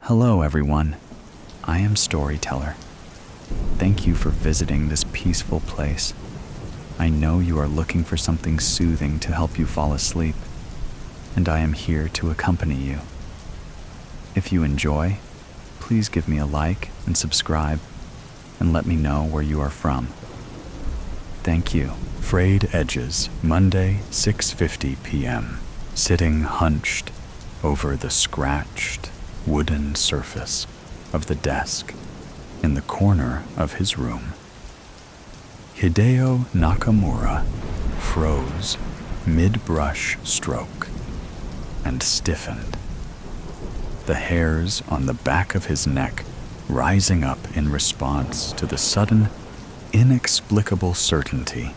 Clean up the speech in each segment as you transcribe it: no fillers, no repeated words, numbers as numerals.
Hello, everyone. I am Storyteller. Thank you for visiting this peaceful place. I know you are looking for something soothing to help you fall asleep, and I am here to accompany you. If you enjoy, please give me a like and subscribe, and let me know where you are from. Thank you. Frayed Edges, Monday, 6:50 p.m. Sitting hunched over the scratched wooden surface of the desk in the corner of his room. Hideo Nakamura froze mid-brush stroke and stiffened, the hairs on the back of his neck rising up in response to the sudden, inexplicable certainty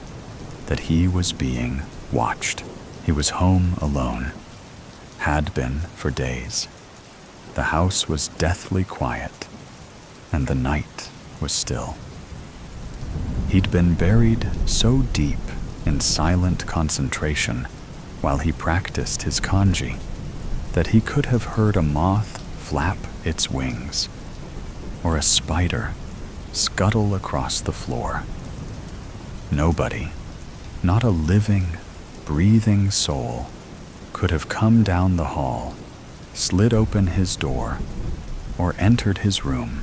that he was being watched. He was home alone, had been for days. The house was deathly quiet, and the night was still. He'd been buried so deep in silent concentration while he practiced his kanji that he could have heard a moth flap its wings or a spider scuttle across the floor. Nobody, not a living, breathing soul, could have come down the hall, slid open his door, or entered his room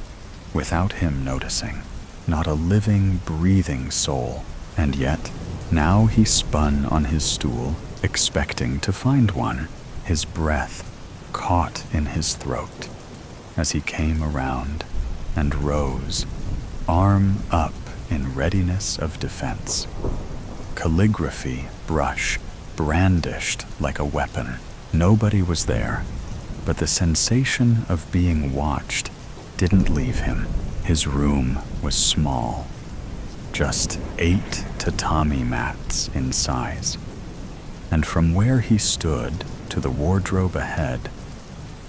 without him noticing. Not a living, breathing soul. And yet, now he spun on his stool, expecting to find one, his breath caught in his throat as he came around and rose, arm up in readiness of defense. Calligraphy brush brandished like a weapon. Nobody was there, but the sensation of being watched didn't leave him. His room was small, just 8 tatami mats in size, and from where he stood to the wardrobe ahead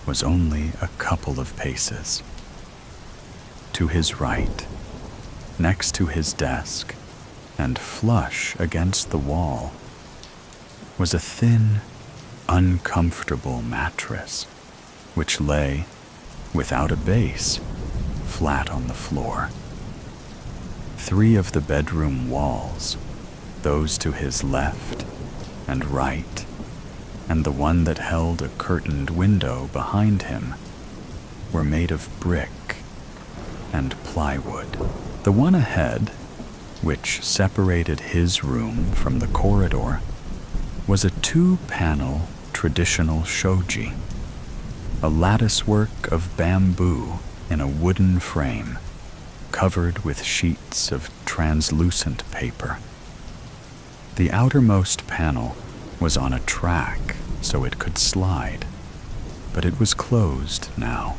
was only a couple of paces. To his right, next to his desk, and flush against the wall, was a thin, uncomfortable mattress, which lay, without a base, flat on the floor. 3 of the bedroom walls, those to his left and right, and the one that held a curtained window behind him, were made of brick and plywood. The one ahead, which separated his room from the corridor, was a 2-panel traditional shoji, a latticework of bamboo in a wooden frame covered with sheets of translucent paper. The outermost panel was on a track so it could slide, but it was closed now,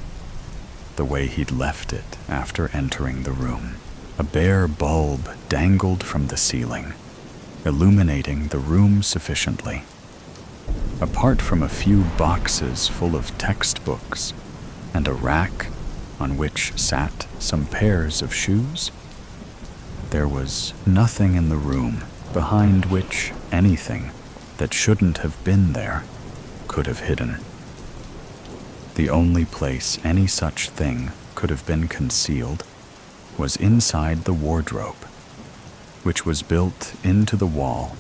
the way he'd left it after entering the room. A bare bulb dangled from the ceiling, illuminating the room sufficiently. Apart from a few boxes full of textbooks and a rack on which sat some pairs of shoes, there was nothing in the room behind which anything that shouldn't have been there could have hidden. The only place any such thing could have been concealed was inside the wardrobe, which was built into the wall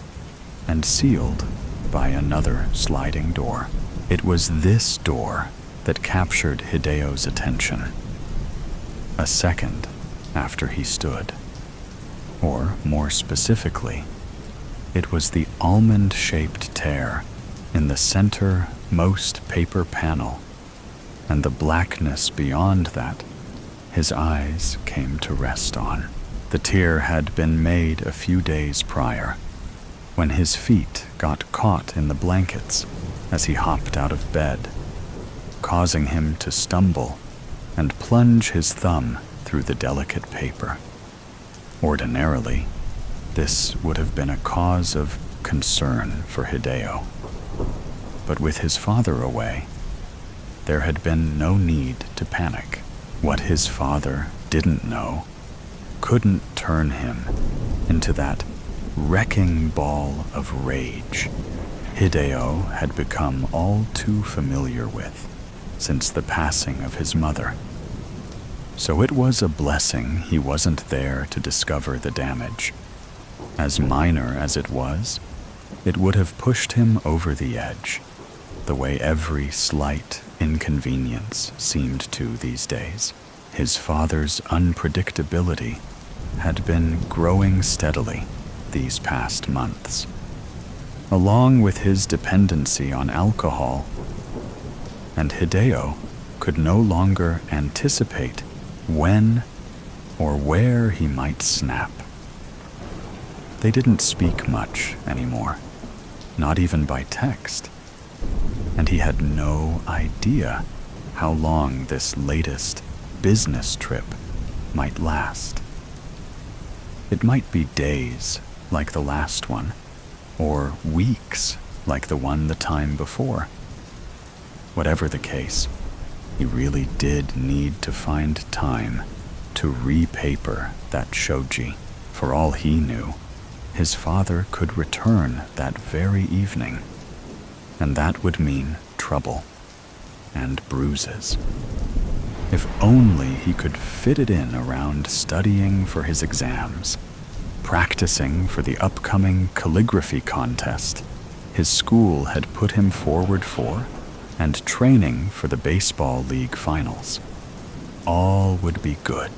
and sealed by another sliding door. It was this door that captured Hideo's attention a second after he stood. Or, more specifically, it was the almond-shaped tear in the center-most paper panel, and the blackness beyond that his eyes came to rest on. The tear had been made a few days prior, when his feet got caught in the blankets as he hopped out of bed, causing him to stumble and plunge his thumb through the delicate paper. Ordinarily, this would have been a cause of concern for Hideo. But with his father away, there had been no need to panic. What his father didn't know couldn't turn him into that wrecking ball of rage Hideo had become all too familiar with. since the passing of his mother. So it was a blessing he wasn't there to discover the damage. As minor as it was, it would have pushed him over the edge, the way every slight inconvenience seemed to these days. His father's unpredictability had been growing steadily these past months. Along with his dependency on alcohol, and Hideo could no longer anticipate when or where he might snap. They didn't speak much anymore, not even by text, and he had no idea how long this latest business trip might last. It might be days like the last one, or weeks like the one the time before. Whatever the case, he really did need to find time to repaper that shoji. For all he knew, his father could return that very evening, and that would mean trouble and bruises. If only he could fit it in around studying for his exams, practicing for the upcoming calligraphy contest his school had put him forward for, and training for the baseball league finals. All would be good,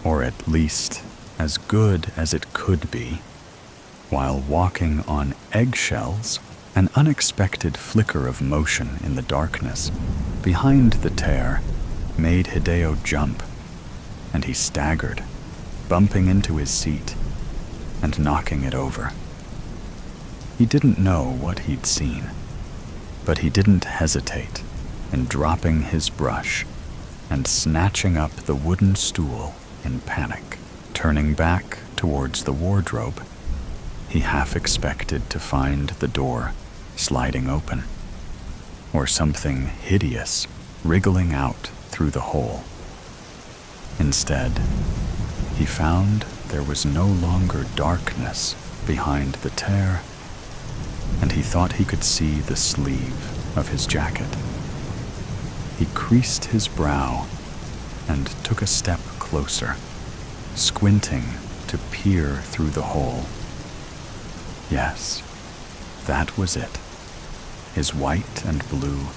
or at least as good as it could be. While walking on eggshells, an unexpected flicker of motion in the darkness behind the tear made Hideo jump, and he staggered, bumping into his seat and knocking it over. He didn't know what he'd seen, but he didn't hesitate in dropping his brush and snatching up the wooden stool in panic. Turning back towards the wardrobe, he half expected to find the door sliding open, or something hideous wriggling out through the hole. Instead, he found there was no longer darkness behind the tear, and he thought he could see the sleeve of his jacket. He creased his brow and took a step closer, squinting to peer through the hole. Yes, that was it. His white and blue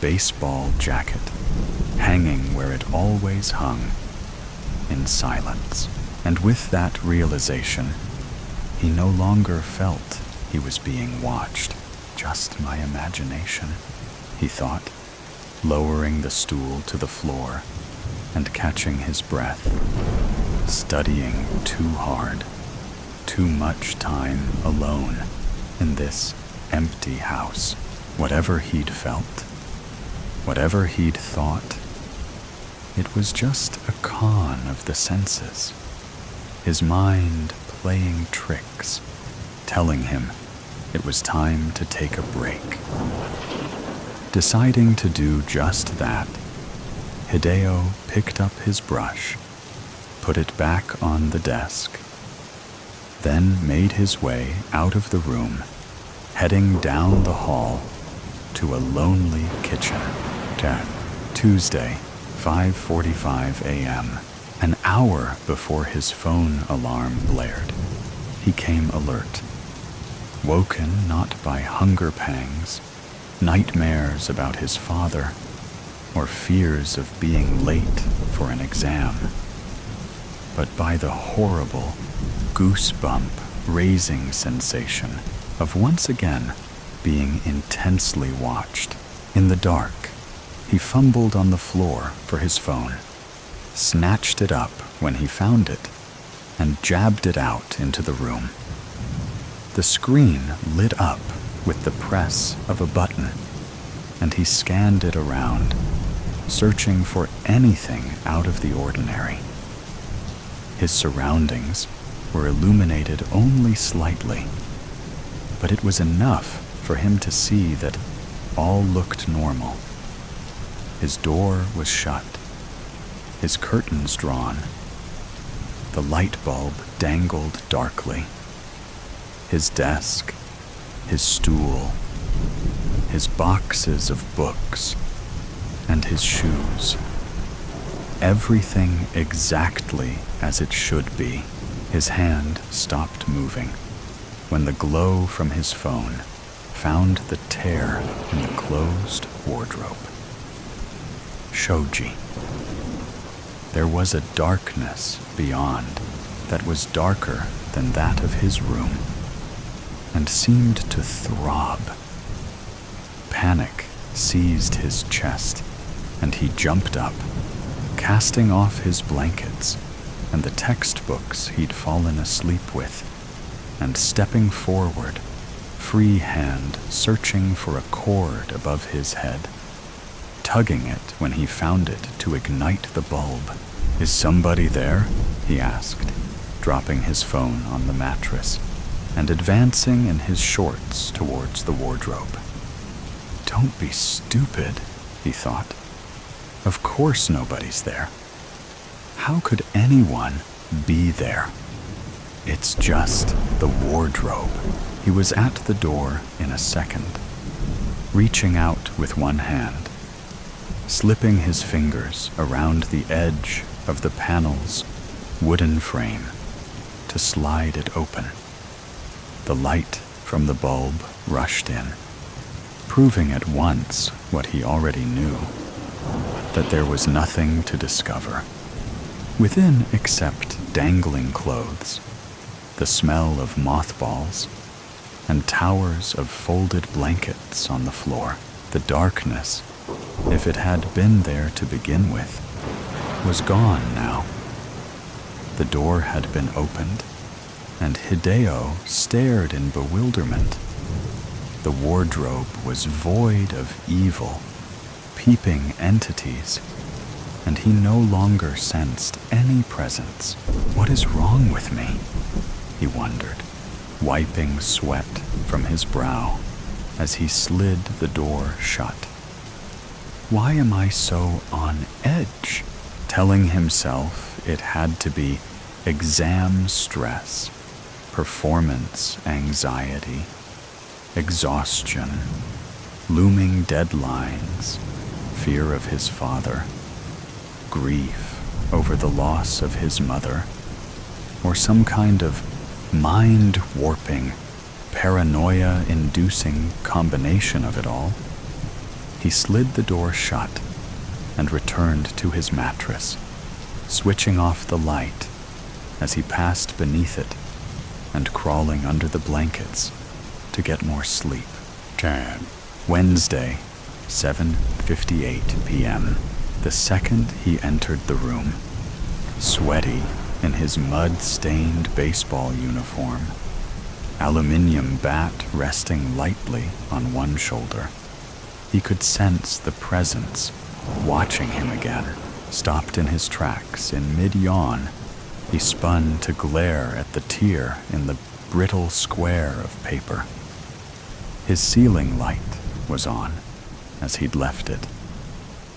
baseball jacket, hanging where it always hung, in silence. And with that realization, he no longer felt he was being watched. Just my imagination, he thought, lowering the stool to the floor and catching his breath. Studying too hard, too much time alone in this empty house. Whatever he'd felt, whatever he'd thought, it was just a con of the senses. His mind playing tricks, telling him it was time to take a break. Deciding to do just that, Hideo picked up his brush, put it back on the desk, then made his way out of the room, heading down the hall to a lonely kitchen. Tuesday, 5:45 a.m., an hour before his phone alarm blared, he came alert, woken not by hunger pangs, nightmares about his father, or fears of being late for an exam, but by the horrible, goosebump-raising sensation of once again being intensely watched. In the dark, he fumbled on the floor for his phone, snatched it up when he found it, and jabbed it out into the room. The screen lit up with the press of a button, and he scanned it around, searching for anything out of the ordinary. His surroundings were illuminated only slightly, but it was enough for him to see that all looked normal. His door was shut, his curtains drawn, the light bulb dangled darkly. His desk, his stool, his boxes of books, and his shoes. Everything exactly as it should be. His hand stopped moving when the glow from his phone found the tear in the closed wardrobe. Shoji. There was a darkness beyond that was darker than that of his room and seemed to throb. Panic seized his chest, and he jumped up, casting off his blankets and the textbooks he'd fallen asleep with, and stepping forward, free hand searching for a cord above his head, tugging it when he found it to ignite the bulb. "Is somebody there?" he asked, dropping his phone on the mattress and advancing in his shorts towards the wardrobe. Don't be stupid, he thought. Of course nobody's there. How could anyone be there? It's just the wardrobe. He was at the door in a second, reaching out with one hand, slipping his fingers around the edge of the panel's wooden frame to slide it open. The light from the bulb rushed in, proving at once what he already knew, that there was nothing to discover within except dangling clothes, the smell of mothballs, and towers of folded blankets on the floor. The darkness, if it had been there to begin with, was gone now. The door had been opened, and Hideo stared in bewilderment. The wardrobe was void of evil, peeping entities, and he no longer sensed any presence. What is wrong with me? He wondered, wiping sweat from his brow as he slid the door shut. Why am I so on edge? Telling himself it had to be exam stress, performance anxiety, exhaustion, looming deadlines, fear of his father, grief over the loss of his mother, or some kind of mind-warping, paranoia-inducing combination of it all. He slid the door shut and returned to his mattress, switching off the light as he passed beneath it and crawling under the blankets to get more sleep. Wednesday, 7:58 p.m. The second he entered the room, sweaty in his mud-stained baseball uniform, aluminium bat resting lightly on one shoulder, he could sense the presence watching him again. Stopped in his tracks in mid-yawn, he spun to glare at the tear in the brittle square of paper. His ceiling light was on, as he'd left it,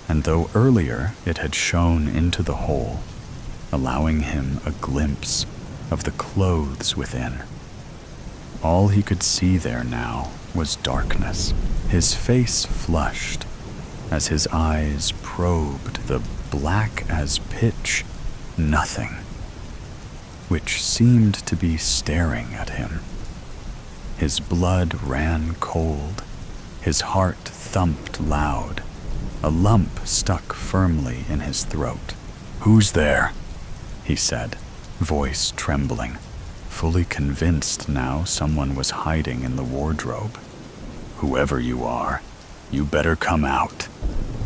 and though earlier it had shone into the hole, allowing him a glimpse of the clothes within, all he could see there now was darkness. His face flushed as his eyes probed the black as pitch nothing, which seemed to be staring at him. His blood ran cold, his heart thumped loud, a lump stuck firmly in his throat. "Who's there?" he said, voice trembling, fully convinced now someone was hiding in the wardrobe. "Whoever you are, you better come out.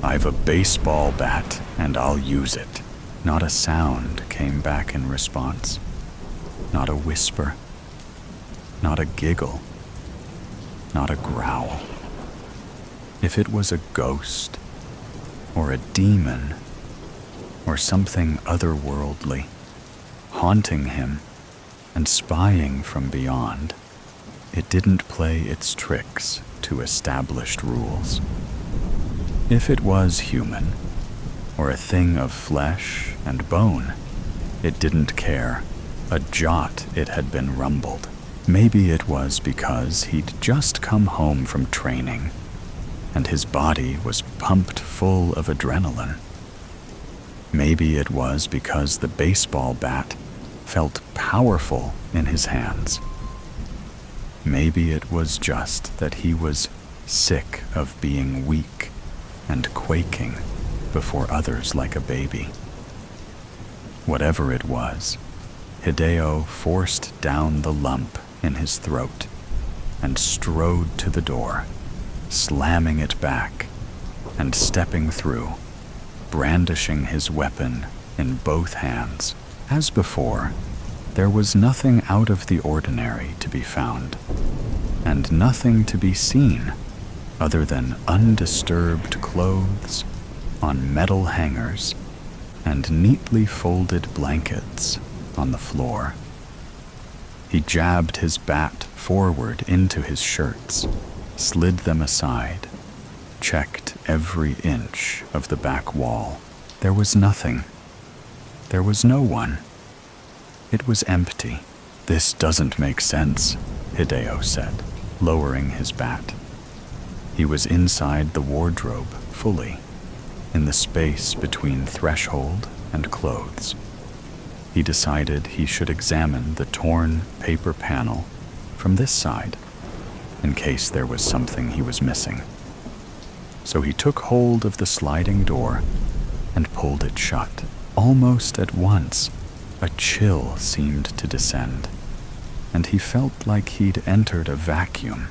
I've a baseball bat, and I'll use it." Not a sound came back in response. Not a whisper. Not a giggle. Not a growl. If it was a ghost, or a demon, or something otherworldly, haunting him and spying from beyond, it didn't play its tricks to established rules. If it was human, or a thing of flesh and bone, it didn't care. A jot it had been rumbled. Maybe it was because he'd just come home from training, and his body was pumped full of adrenaline. Maybe it was because the baseball bat felt powerful in his hands. Maybe it was just that he was sick of being weak and quaking before others like a baby. Whatever it was, Hideo forced down the lump in his throat and strode to the door, slamming it back and stepping through, brandishing his weapon in both hands. As before, there was nothing out of the ordinary to be found, and nothing to be seen other than undisturbed clothes on metal hangers and neatly folded blankets on the floor. He jabbed his bat forward into his shirts, slid them aside, checked every inch of the back wall. There was nothing. There was no one. It was empty. "This doesn't make sense," Hideo said, lowering his bat. He was inside the wardrobe fully, in the space between threshold and clothes. He decided he should examine the torn paper panel from this side, in case there was something he was missing. So he took hold of the sliding door and pulled it shut. Almost at once, a chill seemed to descend, and he felt like he'd entered a vacuum.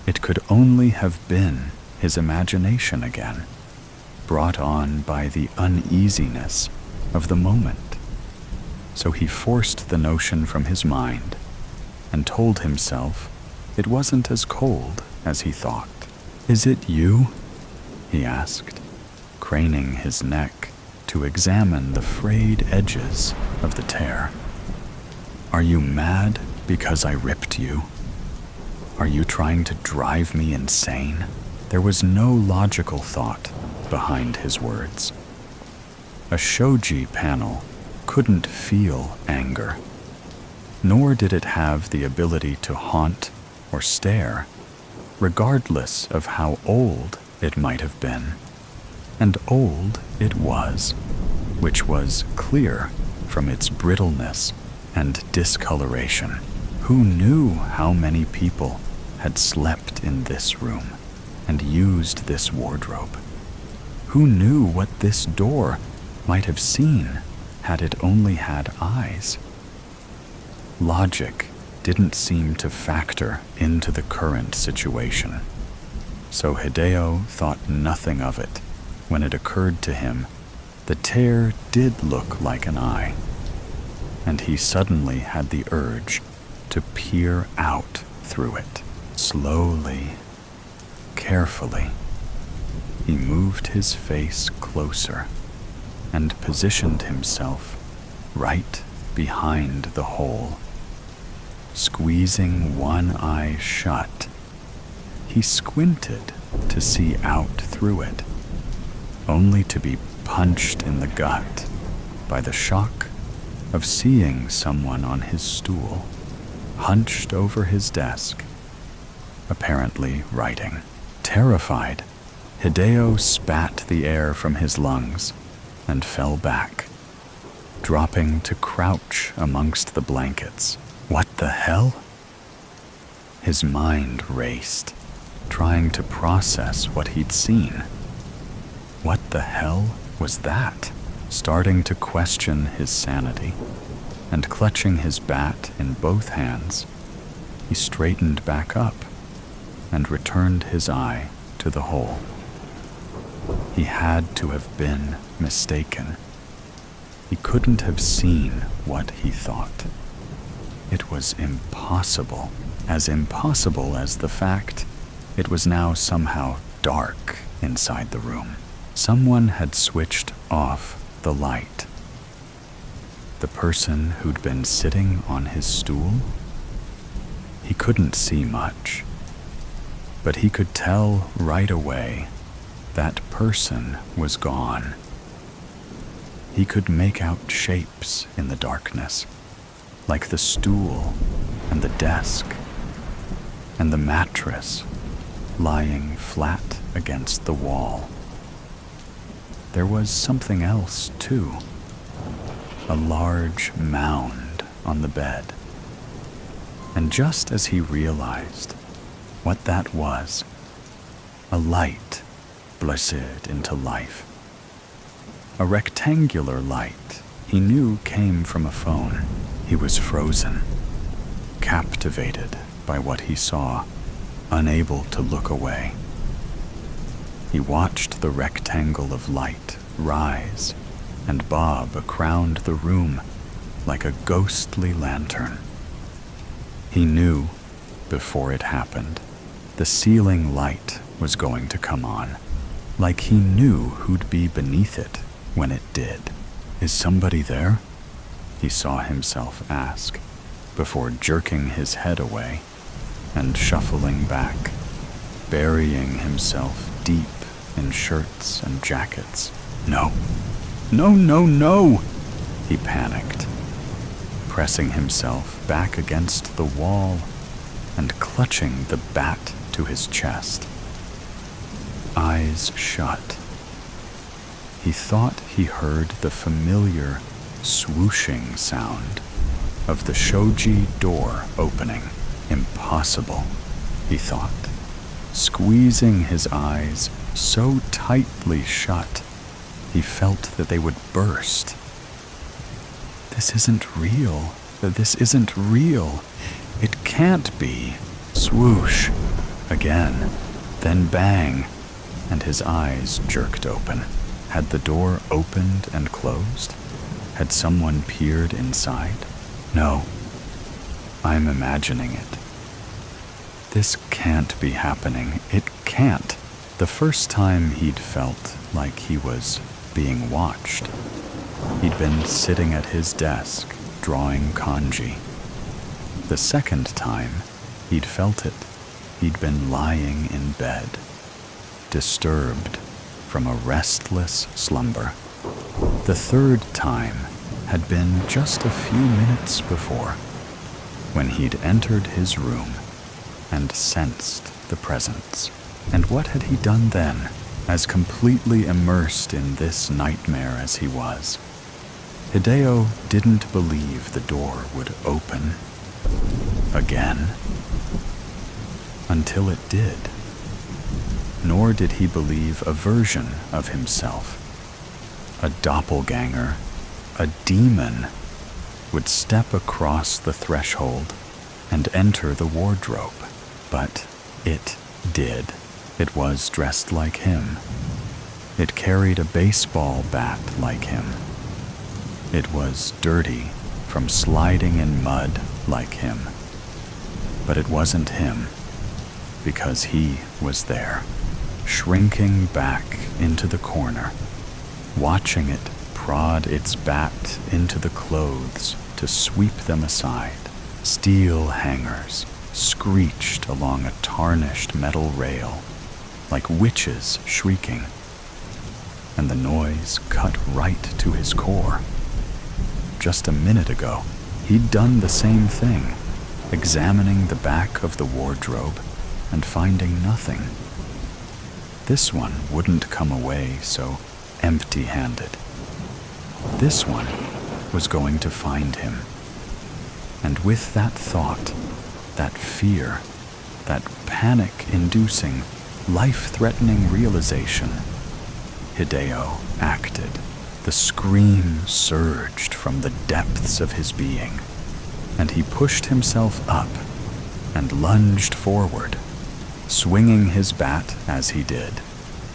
It could only have been his imagination again, brought on by the uneasiness of the moment. So he forced the notion from his mind and told himself it wasn't as cold as he thought. "Is it you?" he asked, craning his neck to examine the frayed edges of the tear. "Are you mad because I ripped you? Are you trying to drive me insane?" There was no logical thought behind his words. A shoji panel couldn't feel anger, nor did it have the ability to haunt or stare, regardless of how old it might have been. And old it was, which was clear from its brittleness and discoloration. Who knew how many people had slept in this room and used this wardrobe? Who knew what this door might have seen had it only had eyes? Logic didn't seem to factor into the current situation, so Hideo thought nothing of it when it occurred to him the tear did look like an eye, and he suddenly had the urge to peer out through it. Slowly, carefully, he moved his face closer and positioned himself right behind the hole. Squeezing one eye shut, he squinted to see out through it, only to be punched in the gut by the shock of seeing someone on his stool, hunched over his desk, apparently writing. Terrified, Hideo spat the air from his lungs and fell back, dropping to crouch amongst the blankets. What the hell? His mind raced, trying to process what he'd seen. What the hell was that? Starting to question his sanity, and clutching his bat in both hands, he straightened back up and returned his eye to the hole. He had to have been mistaken. He couldn't have seen what he thought. It was impossible as the fact it was now somehow dark inside the room. Someone had switched off the light. The person who'd been sitting on his stool? He couldn't see much, but he could tell right away that person was gone. He could make out shapes in the darkness, like the stool and the desk and the mattress lying flat against the wall. There was something else, too. A large mound on the bed. And just as he realized what that was, a light blessed into life. A rectangular light he knew came from a phone. He was frozen, captivated by what he saw, unable to look away. He watched the rectangle of light rise and bob around the room like a ghostly lantern. He knew, before it happened, the ceiling light was going to come on, like he knew who'd be beneath it when it did. "Is somebody there?" he saw himself ask, before jerking his head away and shuffling back, burying himself deep in shirts and jackets. "No, no, no, no!" he panicked, pressing himself back against the wall and clutching the bat to his chest. Eyes shut. He thought he heard the familiar swooshing sound of the shoji door opening. Impossible, he thought, squeezing his eyes so tightly shut he felt that they would burst. This isn't real. This isn't real. It can't be. Swoosh. Again. Then bang. And his eyes jerked open. Had the door opened and closed? Had someone peered inside? No. I'm imagining it. This can't be happening. It can't. The first time he'd felt like he was being watched. He'd been sitting at his desk, drawing kanji. The second time he'd felt it, he'd been lying in bed, disturbed from a restless slumber. The third time had been just a few minutes before, when he'd entered his room and sensed the presence. And what had he done then, as completely immersed in this nightmare as he was? Hideo didn't believe the door would open again until it did. Nor did he believe a version of himself, a doppelganger, a demon, would step across the threshold and enter the wardrobe. But it did. It was dressed like him. It carried a baseball bat like him. It was dirty from sliding in mud like him. But it wasn't him, because he was there, shrinking back into the corner, watching it prod its bat into the clothes to sweep them aside. Steel hangers screeched along a tarnished metal rail, like witches shrieking, and the noise cut right to his core. Just a minute ago, he'd done the same thing, examining the back of the wardrobe and finding nothing. This one wouldn't come away so empty-handed. This one was going to find him. And with that thought, that fear, that panic-inducing, life-threatening realization, Hideo acted. The scream surged from the depths of his being, and he pushed himself up and lunged forward, swinging his bat as he did,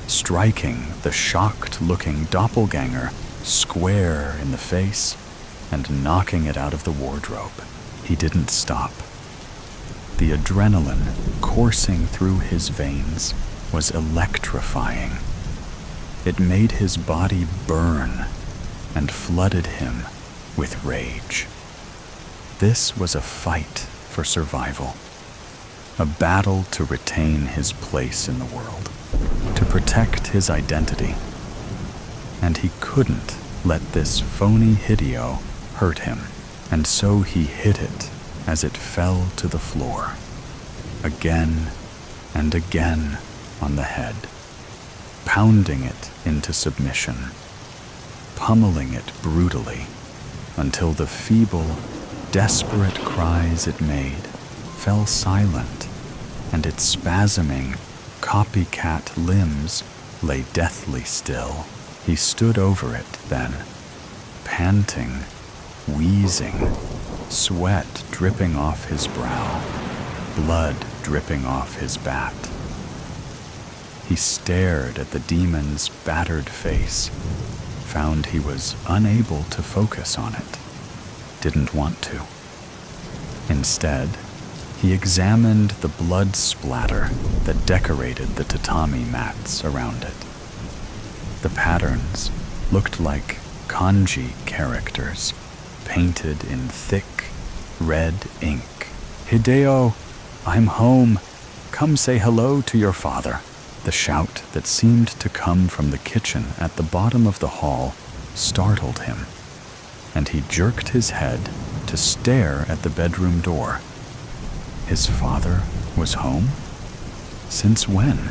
striking the shocked-looking doppelganger square in the face and knocking it out of the wardrobe. He didn't stop. The adrenaline coursing through his veins was electrifying. It made his body burn and flooded him with rage. This was a fight for survival, a battle to retain his place in the world, to protect his identity. And he couldn't let this phony Hideo hurt him, and so he hit it as it fell to the floor, again and again on the head, pounding it into submission, pummeling it brutally until the feeble, desperate cries it made fell silent and its spasming, copycat limbs lay deathly still. He stood over it then, panting, wheezing, sweat dripping off his brow, blood dripping off his bat. He stared at the demon's battered face, found he was unable to focus on it, didn't want to. Instead, he examined the blood splatter that decorated the tatami mats around it. The patterns looked like kanji characters painted in thick, red ink. "Hideo, I'm home. Come say hello to your father." The shout that seemed to come from the kitchen at the bottom of the hall startled him, and he jerked his head to stare at the bedroom door. His father was home? Since when?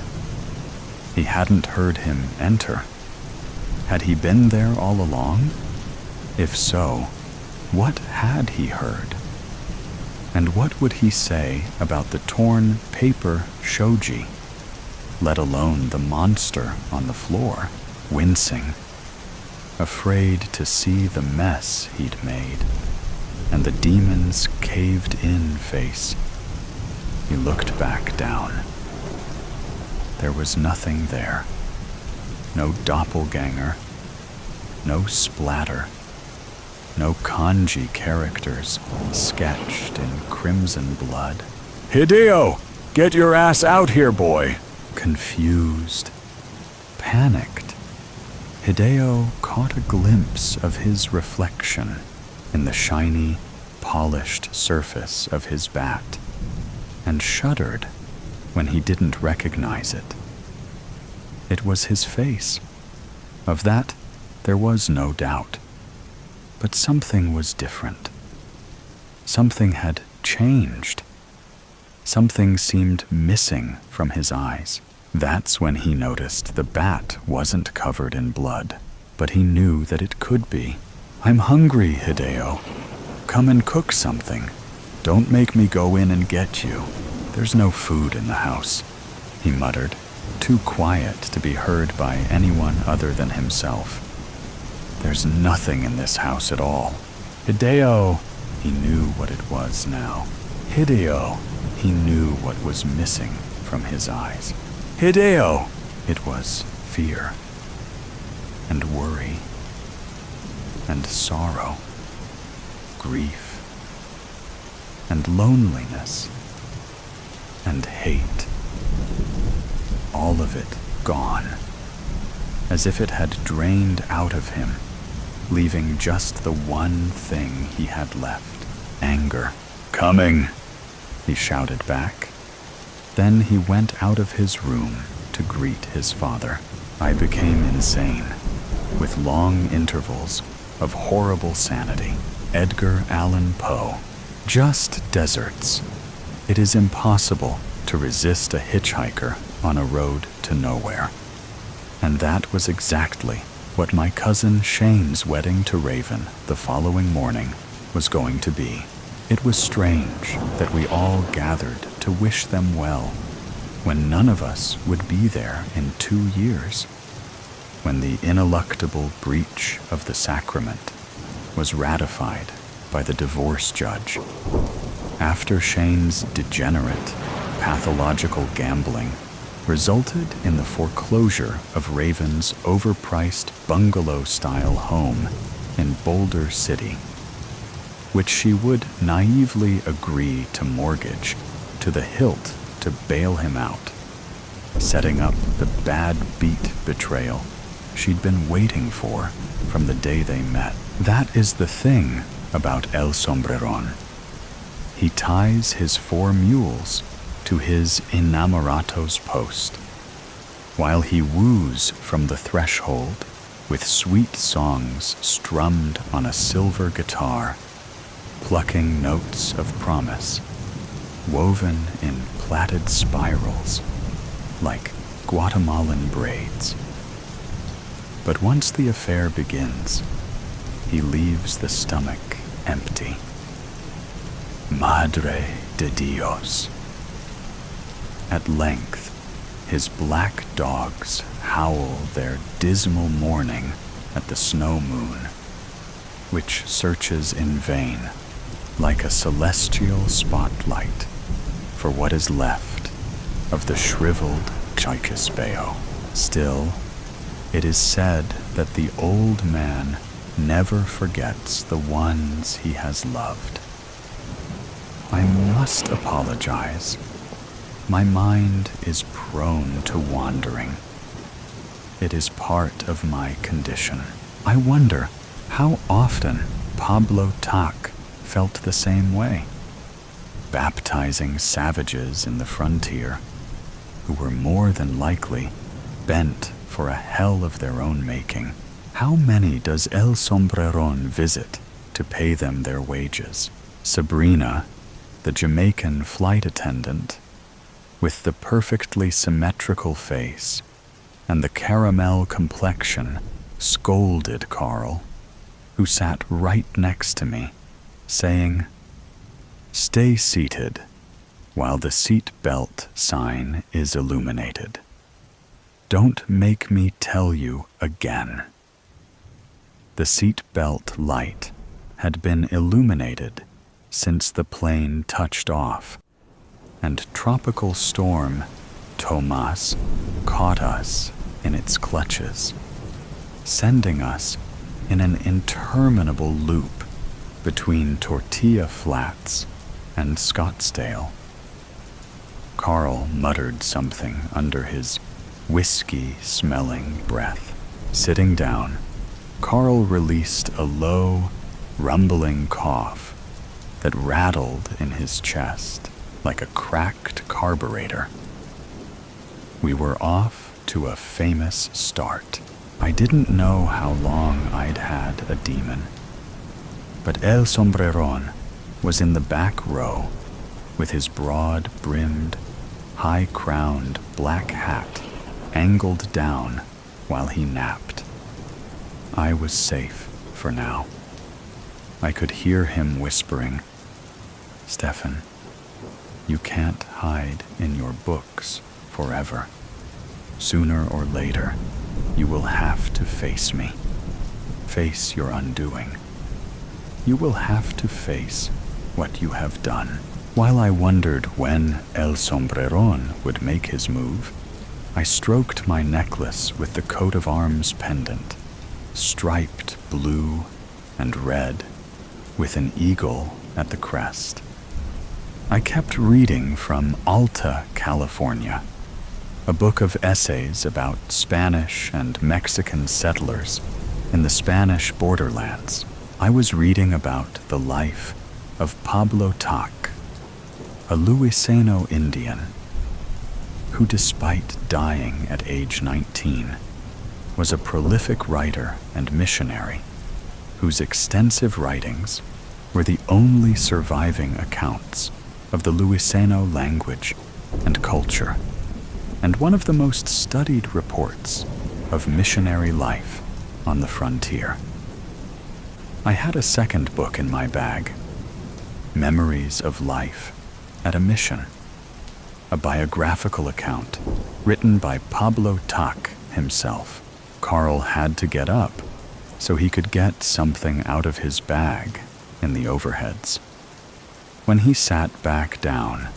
He hadn't heard him enter. Had he been there all along? If so, what had he heard? And what would he say about the torn paper shoji, let alone the monster on the floor, wincing, afraid to see the mess he'd made, and the demon's caved-in face? He looked back down. There was nothing there. No doppelganger, no splatter, no kanji characters sketched in crimson blood. "Hideo, get your ass out here, boy!" Confused, panicked, Hideo caught a glimpse of his reflection in the shiny, polished surface of his bat, and shuddered when he didn't recognize it. It was his face. Of that, there was no doubt. But something was different. Something had changed. Something seemed missing from his eyes. That's when he noticed the bat wasn't covered in blood, but he knew that it could be. "I'm hungry, Hideo. Come and cook something. Don't make me go in and get you. There's no food in the house," he muttered, too quiet to be heard by anyone other than himself. "There's nothing in this house at all. Hideo!" He knew what it was now. Hideo! He knew what was missing from his eyes. Hideo! It was fear, and worry, and sorrow, grief, and loneliness, and hate. All of it gone, as if it had drained out of him, leaving just the one thing he had left: anger. "Coming!" he shouted back. Then he went out of his room to greet his father. I became insane, with long intervals of horrible sanity. Edgar Allan Poe. Just deserts. It is impossible to resist a hitchhiker on a road to nowhere. And that was exactly what my cousin Shane's wedding to Raven the following morning was going to be. It was strange that we all gathered to wish them well, when none of us would be there in 2 years, when the ineluctable breach of the sacrament was ratified by the divorce judge. After Shane's degenerate, pathological gambling resulted in the foreclosure of Raven's overpriced bungalow-style home in Boulder City, which she would naively agree to mortgage to the hilt to bail him out, setting up the bad beat betrayal she'd been waiting for from the day they met. That is the thing about El Sombreron. He ties his 4 mules to his inamorato's post, while he woos from the threshold with sweet songs strummed on a silver guitar, plucking notes of promise. woven in plaited spirals, like Guatemalan braids. But once the affair begins, he leaves the stomach empty. Madre de Dios. At length, his black dogs howl their dismal mourning at the snow moon, which searches in vain, like a celestial spotlight, for what is left of the shriveled Tchaikispeo. Still, it is said that the old man never forgets the ones he has loved. I must apologize. My mind is prone to wandering. It is part of my condition. I wonder how often Pablo Tak felt the same way, baptizing savages in the frontier who were more than likely bent for a hell of their own making. How many does El Sombreron visit to pay them their wages? Sabrina, the Jamaican flight attendant, with the perfectly symmetrical face and the caramel complexion, scolded Carl, who sat right next to me, saying, "Stay seated while the seat belt sign is illuminated. Don't make me tell you again." The seat belt light had been illuminated since the plane touched off, and tropical storm Tomas caught us in its clutches, sending us in an interminable loop between Tortilla Flats and Scottsdale. Carl muttered something under his whiskey-smelling breath. Sitting down, Carl released a low, rumbling cough that rattled in his chest like a cracked carburetor. We were off to a famous start. I didn't know how long I'd had a demon, but El Sombreron was in the back row with his broad-brimmed, high-crowned black hat angled down while he napped. I was safe for now. I could hear him whispering, "Stefan, you can't hide in your books forever. Sooner or later, you will have to face me. Face your undoing. You will have to face what you have done." While I wondered when El Sombreron would make his move, I stroked my necklace with the coat of arms pendant, striped blue and red, with an eagle at the crest. I kept reading from Alta California, a book of essays about Spanish and Mexican settlers in the Spanish borderlands. I was reading about the life of Pablo Tak, a Luiseno Indian, who, despite dying at age 19, was a prolific writer and missionary whose extensive writings were the only surviving accounts of the Luiseno language and culture, and one of the most studied reports of missionary life on the frontier. I had a second book in my bag, Memories of Life at a Mission, a biographical account written by Pablo Tak himself. Carl had to get up so he could get something out of his bag in the overheads. When he sat back down,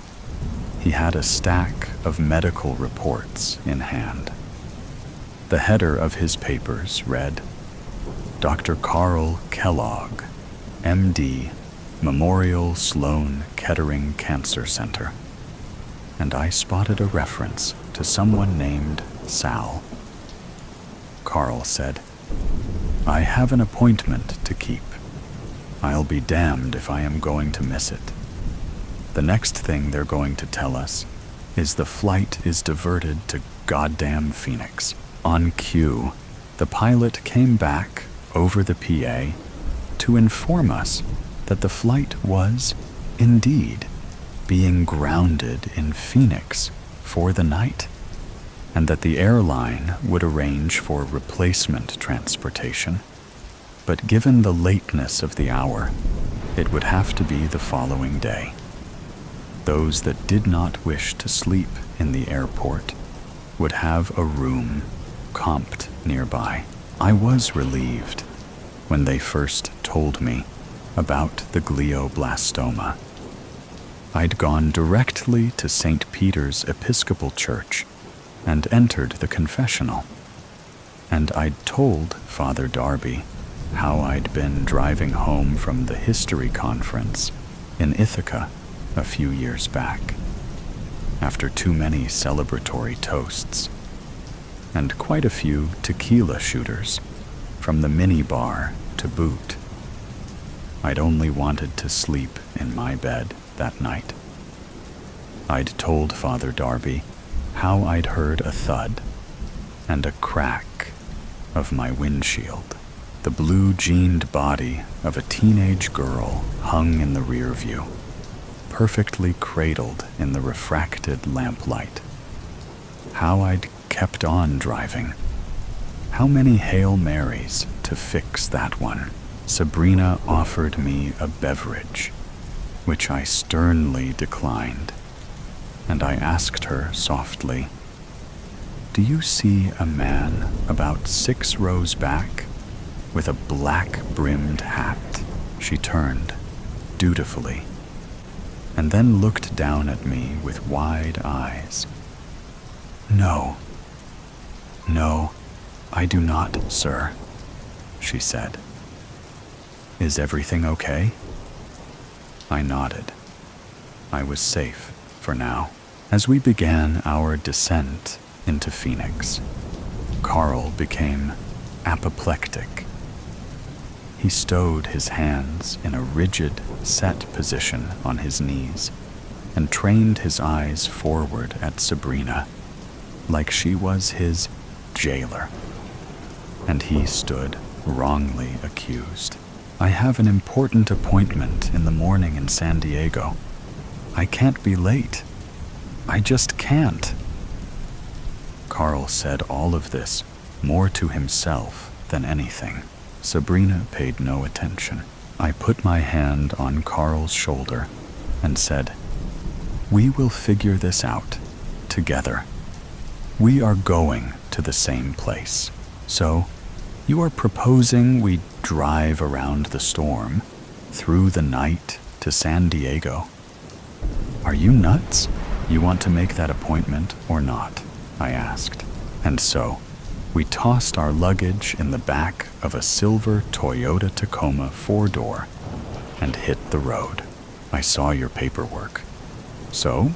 he had a stack of medical reports in hand. The header of his papers read, Dr. Carl Kellogg, MD, Memorial Sloan Kettering Cancer Center. And I spotted a reference to someone named Sal. Carl said, "I have an appointment to keep. I'll be damned if I am going to miss it. The next thing they're going to tell us is the flight is diverted to goddamn Phoenix." On cue, the pilot came back over the PA to inform us that the flight was, indeed, being grounded in Phoenix for the night, and that the airline would arrange for replacement transportation. But given the lateness of the hour, it would have to be the following day. Those that did not wish to sleep in the airport would have a room comped nearby. I was relieved when they first told me about the glioblastoma. I'd gone directly to St. Peter's Episcopal Church and entered the confessional, and I'd told Father Darby how I'd been driving home from the history conference in Ithaca a few years back, after too many celebratory toasts, and quite a few tequila shooters from the minibar to boot. I'd only wanted to sleep in my bed that night. I'd told Father Darby how I'd heard a thud and a crack of my windshield. The blue-jeaned body of a teenage girl hung in the rear view, perfectly cradled in the refracted lamplight. How I'd kept on driving. How many Hail Marys to fix that one. Sabrina offered me a beverage, which I sternly declined, and I asked her softly, "Do you see a man about 6 rows back with a black-brimmed hat?" She turned dutifully, and then looked down at me with wide eyes. No, I do not, sir," she said. "Is everything okay?" I nodded. I was safe for now. As we began our descent into Phoenix, Carl became apoplectic. He stowed his hands in a rigid, set position on his knees and trained his eyes forward at Sabrina, like she was his jailer. And he stood wrongly accused. "I have an important appointment in the morning in San Diego. I can't be late. I just can't." Carl said all of this more to himself than anything. Sabrina paid no attention. I put my hand on Carl's shoulder and said, "We will figure this out together. We are going to the same place. So, you are proposing we drive around the storm through the night to San Diego? Are you nuts? You want to make that appointment or not?" I asked. And so, we tossed our luggage in the back of a silver Toyota Tacoma 4-door and hit the road. "I saw your paperwork. So,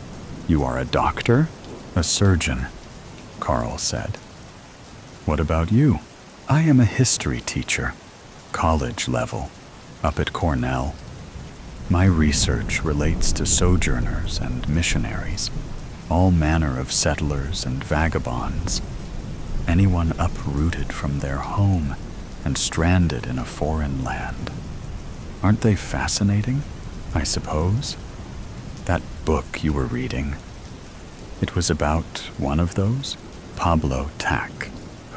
you are a doctor? A surgeon?" Carl said. "What about you?" "I am a history teacher, college level, up at Cornell. My research relates to sojourners and missionaries, all manner of settlers and vagabonds, anyone uprooted from their home and stranded in a foreign land. Aren't they fascinating, I suppose? That book you were reading, it was about one of those? Pablo Tack."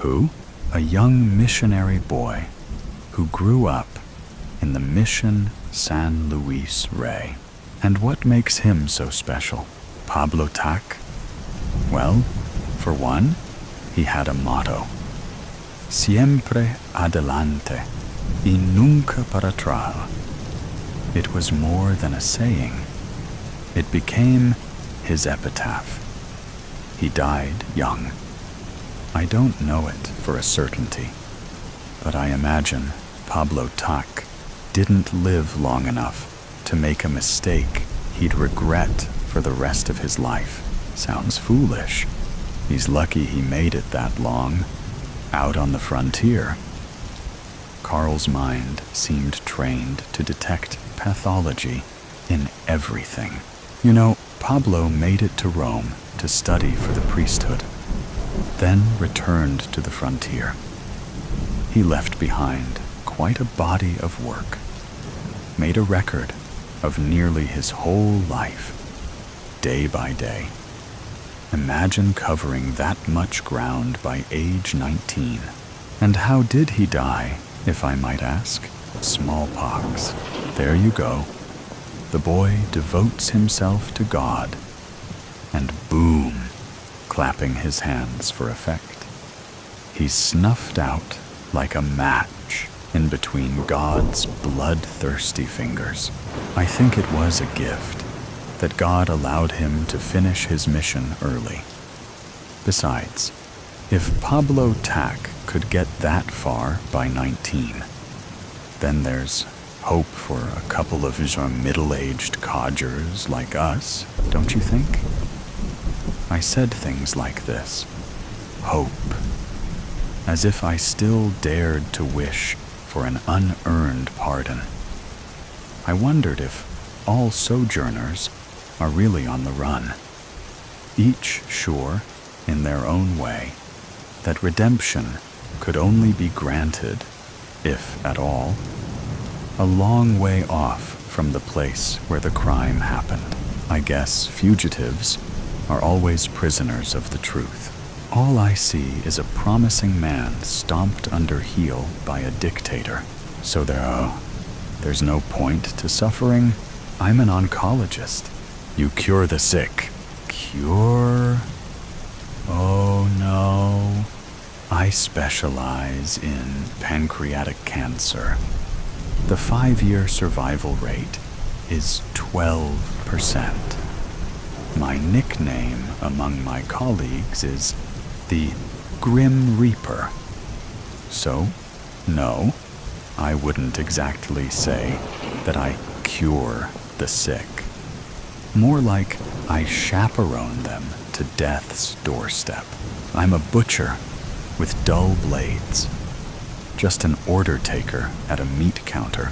"Who?" "A young missionary boy who grew up in the Mission San Luis Rey." "And what makes him so special?" "Pablo Tack? Well, for one, he had a motto. Siempre adelante y nunca para atrás. It was more than a saying. It became his epitaph. He died young. I don't know it for a certainty, but I imagine Pablo Tack didn't live long enough to make a mistake he'd regret for the rest of his life. Sounds foolish. He's lucky he made it that long, out on the frontier." Carl's mind seemed trained to detect pathology in everything. "You know, Pablo made it to Rome to study for the priesthood, then returned to the frontier. He left behind quite a body of work, made a record of nearly his whole life, day by day. Imagine covering that much ground by age 19. And how did he die, if I might ask? Smallpox. There you go. The boy devotes himself to God. And boom, clapping his hands for effect. He's snuffed out like a match in between God's bloodthirsty fingers. I think it was a gift that God allowed him to finish his mission early. Besides, if Pablo Tack could get that far by 19, then there's hope for a couple of middle-aged codgers like us, don't you think? I said things like this, hope, as if I still dared to wish for an unearned pardon. I wondered if all sojourners are really on the run, each sure, in their own way, that redemption could only be granted, if at all, a long way off from the place where the crime happened. I guess fugitives are always prisoners of the truth. All I see is a promising man stomped under heel by a dictator. So there's no point to suffering. I'm an oncologist. You cure the sick. Cure? Oh no. I specialize in pancreatic cancer. The 5-year survival rate is 12%. My nickname among my colleagues is the Grim Reaper. So, no, I wouldn't exactly say that I cure the sick. More like I chaperone them to death's doorstep. I'm a butcher with dull blades, just an order taker at a meat counter.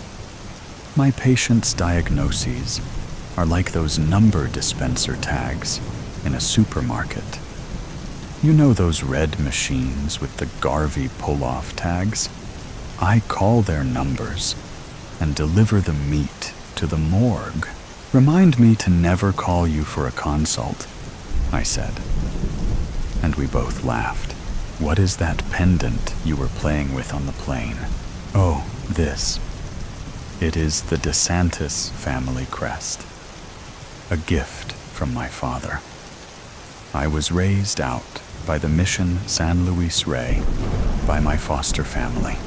My patients' diagnoses are like those number dispenser tags in a supermarket. You know those red machines with the Garvey pull-off tags? I call their numbers and deliver the meat to the morgue. Remind me to never call you for a consult, I said. And we both laughed. What is that pendant you were playing with on the plane? Oh, this. It is the DeSantis family crest. A gift from my father. I was raised out by the Mission San Luis Rey by my foster family.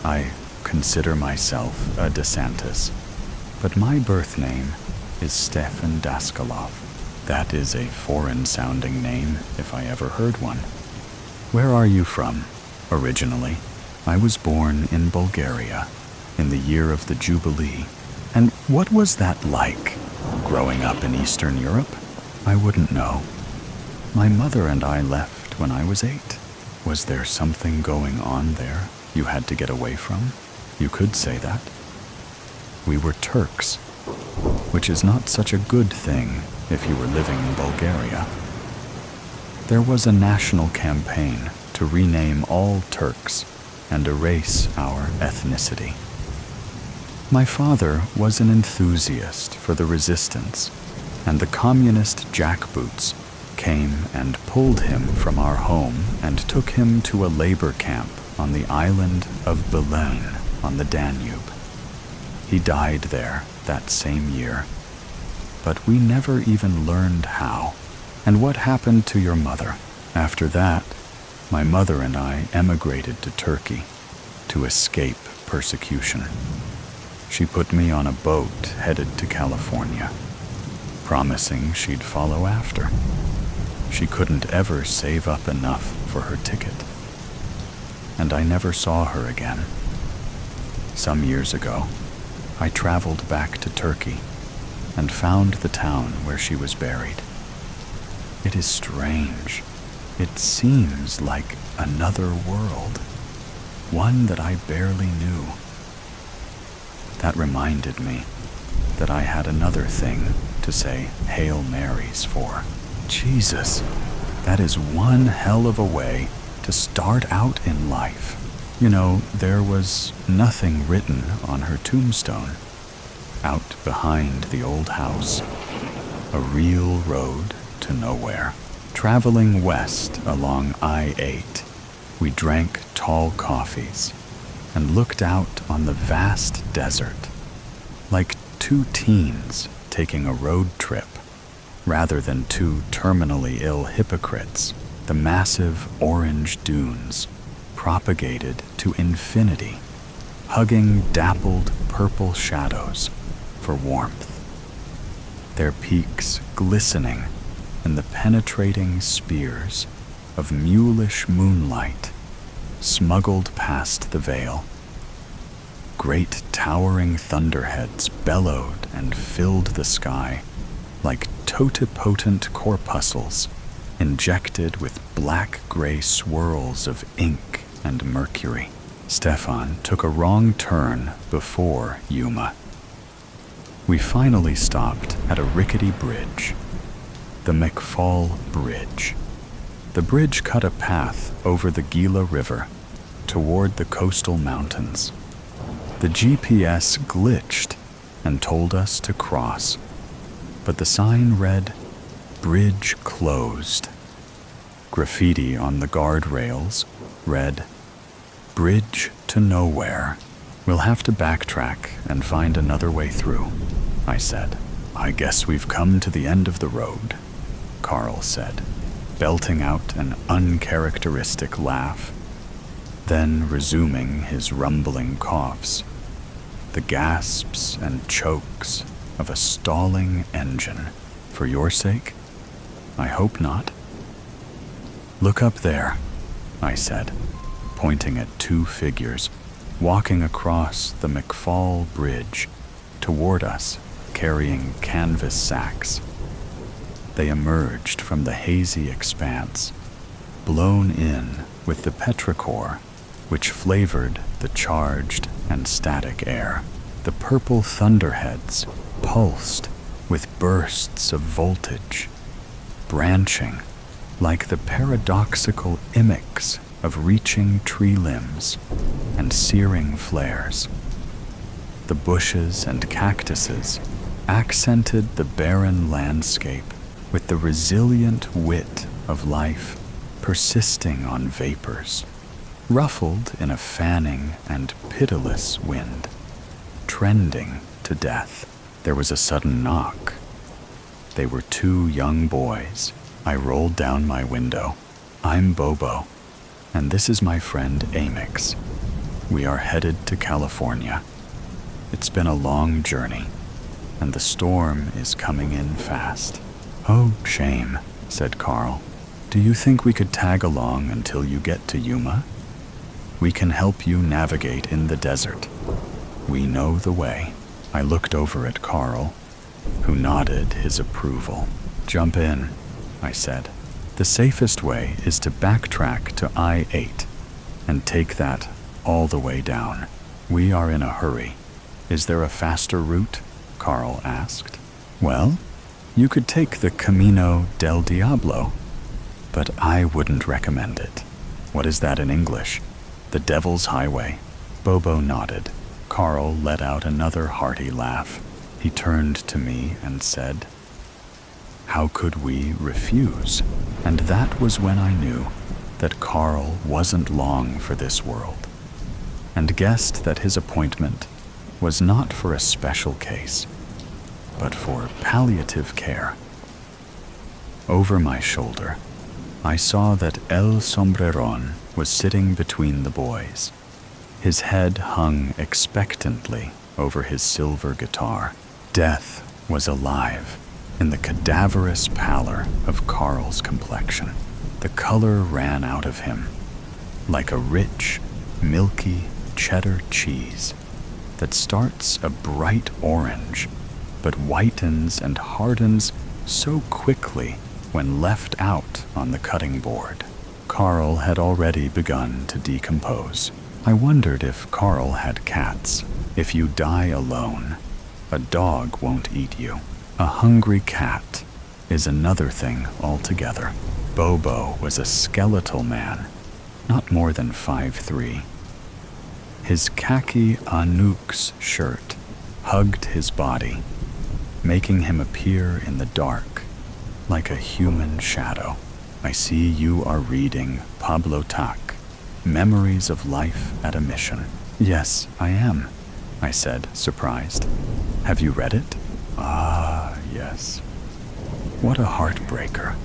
I consider myself a DeSantis, but my birth name is Stefan Daskalov. That is a foreign-sounding name if I ever heard one. Where are you from, originally? I was born in Bulgaria, in the year of the Jubilee. And what was that like, growing up in Eastern Europe? I wouldn't know. My mother and I left when I was 8. Was there something going on there you had to get away from? You could say that. We were Turks, which is not such a good thing if you were living in Bulgaria. There was a national campaign to rename all Turks and erase our ethnicity. My father was an enthusiast for the resistance, and the communist jackboots came and pulled him from our home and took him to a labor camp on the island of Belen on the Danube. He died there that same year, but we never even learned how. And what happened to your mother? After that, my mother and I emigrated to Turkey to escape persecution. She put me on a boat headed to California, promising she'd follow after. She couldn't ever save up enough for her ticket. And I never saw her again. Some years ago, I traveled back to Turkey and found the town where she was buried. It is strange. It seems like another world, one that I barely knew. That reminded me that I had another thing to say Hail Marys for. Jesus, that is one hell of a way to start out in life. You know, there was nothing written on her tombstone. Out behind the old house, a real road to nowhere. Traveling west along I-8, we drank tall coffees and looked out on the vast desert, like two teens taking a road trip, rather than two terminally ill hypocrites. The massive orange dunes propagated to infinity, hugging dappled purple shadows for warmth, their peaks glistening in the penetrating spears of mulish moonlight smuggled past the veil. Great towering thunderheads bellowed and filled the sky like totipotent corpuscles injected with black-gray swirls of ink and mercury. Stefan took a wrong turn before Yuma. We finally stopped at a rickety bridge, the McFall Bridge. The bridge cut a path over the Gila River toward the coastal mountains. The GPS glitched and told us to cross, but the sign read, "Bridge closed." Graffiti on the guardrails read, "Bridge to nowhere. We'll have to backtrack and find another way through," I said. "I guess we've come to the end of the road," Carl said, belting out an uncharacteristic laugh, then resuming his rumbling coughs, the gasps and chokes of a stalling engine. "For your sake? I hope not." "Look up there," I said, pointing at two figures walking across the McFall Bridge toward us, carrying canvas sacks. They emerged from the hazy expanse, blown in with the petrichor which flavored the charged and static air. The purple thunderheads pulsed with bursts of voltage, branching like the paradoxical imics of reaching tree limbs and searing flares. The bushes and cactuses accented the barren landscape with the resilient wit of life persisting on vapors, ruffled in a fanning and pitiless wind, trending to death. There was a sudden knock. They were two young boys. I rolled down my window. "I'm Bobo, and this is my friend Amix. We are headed to California. It's been a long journey, and the storm is coming in fast." "Oh, shame," said Carl. "Do you think we could tag along until you get to Yuma? We can help you navigate in the desert. We know the way." I looked over at Carl, who nodded his approval. "Jump in," I said. "The safest way is to backtrack to I-8 and take that all the way down. We are in a hurry." "Is there a faster route?" Carl asked. "Well, you could take the Camino del Diablo, but I wouldn't recommend it." "What is that in English?" "The Devil's Highway." Bobo nodded. Carl let out another hearty laugh. He turned to me and said, "How could we refuse?" And that was when I knew that Carl wasn't long for this world, and guessed that his appointment was not for a special case, but for palliative care. Over my shoulder, I saw that El Sombreron was sitting between the boys. His head hung expectantly over his silver guitar. Death was alive in the cadaverous pallor of Carl's complexion. The color ran out of him like a rich, milky cheddar cheese that starts a bright orange but whitens and hardens so quickly when left out on the cutting board. Carl had already begun to decompose. I wondered if Carl had cats. If you die alone, a dog won't eat you. A hungry cat is another thing altogether. Bobo was a skeletal man, not more than 5'3". His khaki Anouks shirt hugged his body, making him appear in the dark like a human shadow. I see you are reading Pablo Tak, Memories of Life at a Mission. Yes, I am, I said, surprised. Have you read it? Ah, yes. What a heartbreaker.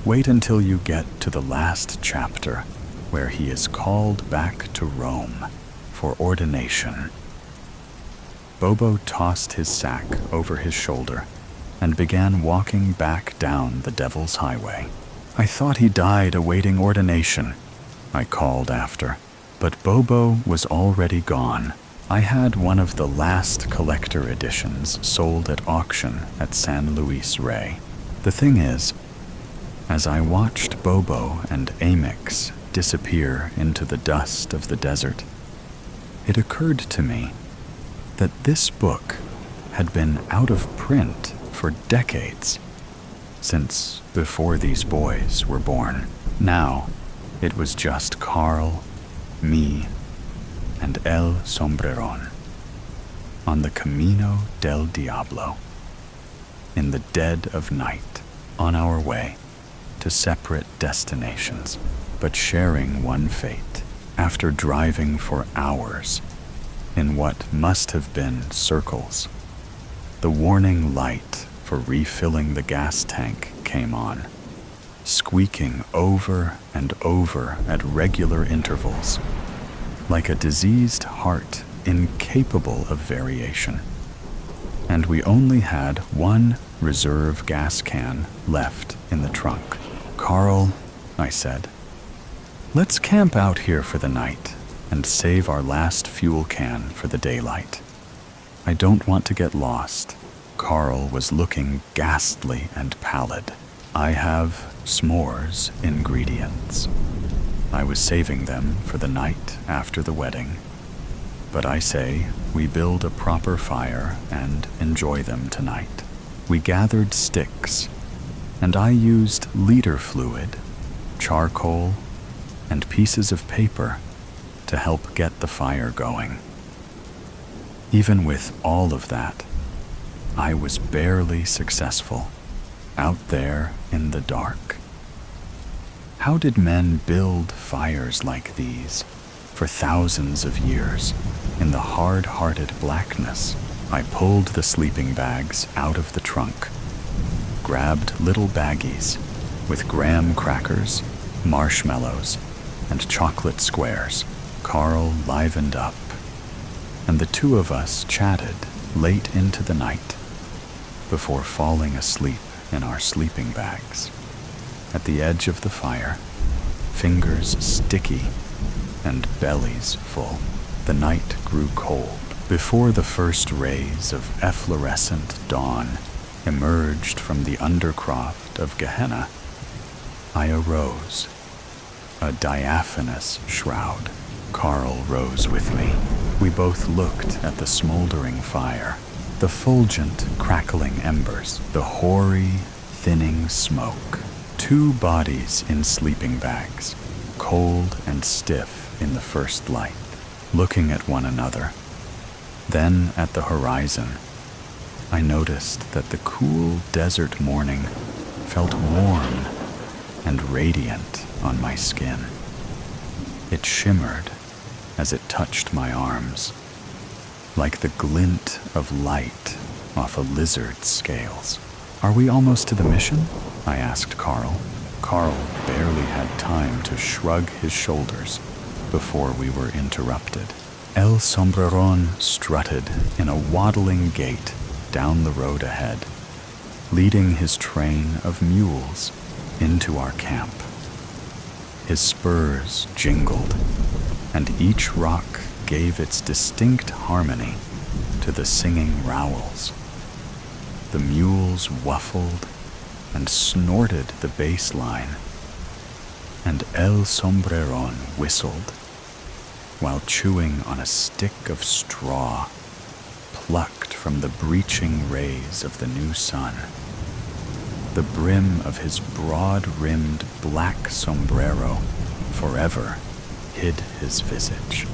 Wait until you get to the last chapter, where he is called back to Rome for ordination. Bobo tossed his sack over his shoulder and began walking back down the Devil's Highway. I thought he died awaiting ordination, I called after, but Bobo was already gone. I had one of the last collector editions sold at auction at San Luis Rey. The thing is, as I watched Bobo and Amix disappear into the dust of the desert, it occurred to me that this book had been out of print for decades, since before these boys were born. Now, it was just Carl, me, and El Sombreron on the Camino del Diablo, in the dead of night, on our way to separate destinations, but sharing one fate. After driving for hours in what must have been circles, the warning light for refilling the gas tank came on, squeaking over and over at regular intervals, like a diseased heart incapable of variation. And we only had one reserve gas can left in the trunk. Carl, I said, let's camp out here for the night and save our last fuel can for the daylight. I don't want to get lost. Carl was looking ghastly and pallid. I have s'mores ingredients. I was saving them for the night after the wedding. But I say we build a proper fire and enjoy them tonight. We gathered sticks, and I used leader fluid, charcoal, and pieces of paper to help get the fire going. Even with all of that, I was barely successful, out there in the dark. How did men build fires like these for thousands of years in the hard-hearted blackness? I pulled the sleeping bags out of the trunk, grabbed little baggies with graham crackers, marshmallows, and chocolate squares. Carl livened up, and the two of us chatted late into the night before falling asleep in our sleeping bags. At the edge of the fire, fingers sticky and bellies full. The night grew cold. Before the first rays of efflorescent dawn emerged from the undercroft of Gehenna, I arose, a diaphanous shroud. Carl rose with me. We both looked at the smoldering fire, the fulgent, crackling embers, the hoary, thinning smoke. Two bodies in sleeping bags, cold and stiff in the first light, looking at one another. Then at the horizon, I noticed that the cool desert morning felt warm and radiant on my skin. It shimmered as it touched my arms, like the glint of light off a lizard's scales. Are we almost to the mission? I asked Carl. Carl barely had time to shrug his shoulders before we were interrupted. El Sombreron strutted in a waddling gait down the road ahead, leading his train of mules into our camp. His spurs jingled, and each rock gave its distinct harmony to the singing rowels. The mules whuffled and snorted the bass line, and El Sombreron whistled while chewing on a stick of straw plucked from the breaching rays of the new sun. The brim of his broad-rimmed black sombrero forever hid his visage.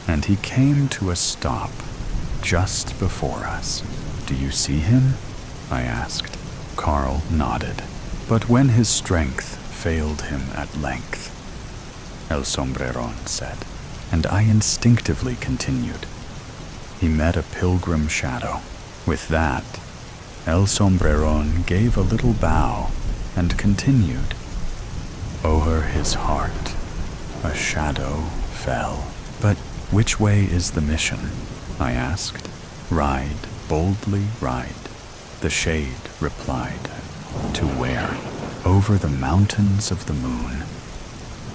And he came to a stop just before us. Do you see him? I asked. Carl nodded. But when his strength failed him at length, El Sombreron said, and I instinctively continued. He met a pilgrim shadow. With that, El Sombreron gave a little bow and continued. O'er his heart, a shadow fell. But which way is the mission? I asked. Ride, boldly ride, the shade replied. To where? Over the mountains of the moon,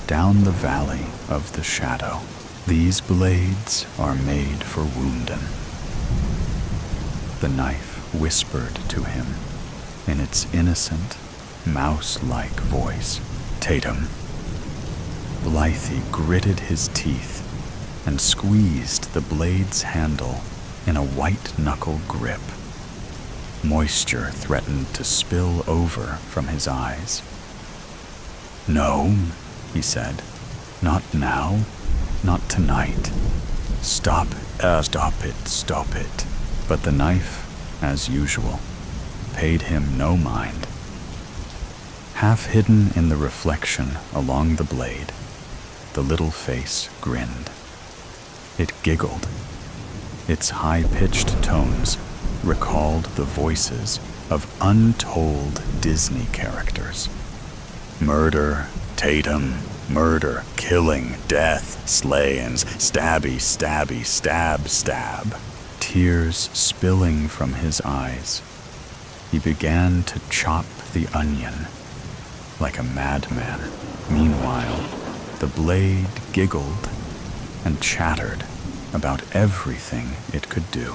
down the valley of the shadow. These blades are made for Woundin. The knife whispered to him in its innocent, mouse-like voice. Tatum. Blythe gritted his teeth and squeezed the blade's handle in a white-knuckle grip. Moisture threatened to spill over from his eyes. No, he said. Not now. Not tonight. Stop it. But the knife, as usual, paid him no mind. Half hidden in the reflection along the blade, the little face grinned. It giggled. Its high-pitched tones recalled the voices of untold Disney characters. Murder, Tatum, murder, killing, death, slayings, stabby, stab. Tears spilling from his eyes, he began to chop the onion like a madman. Meanwhile, the blade giggled and chattered about everything it could do.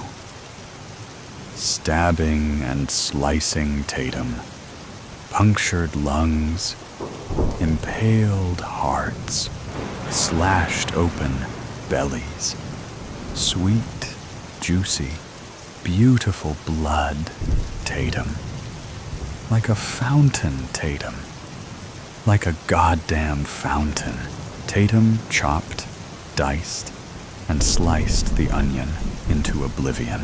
Stabbing and slicing Tatum, punctured lungs, impaled hearts, slashed open bellies, sweet, juicy, beautiful blood, Tatum. Like a fountain, Tatum. Like a goddamn fountain. Tatum chopped, diced, and sliced the onion into oblivion.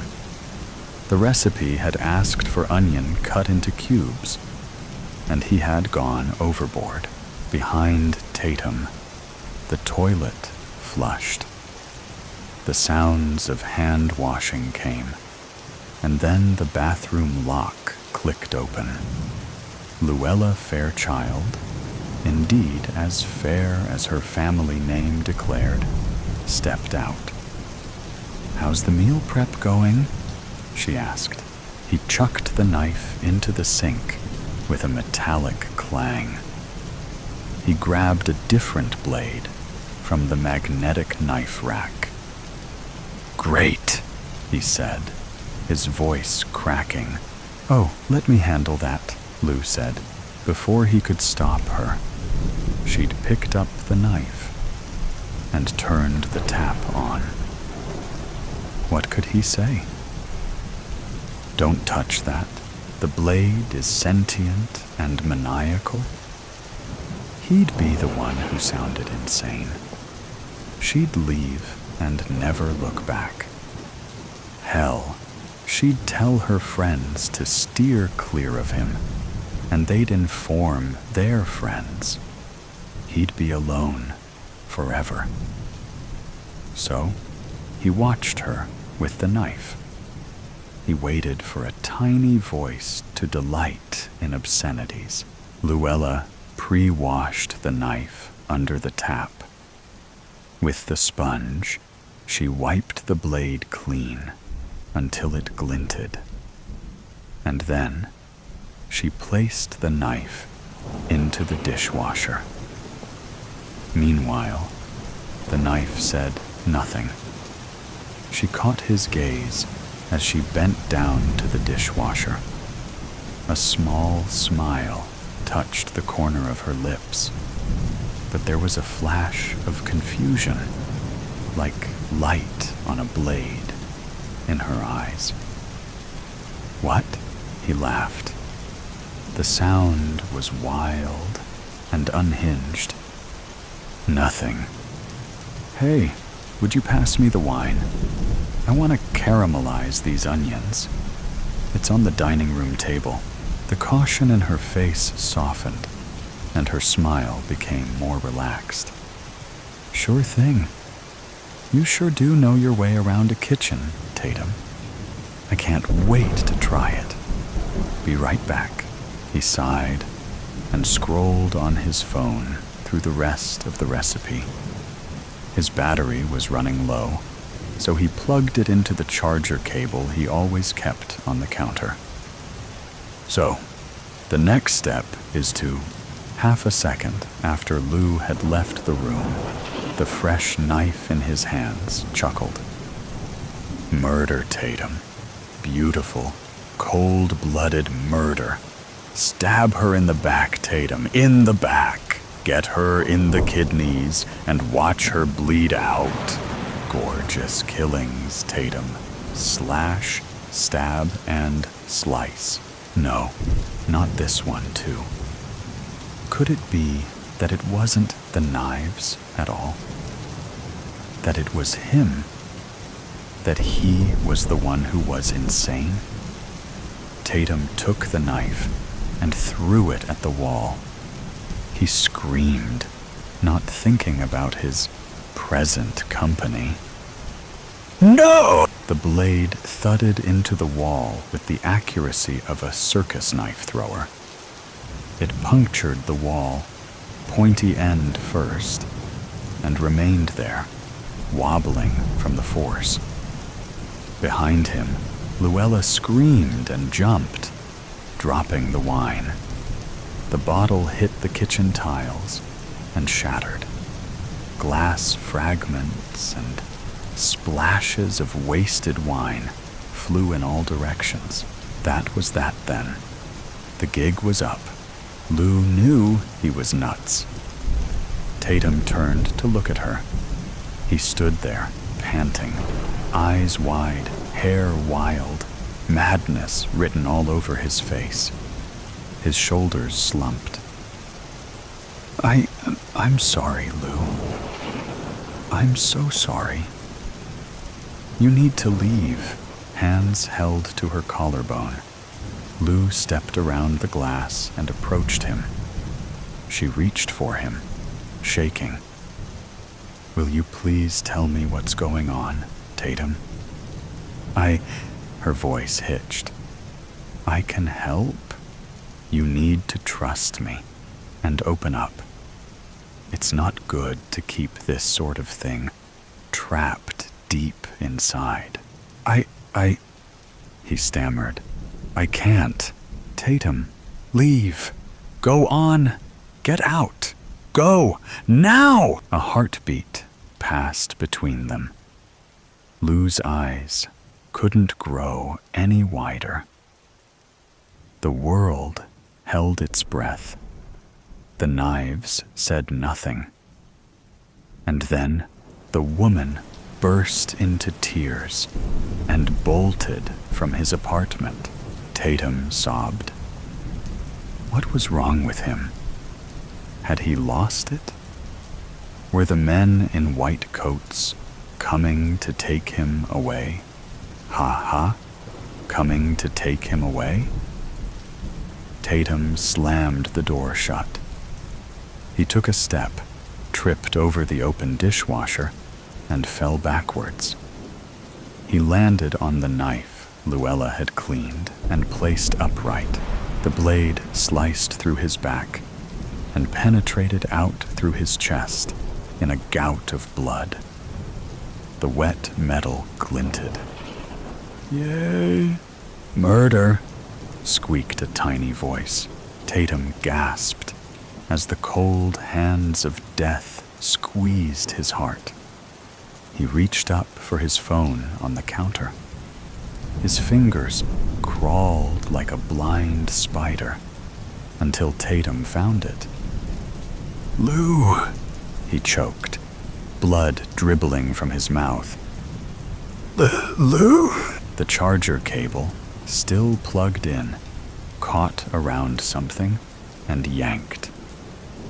The recipe had asked for onion cut into cubes, and he had gone overboard. Behind Tatum, the toilet flushed. The sounds of hand washing came, and then the bathroom lock clicked open. Luella Fairchild, indeed as fair as her family name declared, stepped out. "How's the meal prep going?" she asked. He chucked the knife into the sink with a metallic clang. He grabbed a different blade from the magnetic knife rack. "Great," he said, his voice cracking. "Oh, let me handle that," Lou said. Before he could stop her, she'd picked up the knife and turned the tap on. What could he say? "Don't touch that. The blade is sentient and maniacal." He'd be the one who sounded insane. She'd leave and never look back. Hell, she'd tell her friends to steer clear of him, and they'd inform their friends. He'd be alone forever. So, he watched her with the knife. He waited for a tiny voice to delight in obscenities. Luella pre-washed the knife under the tap. With the sponge, she wiped the blade clean until it glinted. And then, she placed the knife into the dishwasher. Meanwhile, the knife said nothing. She caught his gaze as she bent down to the dishwasher. A small smile touched the corner of her lips, but there was a flash of confusion, like light on a blade, in her eyes. "What?" he laughed. The sound was wild and unhinged. "Nothing. Hey, would you pass me the wine? I want to caramelize these onions." It's on the dining room table. The caution in her face softened, and her smile became more relaxed. Sure thing. You sure do know your way around a kitchen, Tatum. I can't wait to try it. Be right back. He sighed and scrolled on his phone through the rest of the recipe. His battery was running low, so he plugged it into the charger cable he always kept on the counter. So, the next step is to, half a second after Lou had left the room, the fresh knife in his hands chuckled. Murder, Tatum. Beautiful, cold-blooded murder. Stab her in the back, Tatum, in the back. Get her in the kidneys and watch her bleed out. Gorgeous killings, Tatum. Slash, stab, and slice. No, not this one, too. Could it be that it wasn't the knives at all? That it was him? That he was the one who was insane? Tatum took the knife and threw it at the wall. He screamed, not thinking about his present company. No! The blade thudded into the wall with the accuracy of a circus knife thrower. It punctured the wall, pointy end first, and remained there, wobbling from the force. Behind him, Luella screamed and jumped, dropping the wine. The bottle hit the kitchen tiles and shattered. Glass fragments and splashes of wasted wine flew in all directions. That was that then. The gig was up. Lou knew he was nuts. Tatum turned to look at her. He stood there, panting, eyes wide, hair wild, madness written all over his face. His shoulders slumped. I'm sorry, Lou. I'm so sorry. You need to leave. Hands held to her collarbone. Lou stepped around the glass and approached him. She reached for him, shaking. Will you please tell me what's going on, Tatum? Her voice hitched. I can help. You need to trust me and open up. It's not good to keep this sort of thing trapped deep inside. He stammered. I can't. Tatum, leave. Go on. Get out. Go. Now! A heartbeat passed between them. Lou's eyes couldn't grow any wider. The world held its breath. The knives said nothing. And then the woman burst into tears and bolted from his apartment. Tatum sobbed. What was wrong with him? Had he lost it? Were the men in white coats coming to take him away? Ha! Coming to take him away? Tatum slammed the door shut. He took a step, tripped over the open dishwasher, and fell backwards. He landed on the knife Luella had cleaned and placed upright. The blade sliced through his back and penetrated out through his chest in a gout of blood. The wet metal glinted. Yay! Murder! Squeaked a tiny voice. Tatum gasped as the cold hands of death squeezed his heart. He reached up for his phone on the counter. His fingers crawled like a blind spider until Tatum found it. Lou! He choked, blood dribbling from his mouth. Lou? The charger cable, still plugged in, caught around something and yanked.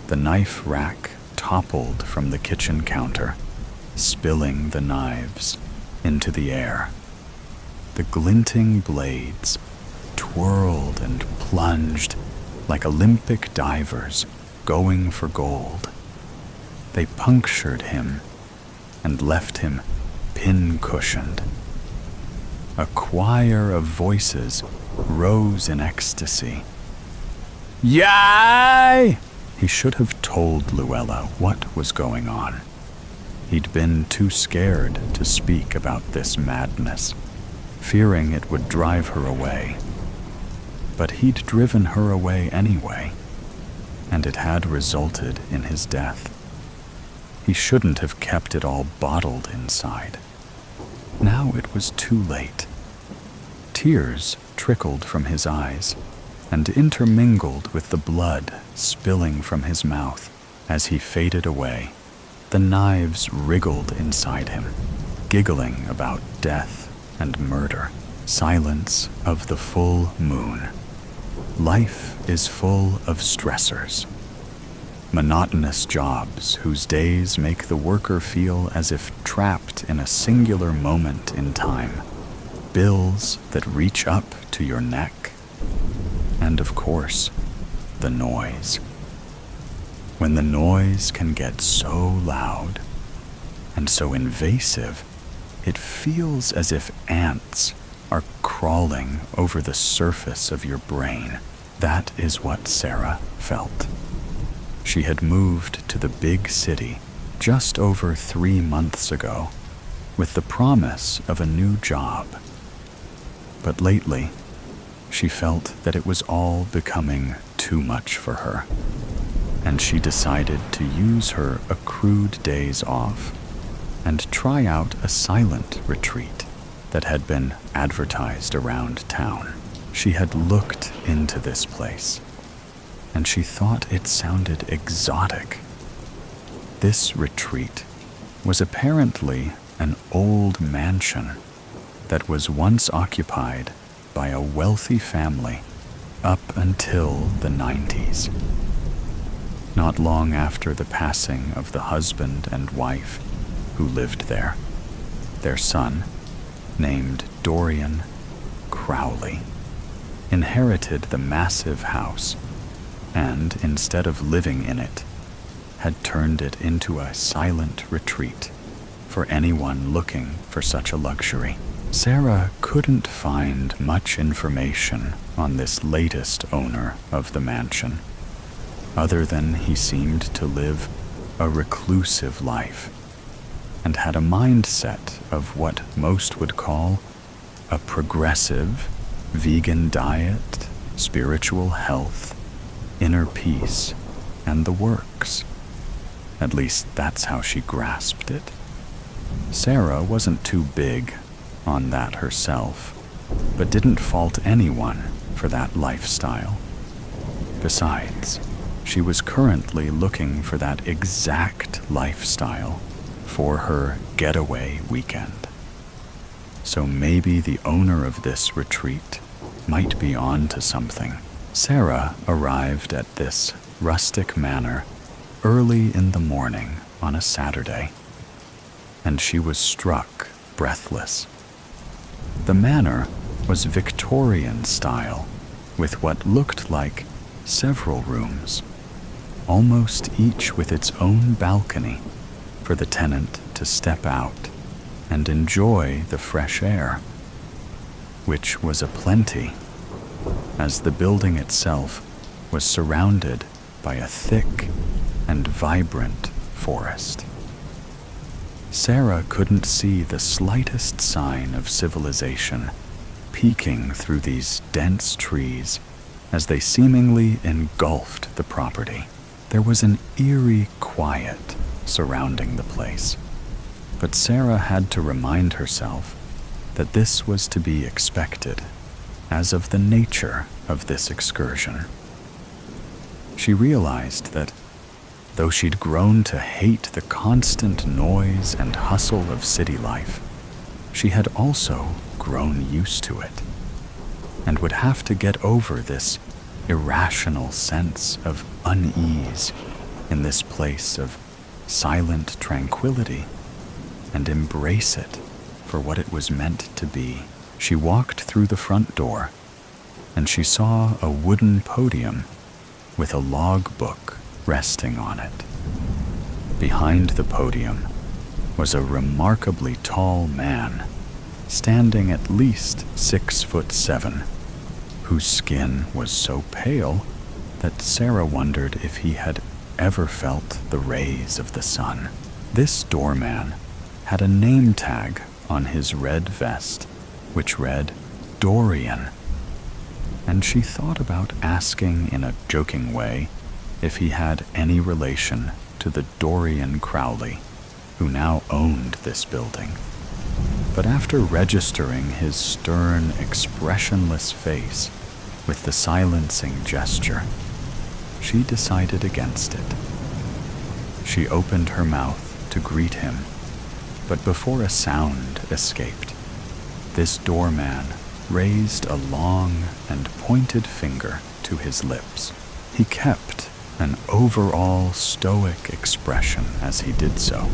The knife rack toppled from the kitchen counter, spilling the knives into the air. The glinting blades twirled and plunged like Olympic divers going for gold. They punctured him and left him pin-cushioned. A choir of voices rose in ecstasy. Yay! He should have told Luella what was going on. He'd been too scared to speak about this madness, fearing it would drive her away. But he'd driven her away anyway, and it had resulted in his death. He shouldn't have kept it all bottled inside. Now it was too late. Tears trickled from his eyes and intermingled with the blood spilling from his mouth as he faded away. The knives wriggled inside him, giggling about death and murder. Silence of the full moon. Life is full of stressors. Monotonous jobs whose days make the worker feel as if trapped in a singular moment in time. Bills that reach up to your neck. And of course, the noise. When the noise can get so loud and so invasive, it feels as if ants are crawling over the surface of your brain. That is what Sarah felt. She had moved to the big city just over 3 months ago with the promise of a new job. But lately, she felt that it was all becoming too much for her, and she decided to use her accrued days off and try out a silent retreat that had been advertised around town. She had looked into this place, and she thought it sounded exotic. This retreat was apparently an old mansion that was once occupied by a wealthy family up until the 90s. Not long after the passing of the husband and wife who lived there, their son, named Dorian Crowley, inherited the massive house and, instead of living in it, had turned it into a silent retreat for anyone looking for such a luxury. Sarah couldn't find much information on this latest owner of the mansion, other than he seemed to live a reclusive life and had a mindset of what most would call a progressive, vegan diet, spiritual health, inner peace, and the works. At least that's how she grasped it. Sarah wasn't too big on that herself, but didn't fault anyone for that lifestyle. Besides, she was currently looking for that exact lifestyle for her getaway weekend. So maybe the owner of this retreat might be on to something. Sarah arrived at this rustic manor early in the morning on a Saturday, and she was struck breathless. The manor was Victorian style, with what looked like several rooms, almost each with its own balcony for the tenant to step out and enjoy the fresh air, which was aplenty, as the building itself was surrounded by a thick and vibrant forest. Sarah couldn't see the slightest sign of civilization peeking through these dense trees as they seemingly engulfed the property. There was an eerie quiet surrounding the place, but Sarah had to remind herself that this was to be expected, as of the nature of this excursion. She realized that, though she'd grown to hate the constant noise and hustle of city life, she had also grown used to it, and would have to get over this irrational sense of unease in this place of silent tranquility and embrace it for what it was meant to be. She walked through the front door and she saw a wooden podium with a log book resting on it. Behind the podium was a remarkably tall man, standing at least 6'7", whose skin was so pale that Sarah wondered if he had ever felt the rays of the sun. This doorman had a name tag on his red vest, which read Dorian, and she thought about asking in a joking way if he had any relation to the Dorian Crowley, who now owned this building. But after registering his stern, expressionless face with the silencing gesture, she decided against it. She opened her mouth to greet him, but before a sound escaped, this doorman raised a long and pointed finger to his lips. He kept an overall stoic expression as he did so,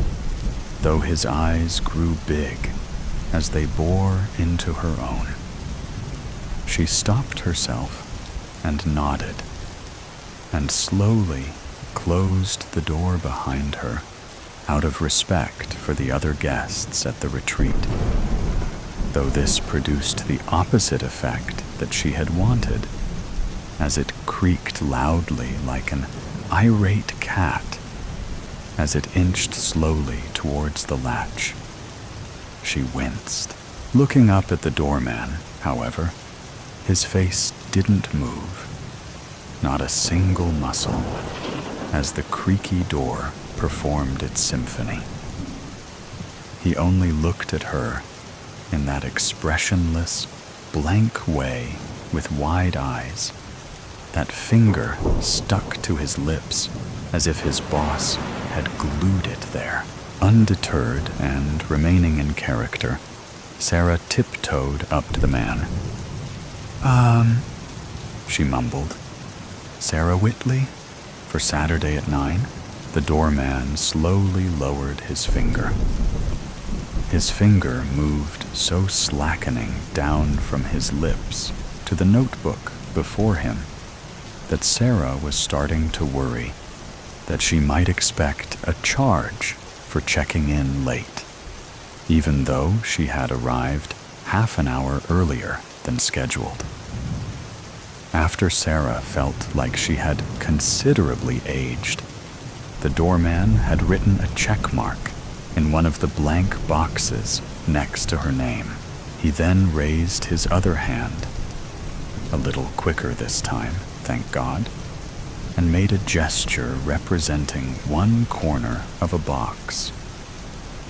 though his eyes grew big as they bore into her own. She stopped herself and nodded, and slowly closed the door behind her out of respect for the other guests at the retreat, though this produced the opposite effect that she had wanted, as it creaked loudly like an irate cat as it inched slowly towards the latch. She winced. Looking up at the doorman, however, his face didn't move, not a single muscle, as the creaky door performed its symphony. He only looked at her in that expressionless, blank way with wide eyes, that finger stuck to his lips as if his boss had glued it there. Undeterred and remaining in character, Sarah tiptoed up to the man. She mumbled. Sarah Whitley? For Saturday at 9? The doorman slowly lowered his finger. His finger moved so slackening down from his lips to the notebook before him that Sarah was starting to worry that she might expect a charge for checking in late, even though she had arrived half an hour earlier than scheduled. After Sarah felt like she had considerably aged, the doorman had written a check mark in one of the blank boxes next to her name. He then raised his other hand, a little quicker this time, thank God, and made a gesture representing one corner of a box.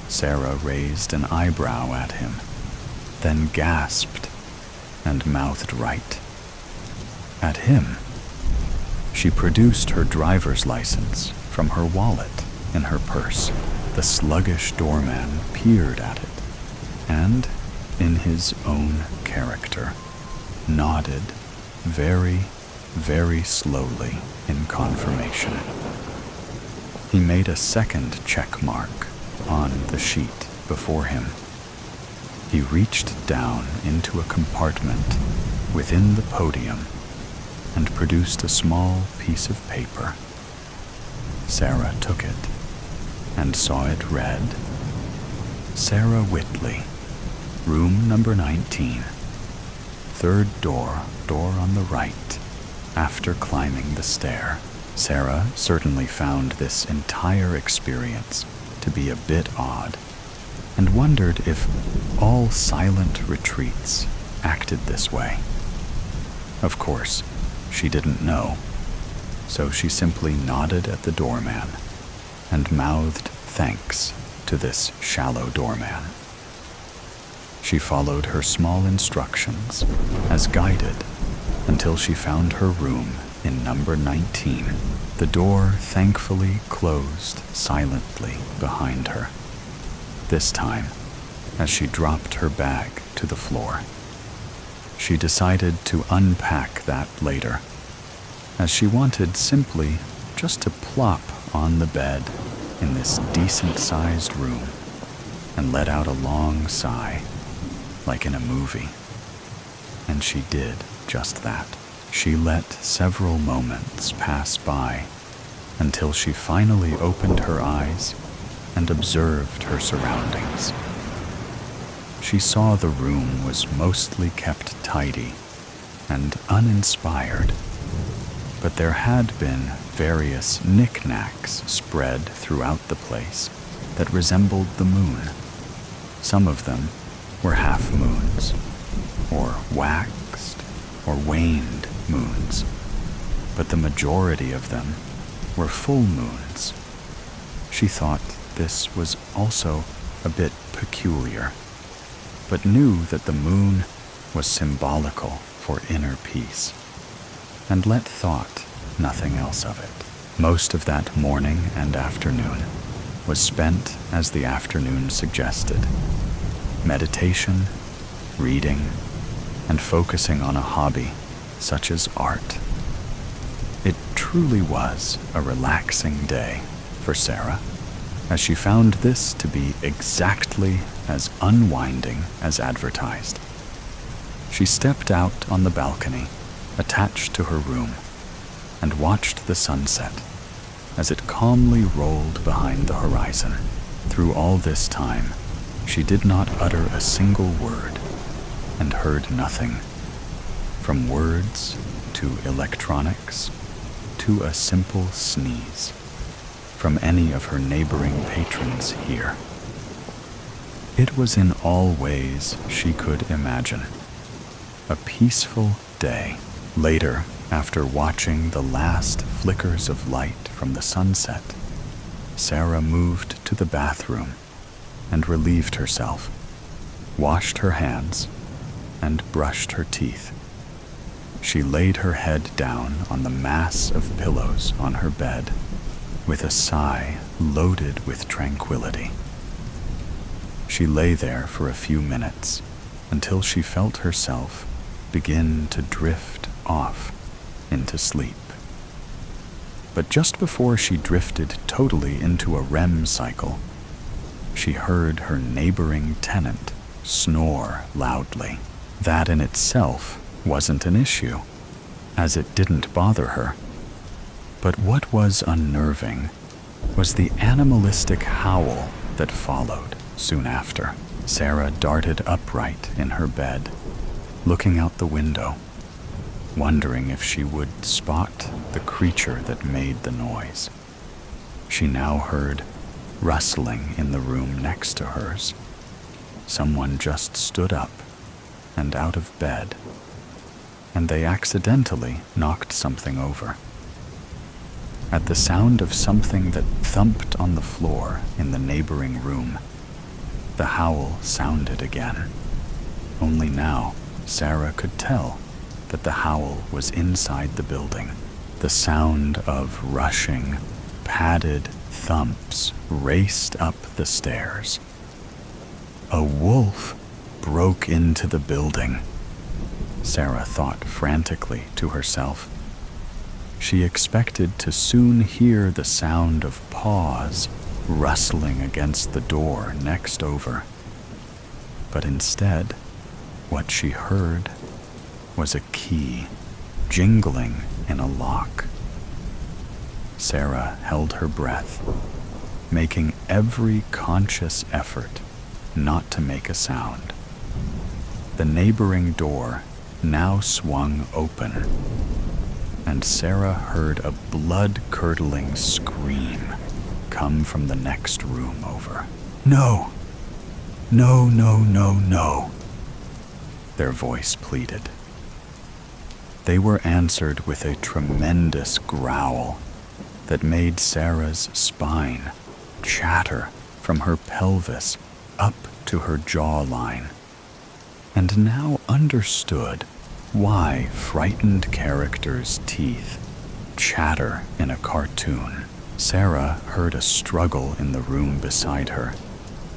Sarah raised an eyebrow at him, then gasped and mouthed right. At him. She produced her driver's license from her wallet in her purse. The sluggish doorman peered at it, and, in his own character, nodded very, very slowly in confirmation. He made a second check mark on the sheet before him. He reached down into a compartment within the podium and produced a small piece of paper. Sarah took it and saw it read, Sarah Whitley, room number 19, third door on the right, after climbing the stair. Sarah certainly found this entire experience to be a bit odd, and wondered if all silent retreats acted this way. Of course, she didn't know, so she simply nodded at the doorman and mouthed thanks to this shallow doorman. She followed her small instructions as guided until she found her room in number 19. The door thankfully closed silently behind her, this time as she dropped her bag to the floor. She decided to unpack that later, as she wanted simply just to plop on the bed in this decent-sized room and let out a long sigh, like in a movie. And she did just that. She let several moments pass by until she finally opened her eyes and observed her surroundings. She saw the room was mostly kept tidy and uninspired, but there had been various knickknacks spread throughout the place that resembled the moon. Some of them were half moons, or waxed or waned moons, but the majority of them were full moons. She thought this was also a bit peculiar, but knew that the moon was symbolical for inner peace, and let thought nothing else of it. Most of that morning and afternoon was spent as the afternoon suggested: meditation, reading, and focusing on a hobby such as art. It truly was a relaxing day for Sarah, as she found this to be exactly as unwinding as advertised. She stepped out on the balcony attached to her room and watched the sunset as it calmly rolled behind the horizon. Through all this time, she did not utter a single word and heard nothing, from words to electronics to a simple sneeze, from any of her neighboring patrons here. It was in all ways she could imagine a peaceful day. Later, after watching the last flickers of light from the sunset, Sarah moved to the bathroom and relieved herself, washed her hands, and brushed her teeth. She laid her head down on the mass of pillows on her bed with a sigh loaded with tranquility. She lay there for a few minutes until she felt herself begin to drift off into sleep. But just before she drifted totally into a REM cycle, she heard her neighboring tenant snore loudly. That in itself wasn't an issue, as it didn't bother her. But what was unnerving was the animalistic howl that followed soon after. Sarah darted upright in her bed, looking out the window, wondering if she would spot the creature that made the noise. She now heard rustling in the room next to hers. Someone just stood up and out of bed, and they accidentally knocked something over. At the sound of something that thumped on the floor in the neighboring room, the howl sounded again. Only now, Sarah could tell that the howl was inside the building. The sound of rushing, padded thumps raced up the stairs. A wolf broke into the building, Sarah thought frantically to herself. She expected to soon hear the sound of paws rustling against the door next over. But instead, what she heard was a key jingling in a lock. Sarah held her breath, making every conscious effort not to make a sound. The neighboring door now swung open, and Sarah heard a blood-curdling scream come from the next room over. "No! No, no, no, no!" their voice pleaded. They were answered with a tremendous growl that made Sarah's spine chatter from her pelvis up to her jawline, and now understood why frightened characters' teeth chatter in a cartoon. Sarah heard a struggle in the room beside her,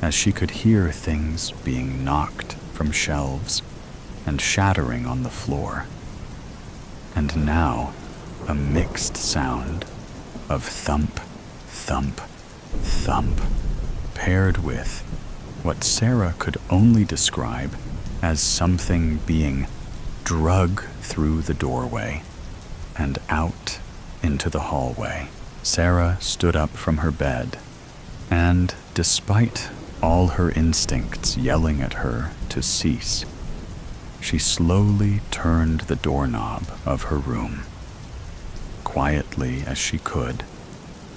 as she could hear things being knocked from shelves and shattering on the floor. And now a mixed sound of thump, thump, thump, paired with what Sarah could only describe as something being drug through the doorway and out into the hallway. Sarah stood up from her bed, and despite all her instincts yelling at her to cease, she slowly turned the doorknob of her room. Quietly as she could,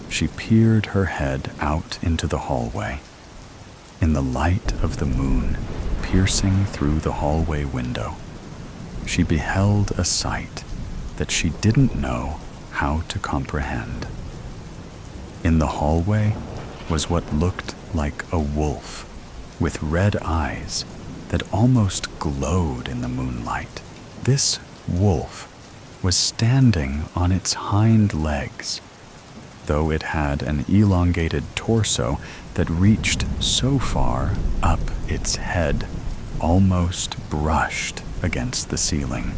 she peered her head out into the hallway. In the light of the moon piercing through the hallway window, she beheld a sight that she didn't know how to comprehend. In the hallway was what looked like a wolf with red eyes that almost glowed in the moonlight. This wolf was standing on its hind legs, though it had an elongated torso that reached so far up its head, almost brushed against the ceiling.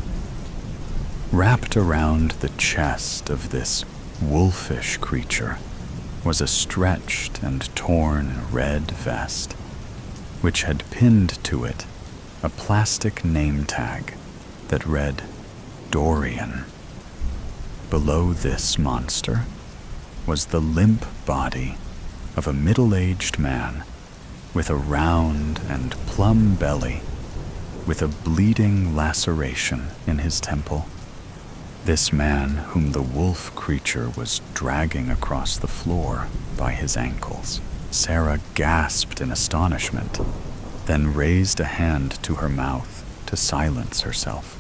Wrapped around the chest of this wolfish creature was a stretched and torn red vest, which had pinned to it a plastic name tag that read Dorian. Below this monster was the limp body of a middle-aged man with a round and plumb belly, with a bleeding laceration in his temple. This man, whom the wolf creature was dragging across the floor by his ankles. Sarah gasped in astonishment, then raised a hand to her mouth to silence herself,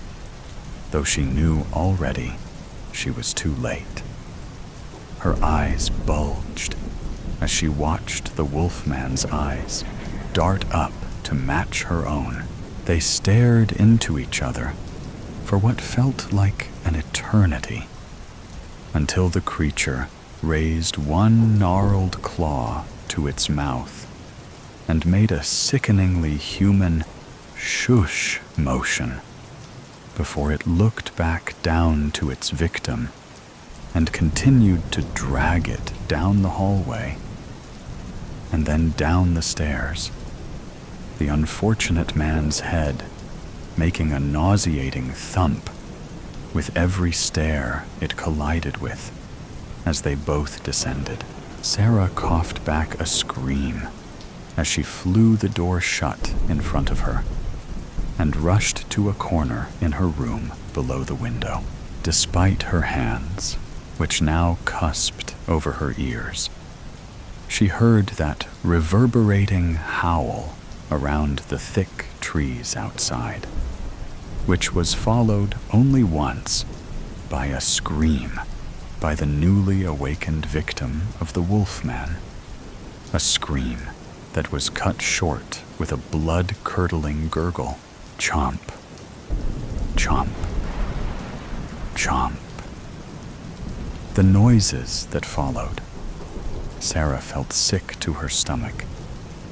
though she knew already she was too late. Her eyes bulged as she watched the wolfman's eyes dart up to match her own. They stared into each other for what felt like an eternity, until the creature raised one gnarled claw to its mouth and made a sickeningly human shush motion before it looked back down to its victim and continued to drag it down the hallway and then down the stairs, the unfortunate man's head making a nauseating thump with every stair it collided with as they both descended. Sarah coughed back a scream as she flew the door shut in front of her and rushed to a corner in her room below the window. Despite her hands, which now cusped over her ears, she heard that reverberating howl around the thick trees outside, which was followed only once by a scream by the newly awakened victim of the wolfman, a scream that was cut short with a blood-curdling gurgle. Chomp, chomp, chomp. The noises that followed. Sarah felt sick to her stomach,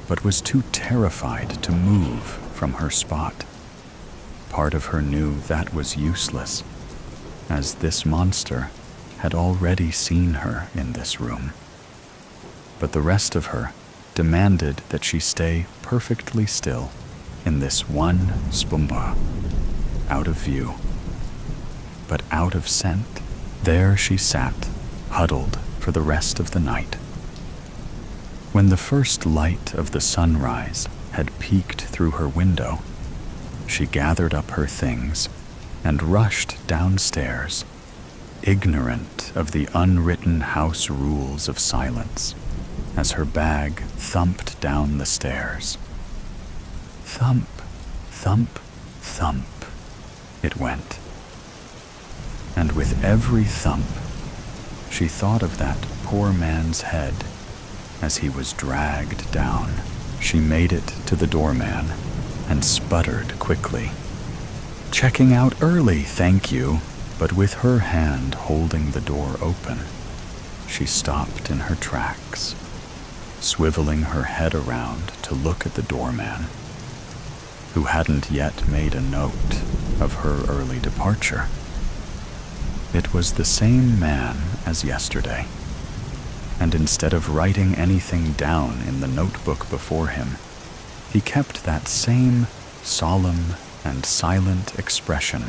but was too terrified to move from her spot. Part of her knew that was useless, as this monster had already seen her in this room. But the rest of her demanded that she stay perfectly still in this one spumba, out of view, but out of scent. There she sat, huddled for the rest of the night. When the first light of the sunrise had peeked through her window, she gathered up her things and rushed downstairs, ignorant of the unwritten house rules of silence, as her bag thumped down the stairs. Thump, thump, thump, it went. And with every thump, she thought of that poor man's head as he was dragged down. She made it to the doorman and sputtered quickly. "Checking out early, thank you." But with her hand holding the door open, she stopped in her tracks, swiveling her head around to look at the doorman, who hadn't yet made a note of her early departure. It was the same man as yesterday, and instead of writing anything down in the notebook before him, he kept that same solemn, and silent expression,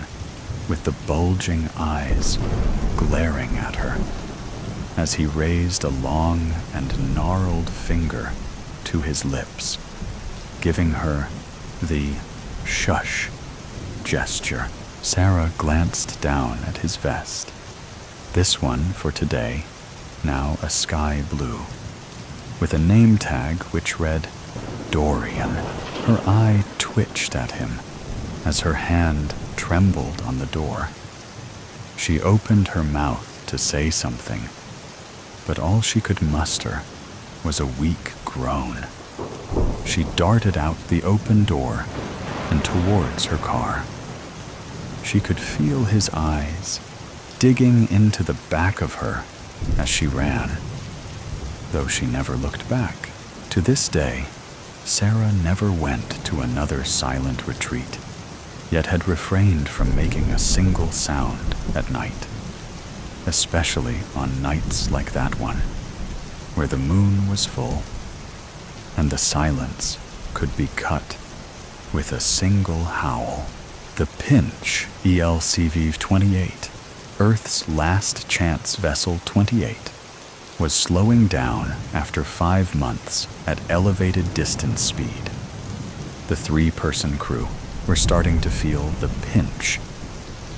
with the bulging eyes glaring at her, as he raised a long and gnarled finger to his lips, giving her the shush gesture. Sarah glanced down at his vest. This one for today, now a sky blue, with a name tag which read Dorian. Her eye twitched at him as her hand trembled on the door. She opened her mouth to say something, but all she could muster was a weak groan. She darted out the open door and towards her car. She could feel his eyes digging into the back of her as she ran, though she never looked back. To this day, Sarah never went to another silent retreat, yet had refrained from making a single sound at night, especially on nights like that one, where the moon was full and the silence could be cut with a single howl. The Pinch ELCV 28, Earth's last chance vessel 28, was slowing down after 5 months at elevated distance speed. The 3-person crew were starting to feel the pinch.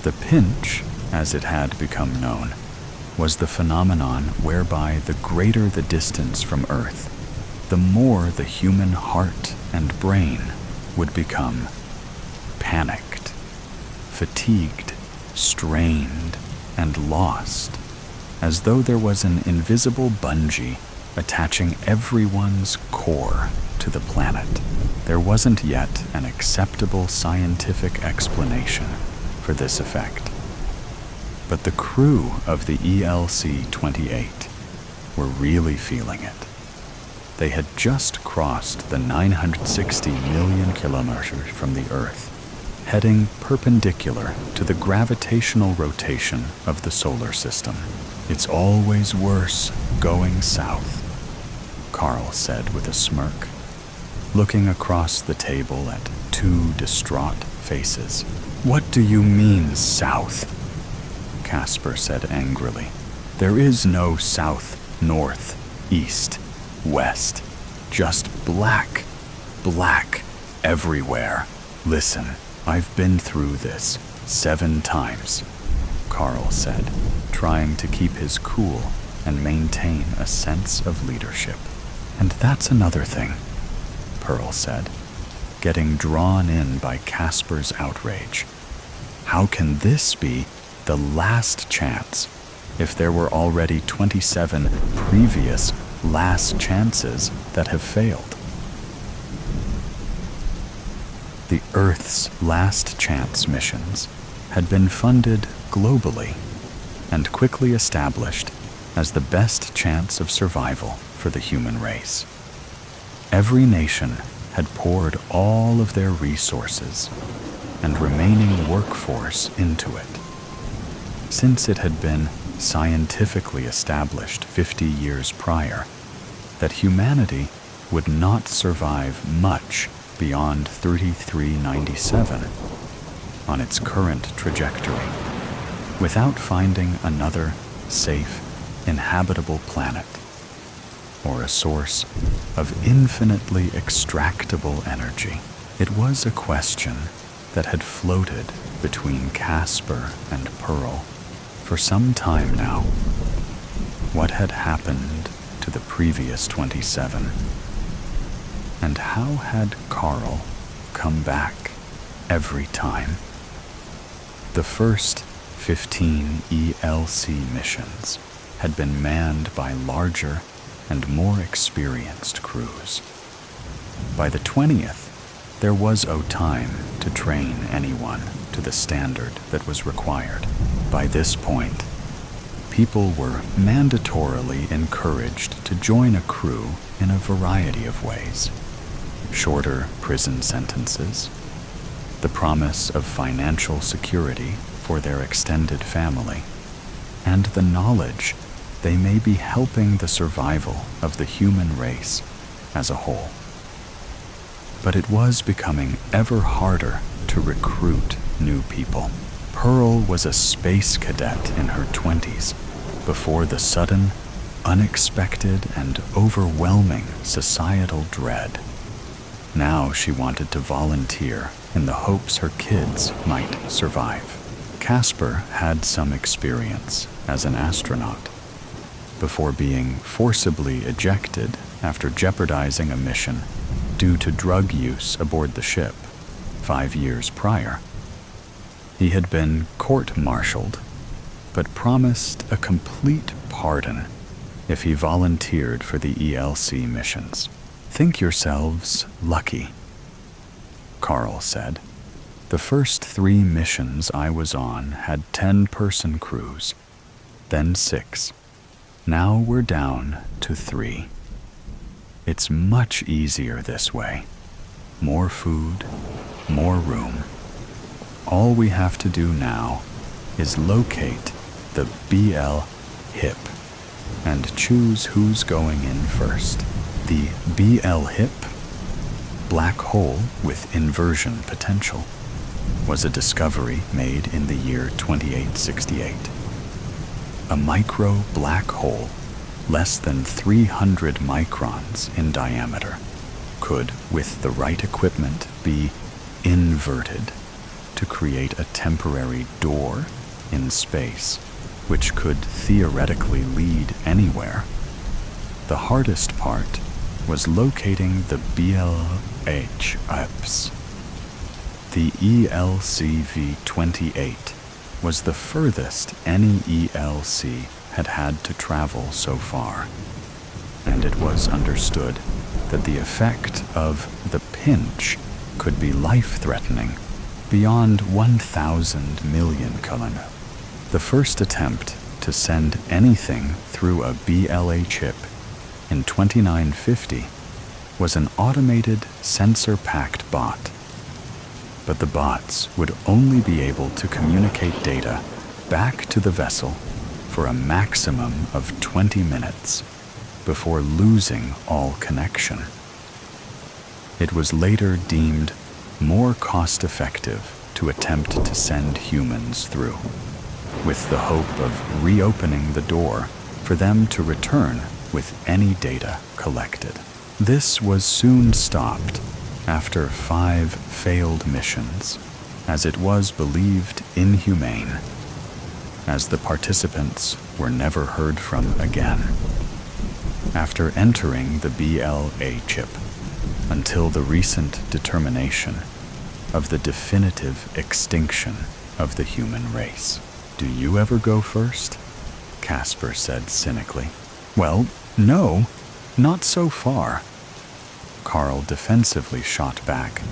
The pinch, as it had become known, was the phenomenon whereby the greater the distance from Earth, the more the human heart and brain would become panicked, fatigued, strained, and lost, as though there was an invisible bungee attaching everyone's core to the planet. There wasn't yet an acceptable scientific explanation for this effect, but the crew of the ELC-28 were really feeling it. They had just crossed the 960 million kilometers from the Earth, heading perpendicular to the gravitational rotation of the solar system. "It's always worse going south," Carl said with a smirk, looking across the table at 2 distraught faces. "What do you mean, south?" Casper said angrily. "There is no south, north, east, west. Just black, black everywhere. Listen, I've been through this 7 times, Carl said, trying to keep his cool and maintain a sense of leadership. "And that's another thing," Pearl said, getting drawn in by Casper's outrage. "How can this be the last chance if there were already 27 previous last chances that have failed?" The Earth's last chance missions had been funded globally and quickly established as the best chance of survival for the human race. Every nation had poured all of their resources and remaining workforce into it. Since it had been scientifically established 50 years prior that humanity would not survive much beyond 3397 on its current trajectory without finding another safe, inhabitable planet or a source of infinitely extractable energy. It was a question that had floated between Casper and Pearl for some time now. What had happened to the previous 27? And how had Carl come back every time? The first 15 ELC missions had been manned by larger and more experienced crews. By the 20th, there was no time to train anyone to the standard that was required. By this point, people were mandatorily encouraged to join a crew in a variety of ways. Shorter prison sentences, the promise of financial security for their extended family, and the knowledge they may be helping the survival of the human race as a whole. but it was becoming ever harder to recruit new people. Pearl was a space cadet in her 20s before the sudden, unexpected, and overwhelming societal dread. Now she wanted to volunteer in the hopes her kids might survive. Casper had some experience as an astronaut before being forcibly ejected after jeopardizing a mission due to drug use aboard the ship 5 years prior. He had been court-martialed, but promised a complete pardon if he volunteered for the ELC missions. "Think yourselves lucky," Carl said. "The first 3 missions I was on had 10-person crews, then 6. Now we're down to 3. It's much easier this way. More food, more room. All we have to do now is locate the BL hip and choose who's going in first." The BL hip, black hole with inversion potential, was a discovery made in the year 2868. A micro black hole, less than 300 microns in diameter, could, with the right equipment, be inverted to create a temporary door in space, which could theoretically lead anywhere. The hardest part was locating the BLH IPS. The ELCV-28 was the furthest any ELC had to travel so far, and it was understood that the effect of the pinch could be life-threatening beyond 1,000 million kilometers. The first attempt to send anything through a BLA chip in 2950 was an automated sensor-packed bot. But the bots would only be able to communicate data back to the vessel for a maximum of 20 minutes before losing all connection. It was later deemed more cost-effective to attempt to send humans through, with the hope of reopening the door for them to return with any data collected. This was soon stopped after 5 failed missions, as it was believed inhumane, as the participants were never heard from again after entering the BLA chip until the recent determination of the definitive extinction of the human race. "Do you ever go first?" Casper said cynically. "Well, no, not so far," Carl defensively shot back.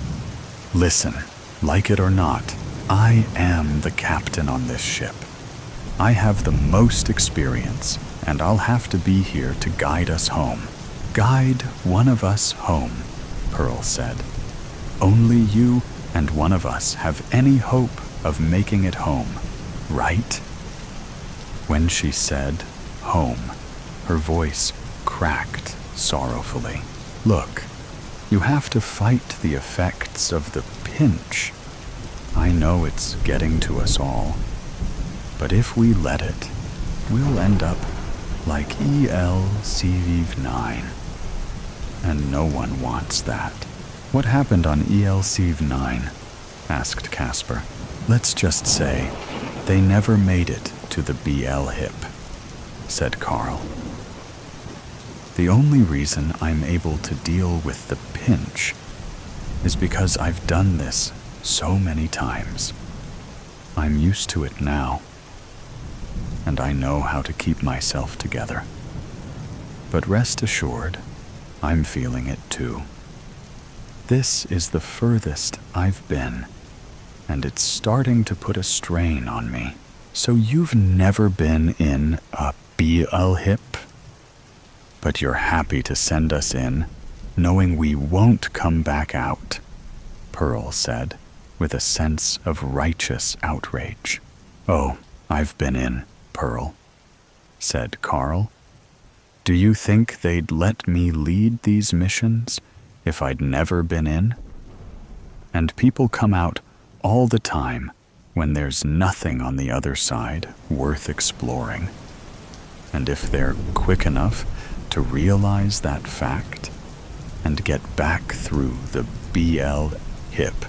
"Listen, like it or not, I am the captain on this ship. I have the most experience, and I'll have to be here to guide us home." "Guide one of us home," Pearl said. "Only you and one of us have any hope of making it home, right?" When she said home, her voice cracked sorrowfully. "Look, you have to fight the effects of the pinch. I know it's getting to us all, but if we let it, we'll end up like ELCV-9. And no one wants that." "What happened on ELCV-9?" asked Casper. "Let's just say they never made it to the BL hip," said Carl. "The only reason I'm able to deal with the pinch is because I've done this so many times. I'm used to it now, and I know how to keep myself together. But rest assured, I'm feeling it too. This is the furthest I've been, and it's starting to put a strain on me." "So you've never been in a BL hip? But you're happy to send us in, knowing we won't come back out," Pearl said, with a sense of righteous outrage. "Oh, I've been in, Pearl," said Carl. "Do you think they'd let me lead these missions if I'd never been in? And people come out all the time when there's nothing on the other side worth exploring. And if they're quick enough to realize that fact and get back through the BL hip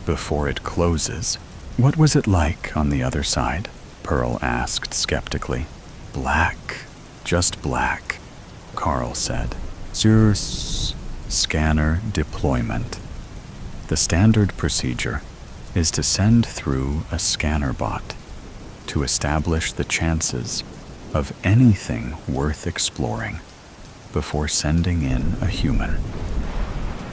before it closes. What was it like on the other side? Pearl asked skeptically. Black, just black, Carl said. Zeus. Scanner deployment. The standard procedure is to send through a scanner bot to establish the chances of anything worth exploring before sending in a human.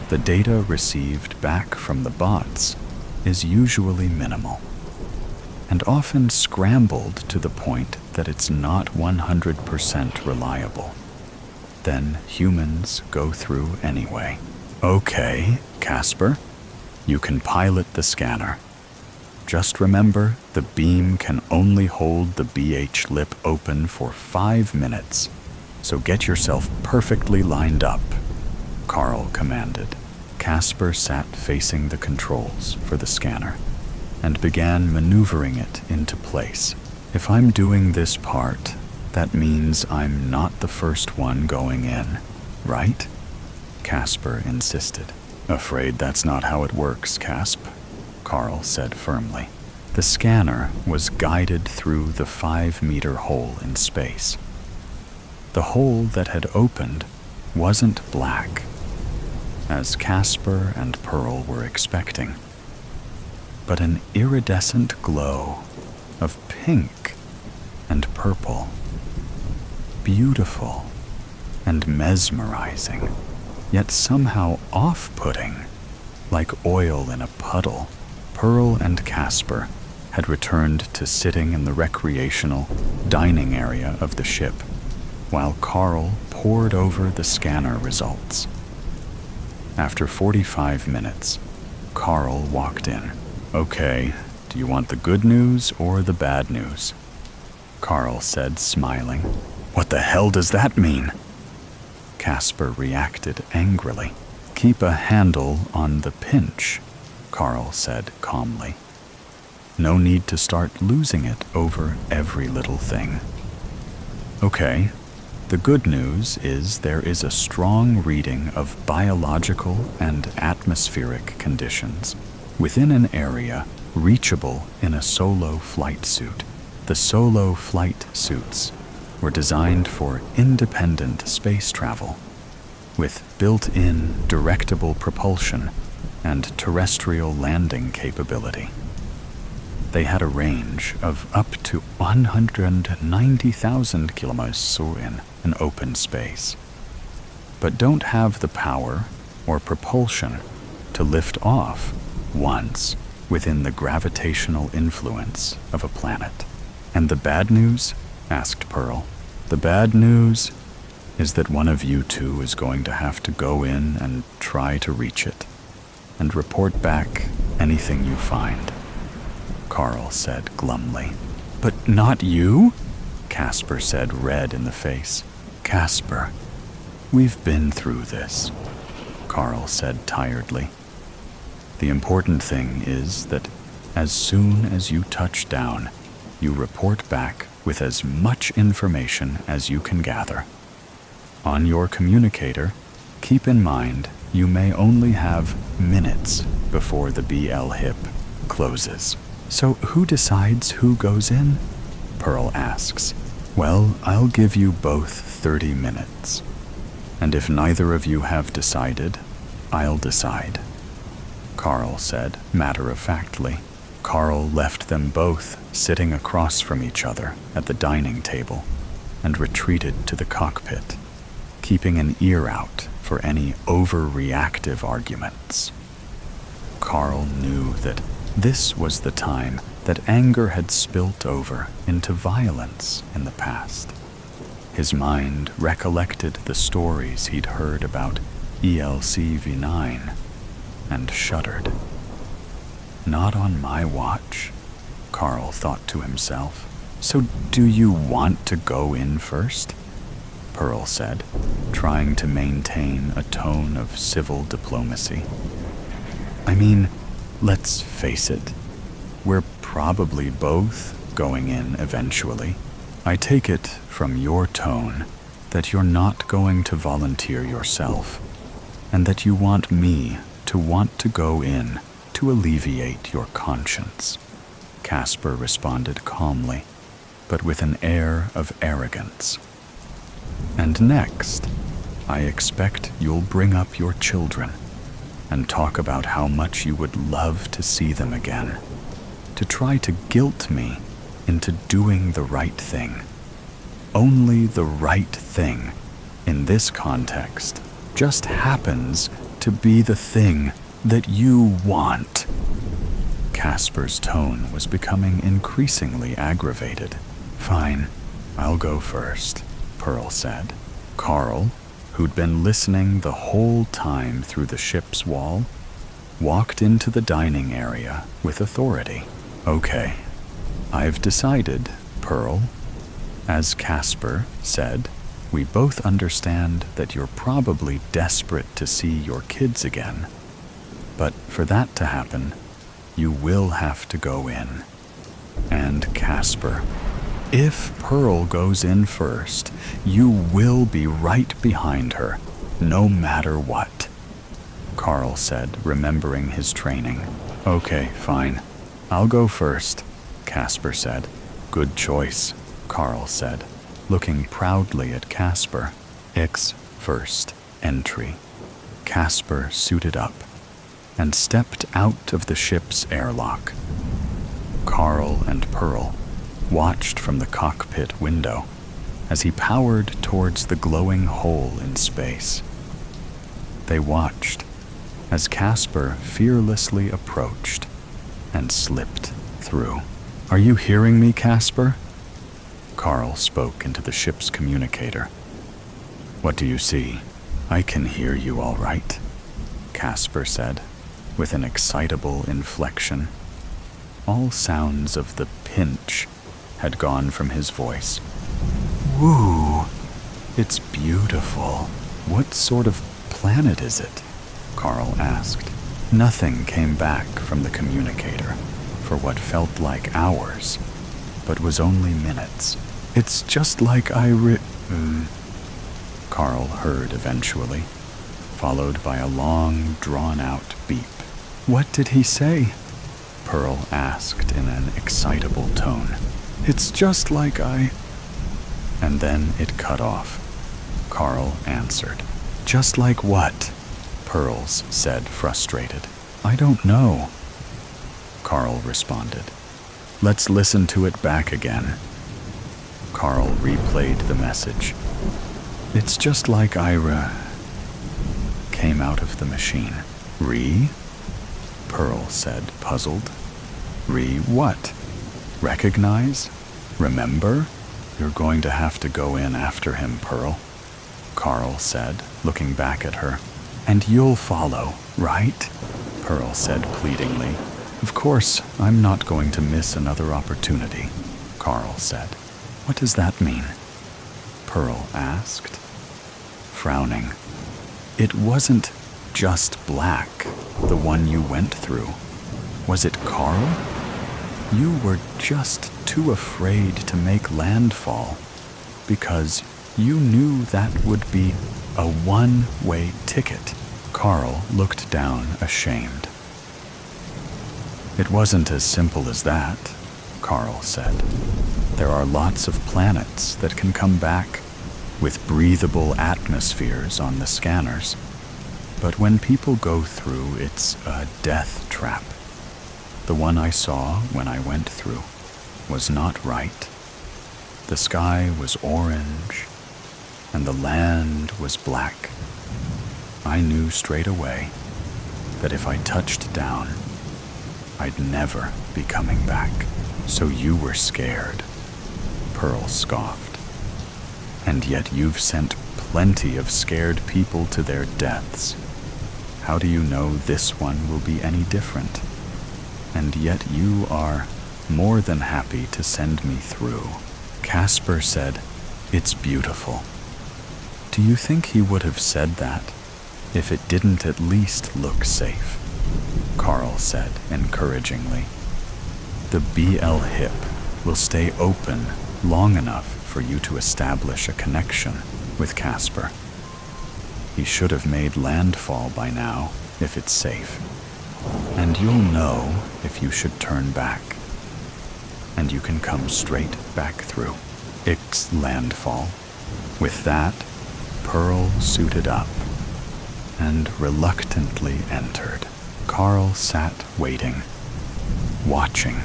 The data received back from the bots is usually minimal and often scrambled to the point that it's not 100% reliable. Then humans go through anyway. Okay, Casper, you can pilot the scanner. Just remember, the beam can only hold the BH lip open for 5 minutes, so get yourself perfectly lined up, Carl commanded. Casper sat facing the controls for the scanner and began maneuvering it into place. If I'm doing this part, that means I'm not the first one going in, right? Casper insisted. Afraid that's not how it works, Casp, Carl said firmly. The scanner was guided through the 5-meter hole in space. The hole that had opened wasn't black, as Casper and Pearl were expecting, but an iridescent glow of pink and purple. Beautiful and mesmerizing, yet somehow off-putting, like oil in a puddle. Pearl and Casper had returned to sitting in the recreational dining area of the ship, while Carl pored over the scanner results. After 45 minutes, Carl walked in. Okay, do you want the good news or the bad news? Carl said, smiling. What the hell does that mean? Casper reacted angrily. Keep a handle on the pinch, Carl said calmly. No need to start losing it over every little thing. Okay, the good news is there is a strong reading of biological and atmospheric conditions within an area reachable in a solo flight suit. The solo flight suits were designed for independent space travel, with built-in directable propulsion and terrestrial landing capability. They had a range of up to 190,000 kilometers in an open space, but don't have the power or propulsion to lift off once within the gravitational influence of a planet. And the bad news? Asked Pearl. The bad news is that one of you two is going to have to go in and try to reach it, and report back anything you find, Carl said glumly. But not you? Casper said, red in the face. Casper, we've been through this, Carl said tiredly. The important thing is that as soon as you touch down, you report back with as much information as you can gather. On your communicator, keep in mind you may only have minutes before the BL hip closes. So who decides who goes in? Pearl asks. Well, I'll give you both 30 minutes. And if neither of you have decided, I'll decide, Carl said matter-of-factly. Carl left them both sitting across from each other at the dining table and retreated to the cockpit, keeping an ear out for any overreactive arguments. Carl knew that this was the time that anger had spilt over into violence in the past. His mind recollected the stories he'd heard about ELC-V9 and shuddered. Not on my watch, Carl thought to himself. So do you want to go in first? Pearl said, trying to maintain a tone of civil diplomacy. I mean, let's face it, we're probably both going in eventually. I take it from your tone that you're not going to volunteer yourself, and that you want me to want to go in to alleviate your conscience. Casper responded calmly, but with an air of arrogance. And next, I expect you'll bring up your children and talk about how much you would love to see them again, to try to guilt me into doing the right thing. Only the right thing, in this context, just happens to be the thing that you want. Casper's tone was becoming increasingly aggravated. Fine, I'll go first, Pearl said. Carl, who'd been listening the whole time through the ship's wall, walked into the dining area with authority. Okay, I've decided, Pearl. As Casper said, we both understand that you're probably desperate to see your kids again. But for that to happen, you will have to go in. And Casper, if Pearl goes in first, you will be right behind her, no matter what, Carl said, remembering his training. Okay, fine. I'll go first, Casper said. Good choice, Carl said, looking proudly at Casper. X first entry. Casper suited up and stepped out of the ship's airlock. Carl and Pearl watched from the cockpit window as he powered towards the glowing hole in space. They watched as Casper fearlessly approached and slipped through. Are you hearing me, Casper? Carl spoke into the ship's communicator. What do you see? I can hear you all right, Casper said, with an excitable inflection. All sounds of the pinch had gone from his voice. Woo! It's beautiful. What sort of planet is it? Carl asked. Nothing came back from the communicator for what felt like hours, but was only minutes. It's just like Carl heard eventually, followed by a long, drawn-out beep. What did he say? Pearl asked in an excitable tone. It's just like And then it cut off. Carl answered. Just like what? Pearls said, frustrated. I don't know. Carl responded. Let's listen to it back again. Carl replayed the message. It's just like came out of the machine. Pearl said, puzzled. What? Recognize? Remember? You're going to have to go in after him, Pearl, Carl said, looking back at her. And you'll follow, right? Pearl said pleadingly. Of course, I'm not going to miss another opportunity, Carl said. What does that mean? Pearl asked, frowning. It wasn't just Black, the one you went through. Was it Carl? You were just too afraid to make landfall because you knew that would be a one-way ticket. Carl looked down, ashamed. It wasn't as simple as that, Carl said. There are lots of planets that can come back with breathable atmospheres on the scanners. But when people go through, it's a death trap. The one I saw when I went through was not right. The sky was orange, and the land was black. I knew straight away that if I touched down, I'd never be coming back. So you were scared, Pearl scoffed. And yet you've sent plenty of scared people to their deaths. How do you know this one will be any different? And yet you are more than happy to send me through. Casper said, it's beautiful. Do you think he would have said that if it didn't at least look safe? Carl said encouragingly. The BL hip will stay open long enough for you to establish a connection with Casper. He should have made landfall by now if it's safe. And you'll know if you should turn back. And you can come straight back through. Ix landfall. With that, Pearl suited up and reluctantly entered. Carl sat waiting, watching,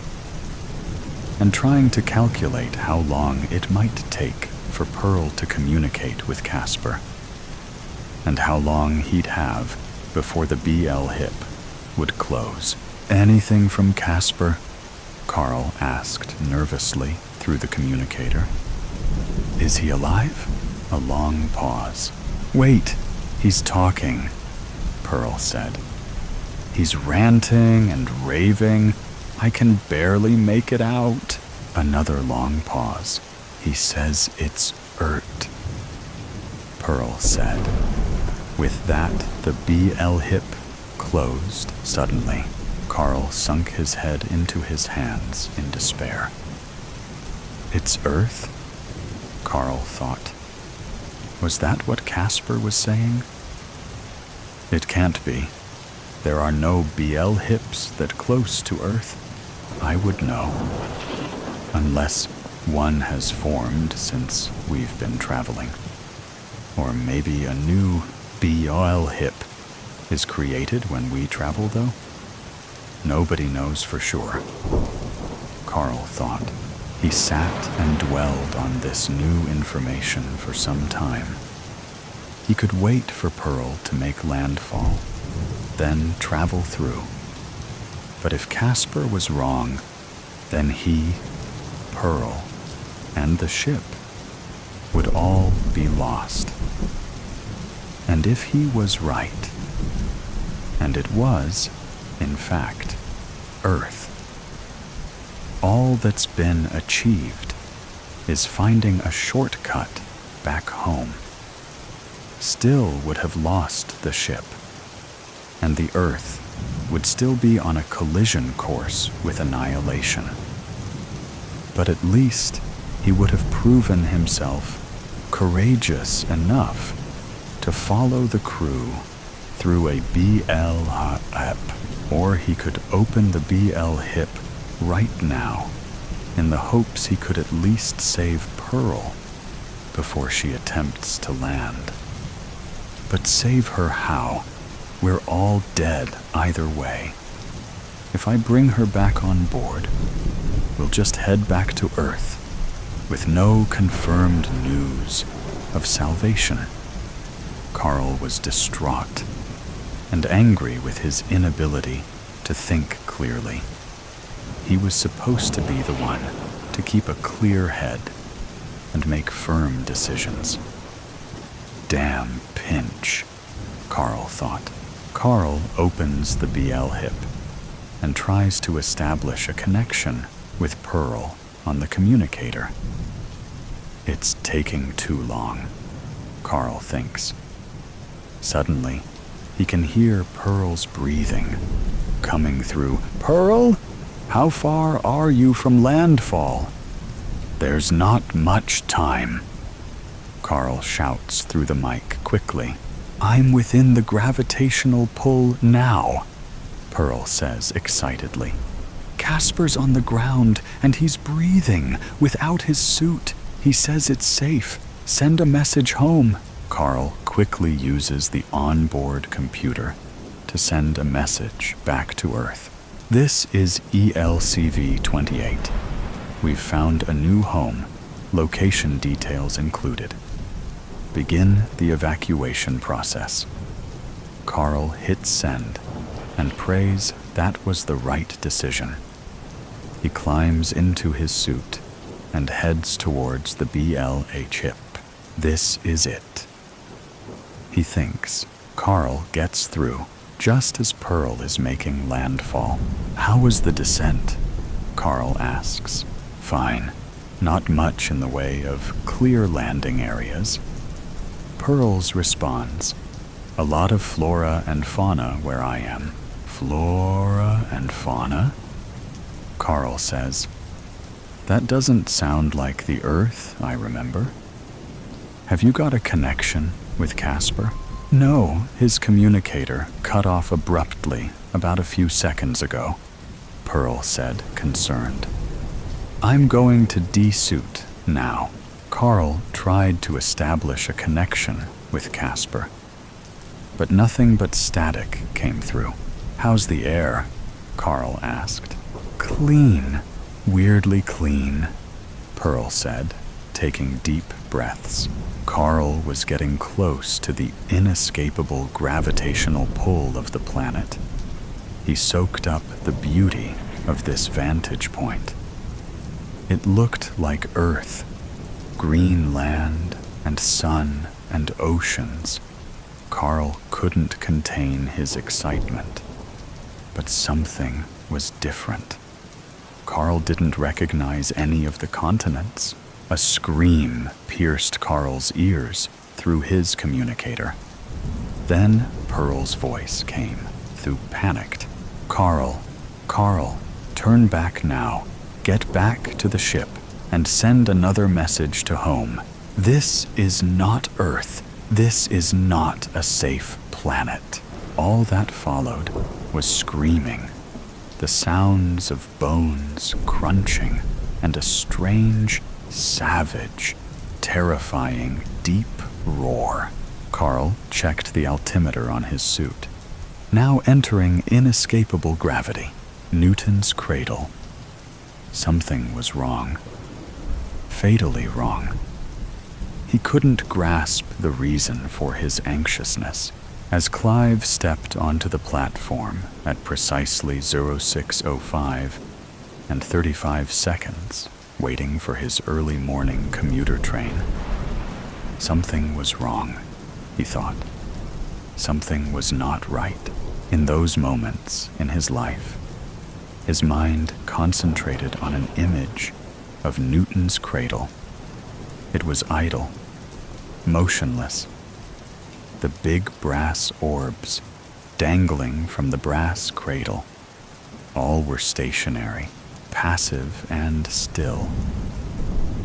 and trying to calculate how long it might take for Pearl to communicate with Casper, and how long he'd have before the BL hip would close. Anything from Casper? Carl asked nervously through the communicator. Is he alive? A long pause. Wait, he's talking, Pearl said. He's ranting and raving. I can barely make it out. Another long pause. He says it's Ert, Pearl said. With that, the BL hip closed suddenly. Carl sunk his head into his hands in despair. It's Earth? Carl thought. Was that what Casper was saying? It can't be. There are no BL hips that close to Earth. I would know. Unless one has formed since we've been traveling. Or maybe a new BL hip is created when we travel, though? Nobody knows for sure. Carl thought. He sat and dwelled on this new information for some time. He could wait for Pearl to make landfall, then travel through. But if Casper was wrong, then he, Pearl, and the ship would all be lost. And if he was right, and it was, in fact, Earth, all that's been achieved is finding a shortcut back home. Still would have lost the ship, and the Earth would still be on a collision course with annihilation. But at least he would have proven himself courageous enough to follow the crew through a BL hip, or he could open the BL hip right now in the hopes he could at least save Pearl before she attempts to land. But save her how? We're all dead either way. If I bring her back on board, we'll just head back to Earth with no confirmed news of salvation. Carl was distraught and angry with his inability to think clearly. He was supposed to be the one to keep a clear head and make firm decisions. Damn pinch, Carl thought. Carl opens the BL hip and tries to establish a connection with Pearl on the communicator. It's taking too long, Carl thinks. Suddenly, he can hear Pearl's breathing coming through. Pearl? How far are you from landfall? There's not much time. Carl shouts through the mic quickly. I'm within the gravitational pull now, Pearl says excitedly. Casper's on the ground and he's breathing without his suit. He says it's safe. Send a message home. Carl quickly uses the onboard computer to send a message back to Earth. This is ELCV-28. We've found a new home, location details included. Begin the evacuation process. Carl hits send and prays that was the right decision. He climbs into his suit and heads towards the BLH hip. This is it. He thinks. Carl gets through just as Pearl is making landfall. How was the descent? Carl asks. Fine. Not much in the way of clear landing areas. Pearls responds, "A lot of flora and fauna where I am." "Flora and fauna?" Carl says, "That doesn't sound like the Earth I remember." "Have you got a connection with Casper?" "No, his communicator cut off abruptly about a few seconds ago," Pearl said, concerned. "I'm going to desuit now." Carl tried to establish a connection with Casper, but nothing but static came through. "How's the air?" Carl asked. "Clean, weirdly clean," Pearl said, taking deep breaths. Carl was getting close to the inescapable gravitational pull of the planet. He soaked up the beauty of this vantage point. It looked like Earth, green land and sun and oceans. Carl couldn't contain his excitement, but something was different. Carl didn't recognize any of the continents. A scream pierced Carl's ears through his communicator. Then Pearl's voice came through panicked. "Carl, turn back now. Get back to the ship and send another message to home. This is not Earth. This is not a safe planet." All that followed was screaming, the sounds of bones crunching, and a strange, savage, terrifying, deep roar. Carl checked the altimeter on his suit. Now entering inescapable gravity, Newton's cradle. Something was wrong. Fatally wrong. He couldn't grasp the reason for his anxiousness. As Clive stepped onto the platform at precisely 06:05 and 35 seconds, waiting for his early morning commuter train, something was wrong, he thought. Something was not right. In those moments in his life, his mind concentrated on an image of Newton's cradle. It was idle, motionless. The big brass orbs dangling from the brass cradle. All were stationary, passive and still.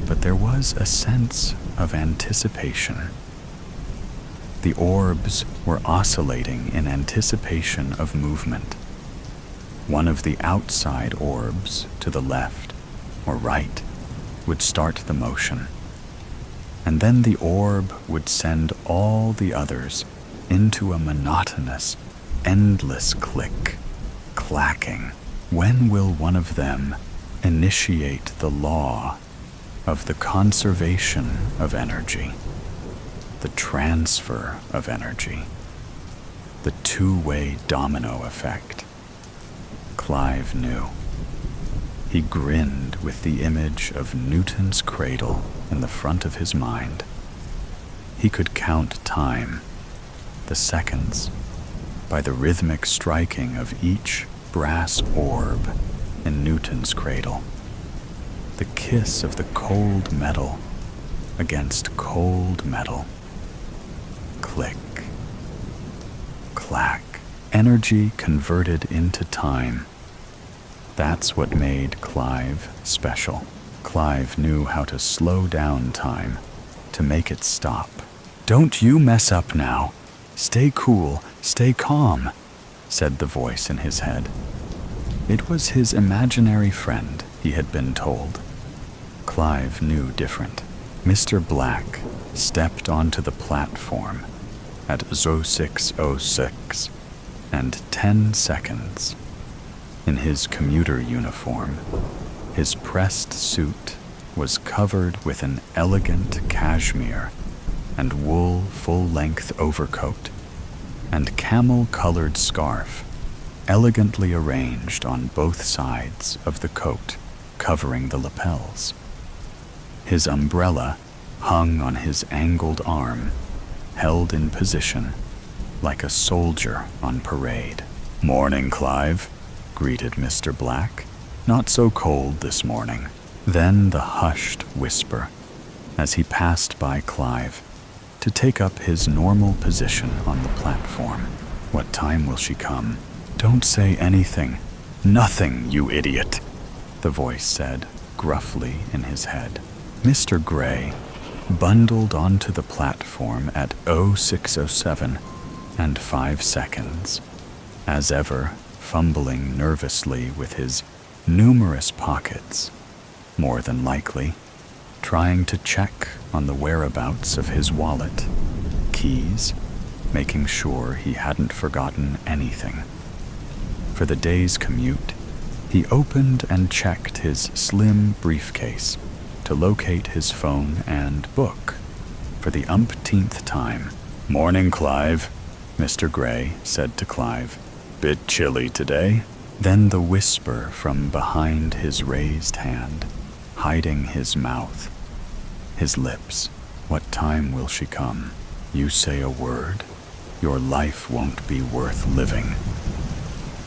But there was a sense of anticipation. The orbs were oscillating in anticipation of movement. One of the outside orbs to the left or right would start the motion, and then the orb would send all the others into a monotonous, endless click, clacking. When will one of them initiate the law of the conservation of energy, the transfer of energy, the two-way domino effect? Clive knew. He grinned with the image of Newton's cradle in the front of his mind. He could count time, the seconds, by the rhythmic striking of each brass orb in Newton's cradle. The kiss of the cold metal against cold metal. Click, clack, energy converted into time. That's what made Clive special. Clive knew how to slow down time, to make it stop. "Don't you mess up now. Stay cool, stay calm," said the voice in his head. It was his imaginary friend, he had been told. Clive knew different. Mr. Black stepped onto the platform at 06:06 and 10 seconds. In his commuter uniform, his pressed suit was covered with an elegant cashmere and wool full-length overcoat and camel-colored scarf elegantly arranged on both sides of the coat, covering the lapels. His umbrella hung on his angled arm, held in position like a soldier on parade. "Morning, Clive," greeted Mr. Black. "Not so cold this morning." Then the hushed whisper as he passed by Clive. to take up his normal position on the platform. What time will she come? Don't say anything. Nothing, you idiot, the voice said, gruffly in his head. Mr. Gray bundled onto the platform at 06:07 and 5 seconds, as ever fumbling nervously with his numerous pockets, more than likely trying to check on the whereabouts of his wallet, keys, making sure he hadn't forgotten anything. For the day's commute, he opened and checked his slim briefcase to locate his phone and book for the umpteenth time. "Morning, Clive," Mr. Gray said to Clive. "Bit chilly today?" Then the whisper from behind his raised hand, hiding his mouth, his lips. "What time will she come? You say a word, your life won't be worth living."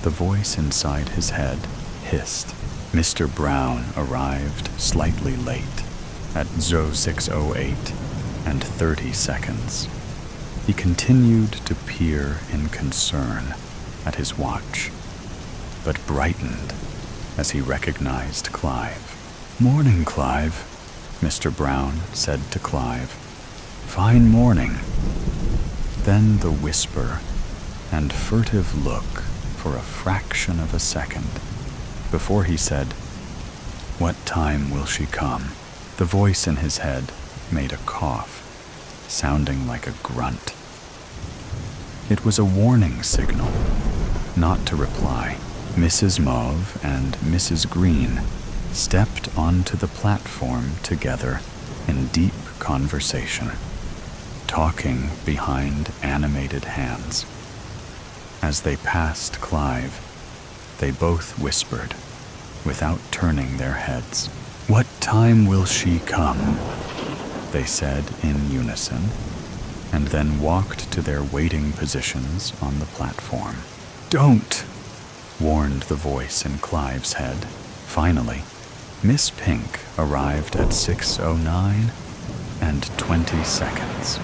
The voice inside his head hissed. Mr. Brown arrived slightly late, at 06:08 and 30 seconds. He continued to peer in concern at his watch, but brightened as he recognized Clive. "Morning, Clive," Mr. Brown said to Clive. "Fine morning." Then the whisper and furtive look for a fraction of a second before he said, "What time will she come?" The voice in his head made a cough, sounding like a grunt. It was a warning signal not to reply. Mrs. Mauve and Mrs. Green stepped onto the platform together in deep conversation, talking behind animated hands. As they passed Clive, they both whispered, without turning their heads. "What time will she come?" they said in unison, and then walked to their waiting positions on the platform. "Don't!" warned the voice in Clive's head. Finally, Miss Pink arrived at 6:09 and 20 seconds.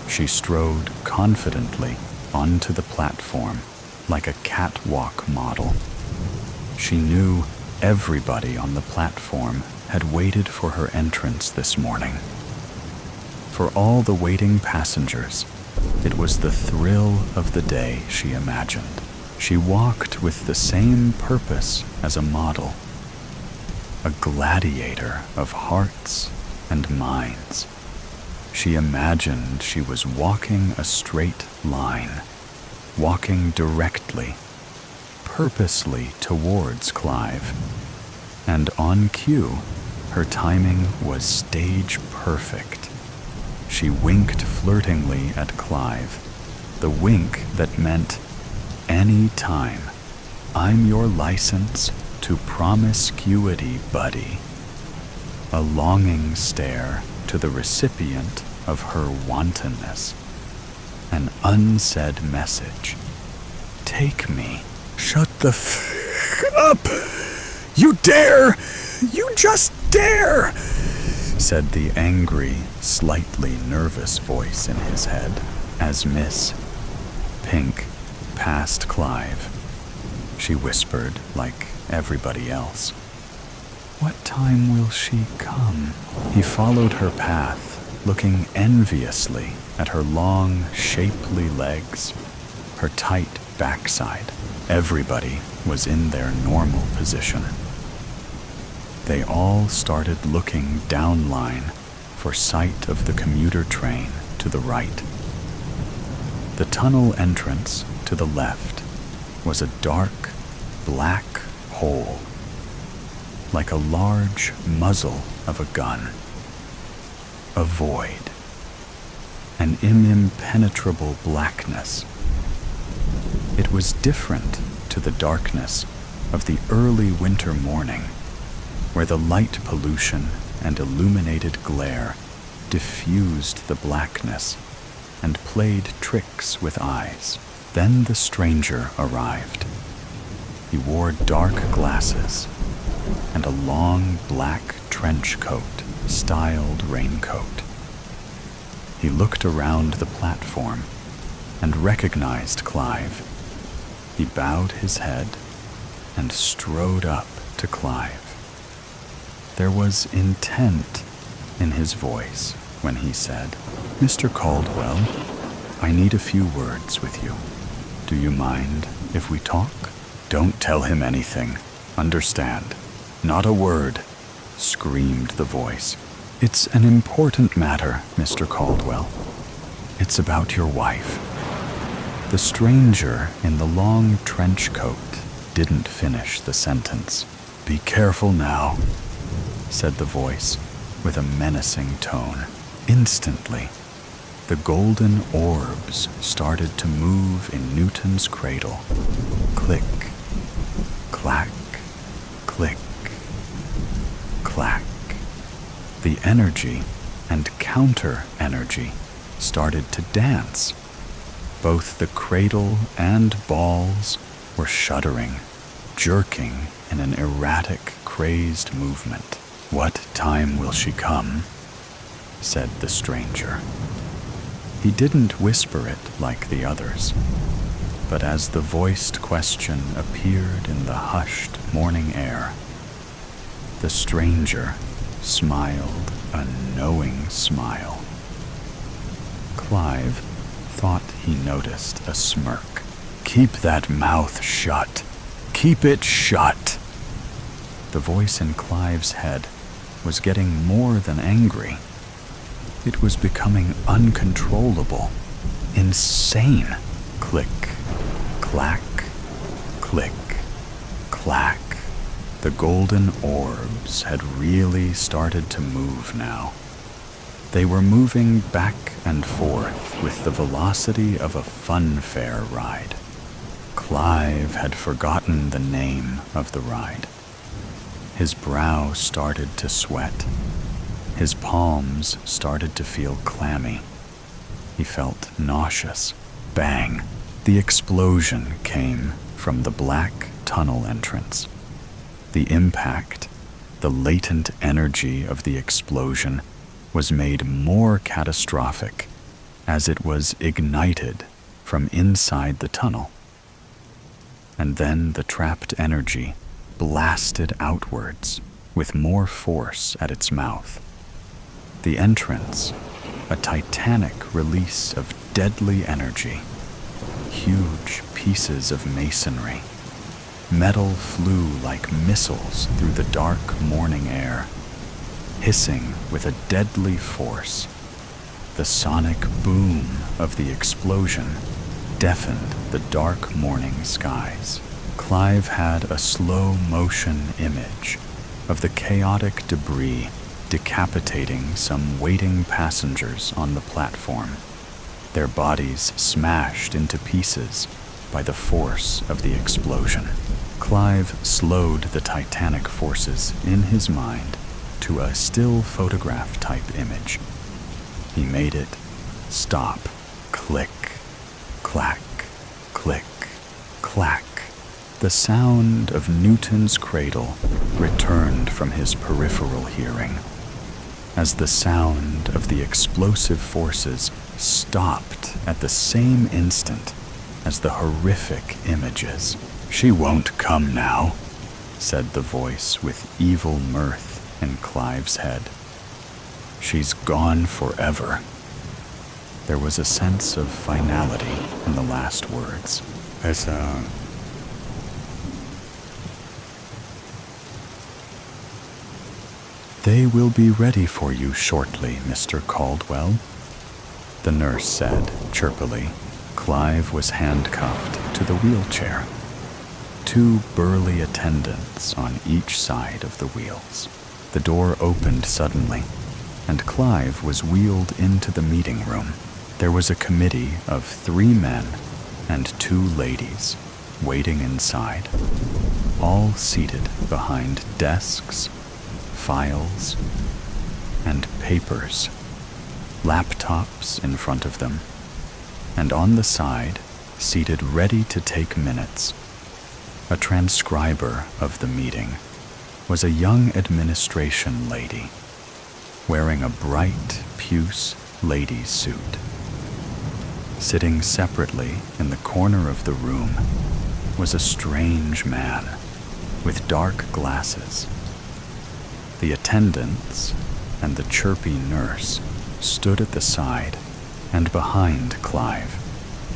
She strode confidently onto the platform like a catwalk model. She knew everybody on the platform had waited for her entrance this morning. For all the waiting passengers, it was the thrill of the day she imagined. She walked with the same purpose as a model, a gladiator of hearts and minds. She imagined she was walking a straight line, walking directly, purposely towards Clive. And on cue, her timing was stage perfect. She winked flirtingly at Clive, the wink that meant, "Any time, I'm your license to promiscuity, buddy." A longing stare to the recipient of her wantonness. An unsaid message. "Take me." "Shut the up! You dare! You just dare!" said the angry, slightly nervous voice in his head as Miss Pink passed Clive. She whispered like everybody else, "What time will she come?" He followed her path, looking enviously at her long, shapely legs, her tight backside. Everybody was in their normal position. They all started looking downline for sight of the commuter train to the right. The tunnel entrance to the left was a dark, black hole, like a large muzzle of a gun. A void, an impenetrable blackness. It was different to the darkness of the early winter morning, where the light pollution and illuminated glare diffused the blackness and played tricks with eyes. Then the stranger arrived. He wore dark glasses and a long black trench coat styled raincoat. He looked around the platform and recognized Clive. He bowed his head and strode up to Clive. There was intent in his voice when he said, "Mr. Caldwell, I need a few words with you. Do you mind if we talk?" "Don't tell him anything. Understand? Not a word," screamed the voice. "It's an important matter, Mr. Caldwell. It's about your wife." The stranger in the long trench coat didn't finish the sentence. "Be careful now," said the voice with a menacing tone. Instantly, the golden orbs started to move in Newton's cradle. Click, clack, click, clack. The energy and counter-energy started to dance. Both the cradle and balls were shuddering, jerking in an erratic, crazed movement. "What time will she come?" said the stranger. He didn't whisper it like the others, but as the voiced question appeared in the hushed morning air, the stranger smiled a knowing smile. Clive thought he noticed a smirk. "Keep that mouth shut. Keep it shut." The voice in Clive's head was getting more than angry. It was becoming uncontrollable, insane. Click, clack, click, clack. The golden orbs had really started to move now. They were moving back and forth with the velocity of a funfair ride. Clive had forgotten the name of the ride. His brow started to sweat. His palms started to feel clammy. He felt nauseous. Bang! The explosion came from the black tunnel entrance. The impact, the latent energy of the explosion, was made more catastrophic as it was ignited from inside the tunnel. And then the trapped energy blasted outwards with more force at its mouth. The entrance, a titanic release of deadly energy. Huge pieces of masonry. Metal flew like missiles through the dark morning air, hissing with a deadly force. The sonic boom of the explosion deafened the dark morning skies. Clive had a slow-motion image of the chaotic debris decapitating some waiting passengers on the platform, their bodies smashed into pieces by the force of the explosion. Clive slowed the titanic forces in his mind to a still photograph type image. He made it stop. Click, clack, click, clack. The sound of Newton's cradle returned from his peripheral hearing as the sound of the explosive forces stopped at the same instant as the horrific images. "She won't come now," said the voice with evil mirth in Clive's head. "She's gone forever." There was a sense of finality in the last words. "They will be ready for you shortly, Mr. Caldwell," the nurse said chirpily. Clive was handcuffed to the wheelchair. Two burly attendants on each side of the wheels. The door opened suddenly, and Clive was wheeled into the meeting room. There was a committee of 3 men and 2 ladies waiting inside, all seated behind desks, files, and papers, laptops in front of them, and on the side, seated ready to take minutes. A transcriber of the meeting was a young administration lady, wearing a bright puce lady's suit. Sitting separately in the corner of the room was a strange man with dark glasses. The attendants and the chirpy nurse stood at the side and behind Clive,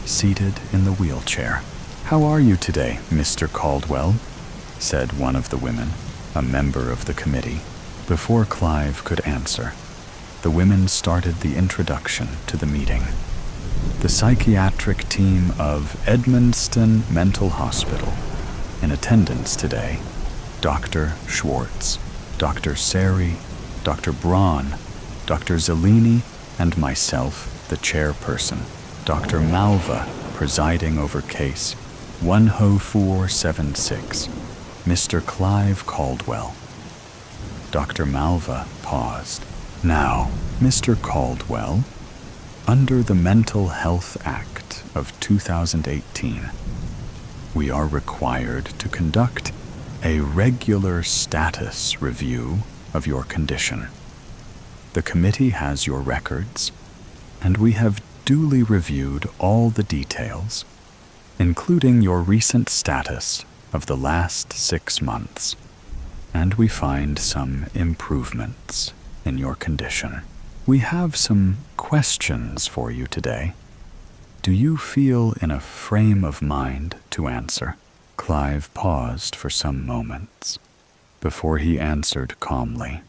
seated in the wheelchair. "How are you today, Mr. Caldwell?" said one of the women, a member of the committee. Before Clive could answer, the women started the introduction to the meeting. The psychiatric team of Edmundston Mental Hospital. In attendance today, Dr. Schwartz, Dr. Seri, Dr. Braun, Dr. Zellini, and myself, the chairperson, Dr. Malva, presiding over case 10476, Mr. Clive Caldwell. Dr. Malva paused. "Now, Mr. Caldwell, under the Mental Health Act of 2018, we are required to conduct a regular status review of your condition. The committee has your records, and we have duly reviewed all the details, including your recent status of the last 6 months, and we find some improvements in your condition. We have some questions for you today. Do you feel in a frame of mind to answer?" Clive paused for some moments before he answered calmly.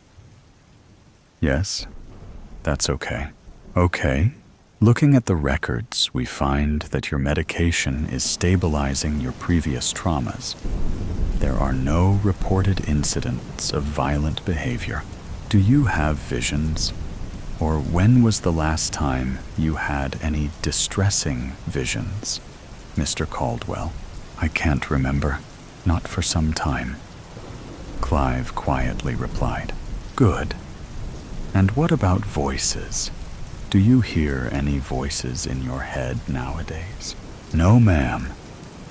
"Yes, that's okay." "Okay. Looking at the records, we find that your medication is stabilizing your previous traumas. There are no reported incidents of violent behavior. Do you have visions? Or when was the last time you had any distressing visions, Mr. Caldwell?" "I can't remember. Not for some time," Clive quietly replied. "Good. And what about voices? Do you hear any voices in your head nowadays?" "No, ma'am.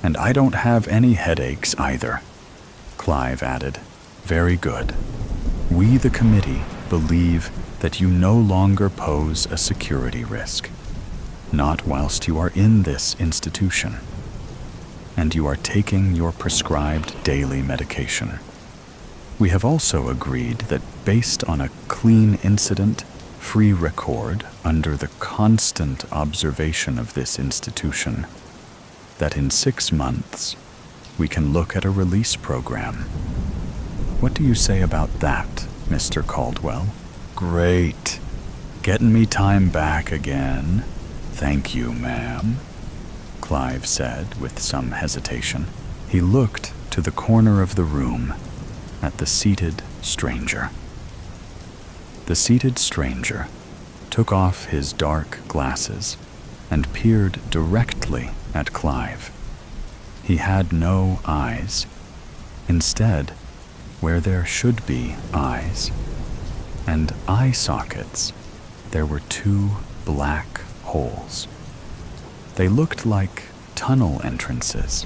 And I don't have any headaches either," Clive added. "Very good. We, the committee, believe that you no longer pose a security risk, not whilst you are in this institution, and you are taking your prescribed daily medication. We have also agreed that based on a clean incident-free record under the constant observation of this institution, that in 6 months we can look at a release program. What do you say about that, Mr. Caldwell?" "Great. Getting me time back again. Thank you, ma'am," Clive said with some hesitation. He looked to the corner of the room at the seated stranger. The seated stranger took off his dark glasses and peered directly at Clive. He had no eyes. Instead, where there should be eyes and eye sockets, there were 2 black holes. They looked like tunnel entrances,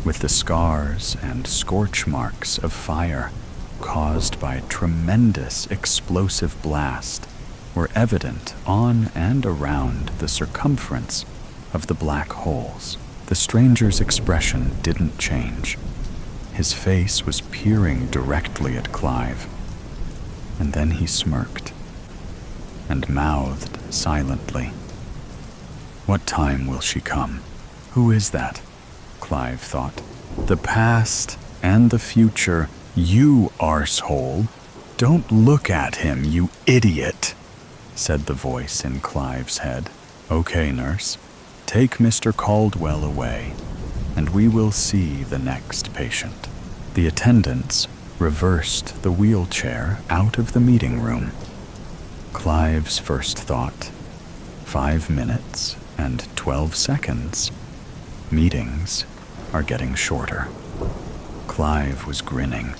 with the scars and scorch marks of fire caused by a tremendous explosive blast were evident on and around the circumference of the black holes. The stranger's expression didn't change. His face was peering directly at Clive, and then he smirked and mouthed silently, "What time will she come? Who is that?" Clive thought. "The past and the future, you arsehole. Don't look at him, you idiot," said the voice in Clive's head. "Okay, nurse, take Mr. Caldwell away, and we will see the next patient." The attendants reversed the wheelchair out of the meeting room. Clive's first thought, 5 minutes and 12 seconds. Meetings are getting shorter. Clive was grinning,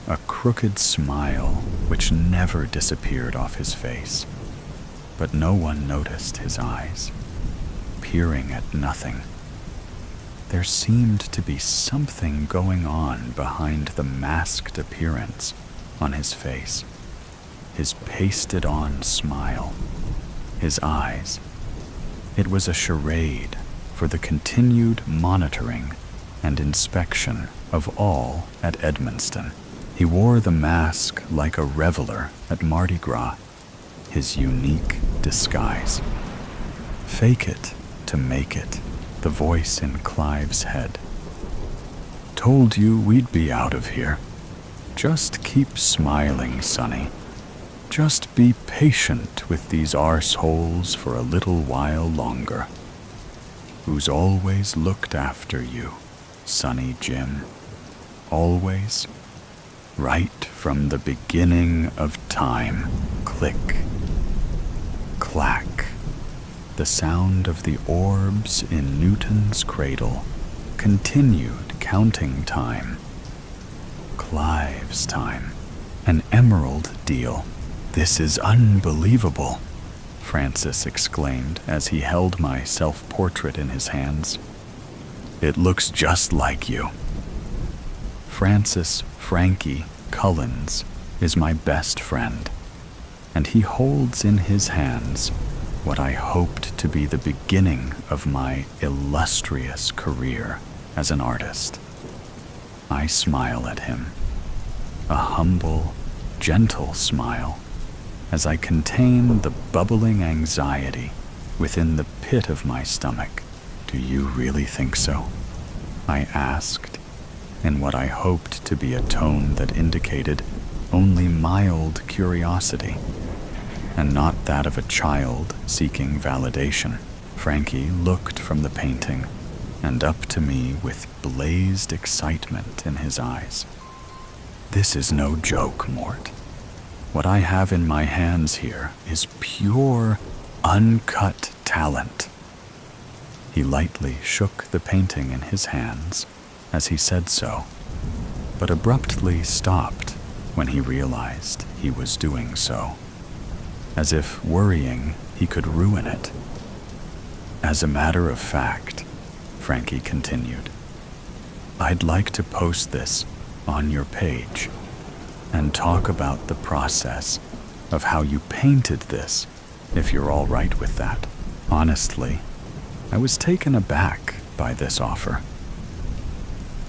a crooked smile which never disappeared off his face. But no one noticed his eyes, peering at nothing. There seemed to be something going on behind the masked appearance on his face, his pasted-on smile. his eyes. It was a charade for the continued monitoring and inspection of all at Edmundston. He wore the mask like a reveler at Mardi Gras, his unique disguise. Fake it to make it, the voice in Clive's head. Told you we'd be out of here. Just keep smiling, Sonny. Just be patient with these arseholes for a little while longer. Who's always looked after you, Sonny Jim. Always. Right from the beginning of time. Click. Clack. The sound of the orbs in Newton's cradle continued counting time. Clive's time. An emerald deal. This is unbelievable, Francis exclaimed as he held my self-portrait in his hands. It looks just like you. Francis Frankie Cullens is my best friend, and he holds in his hands what I hoped to be the beginning of my illustrious career as an artist. I smile at him, a humble, gentle smile, as I contain the bubbling anxiety within the pit of my stomach. Do you really think so? I asked, in what I hoped to be a tone that indicated only mild curiosity, and not that of a child seeking validation. Frankie looked from the painting and up to me with blazed excitement in his eyes. This is no joke, Mort. What I have in my hands here is pure, uncut talent. He lightly shook the painting in his hands as he said so, but abruptly stopped when he realized he was doing so, as if worrying he could ruin it. As a matter of fact, Frankie continued, I'd like to post this on your page and talk about the process of how you painted this, if you're all right with that. Honestly, I was taken aback by this offer.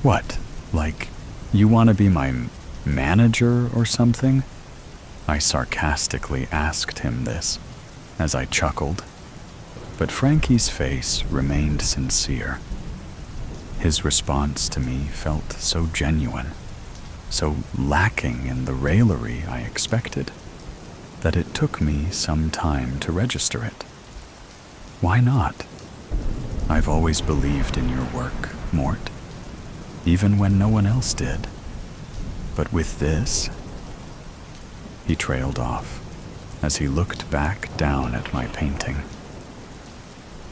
What, like, you want to be my manager or something? I sarcastically asked him this as I chuckled, but Frankie's face remained sincere. His response to me felt so genuine, so lacking in the raillery I expected, that it took me some time to register it. Why not? I've always believed in your work, Mort, even when no one else did. But with this... He trailed off as he looked back down at my painting.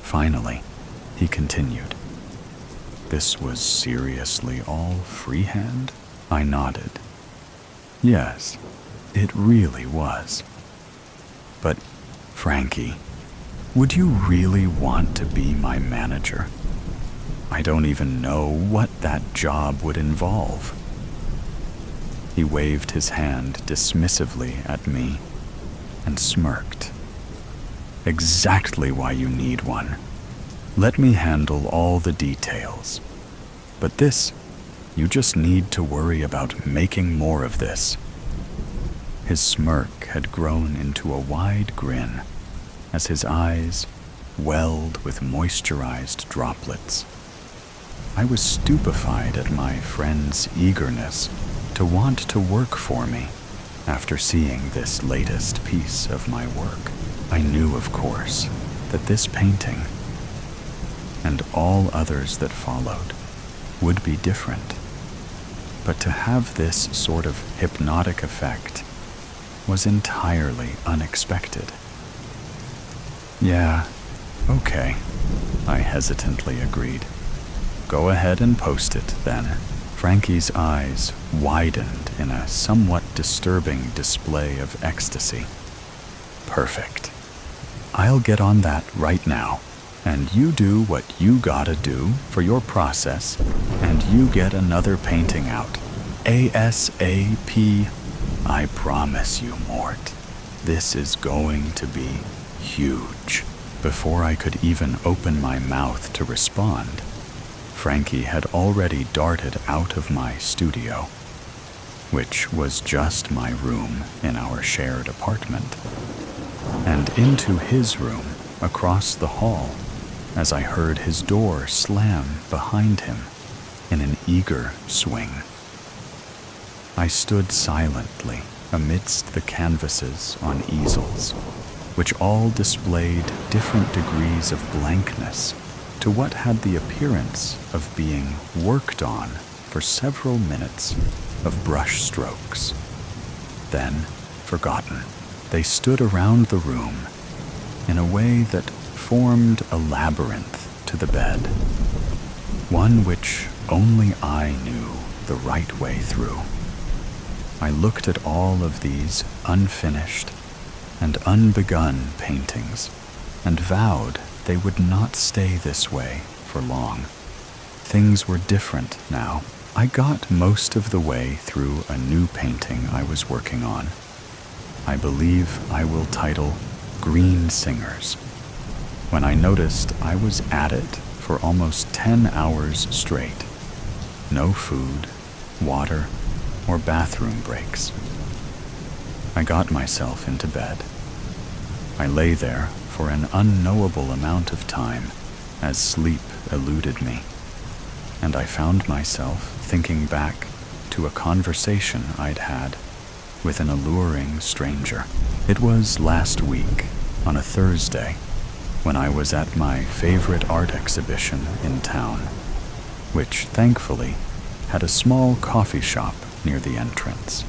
Finally, he continued. This was seriously all freehand? I nodded. Yes, it really was. But, Frankie, would you really want to be my manager? I don't even know what that job would involve. He waved his hand dismissively at me and smirked. Exactly why you need one. Let me handle all the details. But this, you just need to worry about making more of this. His smirk had grown into a wide grin as his eyes welled with moisturized droplets. I was stupefied at my friend's eagerness to want to work for me after seeing this latest piece of my work. I knew, of course, that this painting, and all others that followed, would be different. But to have this sort of hypnotic effect was entirely unexpected. Yeah, okay, I hesitantly agreed. Go ahead and post it, then. Frankie's eyes widened in a somewhat disturbing display of ecstasy. Perfect. I'll get on that right now, and you do what you gotta do for your process, and you get another painting out. ASAP. I promise you, Mort, this is going to be huge. Before I could even open my mouth to respond, Frankie had already darted out of my studio, which was just my room in our shared apartment, and into his room across the hall as I heard his door slam behind him in an eager swing. I stood silently amidst the canvases on easels, which all displayed different degrees of blankness to what had the appearance of being worked on for several minutes of brush strokes. Then, forgotten, they stood around the room in a way that formed a labyrinth to the bed, one which only I knew the right way through. I looked at all of these unfinished and unbegun paintings and vowed they would not stay this way for long. Things were different now. I got most of the way through a new painting I was working on. I believe I will title Green Singers, when I noticed I was at it for almost 10 hours straight. No food, water, or bathroom breaks. I got myself into bed. I lay there for an unknowable amount of time as sleep eluded me, and I found myself thinking back to a conversation I'd had with an alluring stranger. It was last week, on a Thursday, when I was at my favorite art exhibition in town, which thankfully had a small coffee shop near the entrance.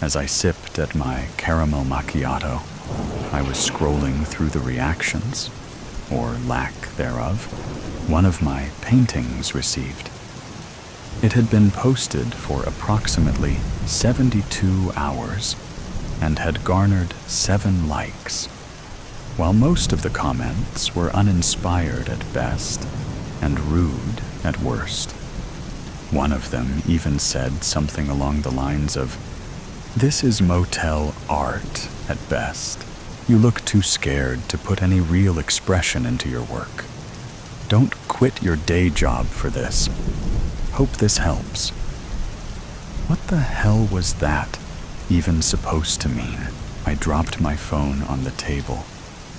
As I sipped at my caramel macchiato, I was scrolling through the reactions, or lack thereof, one of my paintings received. It had been posted for approximately 72 hours and had garnered 7 likes, while most of the comments were uninspired at best and rude at worst. One of them even said something along the lines of, "This is motel art at best. You look too scared to put any real expression into your work. Don't quit your day job for this. Hope this helps." What the hell was that even supposed to mean? I dropped my phone on the table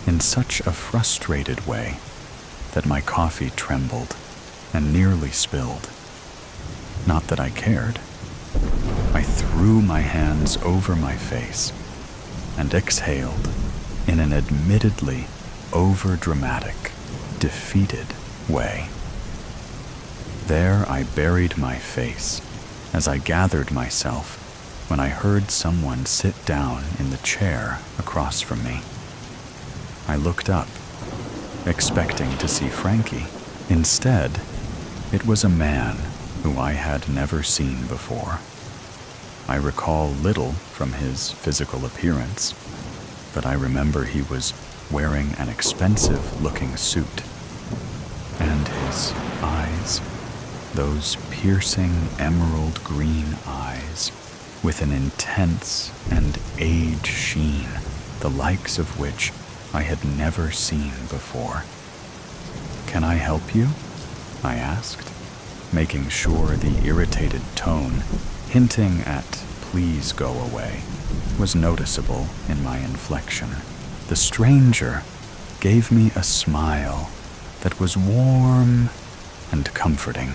in such a frustrated way that my coffee trembled and nearly spilled. Not that I cared. I threw my hands over my face and exhaled in an admittedly over-dramatic, defeated way. There I buried my face as I gathered myself when I heard someone sit down in the chair across from me. I looked up, expecting to see Frankie. Instead, it was a man who I had never seen before. I recall little from his physical appearance, but I remember he was wearing an expensive-looking suit, and his eyes, those piercing emerald green eyes, with an intense and age sheen, the likes of which I had never seen before. "Can I help you?" I asked, making sure the irritated tone, hinting at "please go away," was noticeable in my inflection. The stranger gave me a smile that was warm and comforting,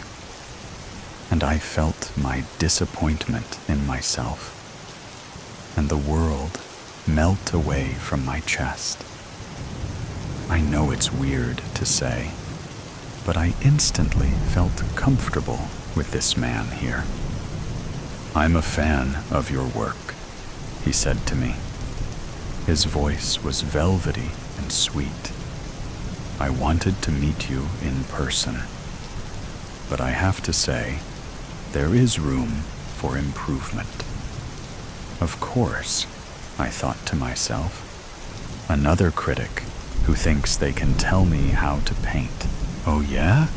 and I felt my disappointment in myself and the world melt away from my chest. I know it's weird to say, but I instantly felt comfortable with this man here. "I'm a fan of your work," he said to me. His voice was velvety and sweet. "I wanted to meet you in person, but I have to say, there is room for improvement." Of course, I thought to myself, another critic who thinks they can tell me how to paint. "Oh yeah?"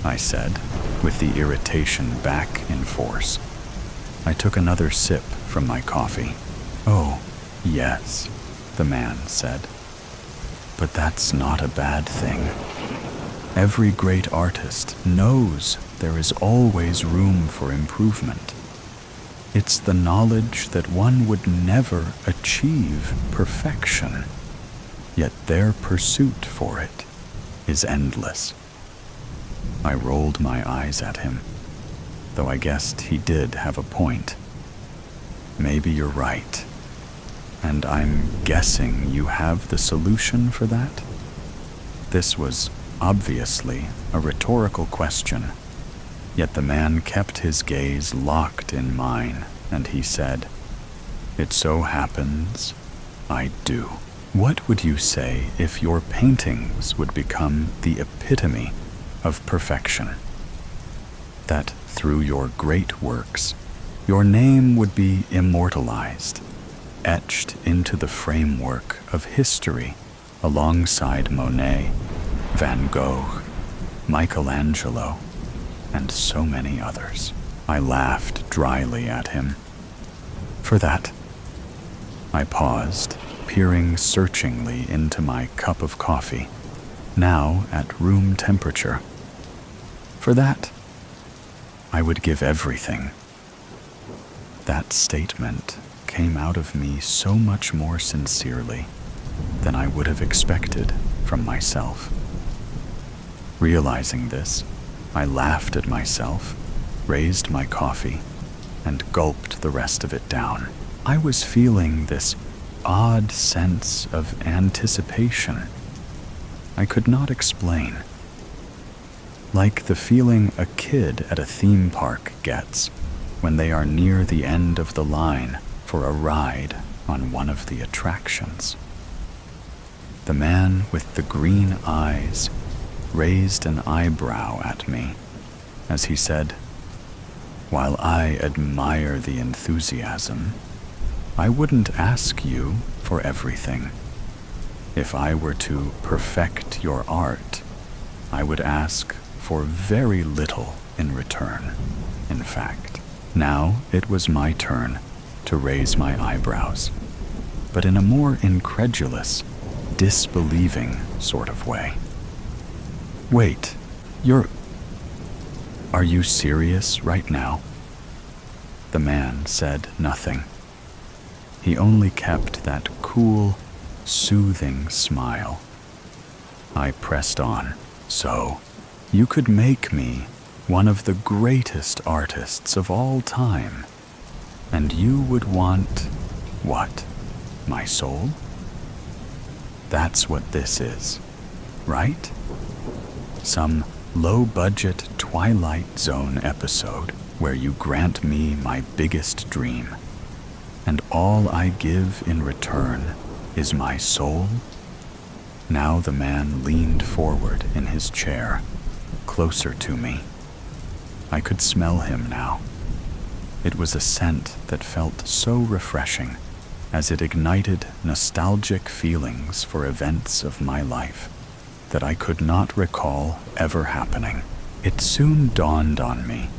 I said, with the irritation back in force. I took another sip from my coffee. "Oh, yes," the man said. But that's not a bad thing. Every great artist knows there is always room for improvement. It's the knowledge that one would never achieve perfection, yet their pursuit for it is endless. I rolled my eyes at him, though I guessed he did have a point. Maybe you're right, and I'm guessing you have the solution for that? This was obviously a rhetorical question, yet the man kept his gaze locked in mine, and he said, "It so happens I do." What would you say if your paintings would become the epitome of perfection? That through your great works, your name would be immortalized, etched into the framework of history alongside Monet, Van Gogh, Michelangelo, and so many others. I laughed dryly at him. For that, I paused, peering searchingly into my cup of coffee, now at room temperature. For that, I would give everything. That statement came out of me so much more sincerely than I would have expected from myself. Realizing this, I laughed at myself, raised my coffee, and gulped the rest of it down. I was feeling this odd sense of anticipation I could not explain. Like the feeling a kid at a theme park gets when they are near the end of the line for a ride on one of the attractions. The man with the green eyes raised an eyebrow at me as he said, "While I admire the enthusiasm, I wouldn't ask you for everything. If I were to perfect your art, I would ask for very little in return, in fact." Now it was my turn to raise my eyebrows, but in a more incredulous, disbelieving sort of way. "Wait, are you serious right now?" The man said nothing. He only kept that cool, soothing smile. I pressed on. "So, you could make me one of the greatest artists of all time, and you would want, what, my soul? That's what this is, right? Some low-budget Twilight Zone episode where you grant me my biggest dream, and all I give in return is my soul?" Now the man leaned forward in his chair, closer to me. I could smell him now. It was a scent that felt so refreshing, as it ignited nostalgic feelings for events of my life that I could not recall ever happening. It soon dawned on me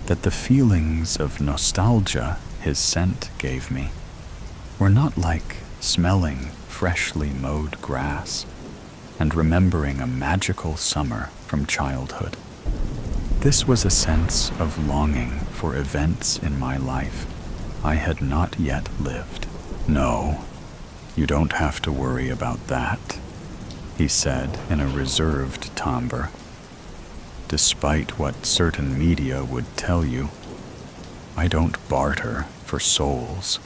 that the feelings of nostalgia his scent gave me were not like smelling freshly mowed grass and remembering a magical summer from childhood. This was a sense of longing for events in my life I had not yet lived. "No, you don't have to worry about that," he said in a reserved timbre. "Despite what certain media would tell you, I don't barter for souls."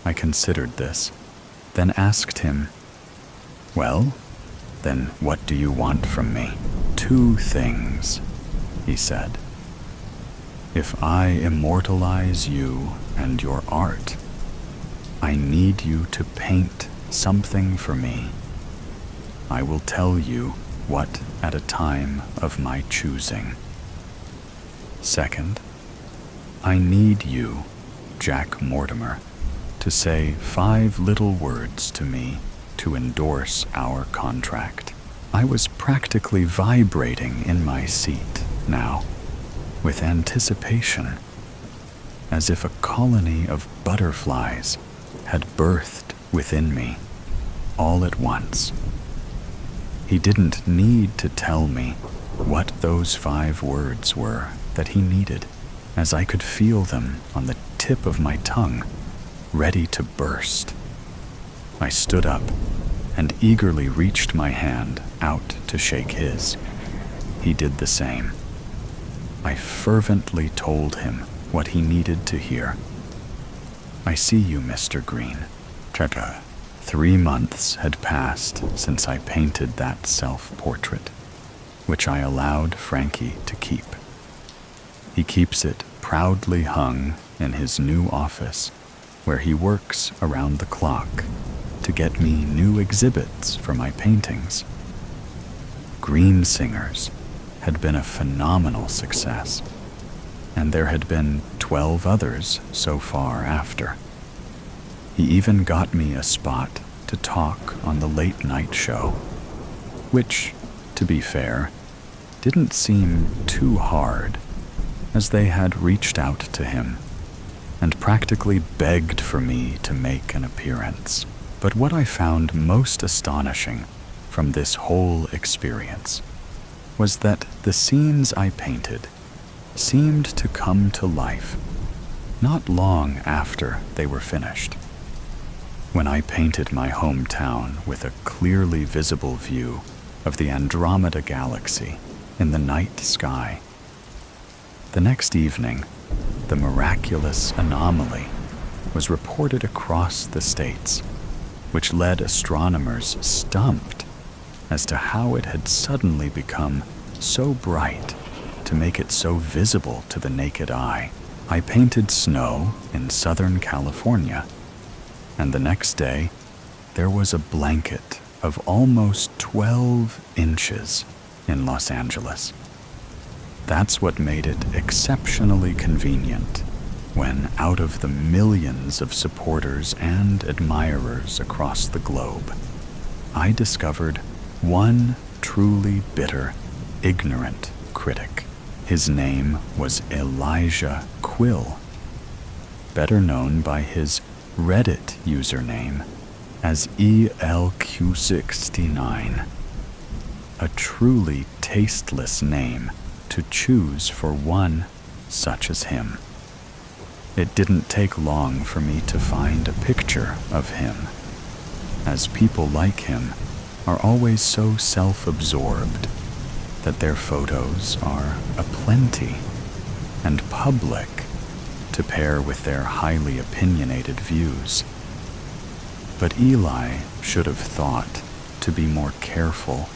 I considered this, then asked him, "Well, then what do you want from me?" "Two things," he said. "If I immortalize you and your art, I need you to paint something for me. I will tell you what at a time of my choosing. Second, I need you, Jack Mortimer, to say 5 little words to me to endorse our contract." I was practically vibrating in my seat now, with anticipation, as if a colony of butterflies had birthed within me. all at once. He didn't need to tell me what those 5 words were that he needed, as I could feel them on the tip of my tongue, ready to burst. I stood up and eagerly reached my hand out to shake his. He did the same. I fervently told him what he needed to hear. "I see you, Mr. Green." 3 months had passed since I painted that self-portrait, which I allowed Frankie to keep. He keeps it proudly hung in his new office, where he works around the clock to get me new exhibits for my paintings. Green Singers had been a phenomenal success, and there had been 12 others so far after. He even got me a spot to talk on the late night show, which, to be fair, didn't seem too hard, as they had reached out to him and practically begged for me to make an appearance. But what I found most astonishing from this whole experience was that the scenes I painted seemed to come to life not long after they were finished. When I painted my hometown with a clearly visible view of the Andromeda Galaxy in the night sky, the next evening, the miraculous anomaly was reported across the states, which led astronomers stumped as to how it had suddenly become so bright to make it so visible to the naked eye. I painted snow in Southern California, and the next day there was a blanket of almost 12 inches in Los Angeles. That's what made it exceptionally convenient when, out of the millions of supporters and admirers across the globe, I discovered one truly bitter, ignorant critic. His name was Elijah Quill, better known by his Reddit username as ELQ69, a truly tasteless name to choose for one such as him. It didn't take long for me to find a picture of him, as people like him are always so self-absorbed that their photos are aplenty and public to pair with their highly opinionated views. But Eli should have thought to be more careful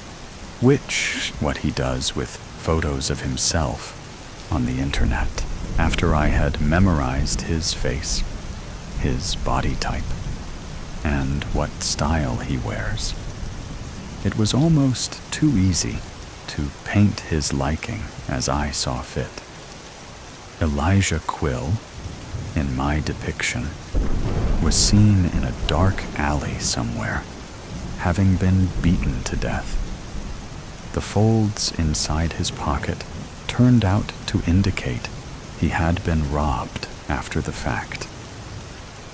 what he does with photos of himself on the internet. After I had memorized his face, his body type, and what style he wears, it was almost too easy to paint his liking as I saw fit. Elijah Quill, in my depiction, was seen in a dark alley somewhere, having been beaten to death. The folds inside his pocket turned out to indicate he had been robbed after the fact.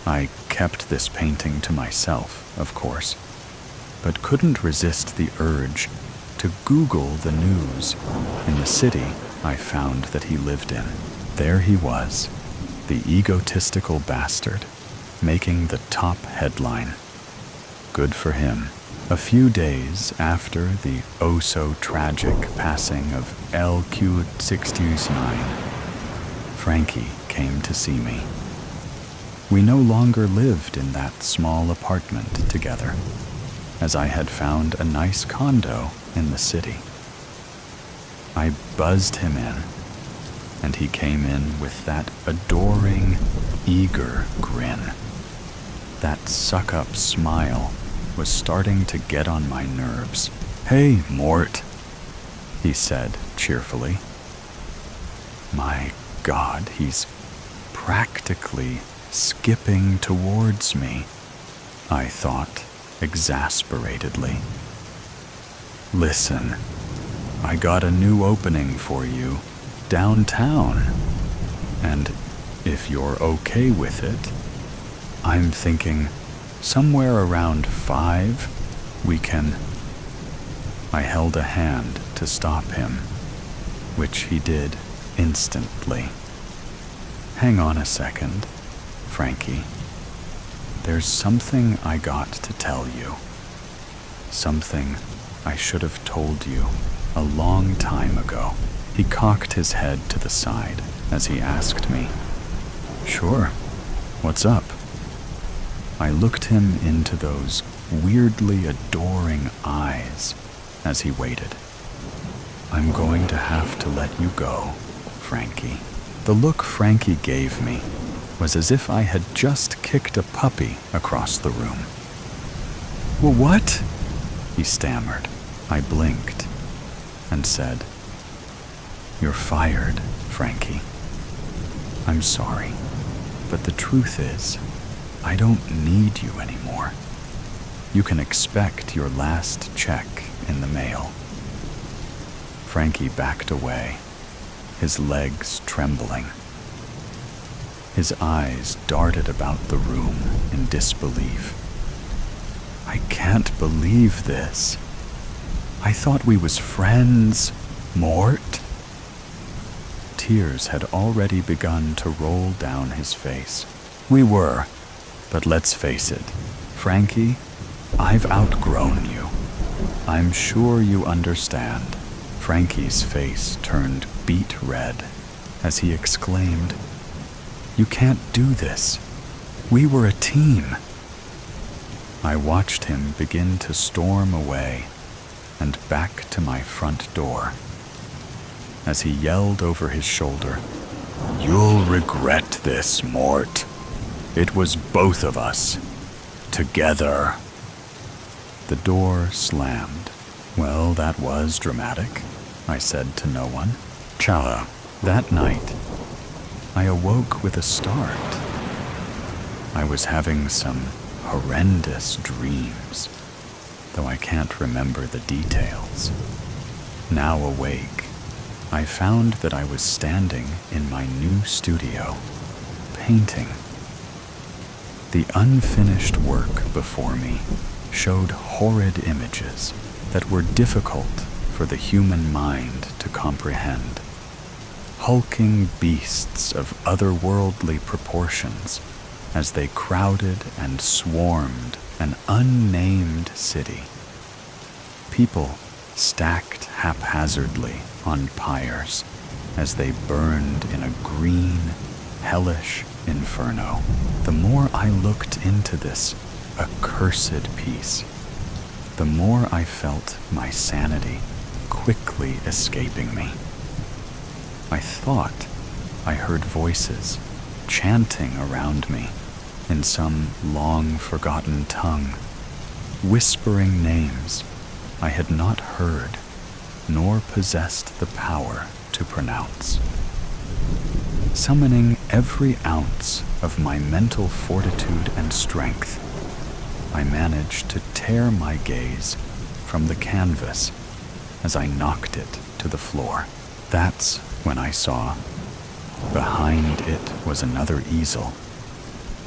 I kept this painting to myself, of course, but couldn't resist the urge to Google the news in the city I found that he lived in. There he was, the egotistical bastard, making the top headline. Good for him. A few days after the oh-so-tragic passing of LQ69, Frankie came to see me. We no longer lived in that small apartment together, as I had found a nice condo in the city. I buzzed him in, and he came in with that adoring, eager grin. That suck-up smile was starting to get on my nerves. "Hey, Mort," he said cheerfully. My God, he's practically skipping towards me, I thought exasperatedly. "Listen, I got a new opening for you downtown, and if you're okay with it, I'm thinking somewhere around 5 We can... I held a hand to stop him, which he did instantly. Hang on a second, Frankie. There's something I got to tell you. Something I should have told you a long time ago. He cocked his head to the side as he asked me, "Sure, what's up?" I looked him into those weirdly adoring eyes as he waited. "I'm going to have to let you go, Frankie." The look Frankie gave me was as if I had just kicked a puppy across the room. "Well, what?" he stammered. I blinked and said, "You're fired, Frankie. I'm sorry, but the truth is, I don't need you anymore. You can expect your last check in the mail." Frankie backed away, his legs trembling. His eyes darted about the room in disbelief. "I can't believe this. I thought we was friends, Mort." Tears had already begun to roll down his face. "We were, but let's face it, Frankie, I've outgrown you. I'm sure you understand." Frankie's face turned beet red as he exclaimed, "You can't do this. We were a team." I watched him begin to storm away and back to my front door as he yelled over his shoulder, "You'll regret this, Mort. It was both of us, together." The door slammed. "Well, that was dramatic," I said to no one. Chala. That night, I awoke with a start. I was having some horrendous dreams, though I can't remember the details. Now awake, I found that I was standing in my new studio, painting. The unfinished work before me showed horrid images that were difficult for the human mind to comprehend. Hulking beasts of otherworldly proportions as they crowded and swarmed an unnamed city. People stacked haphazardly on pyres as they burned in a green, hellish inferno. The more I looked into this accursed piece, the more I felt my sanity quickly escaping me. I thought I heard voices chanting around me in some long-forgotten tongue, whispering names I had not heard nor possessed the power to pronounce. Summoning every ounce of my mental fortitude and strength, I managed to tear my gaze from the canvas as I knocked it to the floor. That's when I saw behind it was another easel,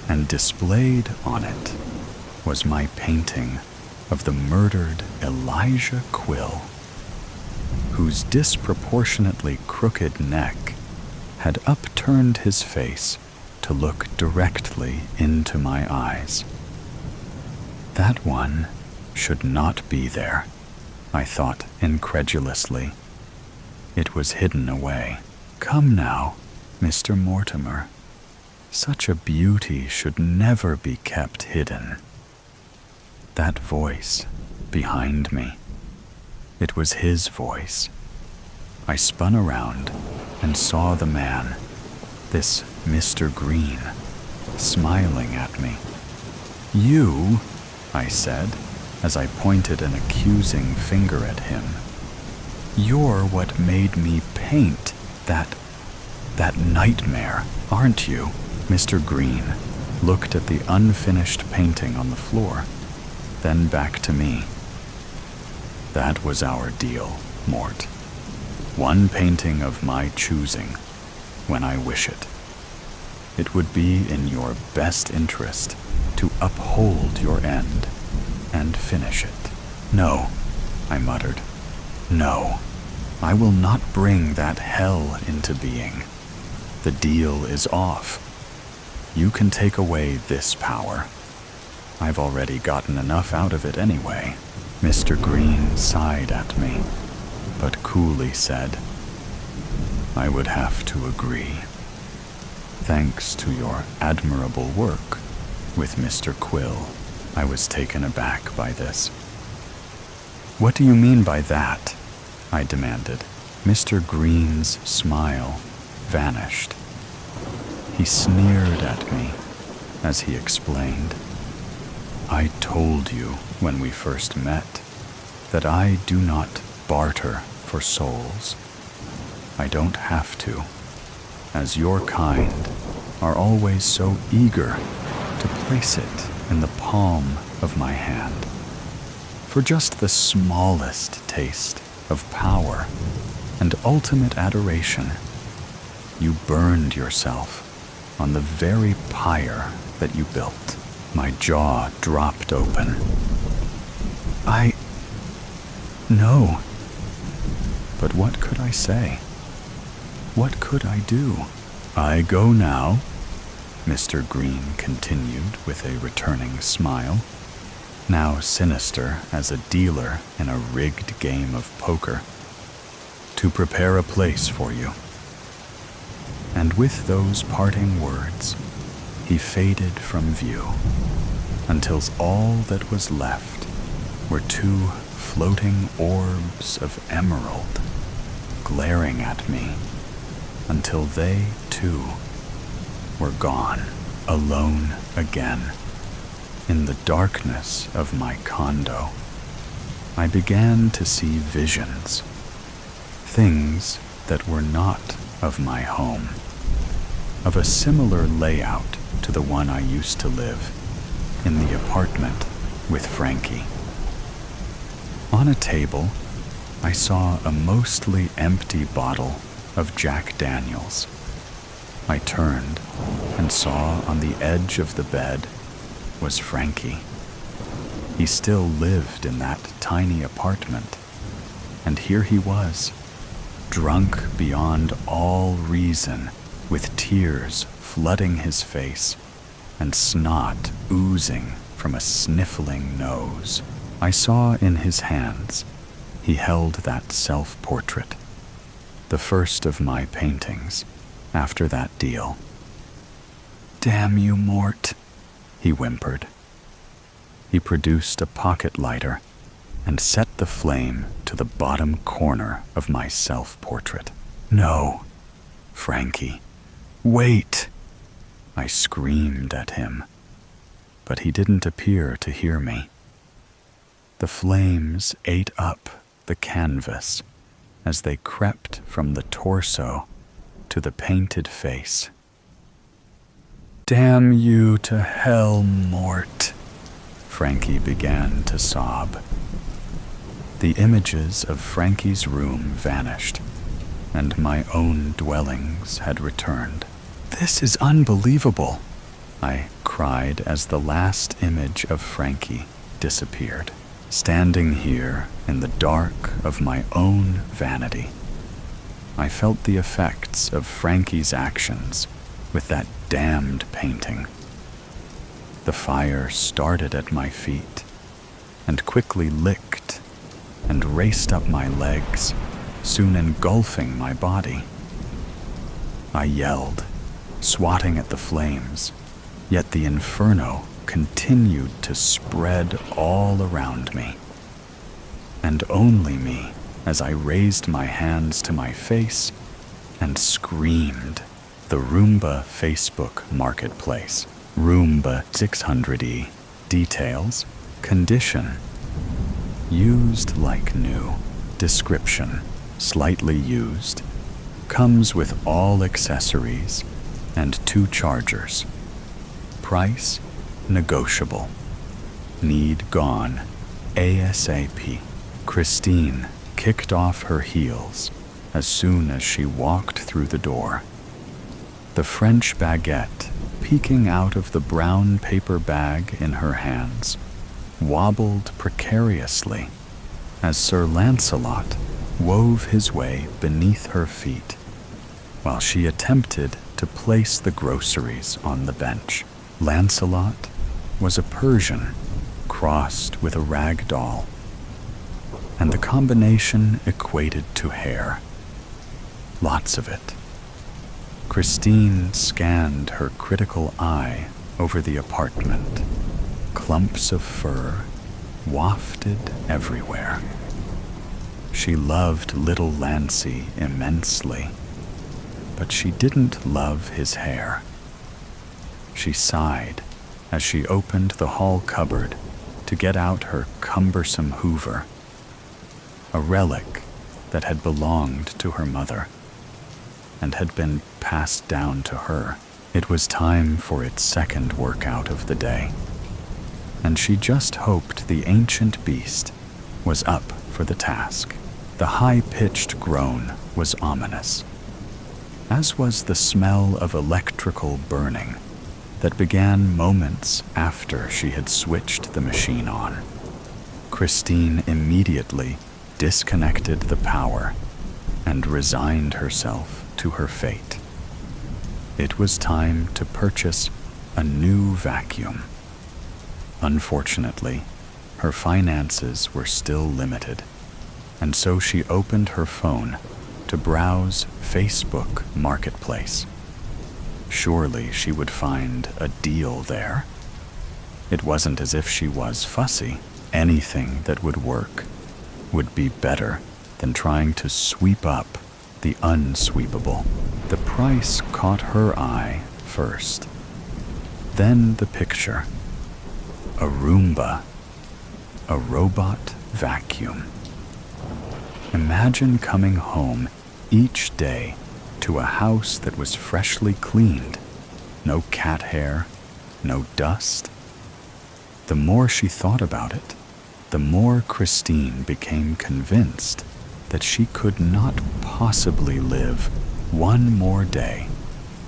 and displayed on it was my painting of the murdered Elijah Quill, whose disproportionately crooked neck had upturned his face to look directly into my eyes. That one should not be there, I thought incredulously. It was hidden away. Come now, Mr. Mortimer. Such a beauty should never be kept hidden. That voice behind me. It was his voice. I spun around and saw the man, this Mr. Green, smiling at me. "You," I said, as I pointed an accusing finger at him, "you're what made me paint that nightmare, aren't you?" Mr. Green looked at the unfinished painting on the floor, then back to me. "That was our deal, Mort. One painting of my choosing, when I wish it. It would be in your best interest to uphold your end and finish it." No, I muttered. No, I will not bring that hell into being. The deal is off. You can take away this power. I've already gotten enough out of it anyway. Mr. Green sighed at me, but coolly said, I would have to agree. Thanks to your admirable work with Mr. Quill. I was taken aback by this. What do you mean by that? I demanded. Mr. Green's smile vanished. He sneered at me as he explained. I told you when we first met that I do not barter for souls. I don't have to, as your kind are always so eager to place it in the palm of my hand. For just the smallest taste of power and ultimate adoration, you burned yourself on the very pyre that you built. My jaw dropped open. No. But what could I say? What could I do? I go now, Mr. Green continued with a returning smile, now sinister as a dealer in a rigged game of poker, to prepare a place for you. And with those parting words, he faded from view, until all that was left were two floating orbs of emerald glaring at me until they, too, were gone, alone again. In the darkness of my condo, I began to see visions, things that were not of my home, of a similar layout to the one I used to live in the apartment with Frankie. On a table, I saw a mostly empty bottle of Jack Daniels. I turned and saw on the edge of the bed was Frankie. He still lived in that tiny apartment, and here he was, drunk beyond all reason, with tears flooding his face and snot oozing from a sniffling nose. I saw in his hands he held that self-portrait, the first of my paintings after that deal. Damn you, Mort, he whimpered. He produced a pocket lighter and set the flame to the bottom corner of my self-portrait. No, Frankie, wait! I screamed at him, but he didn't appear to hear me. The flames ate up the canvas as they crept from the torso to the painted face. Damn you to hell, Mort, Frankie began to sob. The images of Frankie's room vanished, and my own dwellings had returned. This is unbelievable, I cried as the last image of Frankie disappeared. Standing here in the dark of my own vanity, I felt the effects of Frankie's actions with that damned painting. The fire started at my feet and quickly licked and raced up my legs, soon engulfing my body. I yelled, swatting at the flames, yet the inferno continued to spread all around me, and only me as I raised my hands to my face and screamed. The Roomba Facebook Marketplace, Roomba 600E, details, condition, used like new, description, slightly used, comes with all accessories and 2 chargers. Price, negotiable. Need gone, ASAP. Christine kicked off her heels as soon as she walked through the door. The French baguette, peeking out of the brown paper bag in her hands, wobbled precariously as Sir Lancelot wove his way beneath her feet while she attempted to place the groceries on the bench. Lancelot was a Persian crossed with a rag doll, and the combination equated to hair. Lots of it. Christine scanned her critical eye over the apartment. Clumps of fur wafted everywhere. She loved little Lancy immensely, but she didn't love his hair. She sighed as she opened the hall cupboard to get out her cumbersome Hoover, a relic that had belonged to her mother and had been passed down to her. It was time for its second workout of the day, and she just hoped the ancient beast was up for the task. The high-pitched groan was ominous, as was the smell of electrical burning that began moments after she had switched the machine on. Christine immediately disconnected the power and resigned herself to her fate. It was time to purchase a new vacuum. Unfortunately, her finances were still limited, and so she opened her phone to browse Facebook Marketplace. Surely she would find a deal there. It wasn't as if she was fussy. Anything that would work would be better than trying to sweep up the unsweepable. The price caught her eye first. Then the picture. A Roomba, a robot vacuum. Imagine coming home each day to a house that was freshly cleaned. No cat hair, no dust. The more she thought about it, the more Christine became convinced that she could not possibly live one more day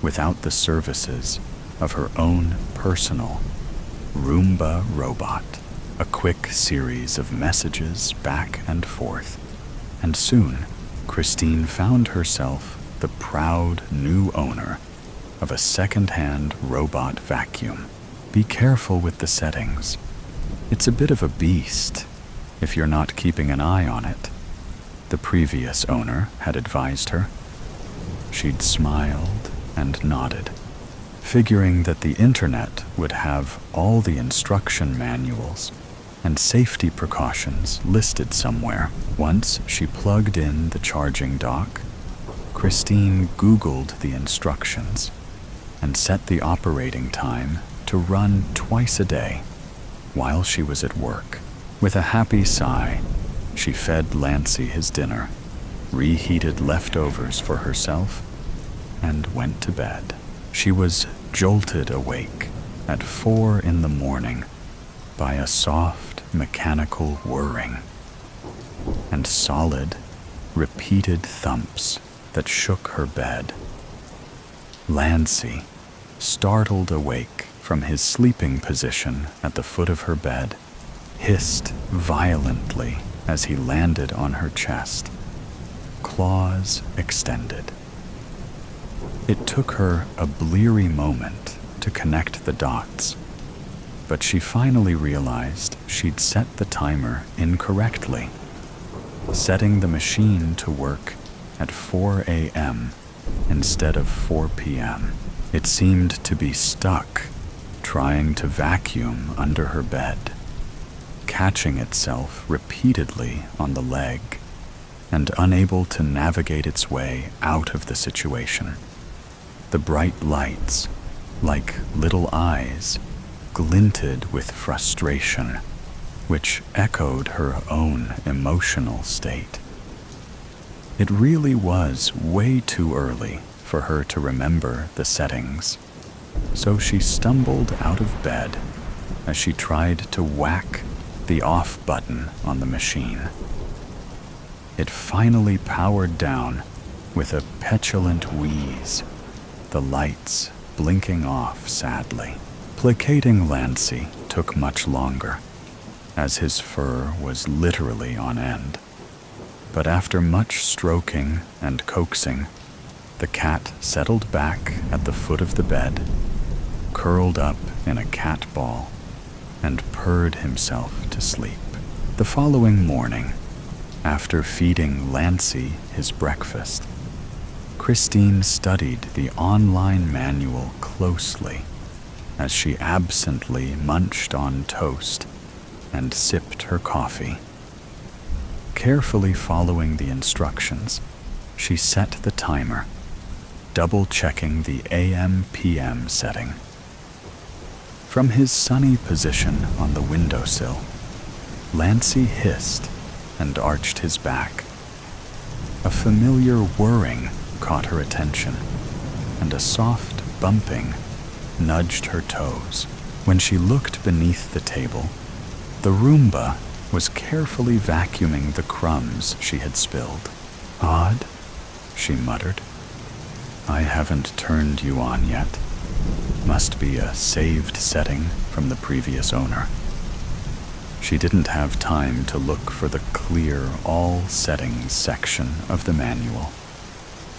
without the services of her own personal Roomba robot. A quick series of messages back and forth, and soon Christine found herself the proud new owner of a second-hand robot vacuum. Be careful with the settings. It's a bit of a beast if you're not keeping an eye on it, the previous owner had advised her. She'd smiled and nodded, figuring that the internet would have all the instruction manuals and safety precautions listed somewhere. Once she plugged in the charging dock, Christine Googled the instructions and set the operating time to run twice a day while she was at work. With a happy sigh, she fed Lancy his dinner, reheated leftovers for herself, and went to bed. She was jolted awake at 4 a.m. by a soft mechanical whirring and solid, repeated thumps that shook her bed. Lancy, startled awake from his sleeping position at the foot of her bed, hissed violently as he landed on her chest, claws extended. It took her a bleary moment to connect the dots, but she finally realized she'd set the timer incorrectly, setting the machine to work at 4 a.m. instead of 4 p.m. It seemed to be stuck, trying to vacuum under her bed, catching itself repeatedly on the leg, and unable to navigate its way out of the situation. The bright lights, like little eyes, glinted with frustration, which echoed her own emotional state. It really was way too early for her to remember the settings, so she stumbled out of bed as she tried to whack the off button on the machine. It finally powered down with a petulant wheeze, the lights blinking off sadly. Placating Lancy took much longer. as his fur was literally on end. But after much stroking and coaxing, the cat settled back at the foot of the bed, curled up in a cat ball, and purred himself to sleep. The following morning, after feeding Lancey his breakfast, Christine studied the online manual closely as she absently munched on toast and sipped her coffee. Carefully following the instructions, she set the timer, double-checking the AM/PM setting. From his sunny position on the windowsill, Lancey hissed and arched his back. A familiar whirring caught her attention, and a soft bumping nudged her toes. When she looked beneath the table, the Roomba was carefully vacuuming the crumbs she had spilled. "Odd," she muttered. "I haven't turned you on yet. Must be a saved setting from the previous owner." She didn't have time to look for the clear all settings section of the manual,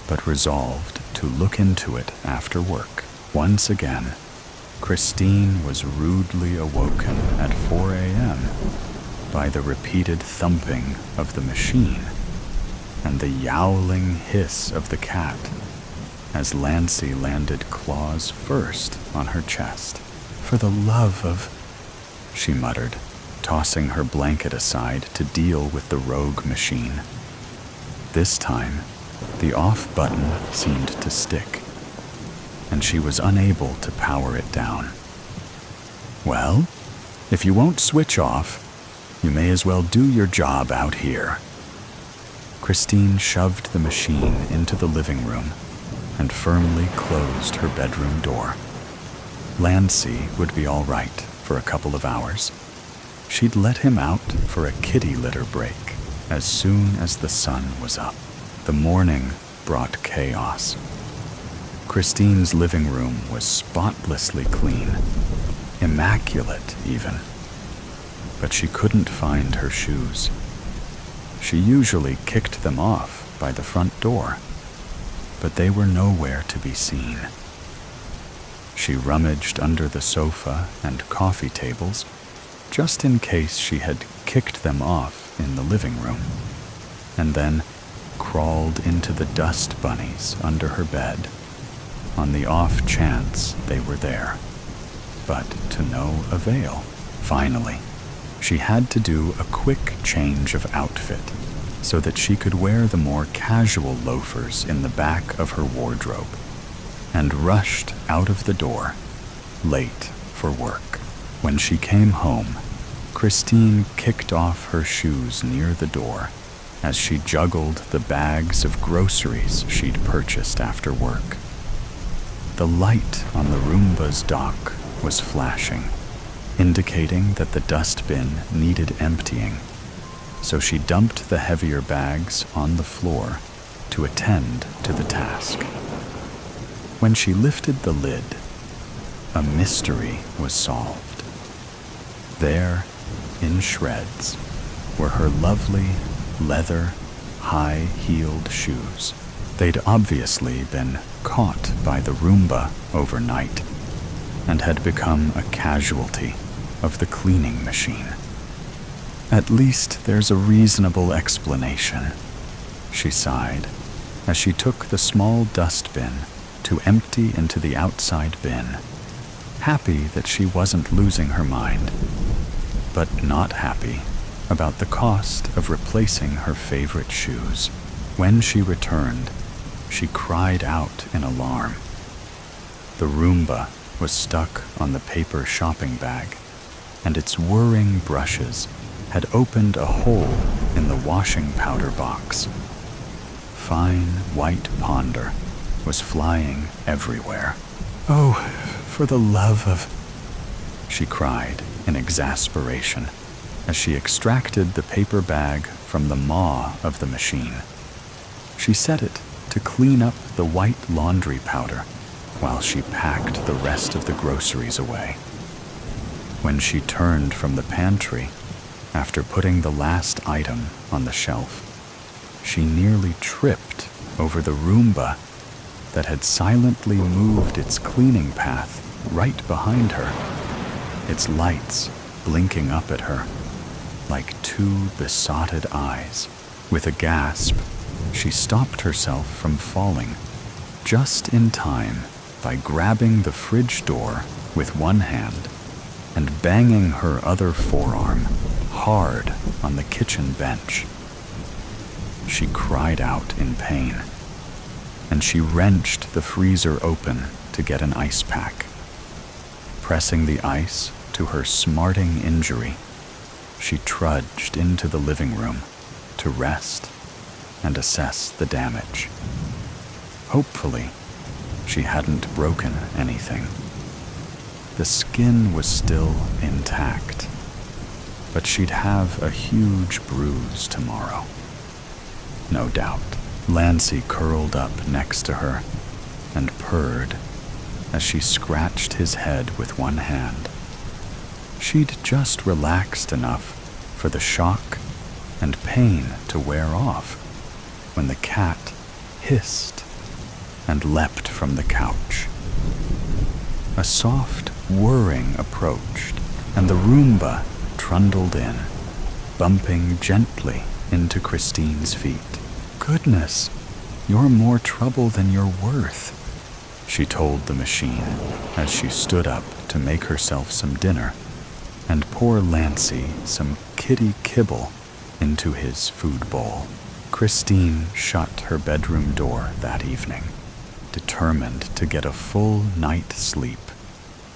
but resolved to look into it after work. Once again, Christine was rudely awoken at 4 a.m. by the repeated thumping of the machine and the yowling hiss of the cat as Lancey landed claws first on her chest. "For the love of," she muttered, tossing her blanket aside to deal with the rogue machine. This time, the off button seemed to stick, and she was unable to power it down. "Well, if you won't switch off, you may as well do your job out here." Christine shoved the machine into the living room and firmly closed her bedroom door. Lancey would be all right for a couple of hours. She'd let him out for a kitty litter break as soon as the sun was up. The morning brought chaos. Christine's living room was spotlessly clean, immaculate even. But she couldn't find her shoes. She usually kicked them off by the front door, but they were nowhere to be seen. She rummaged under the sofa and coffee tables, just in case she had kicked them off in the living room, and then crawled into the dust bunnies under her bed, on the off chance they were there, but to no avail. Finally, she had to do a quick change of outfit so that she could wear the more casual loafers in the back of her wardrobe, and rushed out of the door, late for work. When she came home, Christine kicked off her shoes near the door as she juggled the bags of groceries she'd purchased after work. The light on the Roomba's dock was flashing, indicating that the dustbin needed emptying, so she dumped the heavier bags on the floor to attend to the task. When she lifted the lid, a mystery was solved. There, in shreds, were her lovely leather, high-heeled shoes. They'd obviously been caught by the Roomba overnight and had become a casualty of the cleaning machine. At least there's a reasonable explanation, she sighed as she took the small dustbin to empty into the outside bin, happy that she wasn't losing her mind, but not happy about the cost of replacing her favorite shoes. When she returned, she cried out in alarm. The Roomba was stuck on the paper shopping bag, and its whirring brushes had opened a hole in the washing powder box. Fine white ponder was flying everywhere. "Oh, for the love of," she cried in exasperation as she extracted the paper bag from the maw of the machine. She set it to clean up the white laundry powder while she packed the rest of the groceries away. When she turned from the pantry, After putting the last item on the shelf, she nearly tripped over the Roomba that had silently moved its cleaning path right behind her, its lights blinking up at her like two besotted eyes. With a gasp, she stopped herself from falling just in time by grabbing the fridge door with one hand and banging her other forearm hard on the kitchen bench. She cried out in pain, and she wrenched the freezer open to get an ice pack. Pressing the ice to her smarting injury, she trudged into the living room to rest and assess the damage. Hopefully, she hadn't broken anything. The skin was still intact, but she'd have a huge bruise tomorrow. No doubt. Lancey curled up next to her and purred as she scratched his head with one hand. She'd just relaxed enough for the shock and pain to wear off when the cat hissed and leapt from the couch. A soft whirring approached, and the Roomba trundled in, bumping gently into Christine's feet. "Goodness, you're more trouble than you're worth," she told the machine as she stood up to make herself some dinner and pour Lancey some kitty kibble into his food bowl. Christine shut her bedroom door that evening, determined to get a full night's sleep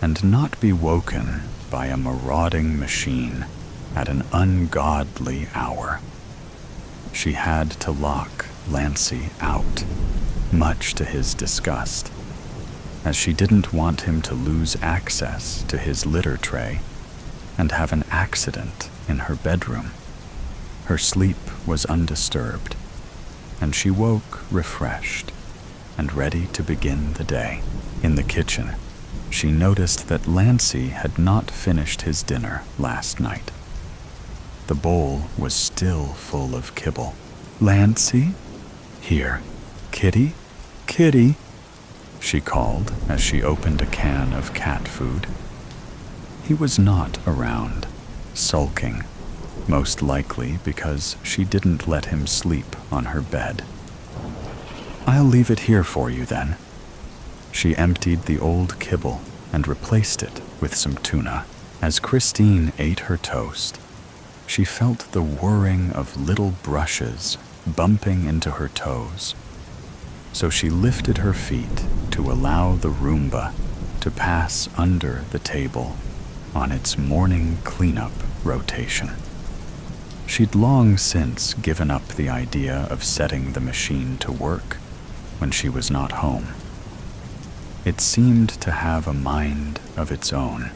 and not be woken by a marauding machine at an ungodly hour. She had to lock Lancey out, much to his disgust, as she didn't want him to lose access to his litter tray and have an accident in her bedroom. Her sleep was undisturbed, and she woke refreshed and ready to begin the day. In the kitchen, she noticed that Lancey had not finished his dinner last night. The bowl was still full of kibble. "Lancey? Here, kitty, kitty," she called as she opened a can of cat food. He was not around, sulking, most likely because she didn't let him sleep on her bed. "I'll leave it here for you then." She emptied the old kibble and replaced it with some tuna. As Christine ate her toast, she felt the whirring of little brushes bumping into her toes. So she lifted her feet to allow the Roomba to pass under the table on its morning cleanup rotation. She'd long since given up the idea of setting the machine to work when she was not home. It seemed to have a mind of its own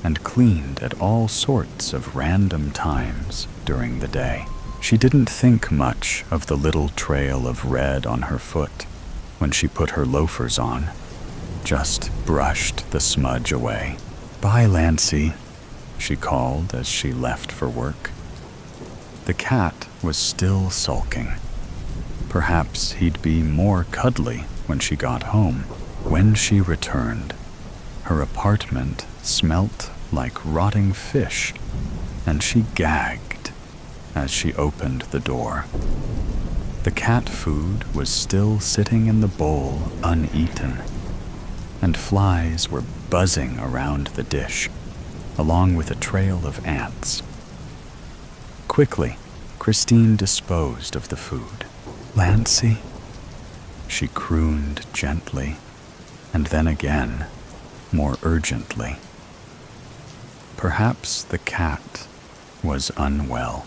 and cleaned at all sorts of random times during the day. She didn't think much of the little trail of red on her foot when she put her loafers on, just brushed the smudge away. "Bye, Lancey," she called as she left for work. The cat was still sulking. Perhaps he'd be more cuddly when she got home. When she returned, her apartment smelt like rotting fish, and she gagged as she opened the door. The cat food was still sitting in the bowl uneaten, and flies were buzzing around the dish, along with a trail of ants. Quickly, Christine disposed of the food. "Lancey?" she crooned gently, and then again, more urgently. Perhaps the cat was unwell.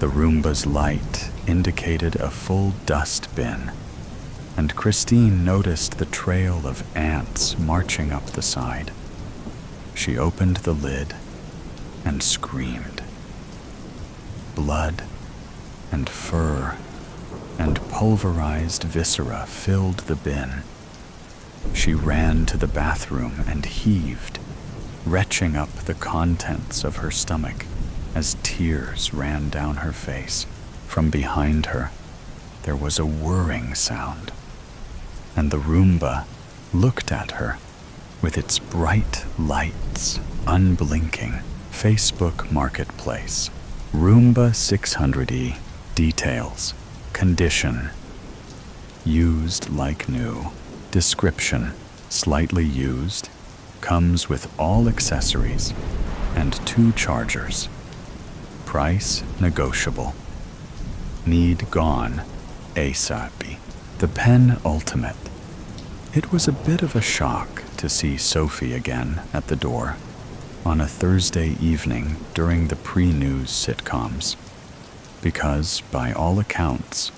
The Roomba's light indicated a full dust bin, and Christine noticed the trail of ants marching up the side. She opened the lid and screamed. Blood and fur and pulverized viscera filled the bin. She ran to the bathroom and heaved, retching up the contents of her stomach as tears ran down her face. From behind her, there was a whirring sound, and the Roomba looked at her with its bright lights unblinking. Facebook Marketplace. Roomba 600E. Details. Condition. Used like new. Description. Slightly used. Comes with all accessories and 2 chargers. Price negotiable. Need gone ASAP. The Pen Ultimate. It was a bit of a shock to see Sophie again at the door on a Thursday evening during the pre-news sitcoms, because by all accounts,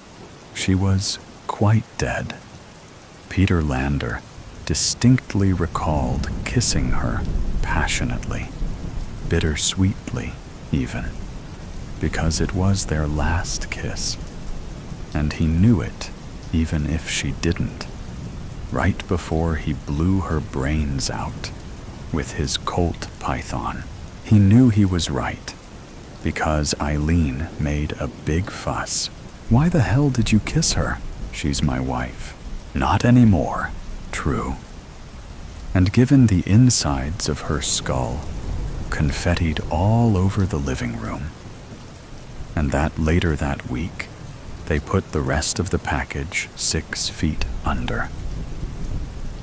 she was quite dead. Peter Lander distinctly recalled kissing her passionately, bittersweetly even, because it was their last kiss, and he knew it even if she didn't, right before he blew her brains out with his Colt python. He knew he was right, because Eileen made a big fuss. Why the hell did you kiss her? She's my wife. Not anymore. True. And given the insides of her skull, confettied all over the living room. And that later that week, they put the rest of the package 6 feet under.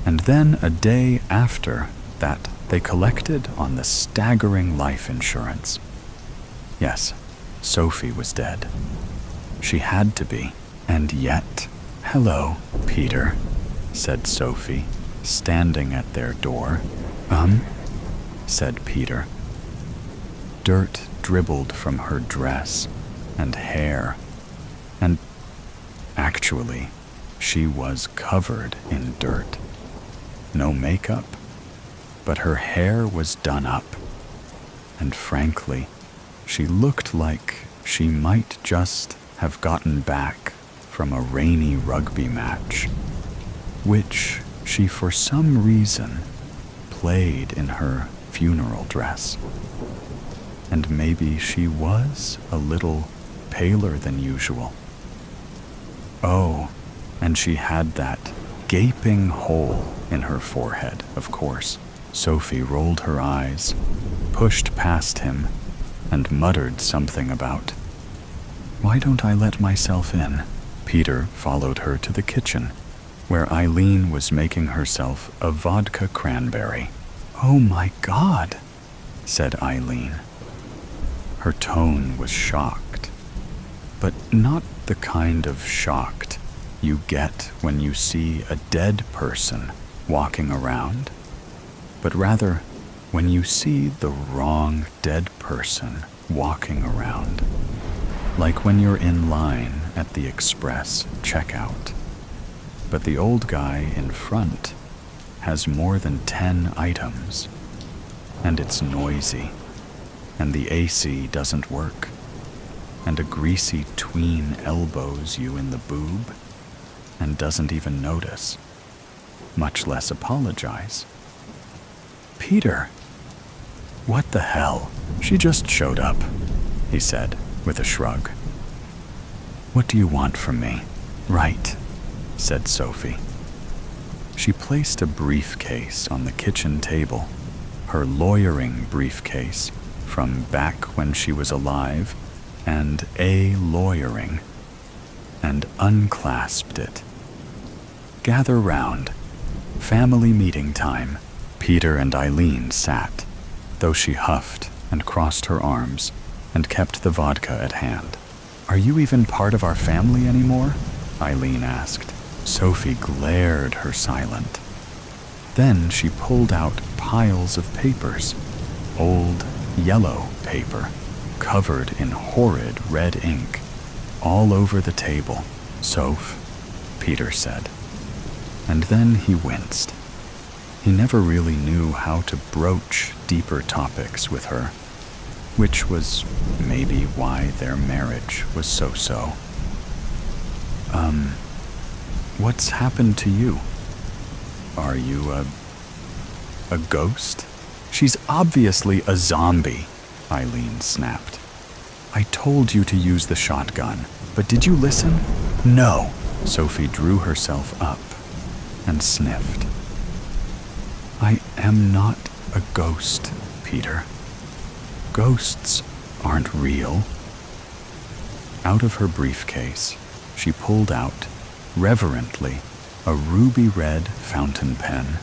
And then a day after that, they collected on the staggering life insurance. Yes, Sophie was dead. She had to be. And yet, hello, Peter, said Sophie, standing at their door. Said Peter. Dirt dribbled from her dress and hair, and actually, she was covered in dirt. No makeup, but her hair was done up, and frankly, she looked like she might just have gotten back from a rainy rugby match, which she for some reason played in her funeral dress. And maybe she was a little paler than usual. Oh, and she had that gaping hole in her forehead, of course. Sophie rolled her eyes, pushed past him, and muttered something about, "Why don't I let myself in?" Peter followed her to the kitchen, where Eileen was making herself a vodka cranberry. "Oh my God," said Eileen. Her tone was shocked, but not the kind of shocked you get when you see a dead person walking around, but rather when you see the wrong dead person walking around, like when you're in line at the express checkout, but the old guy in front has more than 10 items, and it's noisy, and the AC doesn't work, and a greasy tween elbows you in the boob and doesn't even notice, much less apologize. "Peter, what the hell? She just showed up," he said with a shrug. "What do you want from me?" "Right," said Sophie. She placed a briefcase on the kitchen table, her lawyering briefcase from back when she was alive, and a lawyering, and unclasped it. "Gather round. Family meeting time." Peter and Eileen sat, though she huffed and crossed her arms and kept the vodka at hand. "Are you even part of our family anymore?" Eileen asked. Sophie glared her silent. Then she pulled out piles of papers, old yellow paper, covered in horrid red ink, all over the table. "Soph," Peter said. And then he winced. He never really knew how to broach deeper topics with her, which was maybe why their marriage was so-so. What's happened to you? Are you a ghost?" "She's obviously a zombie," Eileen snapped. I told you to use the shotgun, but did you listen? No. Sophie drew herself up and sniffed. I am not a ghost, Peter. Ghosts aren't real. Out of her briefcase, she pulled out, reverently, a ruby-red fountain pen.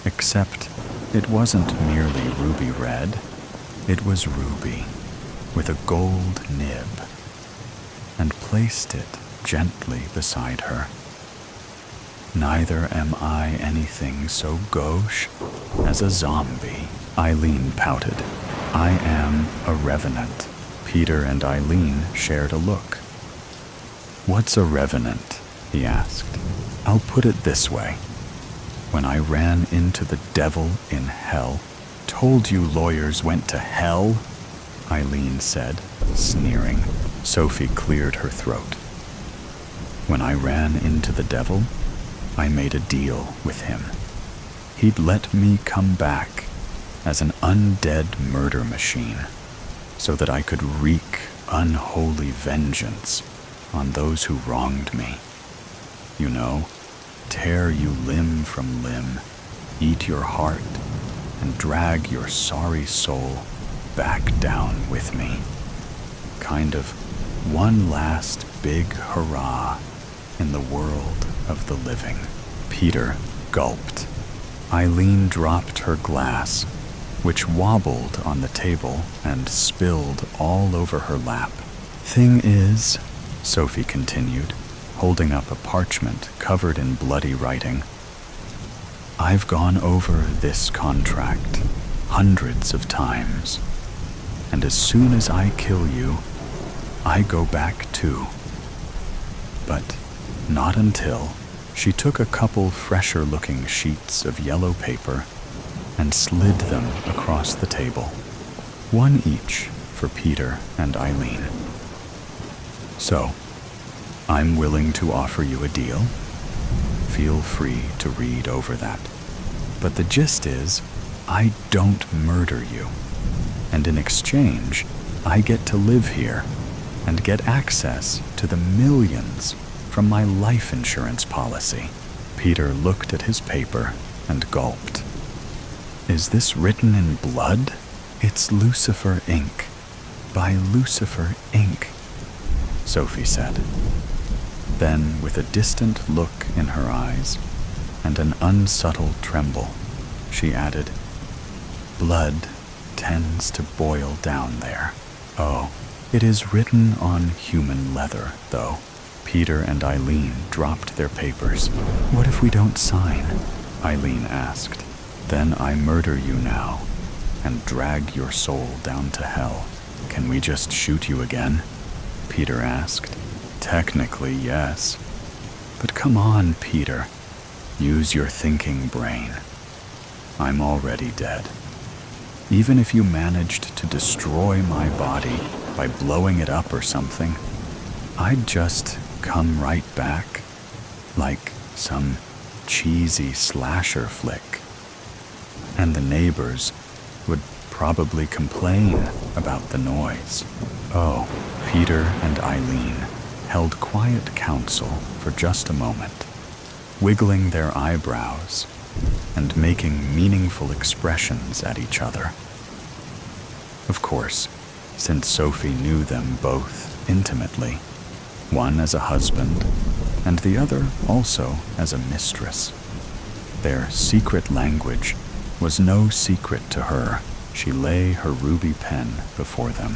Except it wasn't merely ruby red, it was ruby, with a gold nib, and placed it gently beside her. Neither am I anything so gauche as a zombie, Eileen pouted. I am a revenant. Peter and Eileen shared a look. What's a revenant? He asked. I'll put it this way. When I ran into the devil in hell, told you lawyers went to hell, Eileen said, sneering. Sophie cleared her throat. When I ran into the devil, I made a deal with him. He'd let me come back as an undead murder machine so that I could wreak unholy vengeance on those who wronged me. You know, tear you limb from limb, eat your heart, and drag your sorry soul back down with me. Kind of one last big hurrah in the world of the living. Peter gulped. Eileen dropped her glass, which wobbled on the table and spilled all over her lap. Thing is, Sophie continued, holding up a parchment covered in bloody writing, I've gone over this contract hundreds of times, and as soon as I kill you, I go back too. But not until. She took a couple fresher-looking sheets of yellow paper and slid them across the table, one each for Peter and Eileen. So, I'm willing to offer you a deal. Feel free to read over that. But the gist is, I don't murder you. And in exchange, I get to live here and get access to the millions from my life insurance policy. Peter looked at his paper and gulped. Is this written in blood? It's Lucifer ink, by Lucifer Inc., Sophie said. Then, with a distant look in her eyes and an unsubtle tremble, she added, blood tends to boil down there. Oh, it is written on human leather, though. Peter and Eileen dropped their papers. What if we don't sign? Eileen asked. Then I murder you now and drag your soul down to hell. Can we just shoot you again? Peter asked. Technically, yes. But come on, Peter. Use your thinking brain. I'm already dead. Even if you managed to destroy my body by blowing it up or something, I'd just come right back, like some cheesy slasher flick. And the neighbors would probably complain about the noise. Oh, Peter and Eileen held quiet counsel for just a moment, wiggling their eyebrows and making meaningful expressions at each other. Of course, since Sophie knew them both intimately, one as a husband and the other also as a mistress, their secret language was no secret to her. She lay her ruby pen before them.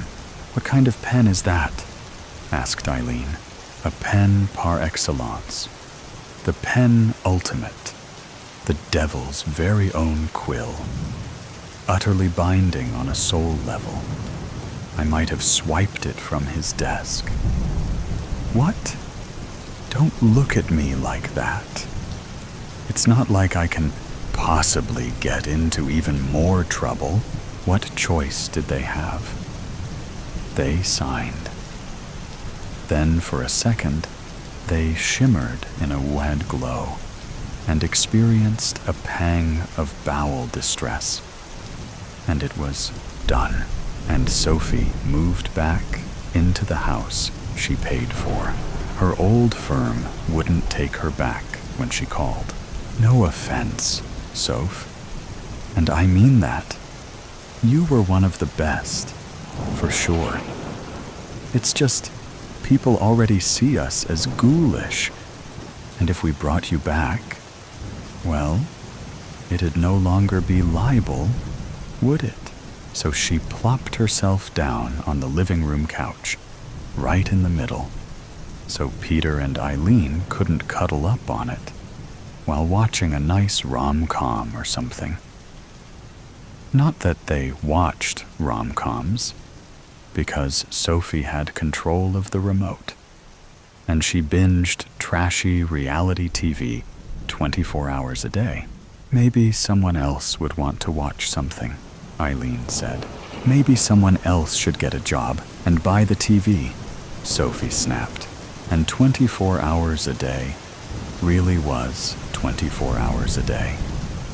What kind of pen is that? Asked Eileen. A pen par excellence. The pen ultimate. The devil's very own quill. Utterly binding on a soul level. I might have swiped it from his desk. What? Don't look at me like that. It's not like I can possibly get into even more trouble. What choice did they have? They signed. Then for a second, they shimmered in a red glow and experienced a pang of bowel distress. And it was done. and Sophie moved back into the house she paid for. Her old firm wouldn't take her back when she called. No offense, Soph, and I mean that. You were one of the best, for sure. It's just people already see us as ghoulish, and if we brought you back, well, it'd no longer be libel, would it? So she plopped herself down on the living room couch, right in the middle, so Peter and Eileen couldn't cuddle up on it while watching a nice rom-com or something. Not that they watched rom-coms, because Sophie had control of the remote, and she binged trashy reality TV 24 hours a day. Maybe someone else would want to watch something, Eileen said. Maybe someone else should get a job and buy the TV, Sophie snapped. And 24 hours a day really was 24 hours a day,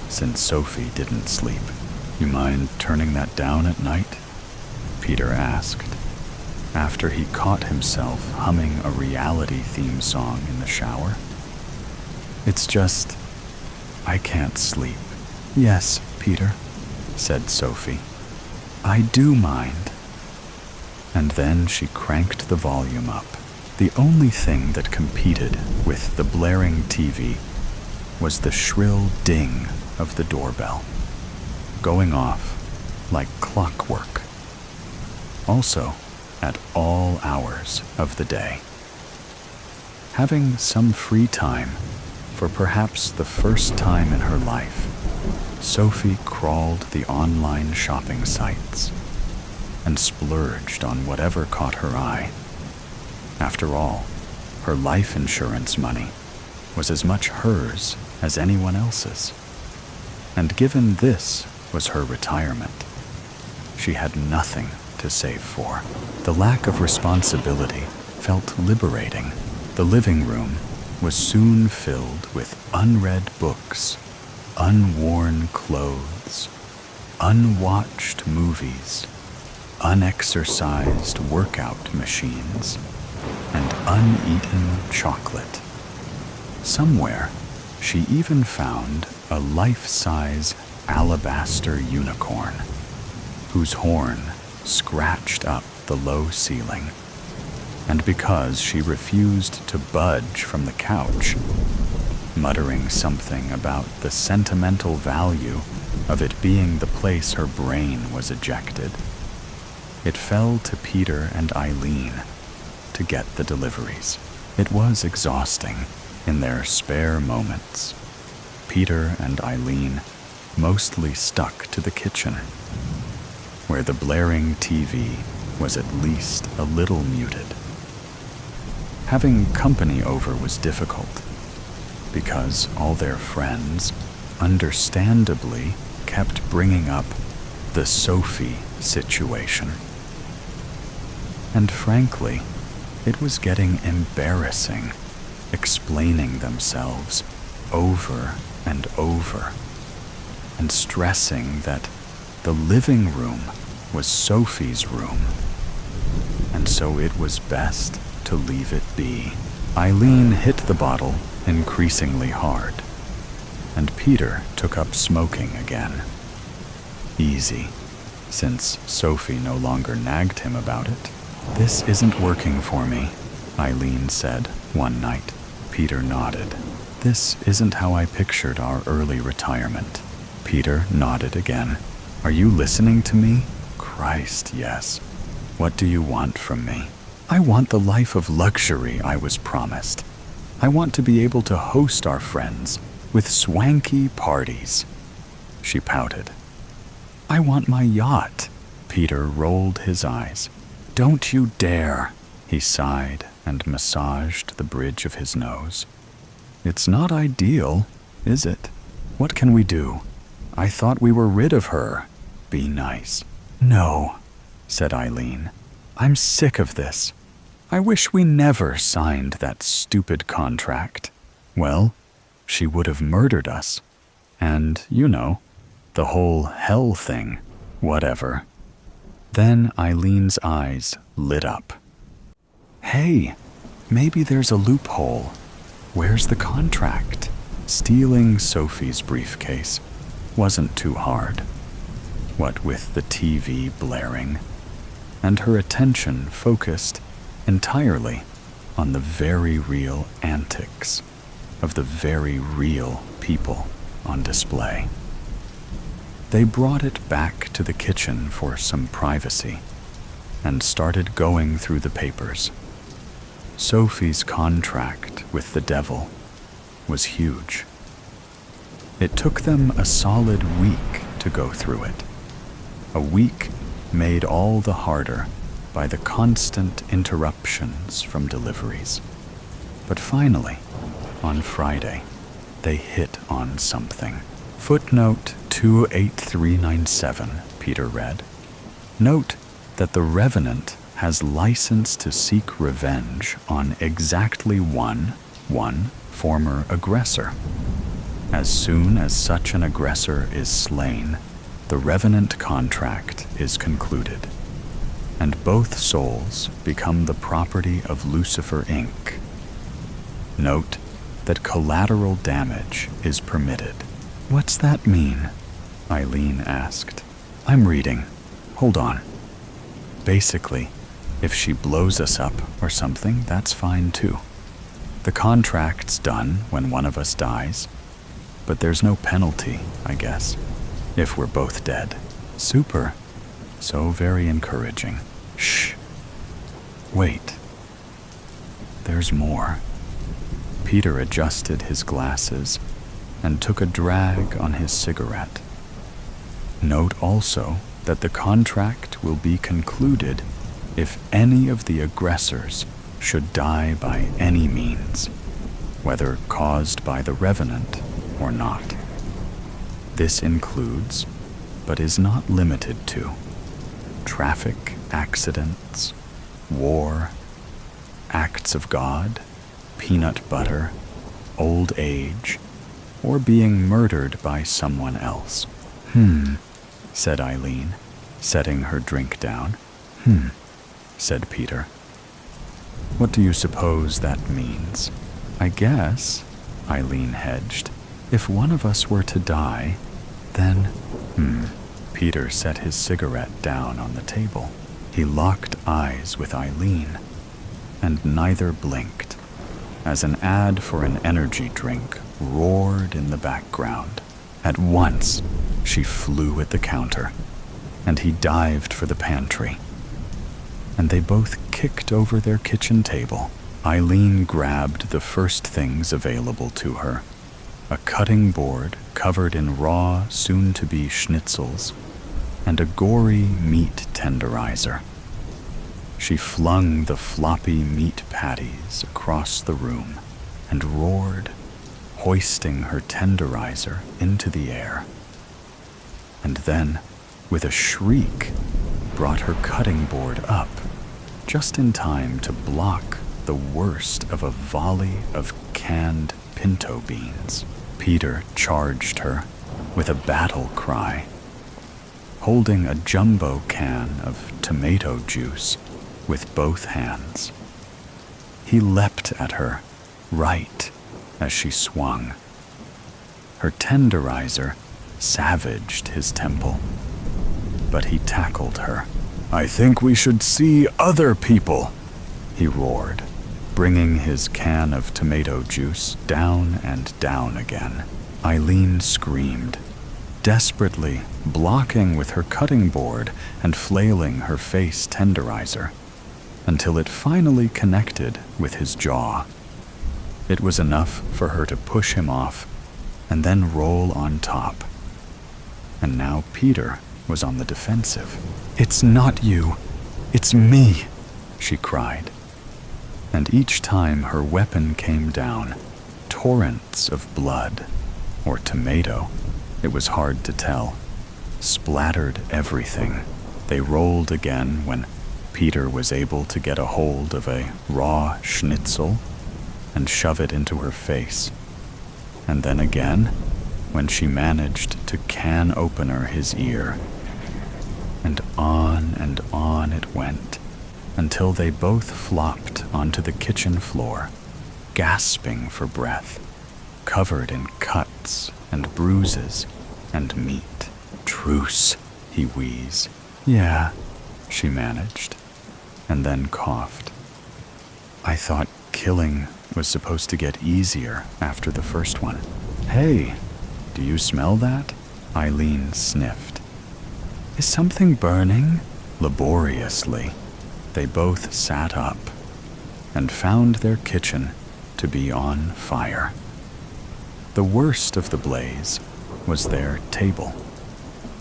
since Sophie didn't sleep. You mind turning that down at night? Peter asked, after he caught himself humming a reality theme song in the shower. It's just, I can't sleep. Yes, Peter, said Sophie. I do mind. And then she cranked the volume up. The only thing that competed with the blaring TV was the shrill ding of the doorbell, going off like clockwork. Also, at all hours of the day. Having some free time, for perhaps the first time in her life, Sophie crawled the online shopping sites and splurged on whatever caught her eye. After all, her life insurance money was as much hers as anyone else's. And given this was her retirement, she had nothing to save for. The lack of responsibility felt liberating. The living room was soon filled with unread books, unworn clothes, unwatched movies, unexercised workout machines, and uneaten chocolate. Somewhere, she even found a life-size alabaster unicorn, whose horn scratched up the low ceiling. And because she refused to budge from the couch, muttering something about the sentimental value of it being the place her brain was ejected, it fell to Peter and Eileen to get the deliveries. It was exhausting in their spare moments. Peter and Eileen mostly stuck to the kitchen, where the blaring TV was at least a little muted. Having company over was difficult, because all their friends understandably kept bringing up the Sophie situation. And frankly, it was getting embarrassing, explaining themselves over and over, and stressing that the living room was Sophie's room, and so it was best to leave it be. Eileen hit the bottle increasingly hard, and Peter took up smoking again. Easy, since Sophie no longer nagged him about it. This isn't working for me, Eileen said one night. Peter nodded. This isn't how I pictured our early retirement. Peter nodded again. Are you listening to me? Christ, yes. What do you want from me? I want the life of luxury I was promised. I want to be able to host our friends with swanky parties. She pouted. I want my yacht. Peter rolled his eyes. Don't you dare, he sighed and massaged the bridge of his nose. It's not ideal, is it? What can we do? I thought we were rid of her. Be nice. No, said Eileen. I'm sick of this. I wish we never signed that stupid contract. Well, she would have murdered us. And, you know, the whole hell thing, whatever. Then Eileen's eyes lit up. Hey, maybe there's a loophole. Where's the contract? Stealing Sophie's briefcase wasn't too hard. What with the TV blaring, and her attention focused entirely on the very real antics of the very real people on display. They brought it back to the kitchen for some privacy and started going through the papers. Sophie's contract with the devil was huge. It took them a solid week to go through it. A week made all the harder by the constant interruptions from deliveries. But finally, on Friday, they hit on something. Footnote 28397, Peter read. Note that the Revenant has license to seek revenge on exactly one former aggressor. As soon as such an aggressor is slain, the Revenant contract is concluded, and both souls become the property of Lucifer Inc. Note that collateral damage is permitted. What's that mean? Eileen asked. I'm reading. Hold on. Basically, if she blows us up or something, that's fine too. The contract's done when one of us dies, but there's no penalty, I guess, if we're both dead. Super. So very encouraging. Shh. Wait. There's more. Peter adjusted his glasses and took a drag on his cigarette. Note also that the contract will be concluded if any of the aggressors should die by any means, whether caused by the Revenant or not. This includes, but is not limited to, traffic accidents, war, acts of God, peanut butter, old age, or being murdered by someone else. Said Eileen, setting her drink down. Said Peter. What do you suppose that means? I guess, Eileen hedged, if one of us were to die, then... Peter set his cigarette down on the table. He locked eyes with Eileen, and neither blinked, as an ad for an energy drink roared in the background. At once, she flew at the counter, and he dived for the pantry. And they both kicked over their kitchen table. Eileen grabbed the first things available to her, a cutting board covered in raw, soon-to-be schnitzels, and a gory meat tenderizer. She flung the floppy meat patties across the room and roared, hoisting her tenderizer into the air. And then, with a shriek, brought her cutting board up, just in time to block the worst of a volley of canned pinto beans. Peter charged her with a battle cry, holding a jumbo can of tomato juice with both hands. He leapt at her, right as she swung. Her tenderizer savaged his temple, but he tackled her. I think we should see other people, he roared, bringing his can of tomato juice down and down again. Eileen screamed, desperately blocking with her cutting board and flailing her face tenderizer, until it finally connected with his jaw. It was enough for her to push him off and then roll on top. And now Peter was on the defensive. It's not you, it's me, she cried. And each time her weapon came down, torrents of blood, or tomato, it was hard to tell, splattered everything. They rolled again when Peter was able to get a hold of a raw schnitzel and shove it into her face. And then again, when she managed to can opener his ear. and on it went, until they both flopped onto the kitchen floor, gasping for breath, covered in cuts and bruises and meat. "Truce," he wheezed. "Yeah," she managed, and then coughed. "I thought killing was supposed to get easier after the first one." "Hey, do you smell that?" Eileen sniffed. "Is something burning?" Laboriously, they both sat up and found their kitchen to be on fire. The worst of the blaze was their table,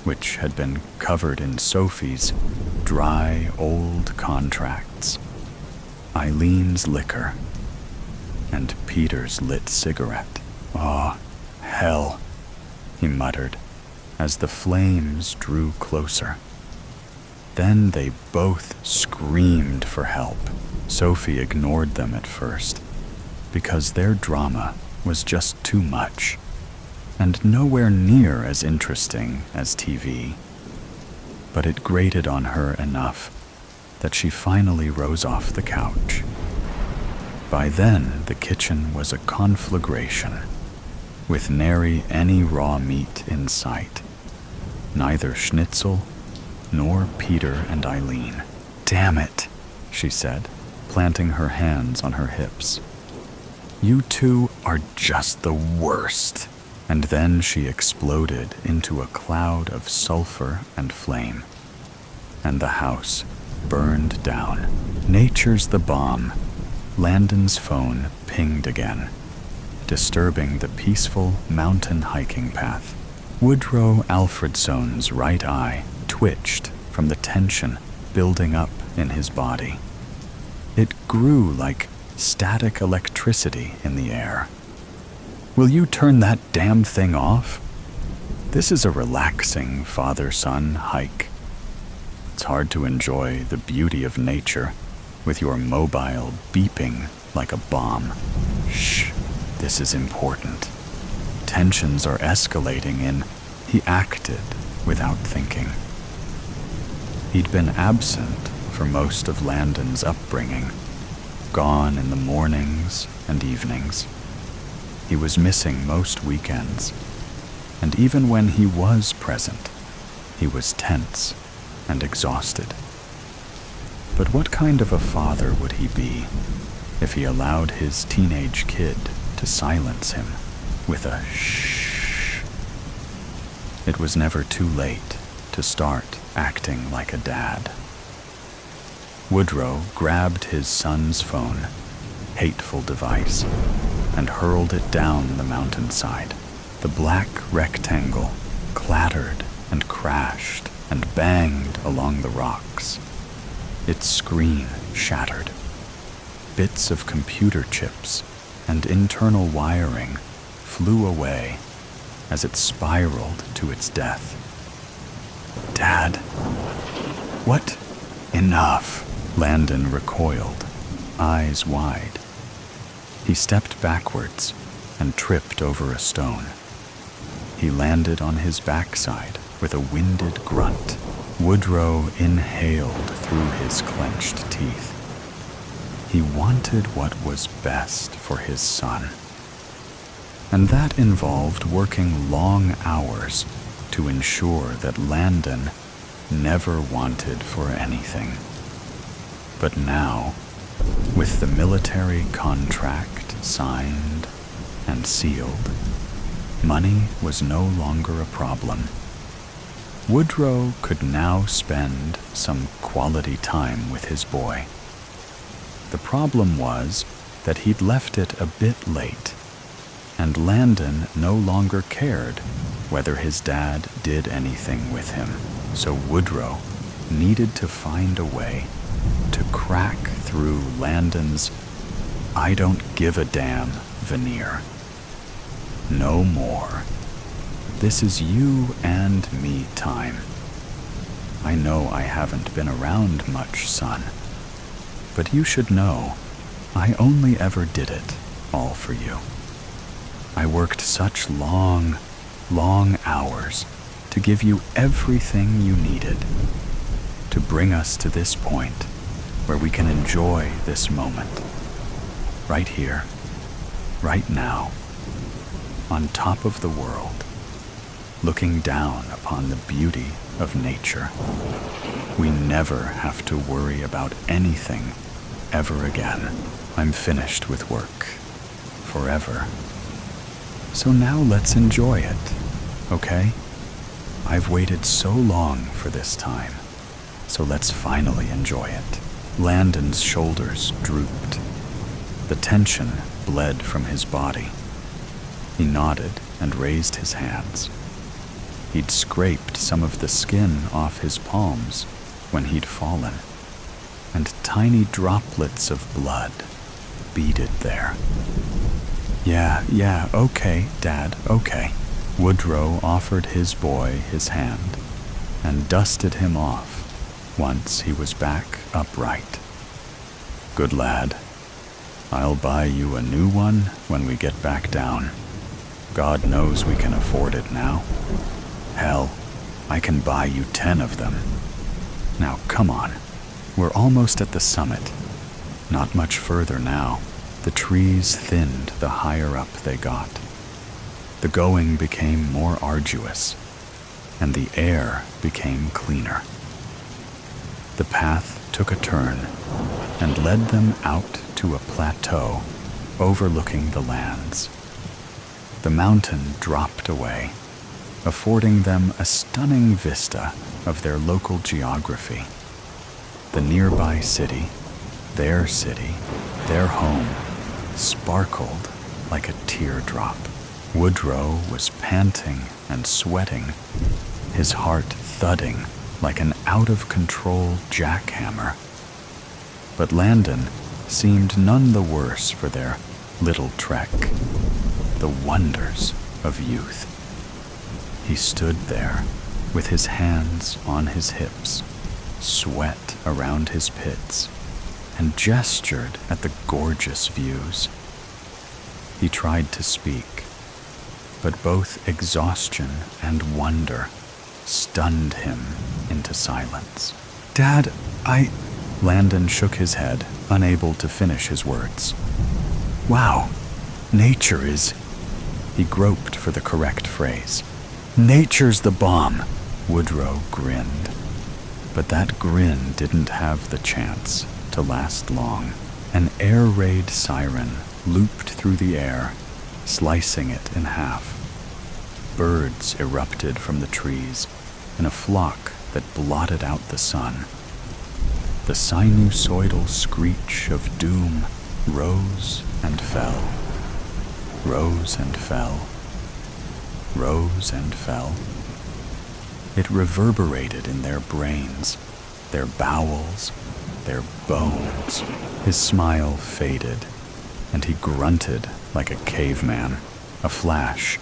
which had been covered in Sophie's dry old contracts, Eileen's liquor, and Peter's lit cigarette. "Oh, hell," he muttered as the flames drew closer. Then they both screamed for help. Sophie ignored them at first, because their drama was just too much, and nowhere near as interesting as TV. But it grated on her enough that she finally rose off the couch. By then, the kitchen was a conflagration, with nary any raw meat in sight. Neither Schnitzel nor Peter and Eileen. "Damn it," she said, planting her hands on her hips. "You two are just the worst." And then she exploded into a cloud of sulfur and flame, and the house burned down. "Nature's the bomb." Landon's phone pinged again, disturbing the peaceful mountain hiking path. Woodrow Alfredson's right eye twitched from the tension building up in his body. It grew like static electricity in the air. "Will you turn that damn thing off? This is a relaxing father-son hike. It's hard to enjoy the beauty of nature with your mobile beeping like a bomb. Shh, this is important. Tensions are escalating in..." He acted without thinking. He'd been absent for most of Landon's upbringing, gone in the mornings and evenings. He was missing most weekends, and even when he was present, he was tense and exhausted. But what kind of a father would he be if he allowed his teenage kid to silence him with a shh? It was never too late to start acting like a dad. Woodrow grabbed his son's phone, hateful device, and hurled it down the mountainside. The black rectangle clattered and crashed and banged along the rocks. Its screen shattered. Bits of computer chips and internal wiring flew away as it spiraled to its death. "Dad, what? Enough!" Landon recoiled, eyes wide. He stepped backwards and tripped over a stone. He landed on his backside with a winded grunt. Woodrow inhaled through his clenched teeth. He wanted what was best for his son, and that involved working long hours to ensure that Landon never wanted for anything. But now, with the military contract signed and sealed, money was no longer a problem. Woodrow could now spend some quality time with his boy. The problem was that he'd left it a bit late, and Landon no longer cared whether his dad did anything with him. So Woodrow needed to find a way to crack through Landon's "I don't give a damn" veneer. No more. This is you and me time. I know I haven't been around much, son, but you should know I only ever did it all for you. I worked such long, long hours to give you everything you needed, to bring us to this point where we can enjoy this moment. Right here, right now, on top of the world, looking down upon the beauty of nature. We never have to worry about anything ever again. I'm finished with work. Forever. So now let's enjoy it, okay? I've waited so long for this time, so let's finally enjoy it. Landon's shoulders drooped. The tension bled from his body. He nodded and raised his hands. He'd scraped some of the skin off his palms when he'd fallen, and tiny droplets of blood beaded there. Yeah, okay, Dad, okay. Woodrow offered his boy his hand and dusted him off once he was back upright. Good lad. I'll buy you a new one when we get back down. God knows we can afford it now. Hell, I can buy you 10 of them. Now come on, we're almost at the summit. Not much further now. The trees thinned the higher up they got. The going became more arduous, and the air became cleaner. The path took a turn and led them out to a plateau overlooking the lands. The mountain dropped away, affording them a stunning vista of their local geography. The nearby city, their home, sparkled like a teardrop. Woodrow was panting and sweating, his heart thudding like an out-of-control jackhammer. But Landon seemed none the worse for their little trek. The wonders of youth. He stood there with his hands on his hips, sweat around his pits, and gestured at the gorgeous views. He tried to speak, but both exhaustion and wonder stunned him into silence. Dad, Landon shook his head, unable to finish his words. Wow, nature is... He groped for the correct phrase. Nature's the bomb, Woodrow grinned. But that grin didn't have the chance to last long. An air raid siren looped through the air, slicing it in half. Birds erupted from the trees in a flock that blotted out the sun. The sinusoidal screech of doom rose and fell, rose and fell, rose and fell. It reverberated in their brains, their bowels, their bones. His smile faded, and he grunted like a caveman. A flash,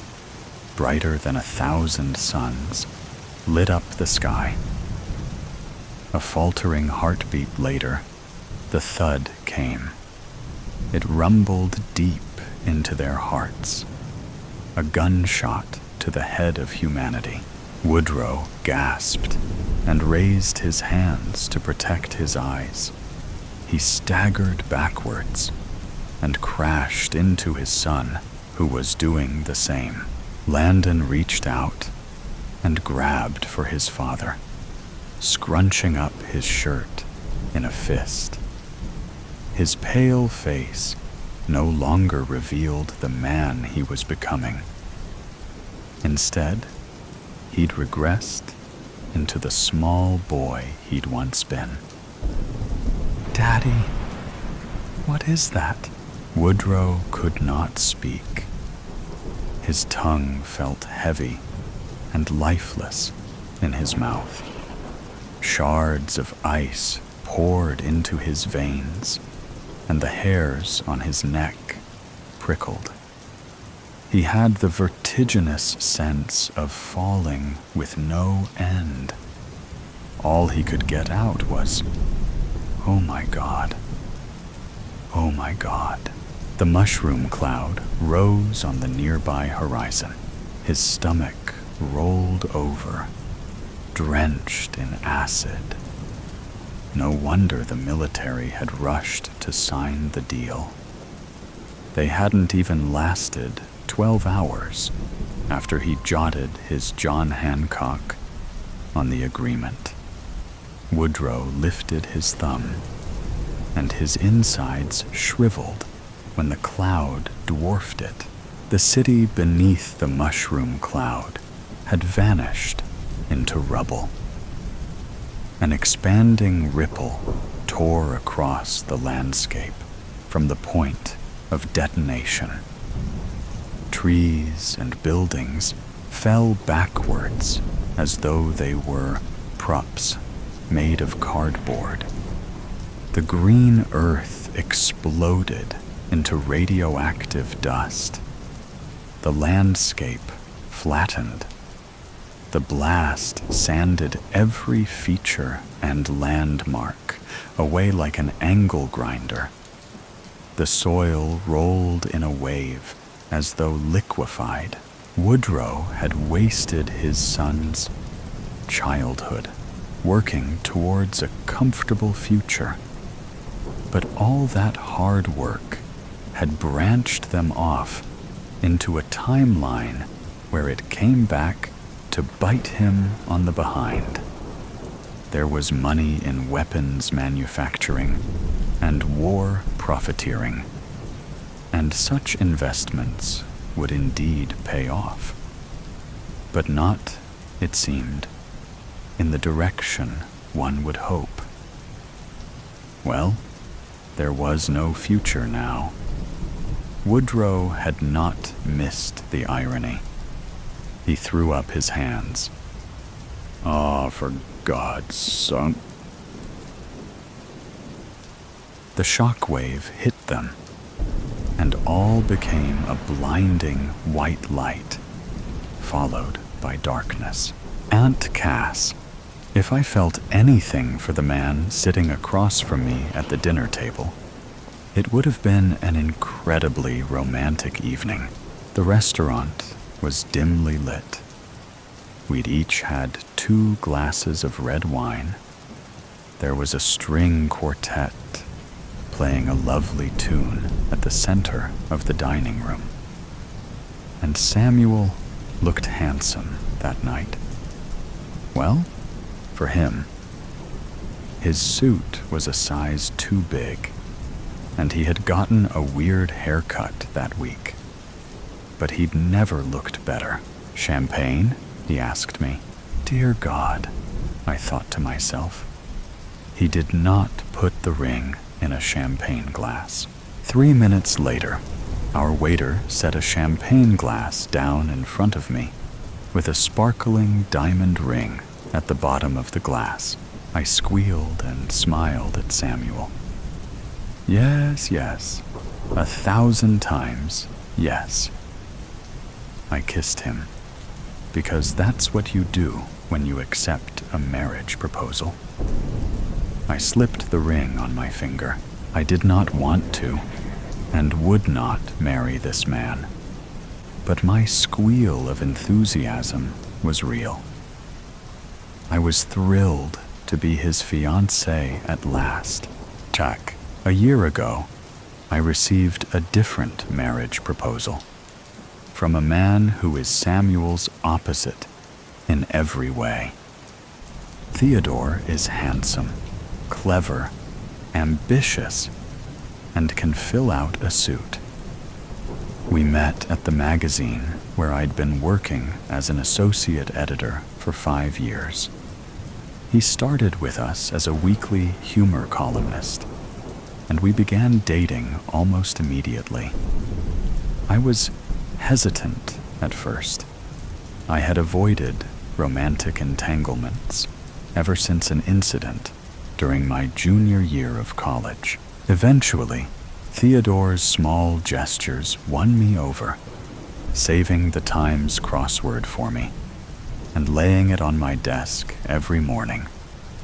brighter than 1,000 suns, lit up the sky. A faltering heartbeat later, the thud came. It rumbled deep into their hearts. A gunshot to the head of humanity. Woodrow gasped and raised his hands to protect his eyes. He staggered backwards and crashed into his son, who was doing the same. Landon reached out and grabbed for his father, scrunching up his shirt in a fist. His pale face no longer revealed the man he was becoming. Instead, he'd regressed into the small boy he'd once been. Daddy, what is that? Woodrow could not speak. His tongue felt heavy and lifeless in his mouth. Shards of ice poured into his veins, and the hairs on his neck prickled. He had the vertiginous sense of falling with no end. All he could get out was, "Oh my God. Oh my God." The mushroom cloud rose on the nearby horizon. His stomach rolled over, drenched in acid. No wonder the military had rushed to sign the deal. They hadn't even lasted 12 hours after he jotted his John Hancock on the agreement. Woodrow lifted his thumb, and his insides shriveled when the cloud dwarfed it. The city beneath the mushroom cloud had vanished into rubble. An expanding ripple tore across the landscape from the point of detonation. Trees and buildings fell backwards as though they were props made of cardboard. The green earth exploded into radioactive dust. The landscape flattened. The blast sanded every feature and landmark away like an angle grinder. The soil rolled in a wave as though liquefied. Woodrow had wasted his son's childhood, working towards a comfortable future. But all that hard work had branched them off into a timeline where it came back to bite him on the behind. There was money in weapons manufacturing and war profiteering, and such investments would indeed pay off. But not, it seemed, in the direction one would hope. Well, there was no future now. Woodrow had not missed the irony. He threw up his hands. "Ah, for God's sake." The shockwave hit them, and all became a blinding white light, followed by darkness. Aunt Cass, if I felt anything for the man sitting across from me at the dinner table, it would have been an incredibly romantic evening. The restaurant was dimly lit. We'd each had 2 glasses of red wine. There was a string quartet playing a lovely tune at the center of the dining room. And Samuel looked handsome that night. Well, for him. His suit was a size too big, and he had gotten a weird haircut that week. But he'd never looked better. "Champagne?" he asked me. Dear God, I thought to myself. He did not put the ring in a champagne glass. 3 minutes later, our waiter set a champagne glass down in front of me with a sparkling diamond ring at the bottom of the glass. I squealed and smiled at Samuel. Yes, 1,000 times, yes. I kissed him, because that's what you do when you accept a marriage proposal. I slipped the ring on my finger. I did not want to, and would not marry this man. But my squeal of enthusiasm was real. I was thrilled to be his fiancée at last. Chuck, a year ago, I received a different marriage proposal from a man who is Samuel's opposite in every way. Theodore is handsome, clever, ambitious, and can fill out a suit. We met at the magazine where I'd been working as an associate editor for 5 years. He started with us as a weekly humor columnist, and we began dating almost immediately. I was hesitant at first. I had avoided romantic entanglements ever since an incident during my junior year of college. Eventually, Theodore's small gestures won me over, saving the Times crossword for me and laying it on my desk every morning,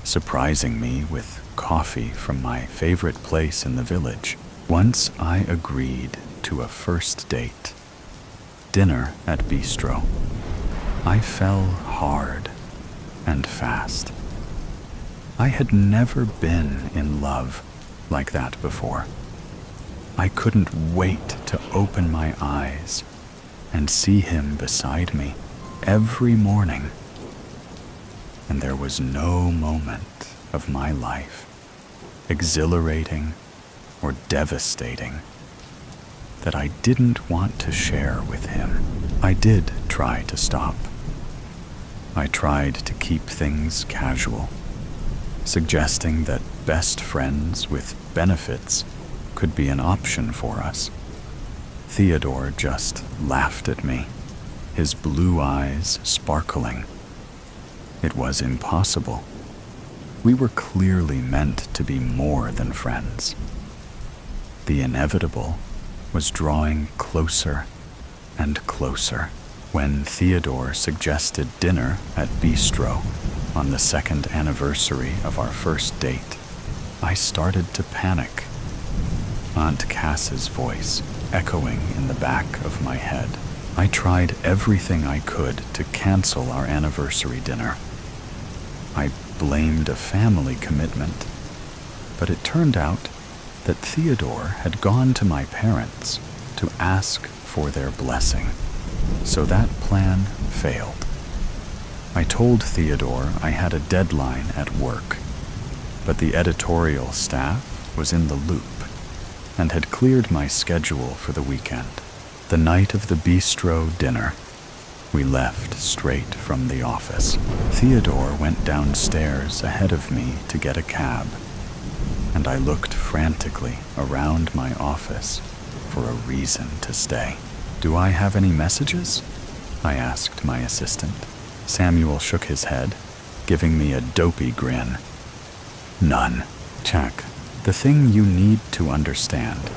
surprising me with coffee from my favorite place in the village. Once I agreed to a first date, dinner at Bistro. I fell hard and fast. I had never been in love like that before. I couldn't wait to open my eyes and see him beside me every morning. And there was no moment of my life, exhilarating or devastating, that I didn't want to share with him. I did try to stop. I tried to keep things casual, suggesting that best friends with benefits could be an option for us. Theodore just laughed at me, his blue eyes sparkling. It was impossible. We were clearly meant to be more than friends. The inevitable was drawing closer and closer when Theodore suggested dinner at Bistro on the second anniversary of our first date. I started to panic, Aunt Cass's voice echoing in the back of my head. I tried everything I could to cancel our anniversary dinner. I blamed a family commitment, but it turned out that Theodore had gone to my parents to ask for their blessing, so that plan failed. I told Theodore I had a deadline at work, but the editorial staff was in the loop and had cleared my schedule for the weekend. The night of the bistro dinner, we left straight from the office. Theodore went downstairs ahead of me to get a cab, and I looked frantically around my office for a reason to stay. "Do I have any messages?" I asked my assistant. Samuel shook his head, giving me a dopey grin. "None." "Check. The thing you need to understand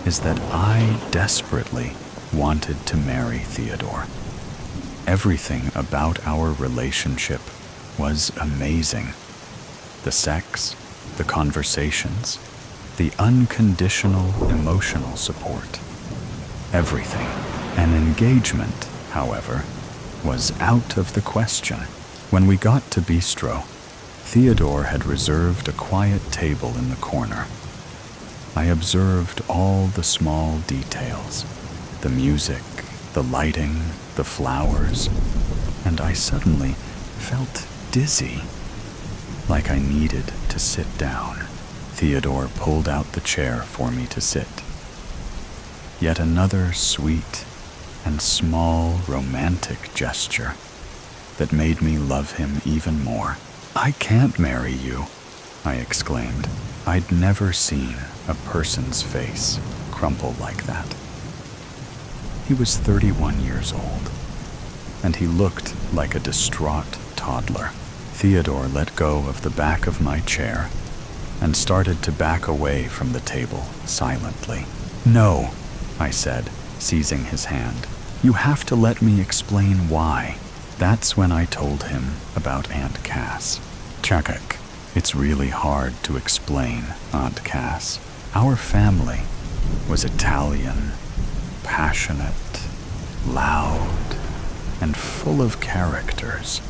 is that I desperately wanted to marry Theodore. Everything about our relationship was amazing. The sex, the conversations, the unconditional emotional support. Everything. An engagement, however, was out of the question. When we got to Bistro, Theodore had reserved a quiet table in the corner. I observed all the small details, the music, the lighting, the flowers, and I suddenly felt dizzy, like I needed to sit down. Theodore pulled out the chair for me to sit. Yet another sweet and small romantic gesture that made me love him even more. "I can't marry you," I exclaimed. I'd never seen a person's face crumple like that. He was 31 years old, and he looked like a distraught toddler. Theodore let go of the back of my chair and started to back away from the table silently. "No," I said, seizing his hand. "You have to let me explain why." That's when I told him about Aunt Cass. "Chakak, it's really hard to explain, Aunt Cass. Our family was Italian, passionate, loud, and full of characters.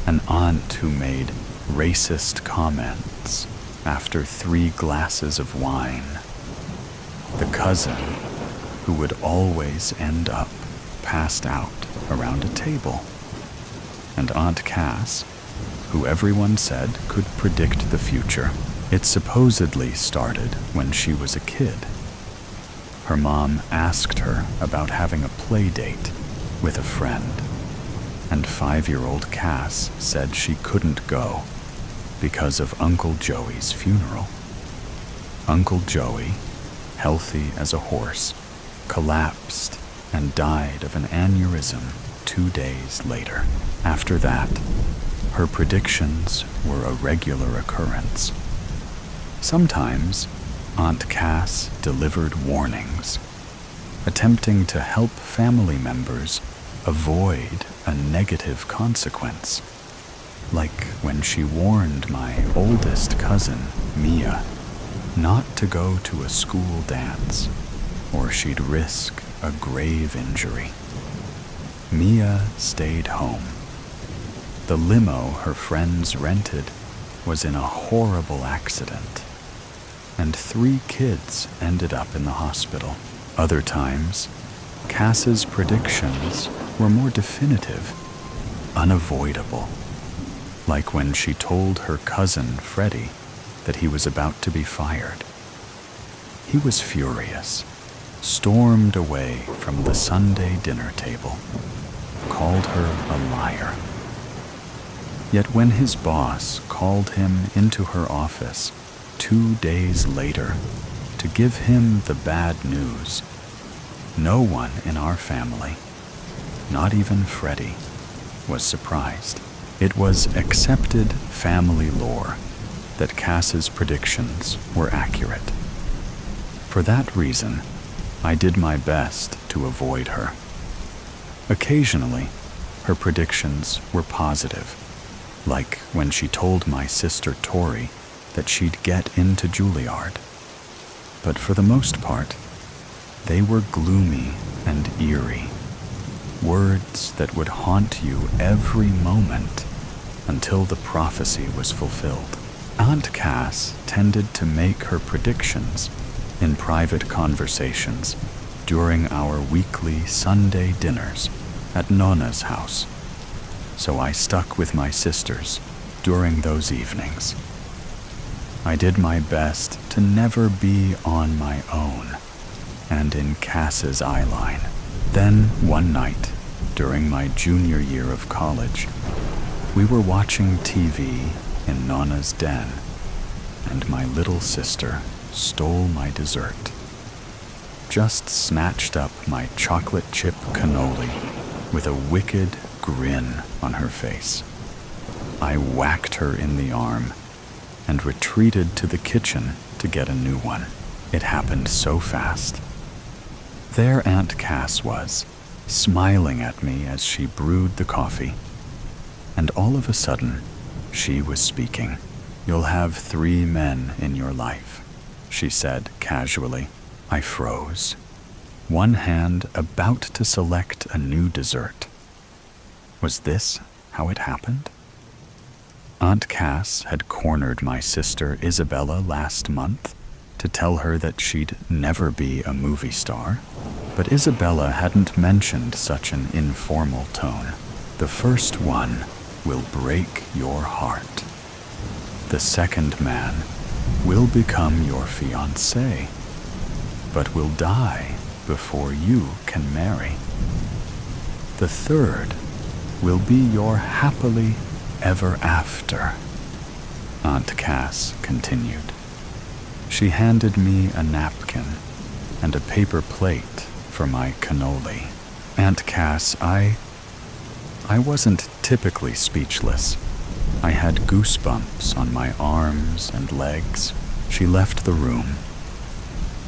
An aunt who made racist comments after 3 glasses of wine. The cousin who would always end up passed out around a table. And Aunt Cass, who everyone said could predict the future. It supposedly started when she was a kid. Her mom asked her about having a play date with a friend, and 5-year-old Cass said she couldn't go because of Uncle Joey's funeral. Uncle Joey, healthy as a horse, collapsed and died of an aneurysm 2 days later. After that, her predictions were a regular occurrence. Sometimes, Aunt Cass delivered warnings, attempting to help family members avoid a negative consequence, like when she warned my oldest cousin, Mia, not to go to a school dance, or she'd risk a grave injury. Mia stayed home. The limo her friends rented was in a horrible accident, and 3 kids ended up in the hospital. Other times, Cass's predictions were more definitive, unavoidable, like when she told her cousin Freddie that he was about to be fired. He was furious, stormed away from the Sunday dinner table, called her a liar. Yet when his boss called him into her office 2 days later to give him the bad news, no one in our family, not even Freddie, was surprised. It was accepted family lore that Cass's predictions were accurate. For that reason, I did my best to avoid her. Occasionally, her predictions were positive, like when she told my sister Tori that she'd get into Juilliard. But for the most part, they were gloomy and eerie, words that would haunt you every moment until the prophecy was fulfilled. Aunt Cass tended to make her predictions in private conversations during our weekly Sunday dinners at Nonna's house, so I stuck with my sisters during those evenings. I did my best to never be on my own and in Cass's eye line. Then one night, during my junior year of college, we were watching TV in Nonna's den, and my little sister stole my dessert. Just snatched up my chocolate chip cannoli with a wicked grin on her face. I whacked her in the arm and retreated to the kitchen to get a new one. It happened so fast. There Aunt Cass was, smiling at me as she brewed the coffee. And all of a sudden, she was speaking. "You'll have 3 men in your life," she said casually. I froze, one hand about to select a new dessert. Was this how it happened? Aunt Cass had cornered my sister Isabella last month to tell her that she'd never be a movie star, but Isabella hadn't mentioned such an informal tone. The first one will break your heart. The second man will become your fiancé, but will die before you can marry. The third will be your happily ever after, Aunt Cass continued. She handed me a napkin and a paper plate for my cannoli. Aunt Cass, I wasn't typically speechless. I had goosebumps on my arms and legs. She left the room,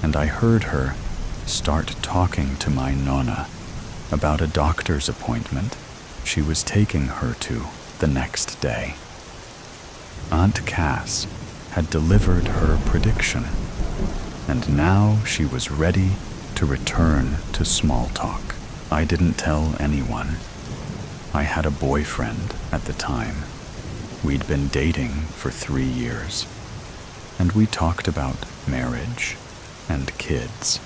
and I heard her start talking to my Nonna about a doctor's appointment she was taking her to the next day. Aunt Cass had delivered her prediction, and now she was ready to return to small talk. I didn't tell anyone. I had a boyfriend at the time. We'd been dating for 3 years, and we talked about marriage and kids.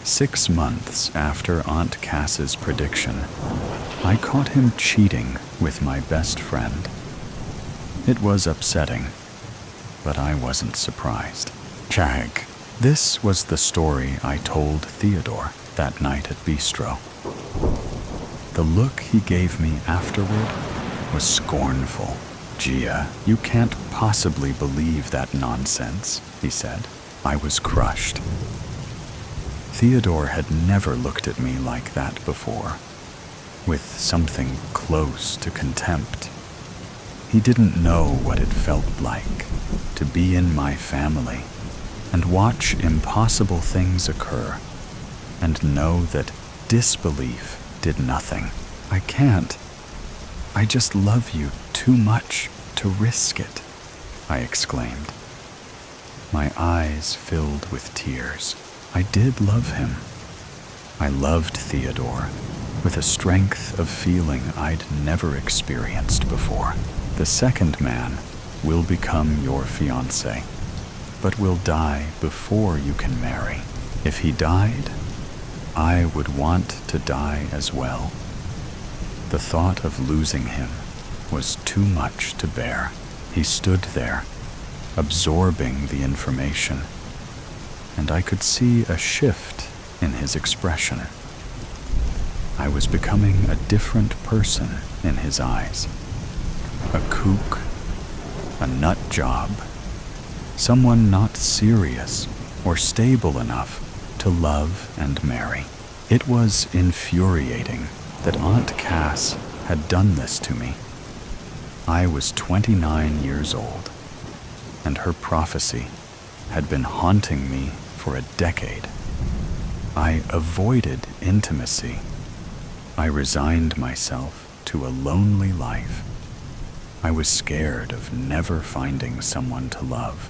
6 months after Aunt Cass's prediction, I caught him cheating with my best friend. It was upsetting, but I wasn't surprised. Jag. This was the story I told Theodore that night at Bistro. The look he gave me afterward was scornful. "Gia, you can't possibly believe that nonsense," he said. I was crushed. Theodore had never looked at me like that before, with something close to contempt. He didn't know what it felt like to be in my family and watch impossible things occur and know that disbelief did nothing. "I can't. I just love you too much to risk it," I exclaimed. My eyes filled with tears. I did love him. I loved Theodore with a strength of feeling I'd never experienced before. The second man will become your fiancé, but will die before you can marry. If he died, I would want to die as well. The thought of losing him was too much to bear. He stood there, absorbing the information, and I could see a shift in his expression. I was becoming a different person in his eyes. A kook, a nut job, someone not serious or stable enough to love and marry. It was infuriating that Aunt Cass had done this to me. I was 29 years old, and her prophecy had been haunting me for a decade. I avoided intimacy. I resigned myself to a lonely life. I was scared of never finding someone to love,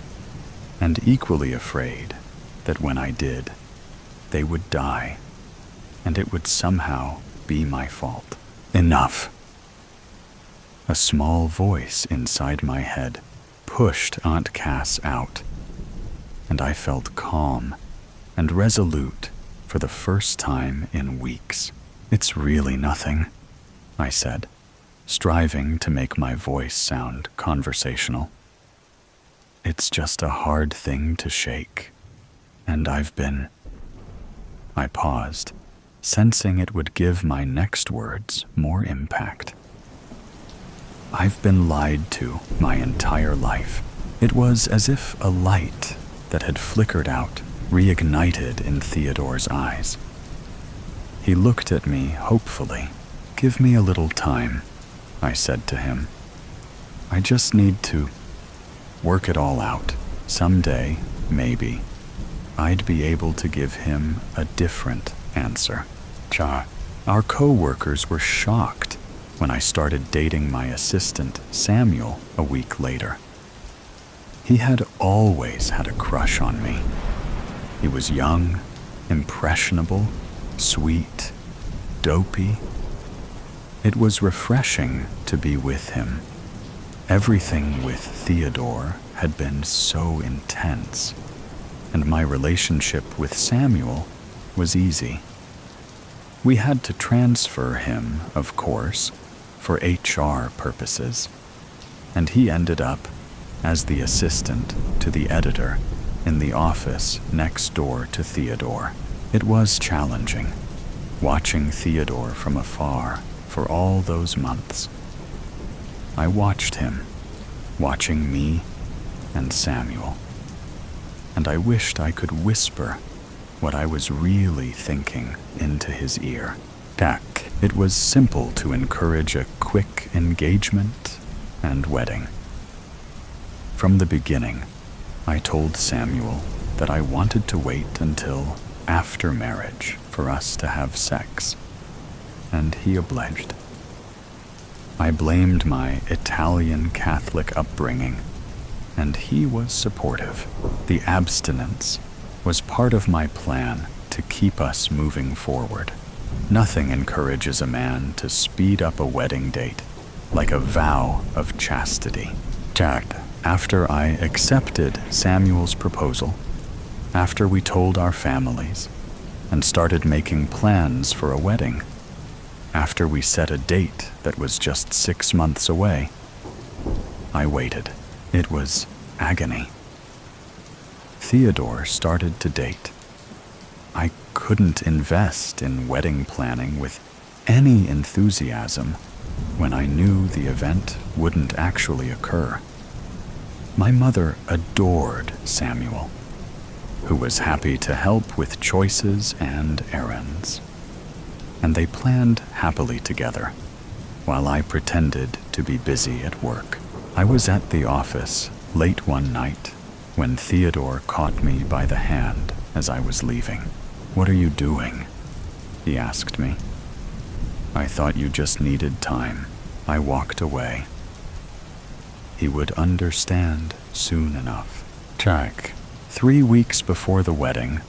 and equally afraid that when I did, they would die, and it would somehow be my fault. Enough. A small voice inside my head pushed Aunt Cass out, and I felt calm and resolute for the first time in weeks. "It's really nothing," I said, striving to make my voice sound conversational. "It's just a hard thing to shake, and I've been—" I paused, sensing it would give my next words more impact. "I've been lied to my entire life." It was as if a light that had flickered out reignited in Theodore's eyes. He looked at me hopefully. "Give me a little time," I said to him. "I just need to work it all out. Someday, maybe, I'd be able to give him a different answer." Our co-workers were shocked when I started dating my assistant, Samuel, a week later. He had always had a crush on me. He was young, impressionable, sweet, dopey. It was refreshing to be with him. Everything with Theodore had been so intense, and my relationship with Samuel was easy. We had to transfer him, of course, for HR purposes, and he ended up as the assistant to the editor in the office next door to Theodore. It was challenging, watching Theodore from afar for all those months. I watched him, watching me and Samuel, and I wished I could whisper what I was really thinking into his ear. It was simple to encourage a quick engagement and wedding. From the beginning, I told Samuel that I wanted to wait until after marriage for us to have sex, and he obliged. I blamed my Italian Catholic upbringing, and he was supportive. The abstinence was part of my plan to keep us moving forward. Nothing encourages a man to speed up a wedding date like a vow of chastity. After I accepted Samuel's proposal, after we told our families and started making plans for a wedding, after we set a date that was just 6 months away, I waited. It was agony. Theodore started to date. I couldn't invest in wedding planning with any enthusiasm when I knew the event wouldn't actually occur. My mother adored Samuel, who was happy to help with choices and errands, and they planned happily together, while I pretended to be busy at work. I was at the office late one night when Theodore caught me by the hand as I was leaving. "What are you doing?" he asked me. "I thought you just needed time." I walked away. He would understand soon enough. 3 weeks before the wedding,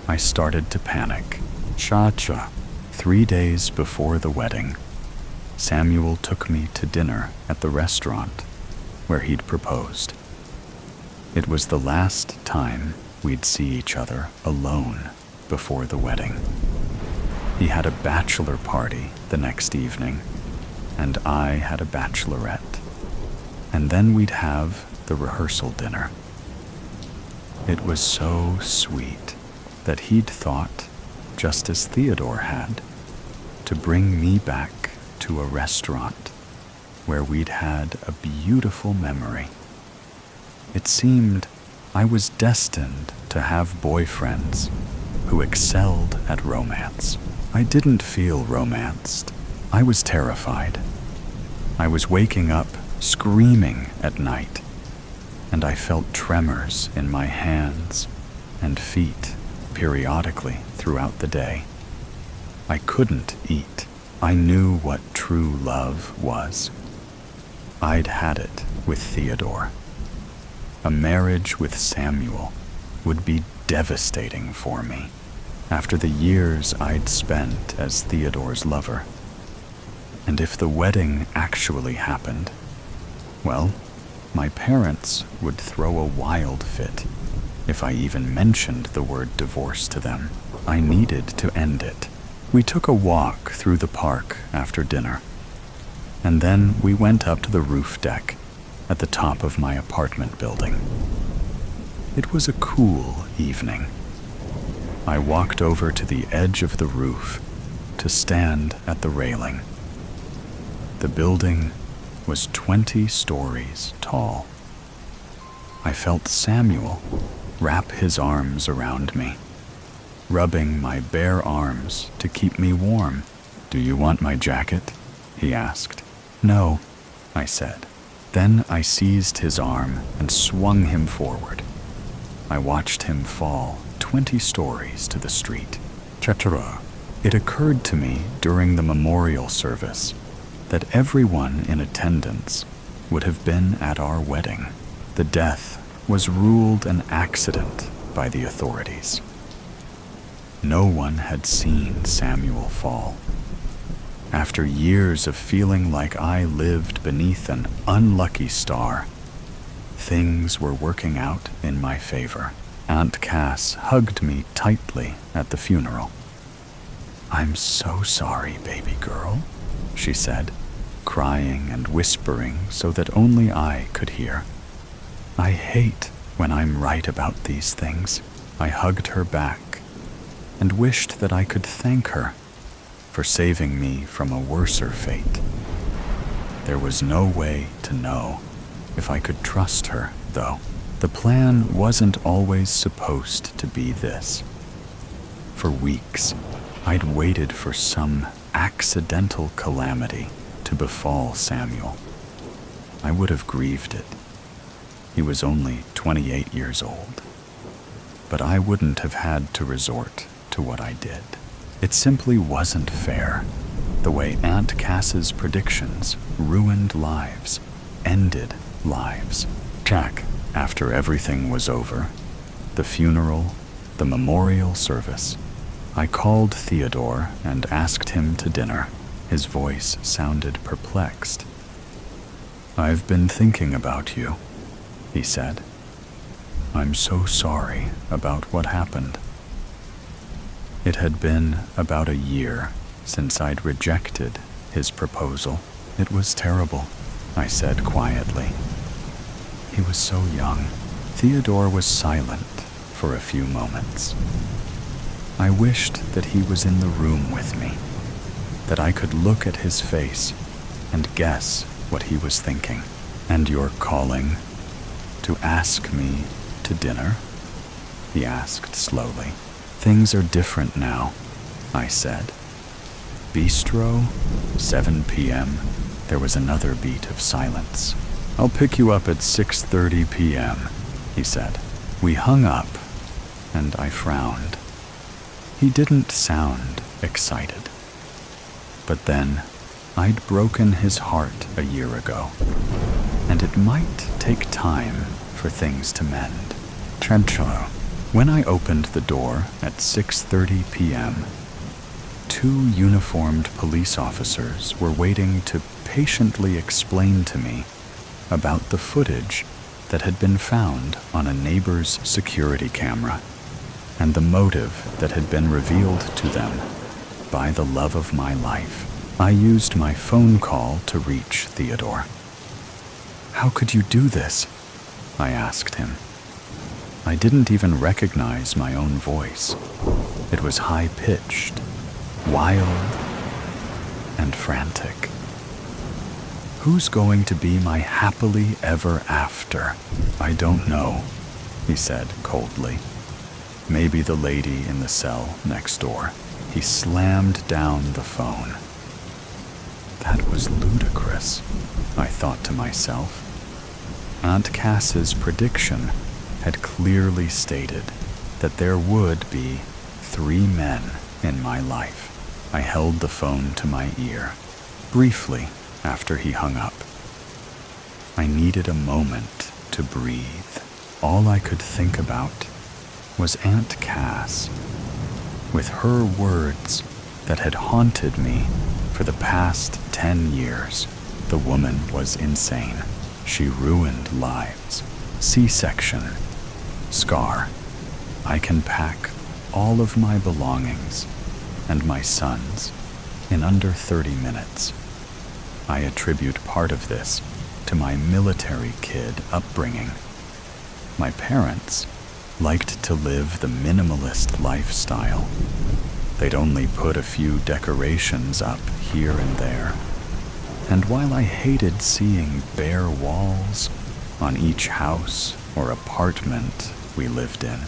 I started to panic. 3 days before the wedding, Samuel took me to dinner at the restaurant where he'd proposed. It was the last time we'd see each other alone before the wedding. He had a bachelor party the next evening, and I had a bachelorette. And then we'd have the rehearsal dinner. It was so sweet that he'd thought, just as Theodore had, to bring me back to a restaurant where we'd had a beautiful memory. It seemed I was destined to have boyfriends who excelled at romance. I didn't feel romanced. I was terrified. I was waking up screaming at night, and I felt tremors in my hands and feet periodically throughout the day. I couldn't eat. I knew what true love was. I'd had it with Theodore. A marriage with Samuel would be devastating for me after the years I'd spent as Theodore's lover. And if the wedding actually happened, well, my parents would throw a wild fit if I even mentioned the word divorce to them. I needed to end it. We took a walk through the park after dinner, and then we went up to the roof deck at the top of my apartment building. It was a cool evening. I walked over to the edge of the roof to stand at the railing. The building was 20 stories tall. I felt Samuel wrap his arms around me, rubbing my bare arms to keep me warm. "Do you want my jacket?" he asked. "No," I said. Then I seized his arm and swung him forward. I watched him fall 20 stories to the street. Chatra. It occurred to me during the memorial service that everyone in attendance would have been at our wedding. The death was ruled an accident by the authorities. No one had seen Samuel fall. After years of feeling like I lived beneath an unlucky star, things were working out in my favor. Aunt Cass hugged me tightly at the funeral. "I'm so sorry, baby girl," she said, crying and whispering so that only I could hear. "I hate when I'm right about these things." I hugged her back and wished that I could thank her for saving me from a worser fate. There was no way to know if I could trust her, though. The plan wasn't always supposed to be this. For weeks, I'd waited for some accidental calamity to befall Samuel. I would have grieved it. He was only 28 years old. But I wouldn't have had to resort to what I did. It simply wasn't fair, the way Aunt Cass's predictions ruined lives, ended lives. Jack, after everything was over, the funeral, the memorial service, I called Theodore and asked him to dinner. His voice sounded perplexed. "I've been thinking about you," he said. "I'm so sorry about what happened." It had been about a year since I'd rejected his proposal. "It was terrible," I said quietly. He was so young. Theodore was silent for a few moments. I wished that he was in the room with me, that I could look at his face and guess what he was thinking. "And you're calling to ask me to dinner?" he asked slowly. "Things are different now," I said. "Bistro, 7 p.m. There was another beat of silence. "I'll pick you up at 6:30 p.m., he said. We hung up, and I frowned. He didn't sound excited. But then, I'd broken his heart a year ago, and it might take time for things to mend. Trenchalo. When I opened the door at 6:30 p.m., 2 uniformed police officers were waiting to patiently explain to me about the footage that had been found on a neighbor's security camera and the motive that had been revealed to them by the love of my life. I used my phone call to reach Theodore. "How could you do this?" I asked him. I didn't even recognize my own voice. It was high-pitched, wild, and frantic. "Who's going to be my happily ever after?" "I don't know," he said coldly. "Maybe the lady in the cell next door." He slammed down the phone. That was ludicrous, I thought to myself. Aunt Cass's prediction had clearly stated that there would be 3 men in my life. I held the phone to my ear, briefly after he hung up. I needed a moment to breathe. All I could think about was Aunt Cass, with her words that had haunted me for the past 10 years. The woman was insane. She ruined lives. C-section. Scar. I can pack all of my belongings and my son's in under 30 minutes. I attribute part of this to my military kid upbringing. My parents liked to live the minimalist lifestyle. They'd only put a few decorations up here and there. And while I hated seeing bare walls on each house or apartment we lived in,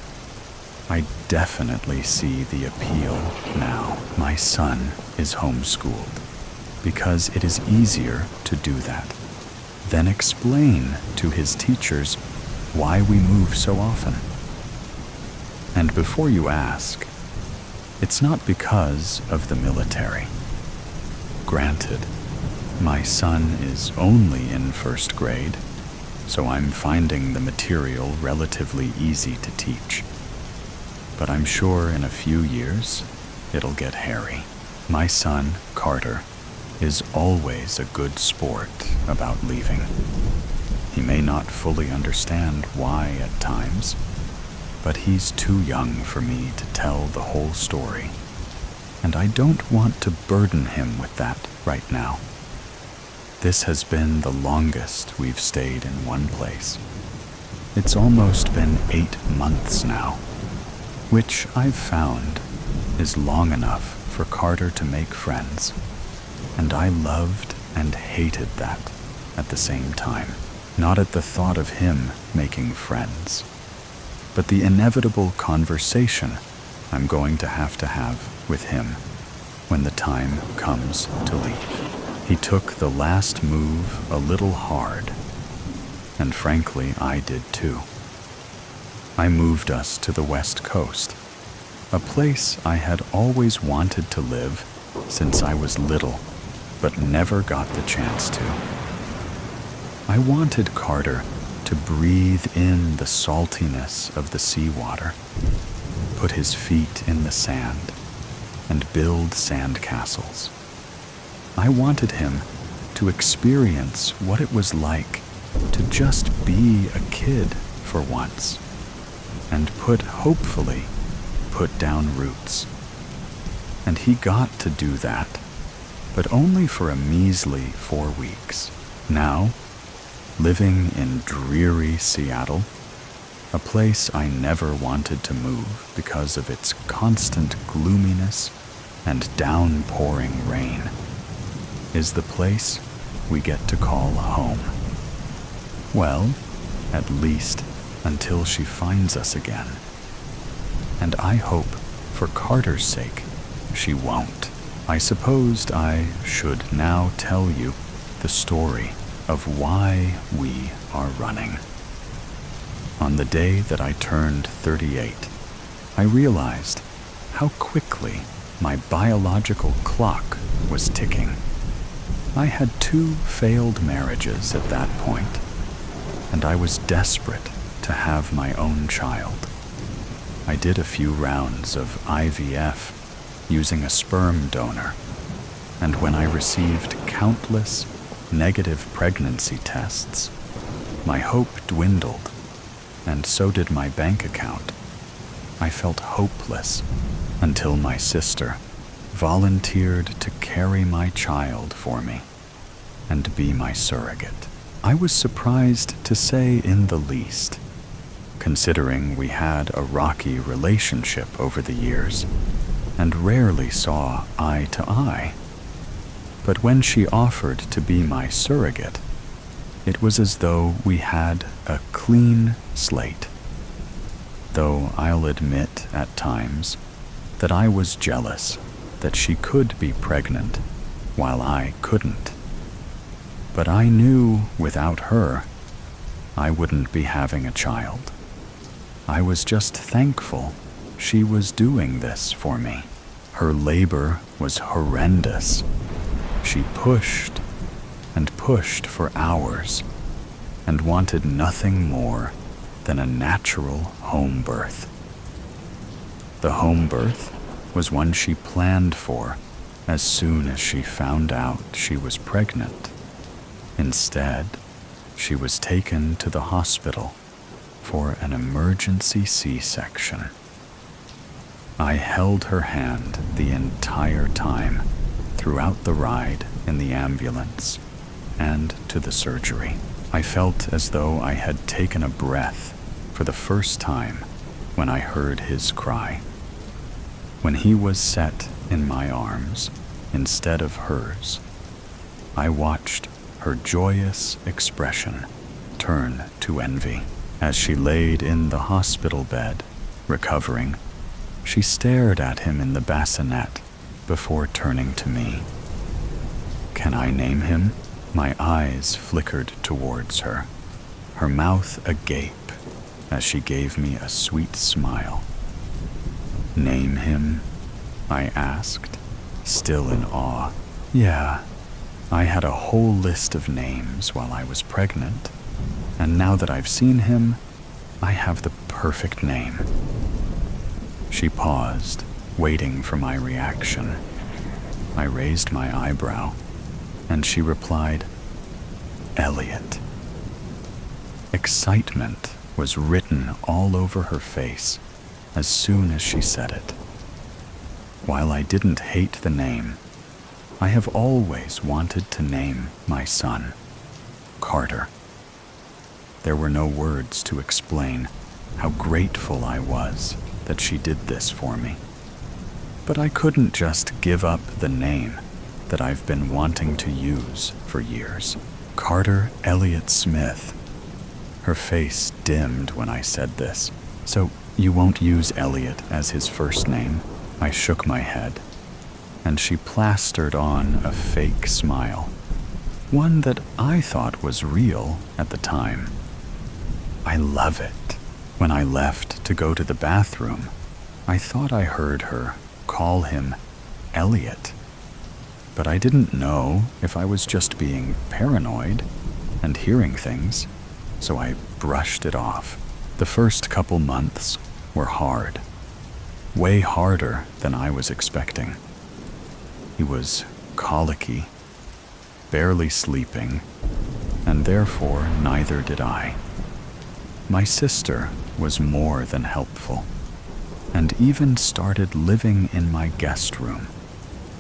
I definitely see the appeal now. My son is homeschooled because it is easier to do that than explain to his teachers why we move so often. And before you ask, it's not because of the military. Granted, my son is only in 1st grade, so I'm finding the material relatively easy to teach. But I'm sure in a few years, it'll get hairy. My son, Carter, is always a good sport about leaving. He may not fully understand why at times, but he's too young for me to tell the whole story, and I don't want to burden him with that right now. This has been the longest we've stayed in one place. It's almost been 8 months now, which I've found is long enough for Carter to make friends, and I loved and hated that at the same time. Not at the thought of him making friends, but the inevitable conversation I'm going to have with him when the time comes to leave. He took the last move a little hard, and frankly, I did too. I moved us to the West Coast, a place I had always wanted to live since I was little, but never got the chance to. I wanted Carter to breathe in the saltiness of the seawater, put his feet in the sand, and build sand castles. I wanted him to experience what it was like to just be a kid for once, and hopefully put down roots. And he got to do that, but only for a measly 4 weeks. Now, living in dreary Seattle, a place I never wanted to move because of its constant gloominess and downpouring rain, is the place we get to call home. Well, at least until she finds us again. And I hope, for Carter's sake, she won't. I supposed I should now tell you the story of why we are running. On the day that I turned 38, I realized how quickly my biological clock was ticking. I had 2 failed marriages at that point, and I was desperate to have my own child. I did a few rounds of IVF using a sperm donor, and when I received countless negative pregnancy tests, My hope dwindled, and so did my bank account. I felt hopeless until my sister volunteered to carry my child for me and be my surrogate. I was surprised, to say in the least, considering we had a rocky relationship over the years and rarely saw eye to eye. But when she offered to be my surrogate, it was as though we had a clean slate. Though I'll admit at times that I was jealous that she could be pregnant while I couldn't. But I knew without her, I wouldn't be having a child. I was just thankful she was doing this for me. Her labor was horrendous. She pushed and pushed for hours and wanted nothing more than a natural home birth. The home birth was one she planned for as soon as she found out she was pregnant. Instead, she was taken to the hospital for an emergency C-section. I held her hand the entire time throughout the ride in the ambulance and to the surgery. I felt as though I had taken a breath for the first time when I heard his cry. When he was set in my arms instead of hers, I watched her joyous expression turn to envy. As she laid in the hospital bed, recovering, she stared at him in the bassinet before turning to me. "Can I name him?" My eyes flickered towards her, her mouth agape as she gave me a sweet smile. "Name him?" I asked, still in awe. Yeah, I had a whole list of names while I was pregnant, and now that I've seen him, I have the perfect name. She paused, waiting for my reaction. I raised my eyebrow, and she replied, "Elliot." Excitement was written all over her face as soon as she said it. While I didn't hate the name, I have always wanted to name my son Carter. There were no words to explain how grateful I was that she did this for me. But I couldn't just give up the name that I've been wanting to use for years. Carter Elliott Smith. Her face dimmed when I said this. "So you won't use Elliot as his first name?" I shook my head, and she plastered on a fake smile, one that I thought was real at the time. "I love it." When I left to go to the bathroom, I thought I heard her call him Elliot, but I didn't know if I was just being paranoid and hearing things, so I brushed it off. The first couple months were hard, way harder than I was expecting. He was colicky, barely sleeping, and therefore neither did I. My sister was more than helpful, and even started living in my guest room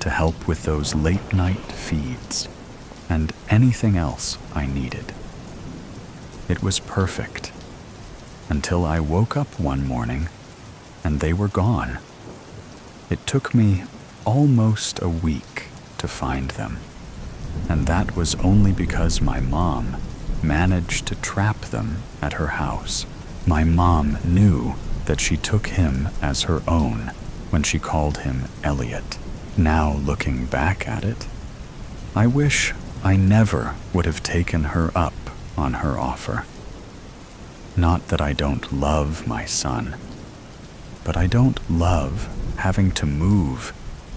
to help with those late-night feeds and anything else I needed. It was perfect until I woke up one morning and they were gone. It took me almost a week to find them, and that was only because my mom managed to trap them at her house. My mom knew that she took him as her own when she called him Elliot. Now, looking back at it, I wish I never would have taken her up on her offer. Not that I don't love my son, but I don't love having to move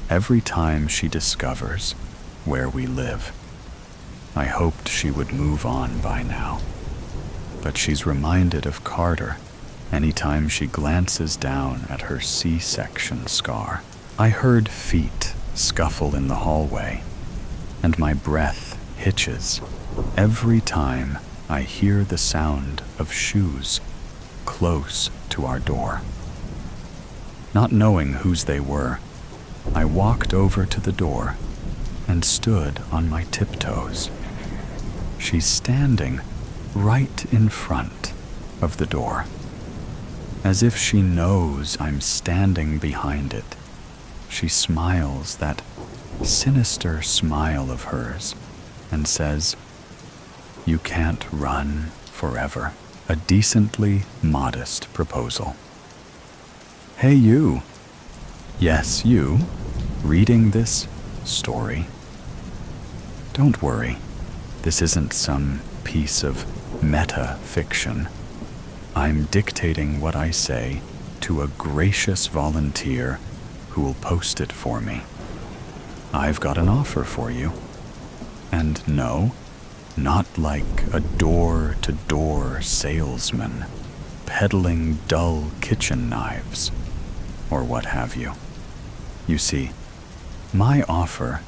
every time she discovers where we live. I hoped she would move on by now, but she's reminded of Carter anytime she glances down at her C-section scar. I heard feet scuffle in the hallway, and my breath hitches every time I hear the sound of shoes close to our door. Not knowing whose they were, I walked over to the door and stood on my tiptoes. She's standing right in front of the door, as if she knows I'm standing behind it. She smiles that sinister smile of hers and says, "You can't run forever." A decently modest proposal. Hey you. Yes, you. Reading this story. Don't worry. This isn't some piece of meta-fiction. I'm dictating what I say to a gracious volunteer who will post it for me. I've got an offer for you. And no, not like a door-to-door salesman peddling dull kitchen knives or what have you. You see, my offer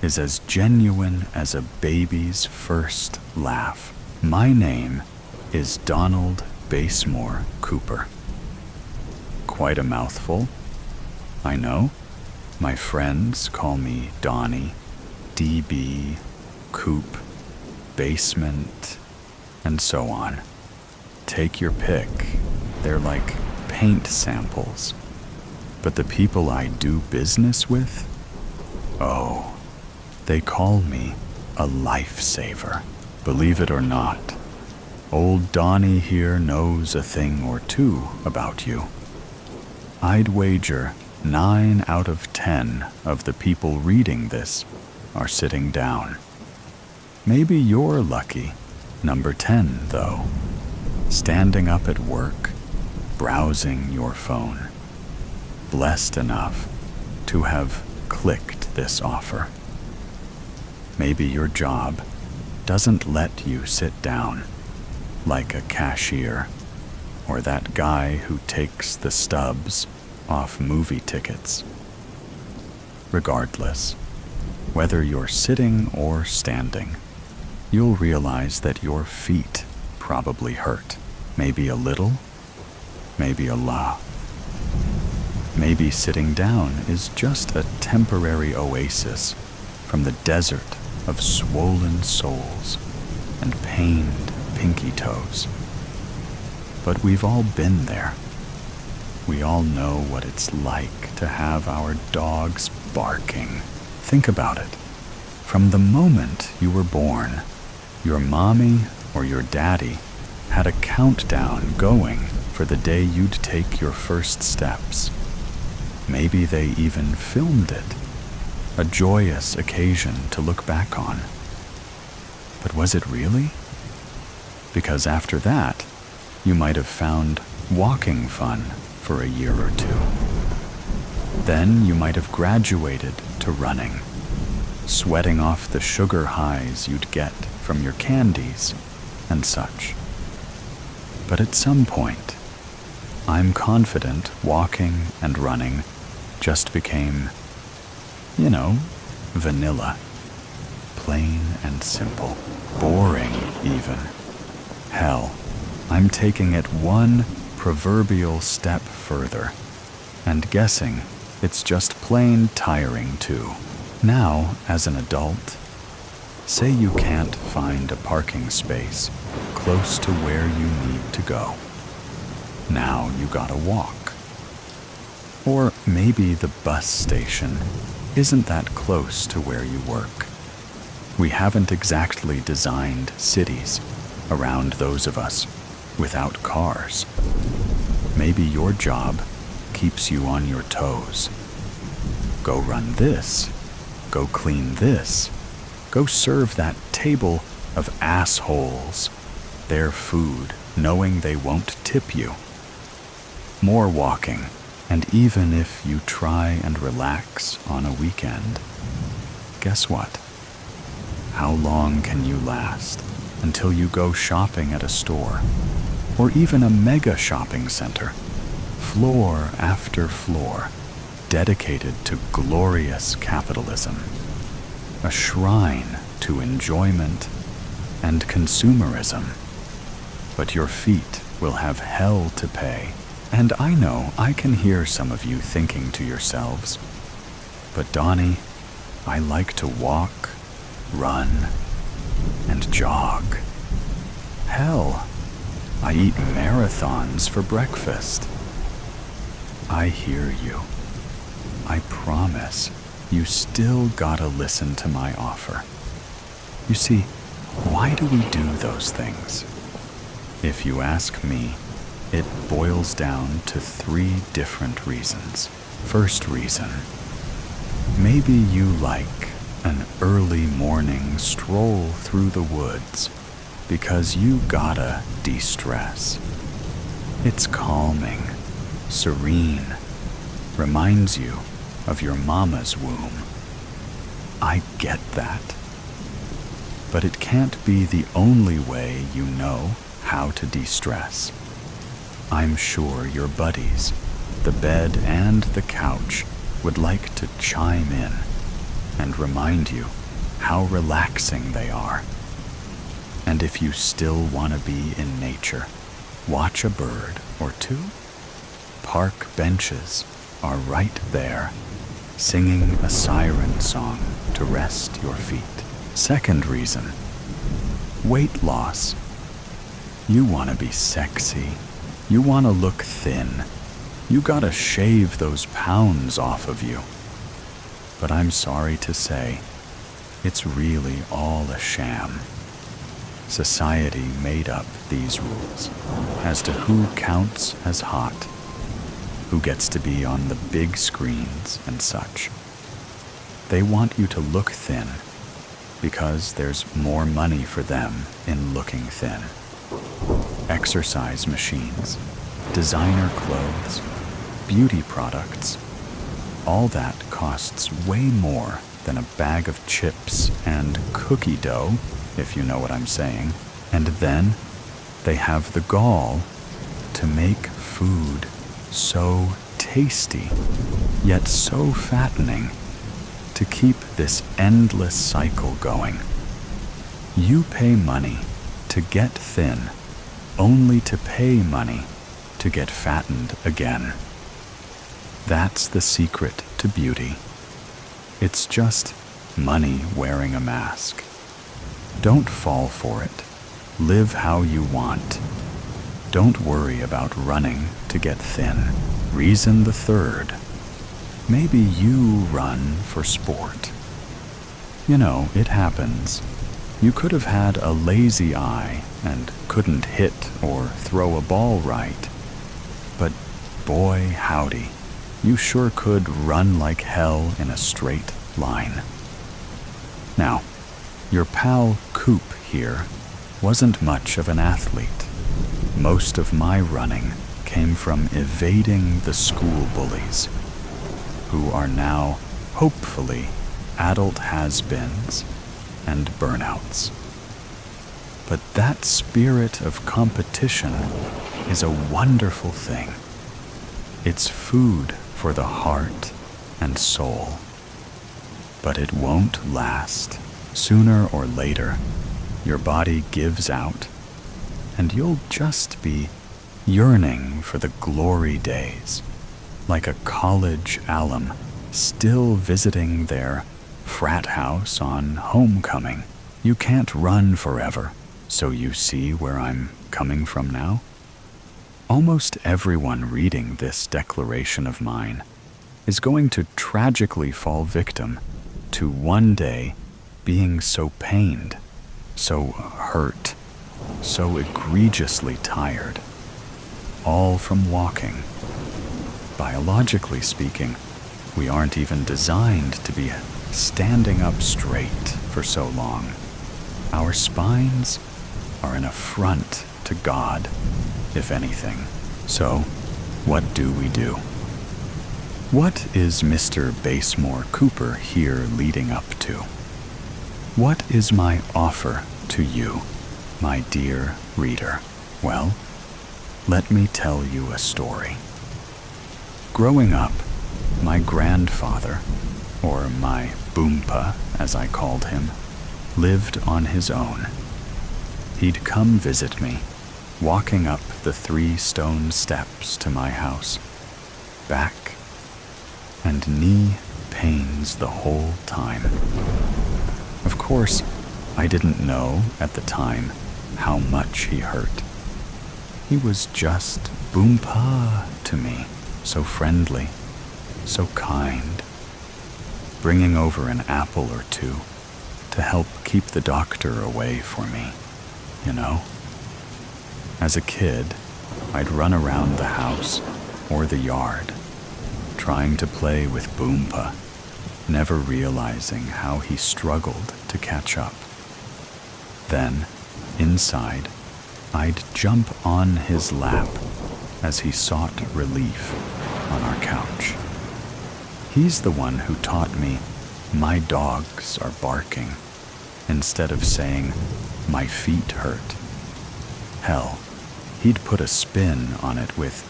is as genuine as a baby's first laugh. My name is Donald Basemore Cooper. Quite a mouthful, I know. My friends call me Donnie, DB, Coop, Basement, and so on. Take your pick. They're like paint samples. But the people I do business with, oh, they call me a lifesaver. Believe it or not, old Donnie here knows a thing or two about you. I'd wager 9 out of 10 of the people reading this are sitting down. Maybe you're lucky, number 10 though, standing up at work, browsing your phone, blessed enough to have clicked this offer. Maybe your job doesn't let you sit down like a cashier or that guy who takes the stubs off movie tickets. Regardless, whether you're sitting or standing, you'll realize that your feet probably hurt. Maybe a little, maybe a lot. Maybe sitting down is just a temporary oasis from the desert of swollen soles and pained pinky toes. But we've all been there. We all know what it's like to have our dogs barking. Think about it. From the moment you were born, your mommy or your daddy had a countdown going for the day you'd take your first steps. Maybe they even filmed it, a joyous occasion to look back on. But was it really? Because after that, you might have found walking fun for a year or two. Then you might have graduated to running, sweating off the sugar highs you'd get from your candies and such. But at some point, I'm confident walking and running just became, vanilla. Plain and simple. Boring, even. Hell, I'm taking it one proverbial step further and guessing it's just plain tiring too. Now, as an adult, say you can't find a parking space close to where you need to go. Now you gotta walk. Or maybe the bus station isn't that close to where you work. We haven't exactly designed cities around those of us without cars. Maybe your job keeps you on your toes. Go run this. Go clean this. Go serve that table of assholes their food, knowing they won't tip you. More walking, and even if you try and relax on a weekend, guess what? How long can you last until you go shopping at a store, or even a mega shopping center, floor after floor, dedicated to glorious capitalism, a shrine to enjoyment and consumerism. But your feet will have hell to pay. And I know I can hear some of you thinking to yourselves, but Donnie, I like to walk, run, and jog. Hell, I eat marathons for breakfast. I hear you. I promise you still gotta listen to my offer. You see, why do we do those things? If you ask me, it boils down to 3 different reasons. First reason, maybe you like an early morning stroll through the woods because you gotta de-stress. It's calming, serene, reminds you of your mama's womb. I get that. But it can't be the only way you know how to de-stress. I'm sure your buddies, the bed and the couch, would like to chime in and remind you how relaxing they are. And if you still want to be in nature, watch a bird or 2. Park benches are right there, singing a siren song to rest your feet. Second reason, weight loss. You want to be sexy. You want to look thin. You gotta shave those pounds off of you. But I'm sorry to say, it's really all a sham. Society made up these rules as to who counts as hot, who gets to be on the big screens and such. They want you to look thin because there's more money for them in looking thin. Exercise machines, designer clothes, beauty products, all that costs way more than a bag of chips and cookie dough, if you know what I'm saying. And then they have the gall to make food so tasty, yet so fattening, to keep this endless cycle going. You pay money to get thin, only to pay money to get fattened again. That's the secret to beauty. It's just money wearing a mask. Don't fall for it. Live how you want. Don't worry about running to get thin. Reason the third. Maybe you run for sport. You know, it happens. You could have had a lazy eye and couldn't hit or throw a ball right. But boy, howdy, you sure could run like hell in a straight line. Now, your pal Coop here wasn't much of an athlete. Most of my running came from evading the school bullies, who are now, hopefully, adult has-beens and burnouts. But that spirit of competition is a wonderful thing. It's food for the heart and soul. But it won't last. Sooner or later, your body gives out, and you'll just be yearning for the glory days, like a college alum still visiting their frat house on homecoming. You can't run forever, so you see where I'm coming from now? Almost everyone reading this declaration of mine is going to tragically fall victim to one day being so pained, so hurt, so egregiously tired, all from walking. Biologically speaking, we aren't even designed to be standing up straight for so long. Our spines are an affront to God, if anything. So, what do we do? What is Mr. Basemore Cooper here leading up to? What is my offer to you, my dear reader? Well, let me tell you a story. Growing up, my grandfather, or my Boompa as I called him, lived on his own. He'd come visit me, walking up the 3 stone steps to my house, back and knee pains the whole time. Of course, I didn't know at the time how much he hurt. He was just Boompa to me, so friendly, so kind, bringing over an apple or 2 to help keep the doctor away for me, you know? As a kid, I'd run around the house or the yard, trying to play with Boompa, never realizing how he struggled to catch up. Then, inside, I'd jump on his lap as he sought relief on our couch. He's the one who taught me my dogs are barking instead of saying my feet hurt. Hell, he'd put a spin on it with,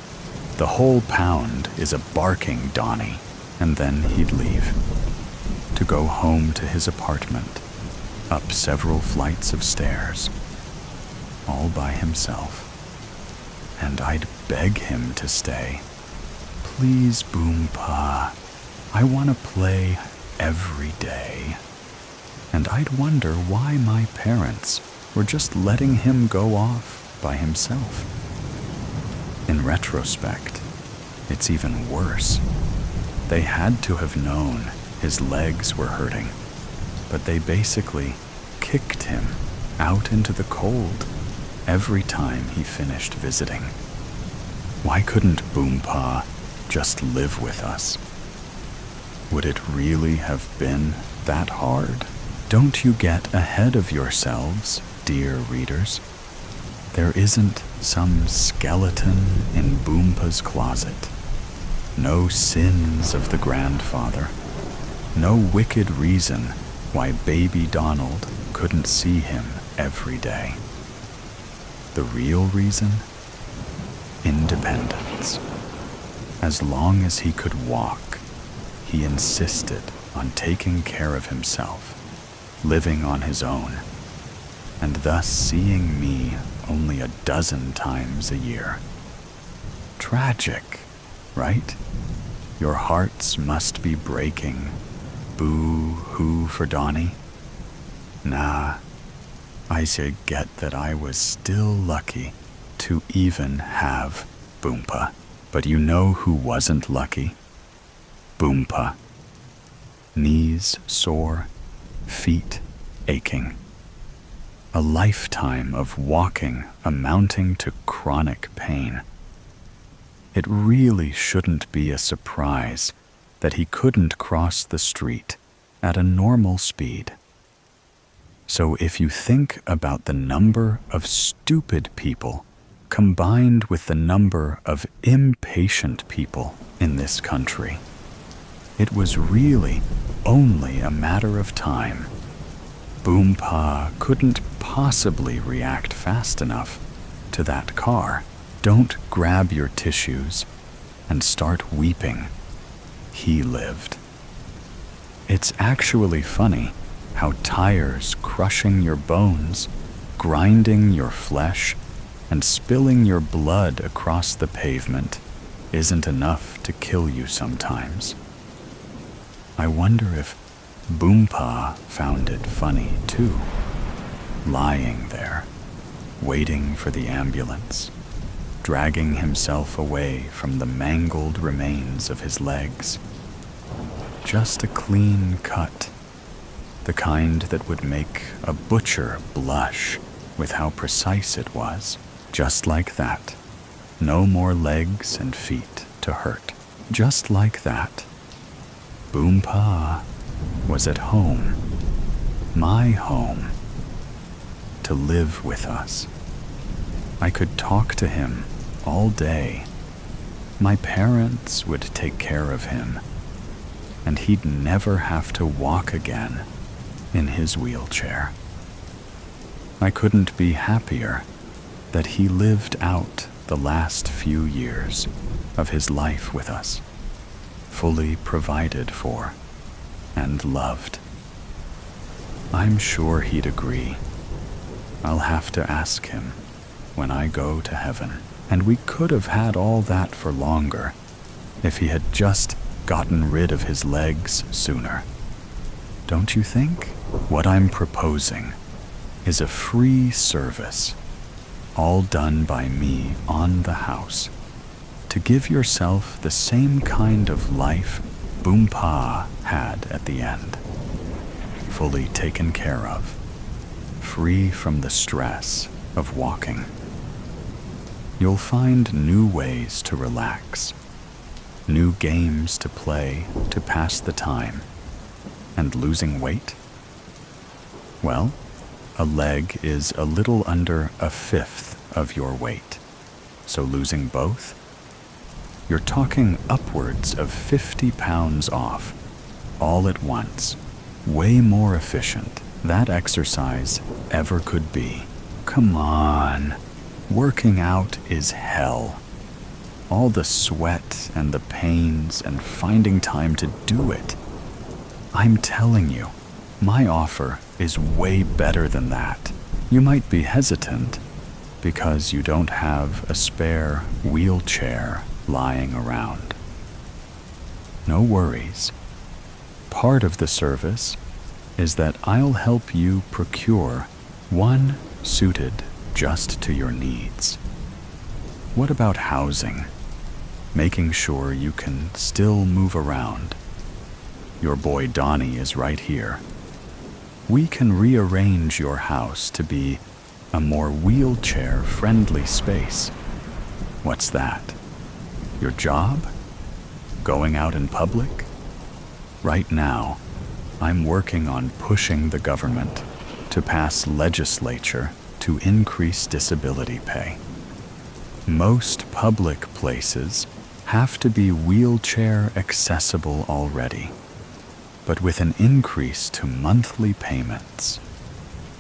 the whole pound is a barking Donnie, and then he'd leave to go home to his apartment, up several flights of stairs, all by himself. And I'd beg him to stay. Please, Boompa, I want to play every day. And I'd wonder why my parents were just letting him go off by himself. In retrospect, it's even worse. They had to have known his legs were hurting, but they basically kicked him out into the cold every time he finished visiting. Why couldn't Boompa just live with us? Would it really have been that hard? Don't you get ahead of yourselves, dear readers. There isn't some skeleton in Boompa's closet. No sins of the grandfather. No wicked reason why baby Donald couldn't see him every day. The real reason? Independence. As long as he could walk, he insisted on taking care of himself, living on his own, and thus seeing me only a dozen times a year. Tragic, right? Your hearts must be breaking. Boo-hoo for Donnie. Nah, I should get that I was still lucky to even have Boompa. But you know who wasn't lucky? Boompa. Knees sore, feet aching. A lifetime of walking amounting to chronic pain. It really shouldn't be a surprise that he couldn't cross the street at a normal speed. So if you think about the number of stupid people combined with the number of impatient people in this country, it was really only a matter of time. Boompa couldn't possibly react fast enough to that car. Don't grab your tissues and start weeping. He lived. It's actually funny how tires crushing your bones, grinding your flesh, and spilling your blood across the pavement isn't enough to kill you sometimes. I wonder if Boompa found it funny too, lying there, waiting for the ambulance, dragging himself away from the mangled remains of his legs. Just a clean cut, the kind that would make a butcher blush with how precise it was. Just like that. No more legs and feet to hurt. Just like that. Boompa was at home. My home. To live with us. I could talk to him all day. My parents would take care of him, and he'd never have to walk again in his wheelchair. I couldn't be happier that he lived out the last few years of his life with us, fully provided for and loved. I'm sure he'd agree. I'll have to ask him when I go to heaven. And we could have had all that for longer if he had just gotten rid of his legs sooner. Don't you think? What I'm proposing is a free service, all done by me on the house, to give yourself the same kind of life Boompa had at the end. Fully taken care of, free from the stress of walking. You'll find new ways to relax, new games to play to pass the time. And losing weight? Well, a leg is a little under a fifth of your weight. So losing both? You're talking upwards of 50 pounds off, all at once. Way more efficient that exercise ever could be. Come on. Working out is hell. All the sweat and the pains and finding time to do it. I'm telling you, my offer is way better than that. You might be hesitant because you don't have a spare wheelchair lying around. No worries. Part of the service is that I'll help you procure one suited just to your needs. What about housing? Making sure you can still move around. Your boy Donnie is right here. We can rearrange your house to be a more wheelchair-friendly space. What's that? Your job? Going out in public? Right now, I'm working on pushing the government to pass legislature to increase disability pay. Most public places have to be wheelchair accessible already. But with an increase to monthly payments,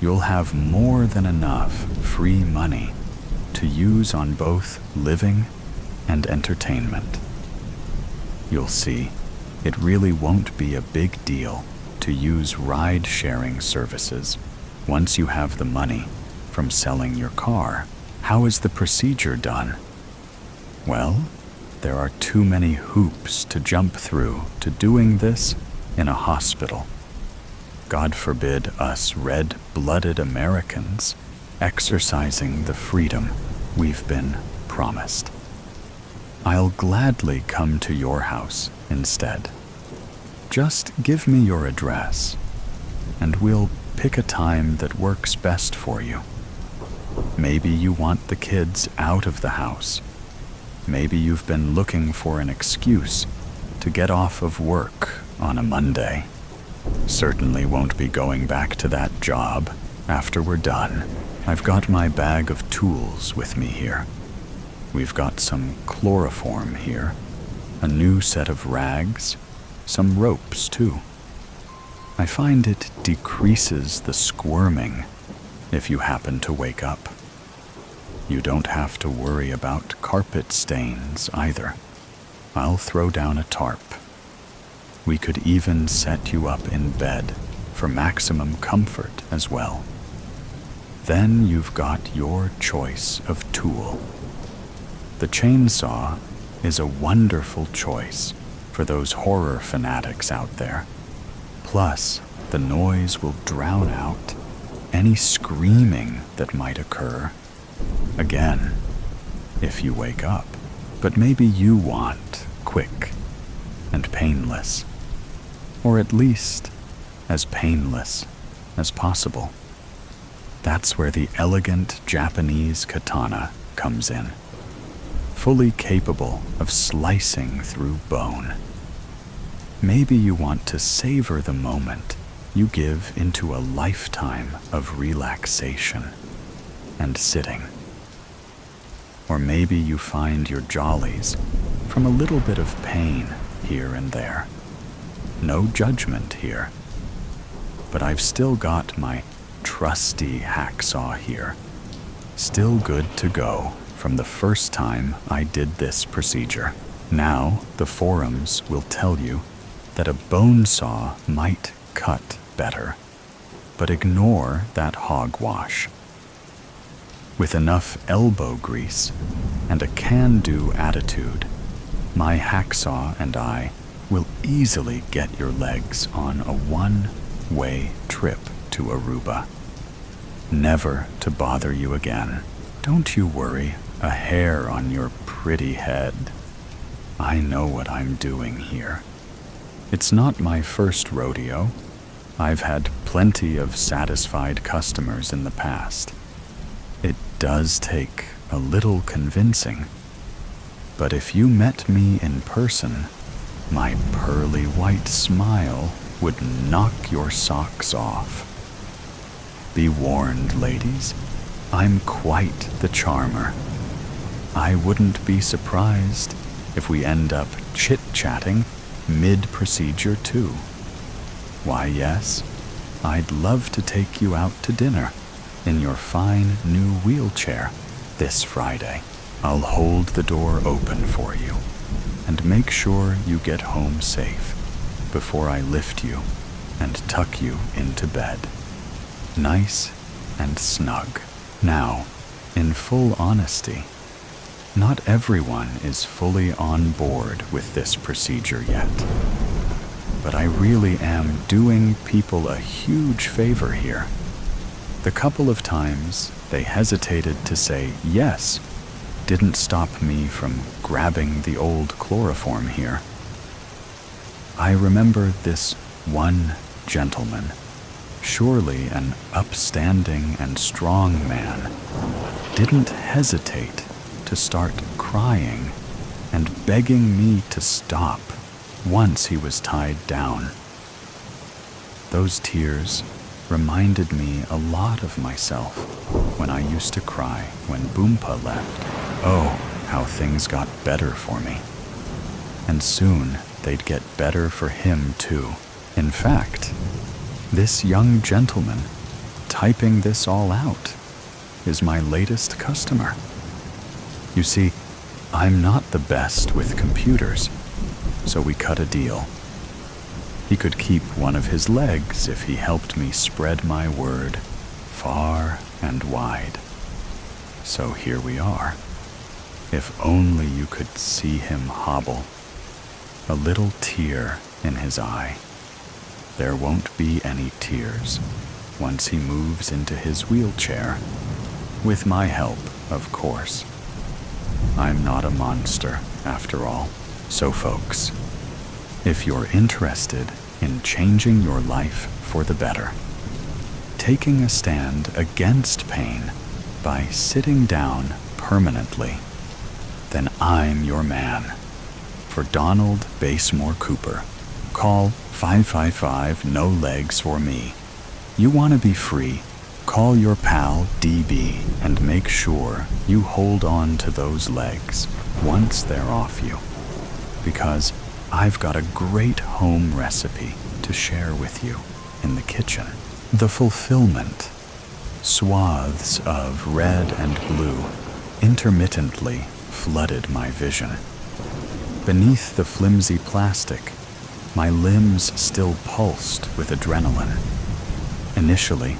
you'll have more than enough free money to use on both living and entertainment. You'll see, it really won't be a big deal to use ride-sharing services once you have the money from selling your car. How is the procedure done? Well, there are too many hoops to jump through to doing this in a hospital. God forbid us red-blooded Americans exercising the freedom we've been promised. I'll gladly come to your house instead. Just give me your address, and we'll pick a time that works best for you. Maybe you want the kids out of the house. Maybe you've been looking for an excuse to get off of work on a Monday. Certainly won't be going back to that job after we're done. I've got my bag of tools with me here. We've got some chloroform here, a new set of rags, some ropes too. I find it decreases the squirming if you happen to wake up. You don't have to worry about carpet stains either. I'll throw down a tarp. We could even set you up in bed for maximum comfort as well. Then you've got your choice of tool. The chainsaw is a wonderful choice for those horror fanatics out there. Plus, the noise will drown out any screaming that might occur. Again, if you wake up. But maybe you want quick and painless. Or at least as painless as possible. That's where the elegant Japanese katana comes in, fully capable of slicing through bone. Maybe you want to savor the moment you give into a lifetime of relaxation and sitting. Or maybe you find your jollies from a little bit of pain here and there. No judgment here. But I've still got my trusty hacksaw here, still good to go from the first time I did this procedure. Now the forums will tell you that a bone saw might cut better, but ignore that hogwash. With enough elbow grease and a can-do attitude, my hacksaw and I will easily get your legs on a one-way trip to Aruba. Never to bother you again. Don't you worry a hair on your pretty head. I know what I'm doing here. It's not my first rodeo. I've had plenty of satisfied customers in the past. It does take a little convincing, but if you met me in person, my pearly white smile would knock your socks off. Be warned, ladies, I'm quite the charmer. I wouldn't be surprised if we end up chit-chatting mid-procedure too. Why, yes, I'd love to take you out to dinner in your fine new wheelchair this Friday. I'll hold the door open for you and make sure you get home safe before I lift you and tuck you into bed. Nice and snug. Now, in full honesty, not everyone is fully on board with this procedure yet. But I really am doing people a huge favor here. The couple of times they hesitated to say yes didn't stop me from grabbing the old chloroform here. I remember this one gentleman, surely an upstanding and strong man, didn't hesitate to start crying and begging me to stop once he was tied down. Those tears reminded me a lot of myself when I used to cry when Boompa left. Oh, how things got better for me. And soon they'd get better for him too. In fact, this young gentleman typing this all out is my latest customer. You see, I'm not the best with computers, so we cut a deal. He could keep one of his legs if he helped me spread my word far and wide. So here we are. If only you could see him hobble, a little tear in his eye. There won't be any tears once he moves into his wheelchair, with my help, of course. I'm not a monster, after all. So folks, if you're interested in changing your life for the better, taking a stand against pain by sitting down permanently, then I'm your man. For Donald Basemore Cooper, call 555-NO-LEGS-FOR-ME. You want to be free? Call your pal DB and make sure you hold on to those legs once they're off you. Because I've got a great home recipe to share with you in the kitchen. The fulfillment. Swaths of red and blue intermittently flooded my vision. Beneath the flimsy plastic, my limbs still pulsed with adrenaline. Initially,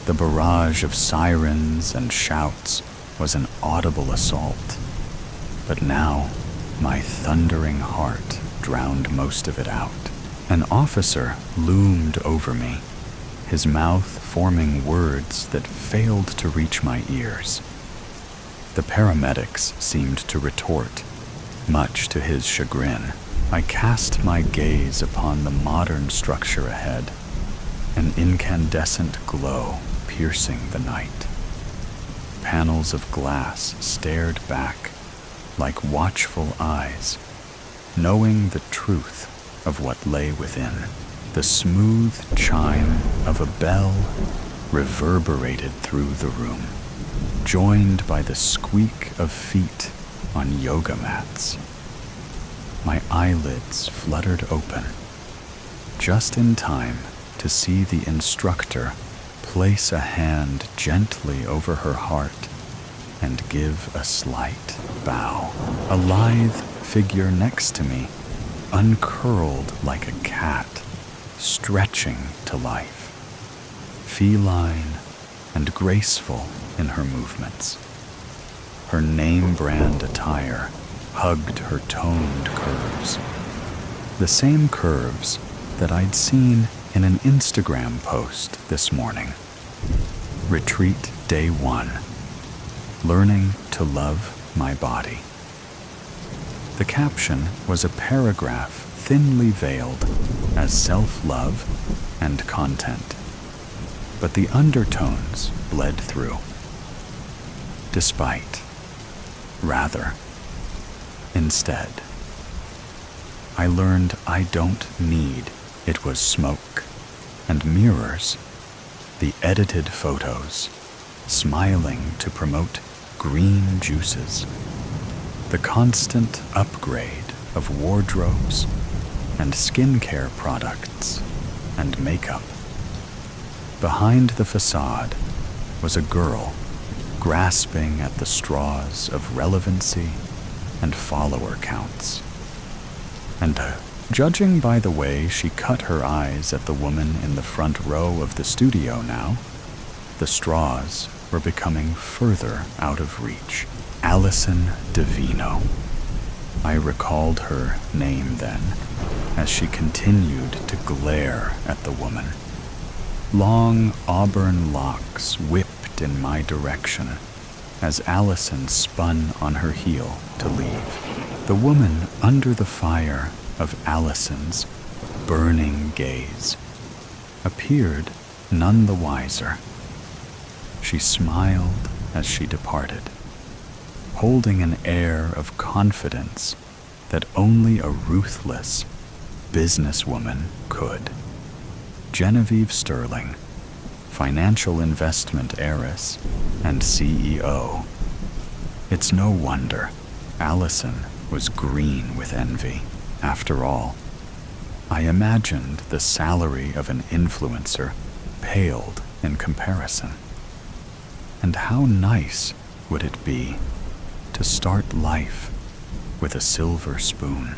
the barrage of sirens and shouts was an audible assault. But now, my thundering heart drowned most of it out. An officer loomed over me, his mouth forming words that failed to reach my ears. The paramedics seemed to retort, much to his chagrin. I cast my gaze upon the modern structure ahead, an incandescent glow piercing the night. Panels of glass stared back like watchful eyes, knowing the truth of what lay within. The smooth chime of a bell reverberated through the room, joined by the squeak of feet on yoga mats. My eyelids fluttered open, just in time to see the instructor place a hand gently over her heart and give a slight bow. A lithe figure next to me uncurled like a cat, stretching to life. Feline and graceful in her movements. Her name-brand attire hugged her toned curves, the same curves that I'd seen in an Instagram post this morning. Retreat Day 1. Learning to love my body. The caption was a paragraph thinly veiled as self-love and content, but the undertones bled through. Despite, rather, instead. I learned I don't need it was smoke and mirrors, the edited photos, smiling to promote green juices, the constant upgrade of wardrobes and skincare products and makeup. Behind the facade was a girl grasping at the straws of relevancy and follower counts. And judging by the way she cut her eyes at the woman in the front row of the studio now, the straws were becoming further out of reach. Allison Divino. I recalled her name then, as she continued to glare at the woman. Long auburn locks whipped in my direction as Allison spun on her heel to leave. The woman under the fire of Allison's burning gaze appeared none the wiser. She smiled as she departed, holding an air of confidence that only a ruthless businesswoman could. Genevieve Sterling, financial investment heiress and CEO. It's no wonder Allison was green with envy. After all, I imagined the salary of an influencer paled in comparison. And how nice would it be to start life with a silver spoon?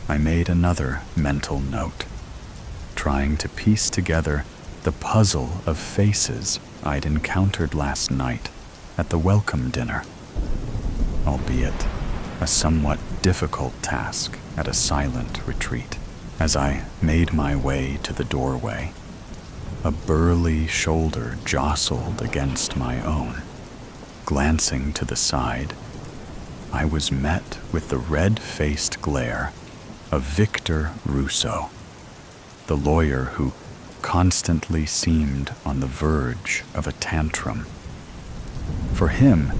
I made another mental note, trying to piece together the puzzle of faces I'd encountered last night at the welcome dinner, albeit a somewhat difficult task at a silent retreat. As I made my way to the doorway, a burly shoulder jostled against my own. Glancing to the side, I was met with the red-faced glare of Victor Russo, the lawyer who constantly seemed on the verge of a tantrum. For him,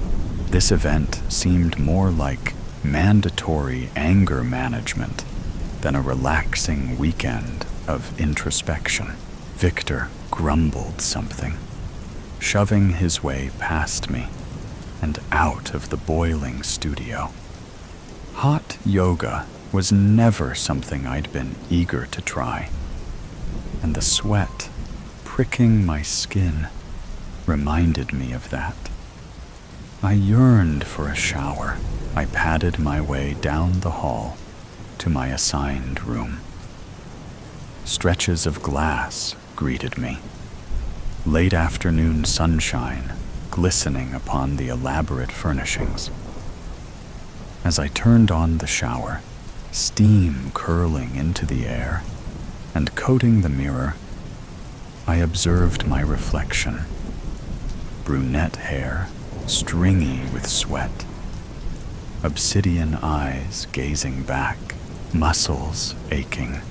this event seemed more like mandatory anger management than a relaxing weekend of introspection. Victor grumbled something, shoving his way past me and out of the boiling studio. Hot yoga was never something I'd been eager to try, and the sweat pricking my skin reminded me of that. I yearned for a shower. I padded my way down the hall to my assigned room. Stretches of glass greeted me, late afternoon sunshine glistening upon the elaborate furnishings. As I turned on the shower, steam curling into the air and coating the mirror, I observed my reflection. Brunette hair, stringy with sweat, obsidian eyes gazing back, muscles aching.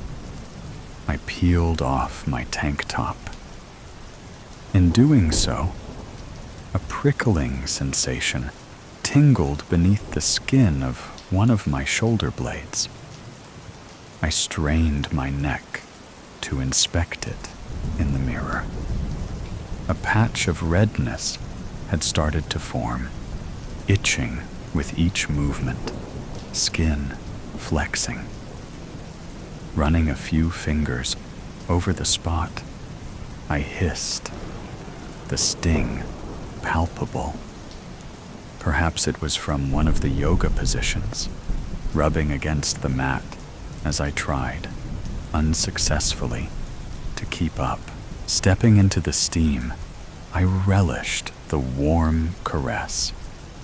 I peeled off my tank top. In doing so, a prickling sensation tingled beneath the skin of one of my shoulder blades. I strained my neck to inspect it in the mirror. A patch of redness had started to form, itching with each movement, skin flexing. Running a few fingers over the spot, I hissed, the sting palpable. Perhaps it was from one of the yoga positions, rubbing against the mat as I tried, unsuccessfully, to keep up. Stepping into the steam, I relished the warm caress.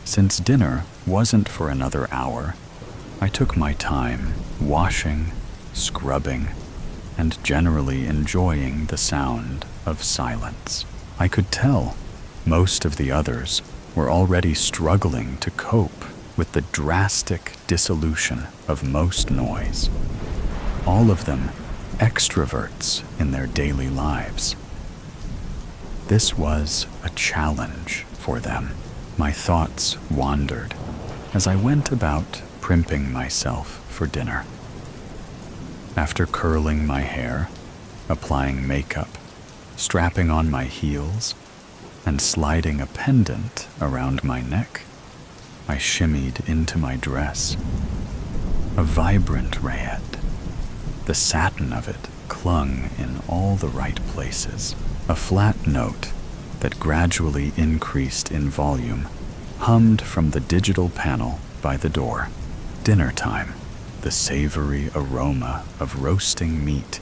Since dinner wasn't for another hour, I took my time washing, scrubbing, and generally enjoying the sound of silence. I could tell most of the others were already struggling to cope with the drastic dissolution of most noise. All of them extroverts in their daily lives. This was a challenge for them. My thoughts wandered as I went about primping myself for dinner. After curling my hair, applying makeup, strapping on my heels, and sliding a pendant around my neck, I shimmied into my dress. A vibrant red. The satin of it clung in all the right places. A flat note that gradually increased in volume hummed from the digital panel by the door. Dinner time. The savory aroma of roasting meat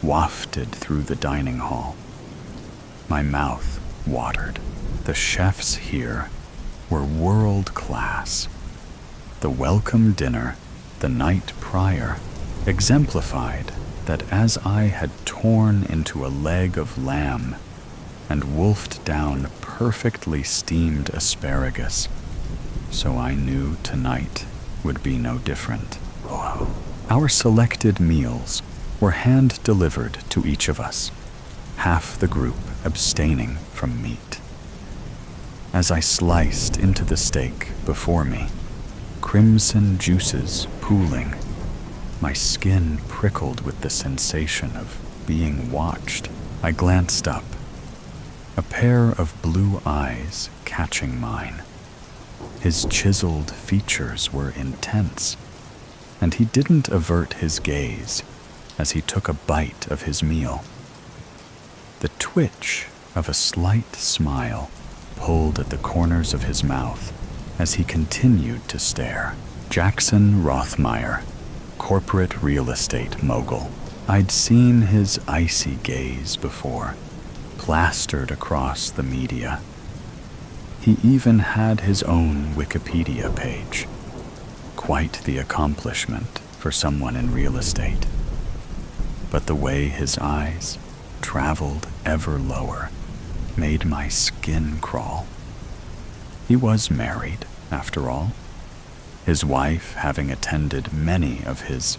wafted through the dining hall. My mouth watered. The chefs here were world class. The welcome dinner the night prior exemplified that as I had torn into a leg of lamb and wolfed down perfectly steamed asparagus, so I knew tonight would be no different. Our selected meals were hand-delivered to each of us, half the group abstaining from meat. As I sliced into the steak before me, crimson juices pooling, my skin prickled with the sensation of being watched, I glanced up, a pair of blue eyes catching mine. His chiseled features were intense, and he didn't avert his gaze as he took a bite of his meal. The twitch of a slight smile pulled at the corners of his mouth as he continued to stare. Jackson Rothmeyer, corporate real estate mogul. I'd seen his icy gaze before, plastered across the media. He even had his own Wikipedia page. Quite the accomplishment for someone in real estate. But the way his eyes traveled ever lower made my skin crawl. He was married, after all, his wife having attended many of his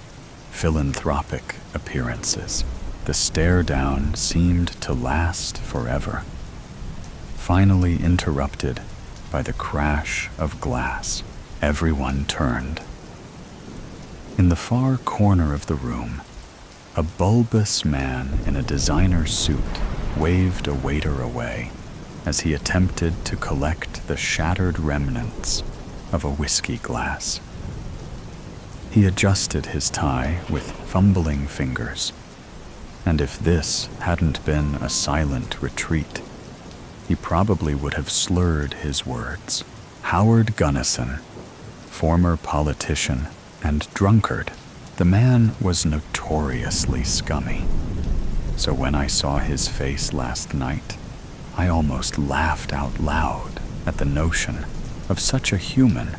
philanthropic appearances. The stare down seemed to last forever, finally interrupted by the crash of glass. Everyone turned. In the far corner of the room, a bulbous man in a designer suit waved a waiter away as he attempted to collect the shattered remnants of a whiskey glass. He adjusted his tie with fumbling fingers, and if this hadn't been a silent retreat, he probably would have slurred his words. Howard Gunnison, former politician and drunkard, the man was notoriously scummy. So when I saw his face last night, I almost laughed out loud at the notion of such a human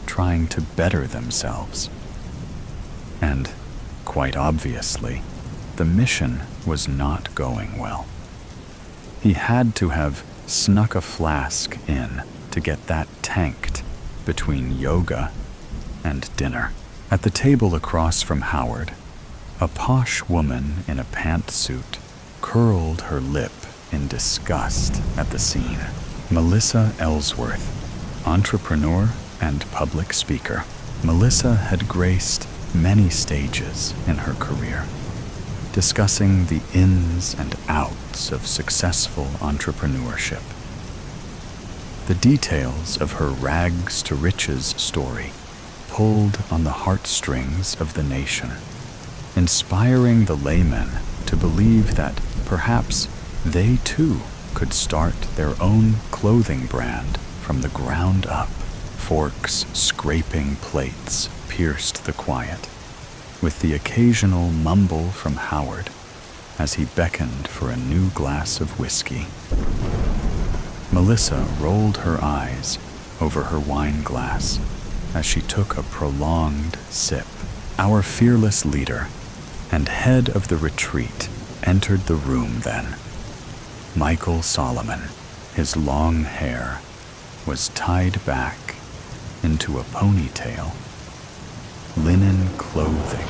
trying to better themselves. And, quite obviously, the mission was not going well. He had to have snuck a flask in to get that tanked between yoga and dinner. At the table across from Howard, a posh woman in a pantsuit curled her lip in disgust at the scene. Melissa Ellsworth, entrepreneur and public speaker. Melissa had graced many stages in her career, discussing the ins and outs of successful entrepreneurship. The details of her rags to riches story pulled on the heartstrings of the nation, inspiring the laymen to believe that perhaps they too could start their own clothing brand from the ground up. Forks scraping plates pierced the quiet, with the occasional mumble from Howard as he beckoned for a new glass of whiskey. Melissa rolled her eyes over her wine glass as she took a prolonged sip. Our fearless leader and head of the retreat entered the room then. Michael Solomon, his long hair, was tied back into a ponytail. Linen clothing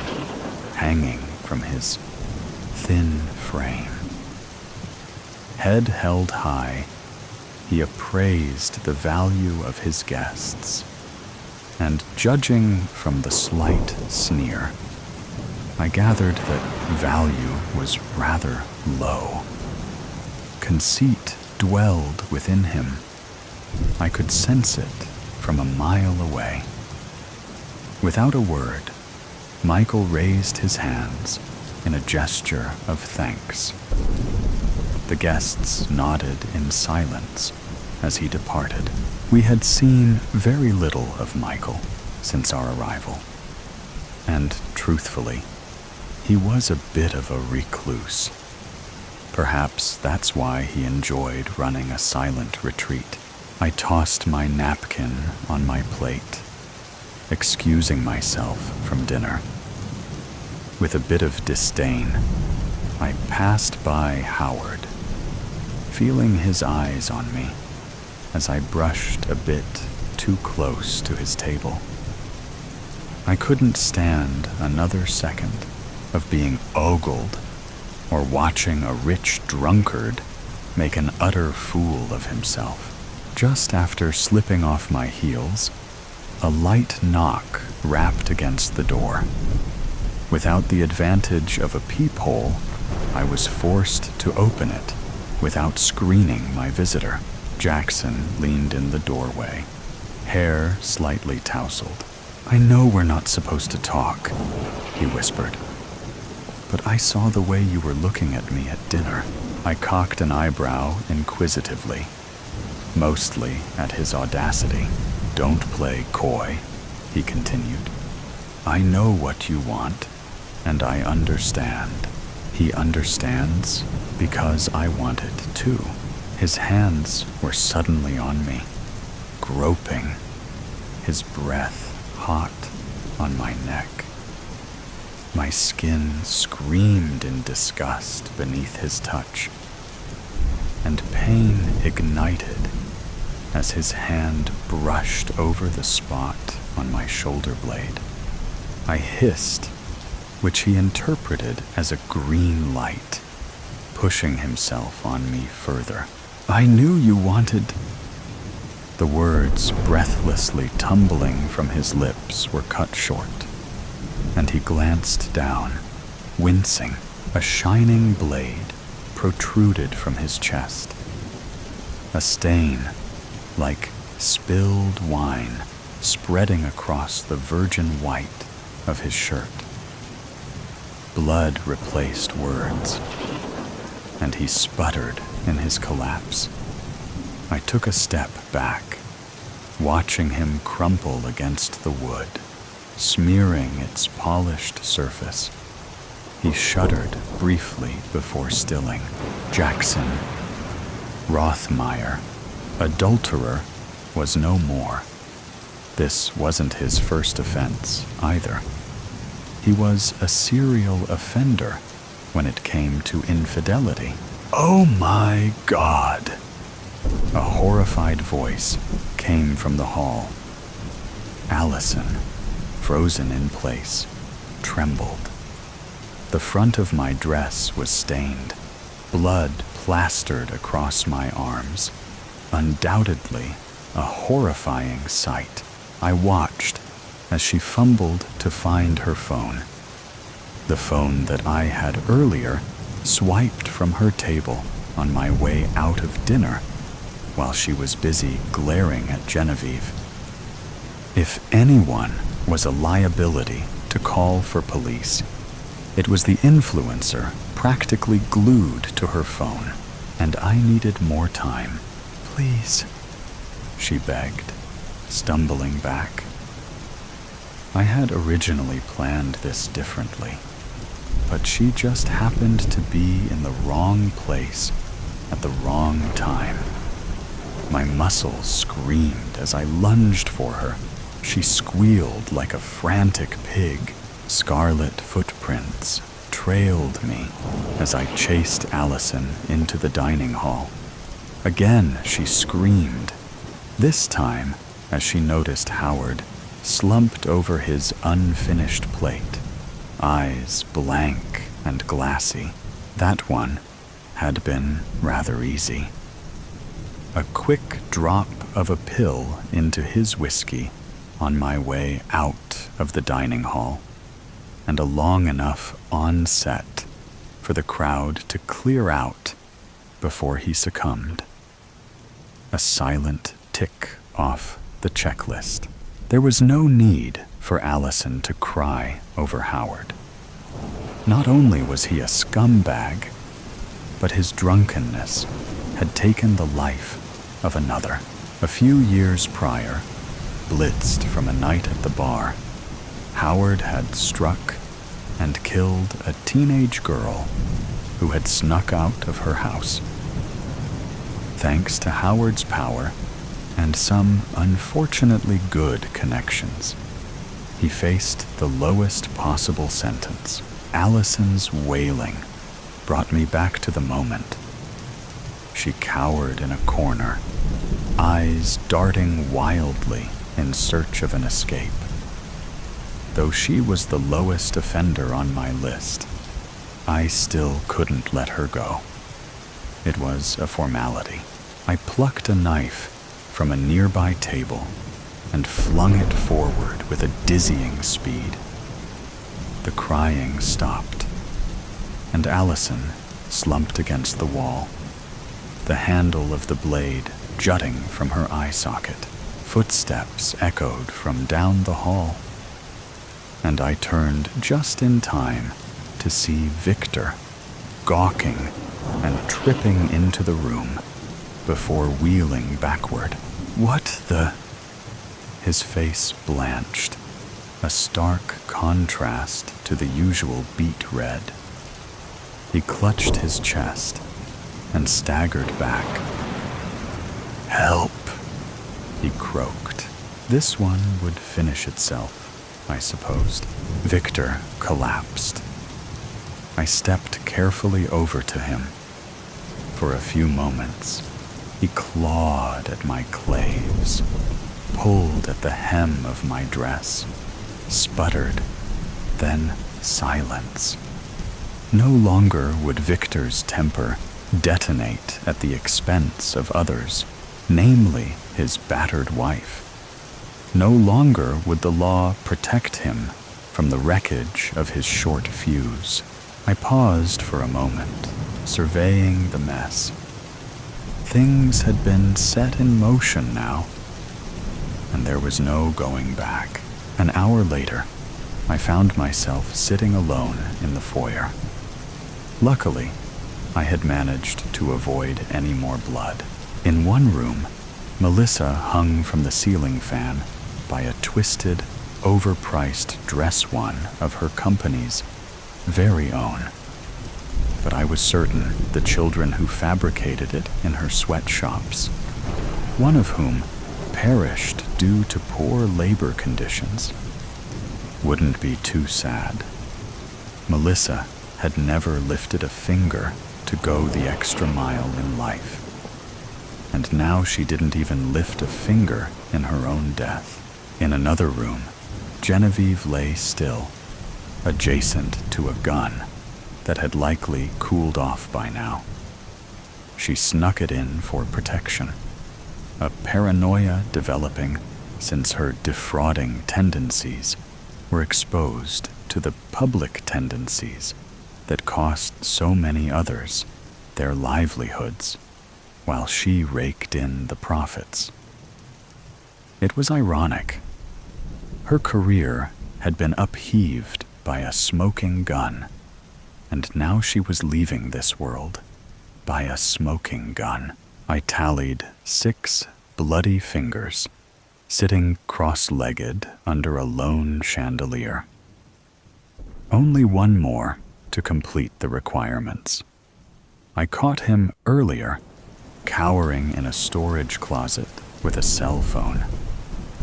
hanging from his thin frame. Head held high, he appraised the value of his guests, and judging from the slight sneer, I gathered that value was rather low. Conceit dwelled within him. I could sense it from a mile away. Without a word, Michael raised his hands in a gesture of thanks. The guests nodded in silence as he departed. We had seen very little of Michael since our arrival, and truthfully, he was a bit of a recluse. Perhaps that's why he enjoyed running a silent retreat. I tossed my napkin on my plate, excusing myself from dinner. With a bit of disdain, I passed by Howard, feeling his eyes on me as I brushed a bit too close to his table. I couldn't stand another second of being ogled or watching a rich drunkard make an utter fool of himself. Just after slipping off my heels, a light knock rapped against the door. Without the advantage of a peephole, I was forced to open it without screening my visitor. Jackson leaned in the doorway, hair slightly tousled. "I know we're not supposed to talk," he whispered, "but I saw the way you were looking at me at dinner." I cocked an eyebrow inquisitively, mostly at his audacity. "Don't play coy," he continued. "I know what you want, and I understand." He understands because I want it too. His hands were suddenly on me, groping, his breath hot on my neck. My skin screamed in disgust beneath his touch, and pain ignited as his hand brushed over the spot on my shoulder blade. I hissed, which he interpreted as a green light, pushing himself on me further. "I knew you wanted..." The words breathlessly tumbling from his lips were cut short, and he glanced down, wincing. A shining blade protruded from his chest. A stain, like spilled wine, spreading across the virgin white of his shirt. Blood replaced words, and he sputtered in his collapse. I took a step back, watching him crumple against the wood, smearing its polished surface. He shuddered briefly before stilling. Jackson Rothmeyer, adulterer, was no more. This wasn't his first offense either. He was a serial offender when it came to infidelity. "Oh my God!" A horrified voice came from the hall. Allison, frozen in place, trembled. The front of my dress was stained, blood plastered across my arms. Undoubtedly a horrifying sight. I watched as she fumbled to find her phone. The phone that I had earlier swiped from her table on my way out of dinner while she was busy glaring at Genevieve. If anyone was a liability to call for police, it was the influencer practically glued to her phone, and I needed more time. "Please," she begged, stumbling back. I had originally planned this differently, but she just happened to be in the wrong place at the wrong time. My muscles screamed as I lunged for her. She squealed like a frantic pig. Scarlet footprints trailed me as I chased Allison into the dining hall. Again, she screamed, this time as she noticed Howard slumped over his unfinished plate, eyes blank and glassy. That one had been rather easy. A quick drop of a pill into his whiskey on my way out of the dining hall, and a long enough onset for the crowd to clear out before he succumbed. A silent tick off the checklist. There was no need for Allison to cry over Howard. Not only was he a scumbag, but his drunkenness had taken the life of another. A few years prior, blitzed from a night at the bar, Howard had struck and killed a teenage girl who had snuck out of her house. Thanks to Howard's power and some unfortunately good connections, he faced the lowest possible sentence. Allison's wailing brought me back to the moment. She cowered in a corner, eyes darting wildly in search of an escape. Though she was the lowest offender on my list, I still couldn't let her go. It was a formality. I plucked a knife from a nearby table and flung it forward with a dizzying speed. The crying stopped, and Allison slumped against the wall, the handle of the blade jutting from her eye socket. Footsteps echoed from down the hall, and I turned just in time to see Victor gawking and tripping into the room before wheeling backward. What the? His face blanched, a stark contrast to the usual beet red. He clutched his chest and staggered back. "Help," he croaked. This one would finish itself, I supposed. Victor collapsed. I stepped carefully over to him. For a few moments, he clawed at my claves, pulled at the hem of my dress, sputtered, then silence. No longer would Victor's temper detonate at the expense of others, namely his battered wife. No longer would the law protect him from the wreckage of his short fuse. I paused for a moment, surveying the mess. Things had been set in motion now, and there was no going back. An hour later, I found myself sitting alone in the foyer. Luckily, I had managed to avoid any more blood. In one room, Melissa hung from the ceiling fan by a twisted, overpriced dress one of her company's very own. But I was certain the children who fabricated it in her sweatshops, one of whom perished due to poor labor conditions, wouldn't be too sad. Melissa had never lifted a finger to go the extra mile in life, and now she didn't even lift a finger in her own death. In another room, Genevieve lay still, adjacent to a gun that had likely cooled off by now. She snuck it in for protection, a paranoia developing since her defrauding tendencies were exposed to the public tendencies that cost so many others their livelihoods, while she raked in the profits. It was ironic. Her career had been upheaved by a smoking gun, and now she was leaving this world by a smoking gun. I tallied 6 bloody fingers, sitting cross-legged under a lone chandelier. Only one more to complete the requirements. I caught him earlier, cowering in a storage closet with a cell phone.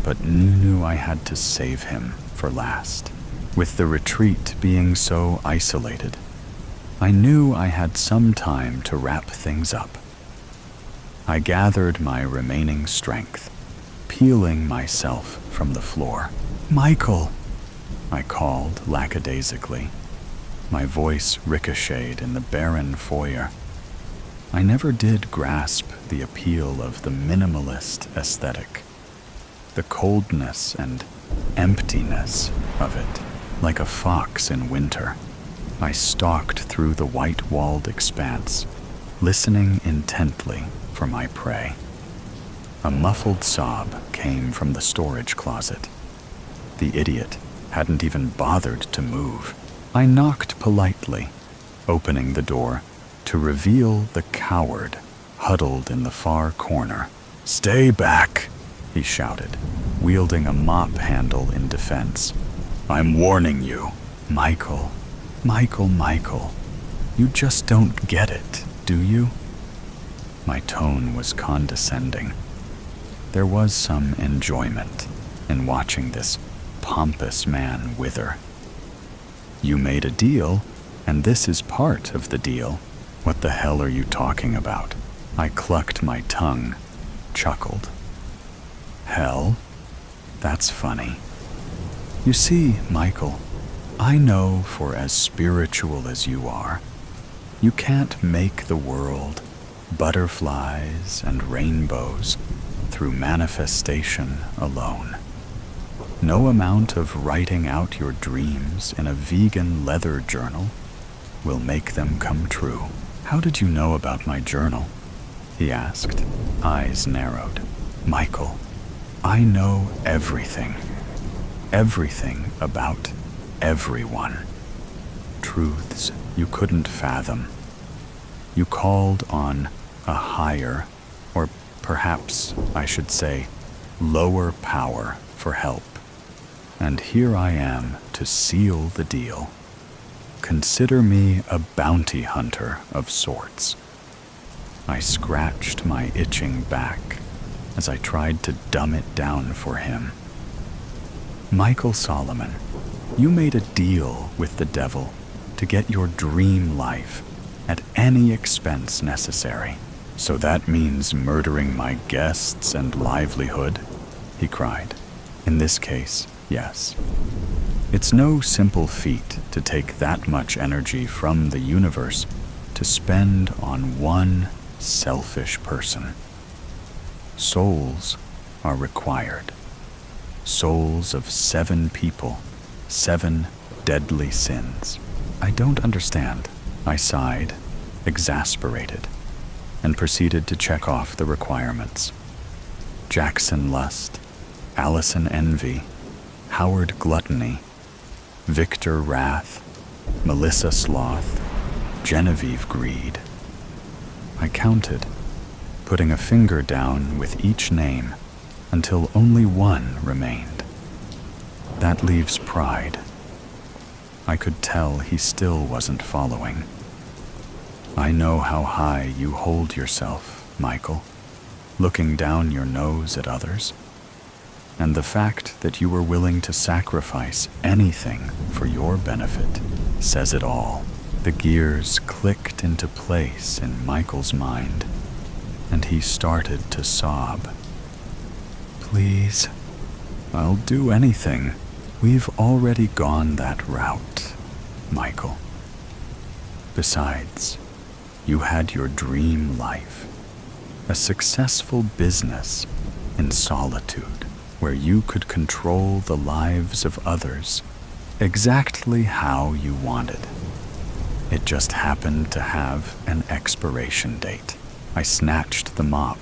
But knew I had to save him for last. With the retreat being so isolated, I knew I had some time to wrap things up. I gathered my remaining strength, peeling myself from the floor. "Michael!" I called lackadaisically. My voice ricocheted in the barren foyer. I never did grasp the appeal of the minimalist aesthetic, the coldness and emptiness of it. Like a fox in winter, I stalked through the white-walled expanse, listening intently for my prey. A muffled sob came from the storage closet. The idiot hadn't even bothered to move. I knocked politely, opening the door to reveal the coward huddled in the far corner. "Stay back," he shouted, wielding a mop handle in defense. "I'm warning you." Michael, you just don't get it, do you?" My tone was condescending. There was some enjoyment in watching this pompous man wither. "You made a deal, and this is part of the deal. What the hell are you talking about?" I clucked my tongue, chuckled. "Hell? That's funny. You see, Michael, I know for as spiritual as you are, you can't make the world butterflies and rainbows through manifestation alone. No amount of writing out your dreams in a vegan leather journal will make them come true." "How did you know about my journal?" he asked, eyes narrowed. "Michael, I know everything. Everything about everyone. Truths you couldn't fathom. You called on a higher, or perhaps I should say, lower power for help. And here I am to seal the deal. Consider me a bounty hunter of sorts." I scratched my itching back as I tried to dumb it down for him. "Michael Solomon, you made a deal with the devil to get your dream life at any expense necessary. So that means murdering my guests and livelihood?" he cried. "In this case, yes. It's no simple feat to take that much energy from the universe to spend on one selfish person. Souls are required. Souls of 7 people, 7 deadly sins." "I don't understand," I sighed, exasperated, and proceeded to check off the requirements. Jackson Lust, Allison Envy, Howard Gluttony, Victor Wrath, Melissa Sloth, Genevieve Greed. I counted, putting a finger down with each name until only one remained. That leaves Pride. I could tell he still wasn't following. "I know how high you hold yourself, Michael, looking down your nose at others. And the fact that you were willing to sacrifice anything for your benefit says it all." The gears clicked into place in Michael's mind, and he started to sob. "Please, I'll do anything. We've already gone that route, Michael. Besides, you had your dream life, a successful business in solitude, where you could control the lives of others exactly how you wanted. It just happened to have an expiration date." I snatched the mop,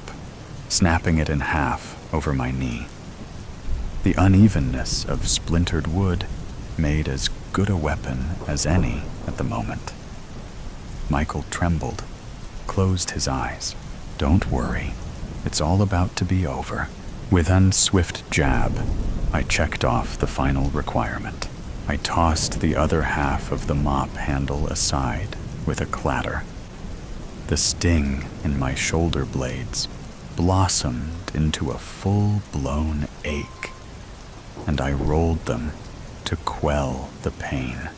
snapping it in half over my knee. The unevenness of splintered wood made as good a weapon as any at the moment. Michael trembled, closed his eyes. "Don't worry, it's all about to be over." With unswift jab, I checked off the final requirement. I tossed the other half of the mop handle aside with a clatter. The sting in my shoulder blades blossomed into a full-blown ache, and I rolled them to quell the pain.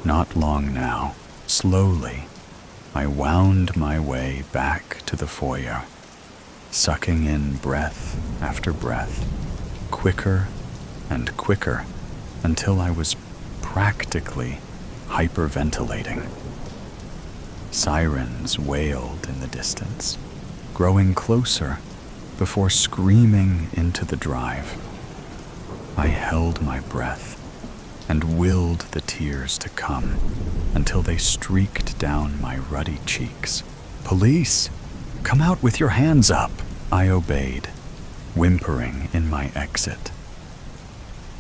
Not long now, slowly, I wound my way back to the foyer, sucking in breath after breath, quicker and quicker, until I was practically hyperventilating. Sirens wailed in the distance, growing closer before screaming into the drive. I held my breath and willed the tears to come until they streaked down my ruddy cheeks. "Police! Come out with your hands up!" I obeyed, whimpering in my exit.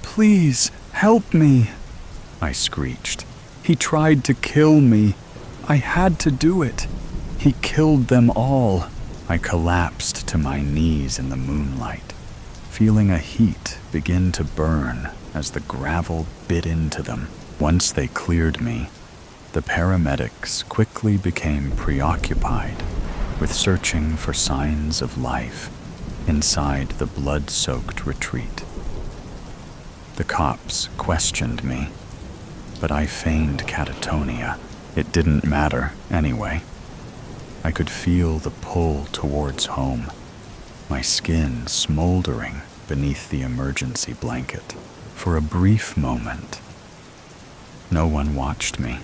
"Please, help me!" I screeched. "He tried to kill me. I had to do it. He killed them all." I collapsed to my knees in the moonlight, feeling a heat begin to burn as the gravel bit into them. Once they cleared me, the paramedics quickly became preoccupied with searching for signs of life inside the blood-soaked retreat. The cops questioned me, but I feigned catatonia. It didn't matter anyway. I could feel the pull towards home, my skin smoldering beneath the emergency blanket. For a brief moment, no one watched me.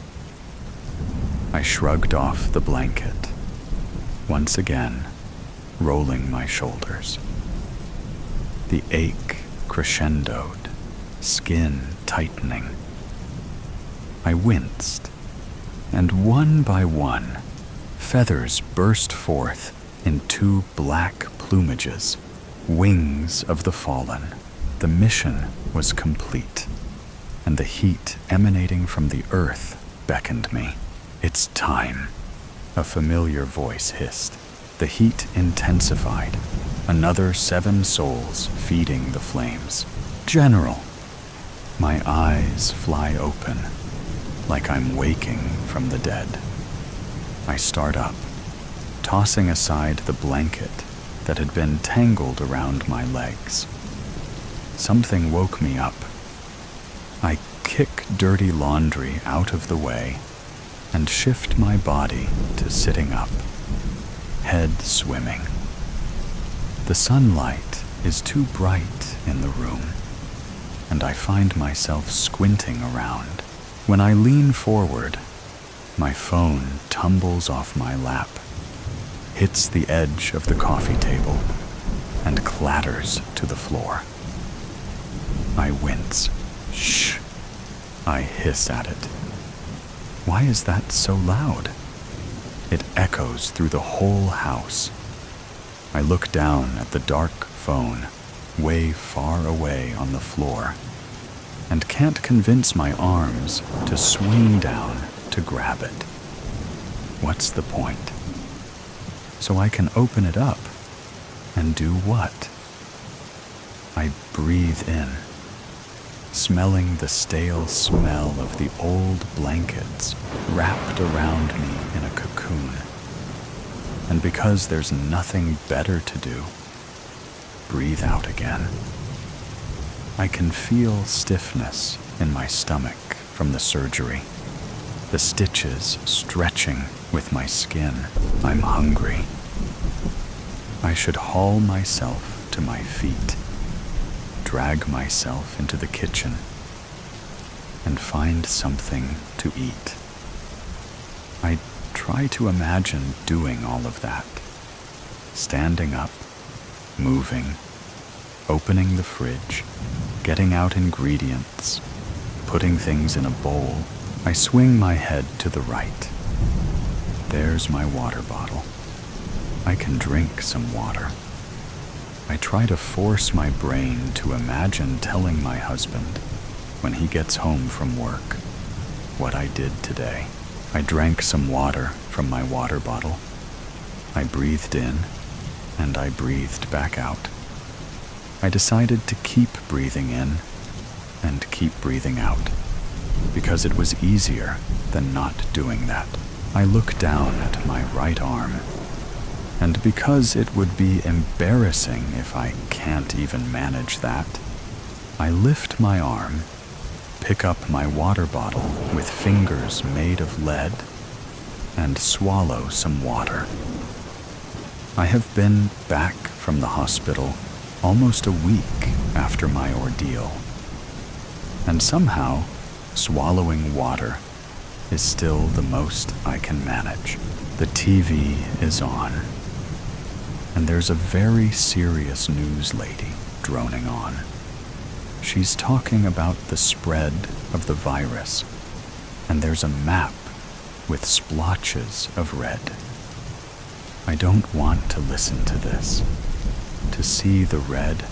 I shrugged off the blanket, once again rolling my shoulders. The ache crescendoed, skin tightening. I winced, and one by one, feathers burst forth in two black plumages, wings of the fallen. The mission was complete, and the heat emanating from the earth beckoned me. "It's time," a familiar voice hissed. The heat intensified, another 7 souls feeding the flames. "General!" My eyes fly open, like I'm waking from the dead. I start up, tossing aside the blanket that had been tangled around my legs. Something woke me up. I kick dirty laundry out of the way and shift my body to sitting up, head swimming. The sunlight is too bright in the room, and I find myself squinting around. When I lean forward, my phone tumbles off my lap, hits the edge of the coffee table, and clatters to the floor. I wince. "Shh!" I hiss at it. Why is that so loud? It echoes through the whole house. I look down at the dark phone, way far away on the floor, and can't convince my arms to swing down to grab it. What's the point? So I can open it up and do what? I breathe in, smelling the stale smell of the old blankets wrapped around me in a cocoon. And because there's nothing better to do, breathe out again. I can feel stiffness in my stomach from the surgery, the stitches stretching with my skin. I'm hungry. I should haul myself to my feet, drag myself into the kitchen, and find something to eat. I try to imagine doing all of that, standing up, moving, opening the fridge, getting out ingredients, putting things in a bowl. I swing my head to the right. There's my water bottle. I can drink some water. I try to force my brain to imagine telling my husband, when he gets home from work, what I did today. I drank some water from my water bottle. I breathed in, and I breathed back out. I decided to keep breathing in and keep breathing out, because it was easier than not doing that. I look down at my right arm, and because it would be embarrassing if I can't even manage that, I lift my arm, pick up my water bottle with fingers made of lead, and swallow some water. I have been back from the hospital almost a week after my ordeal, and somehow swallowing water is still the most I can manage. The TV is on, and there's a very serious news lady droning on. She's talking about the spread of the virus, and there's a map with splotches of red. I don't want to listen to this, to see the red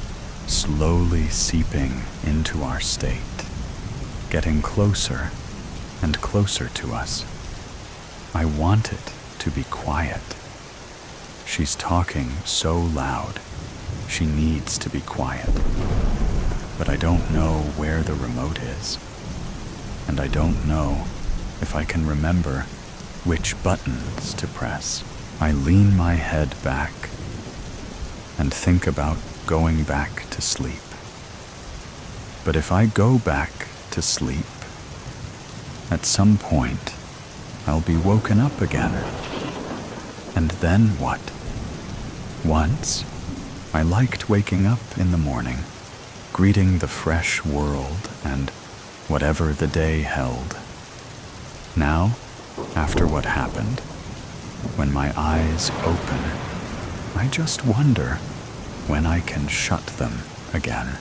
slowly seeping into our state, getting closer and closer to us. I want it to be quiet. She's talking so loud, she needs to be quiet. But I don't know where the remote is, and I don't know if I can remember which buttons to press. I lean my head back and think about going back to sleep. But if I go back to sleep, at some point, I'll be woken up again. And then what? Once, I liked waking up in the morning, greeting the fresh world and whatever the day held. Now, after what happened, when my eyes open, I just wonder when I can shut them again.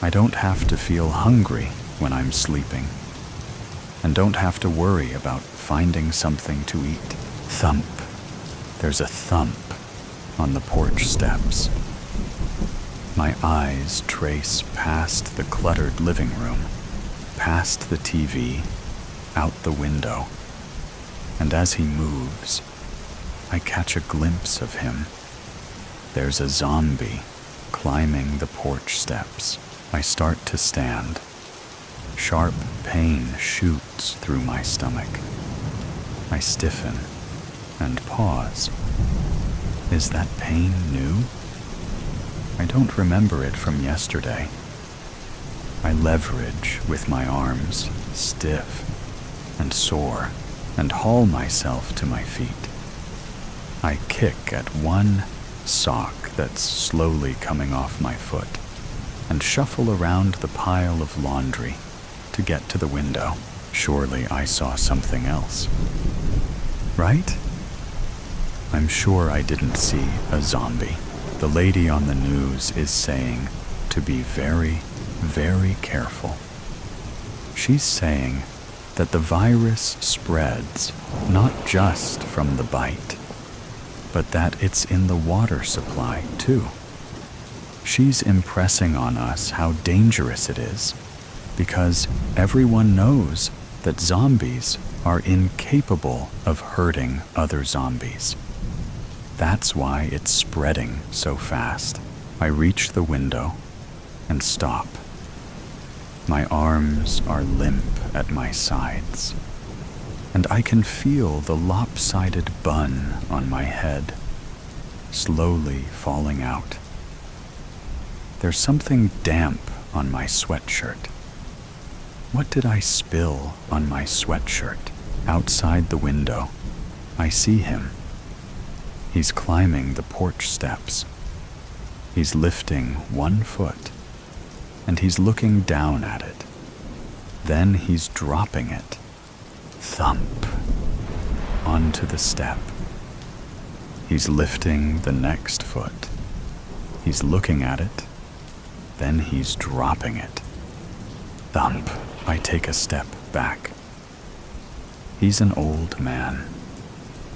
I don't have to feel hungry when I'm sleeping, and don't have to worry about finding something to eat. Thump. There's a thump on the porch steps. My eyes trace past the cluttered living room, past the TV, out the window, and as he moves, I catch a glimpse of him. There's a zombie climbing the porch steps. I start to stand. Sharp pain shoots through my stomach. I stiffen and pause. Is that pain new? I don't remember it from yesterday. I leverage with my arms, stiff and sore, and haul myself to my feet. I kick at one sock that's slowly coming off my foot and shuffle around the pile of laundry to get to the window. Surely I saw something else. Right? I'm sure I didn't see a zombie. The lady on the news is saying to be very, very careful. She's saying that the virus spreads not just from the bite, but that it's in the water supply too. She's impressing on us how dangerous it is, because everyone knows that zombies are incapable of hurting other zombies. That's why it's spreading so fast. I reach the window and stop. My arms are limp at my sides, and I can feel the lopsided bun on my head slowly falling out. There's something damp on my sweatshirt. What did I spill on my sweatshirt? Outside the window, I see him. He's climbing the porch steps. He's lifting one foot, and he's looking down at it. Then he's dropping it, thump, onto the step. He's lifting the next foot. He's looking at it, then he's dropping it. Thump. I take a step back. He's an old man,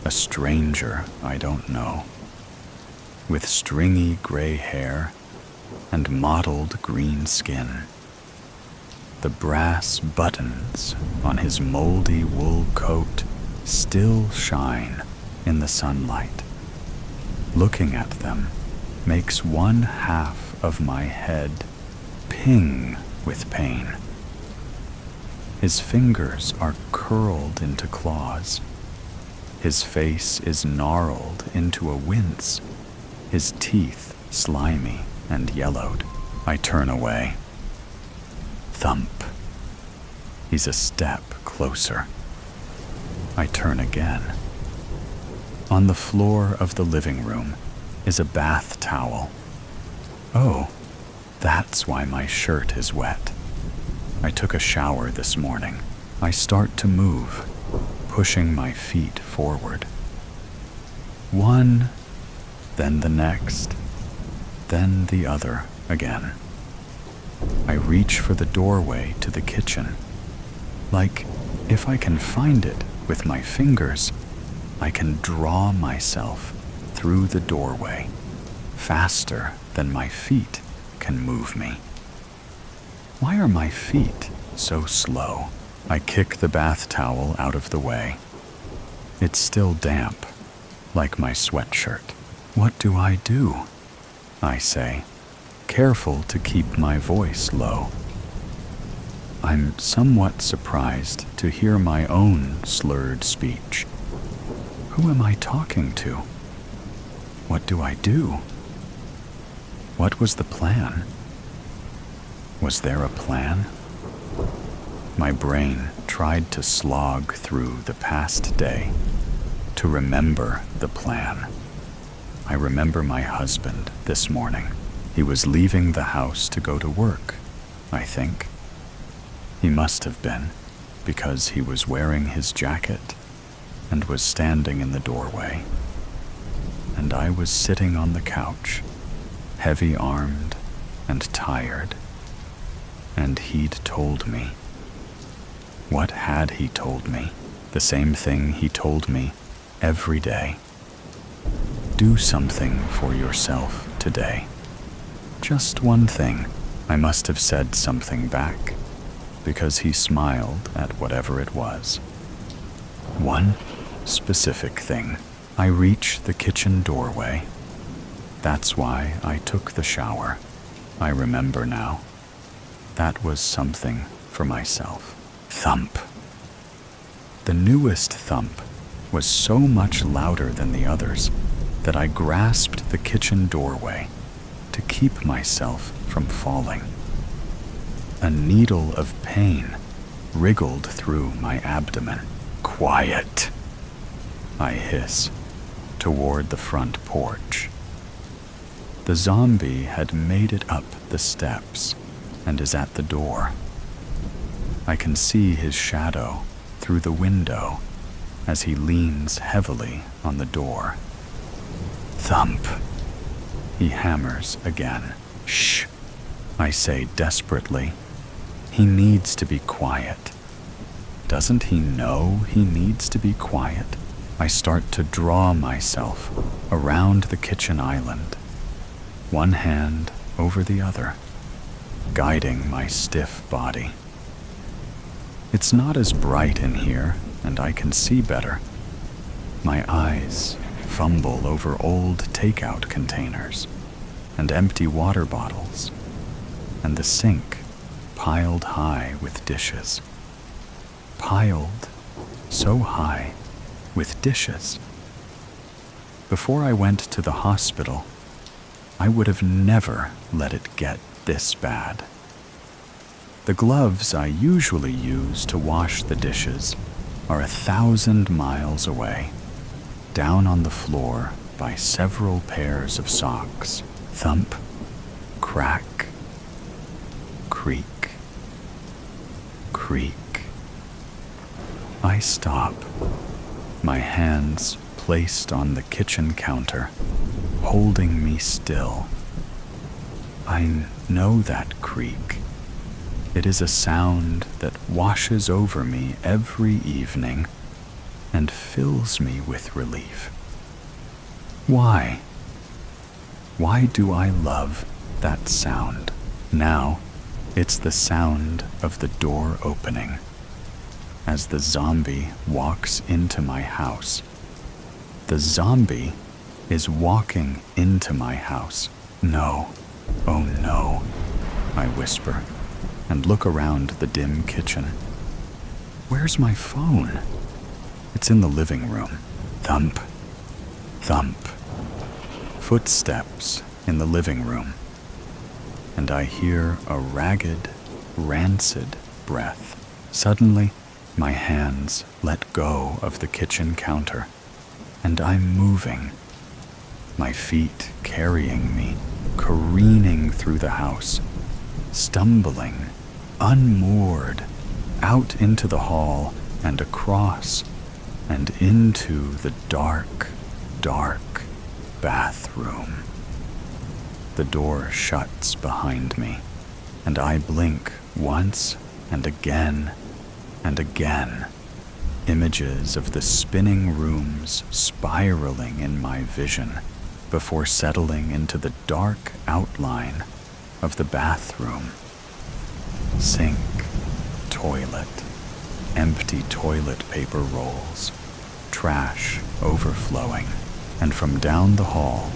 a stranger I don't know, with stringy gray hair and mottled green skin. The brass buttons on his moldy wool coat still shine in the sunlight. Looking at them makes one half of my head ping with pain. His fingers are curled into claws. His face is gnarled into a wince, his teeth slimy and yellowed. I turn away. Thump. He's a step closer. I turn again. On the floor of the living room is a bath towel. Oh, that's why my shirt is wet. I took a shower this morning. I start to move, pushing my feet forward. One, then the next, then the other again. I reach for the doorway to the kitchen. Like, if I can find it with my fingers, I can draw myself through the doorway faster than my feet can move me. Why are my feet so slow? I kick the bath towel out of the way. It's still damp, like my sweatshirt. What do? I say, careful to keep my voice low. I'm somewhat surprised to hear my own slurred speech. Who am I talking to? What do? What was the plan? Was there a plan? My brain tried to slog through the past day to remember the plan. I remember my husband this morning. He was leaving the house to go to work, I think. He must have been, because he was wearing his jacket and was standing in the doorway. And I was sitting on the couch, heavy-armed and tired. And he'd told me. What had he told me? The same thing he told me every day. Do something for yourself today. Just one thing. I must have said something back, because he smiled at whatever it was. One specific thing. I reach the kitchen doorway. That's why I took the shower. I remember now. That was something for myself. Thump. The newest thump was so much louder than the others that I grasped the kitchen doorway to keep myself from falling. A needle of pain wriggled through my abdomen. Quiet, I hiss toward the front porch. The zombie had made it up the steps and is at the door. I can see his shadow through the window as he leans heavily on the door. Thump. He hammers again. Shh, I say desperately. He needs to be quiet. Doesn't he know he needs to be quiet? I start to draw myself around the kitchen island, one hand over the other, guiding my stiff body. It's not as bright in here, and I can see better. My eyes fumble over old takeout containers and empty water bottles, and the sink piled high with dishes. Piled so high with dishes. Before I went to the hospital, I would have never let it get this bad. The gloves I usually use to wash the dishes are 1,000 miles away, down on the floor by several pairs of socks. Thump, crack, creak, creak. I stop, my hands placed on the kitchen counter, holding me still. I know that creak. It is a sound that washes over me every evening and fills me with relief. Why? Why do I love that sound? Now, it's the sound of the door opening as the zombie walks into my house. The zombie is walking into my house. No, oh no, I whisper and look around the dim kitchen. Where's my phone? It's in the living room. Thump, thump. Footsteps in the living room. And I hear a ragged, rancid breath. Suddenly, my hands let go of the kitchen counter, and I'm moving. My feet carrying me, careening through the house, stumbling, unmoored, out into the hall and across and into the dark, dark bathroom. The door shuts behind me, and I blink once and again and again. Images of the spinning rooms spiraling in my vision before settling into the dark outline of the bathroom. Sink, toilet, empty toilet paper rolls, trash overflowing, and from down the hall,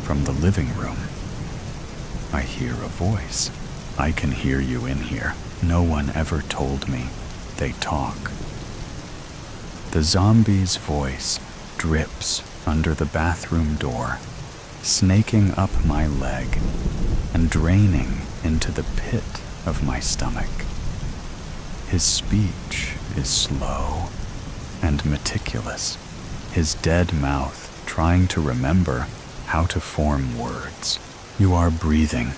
from the living room, I hear a voice. I can hear you in here. No one ever told me they talk. The zombie's voice drips under the bathroom door, snaking up my leg and draining into the pit of my stomach. His speech is slow and meticulous, his dead mouth trying to remember how to form words. You are breathing,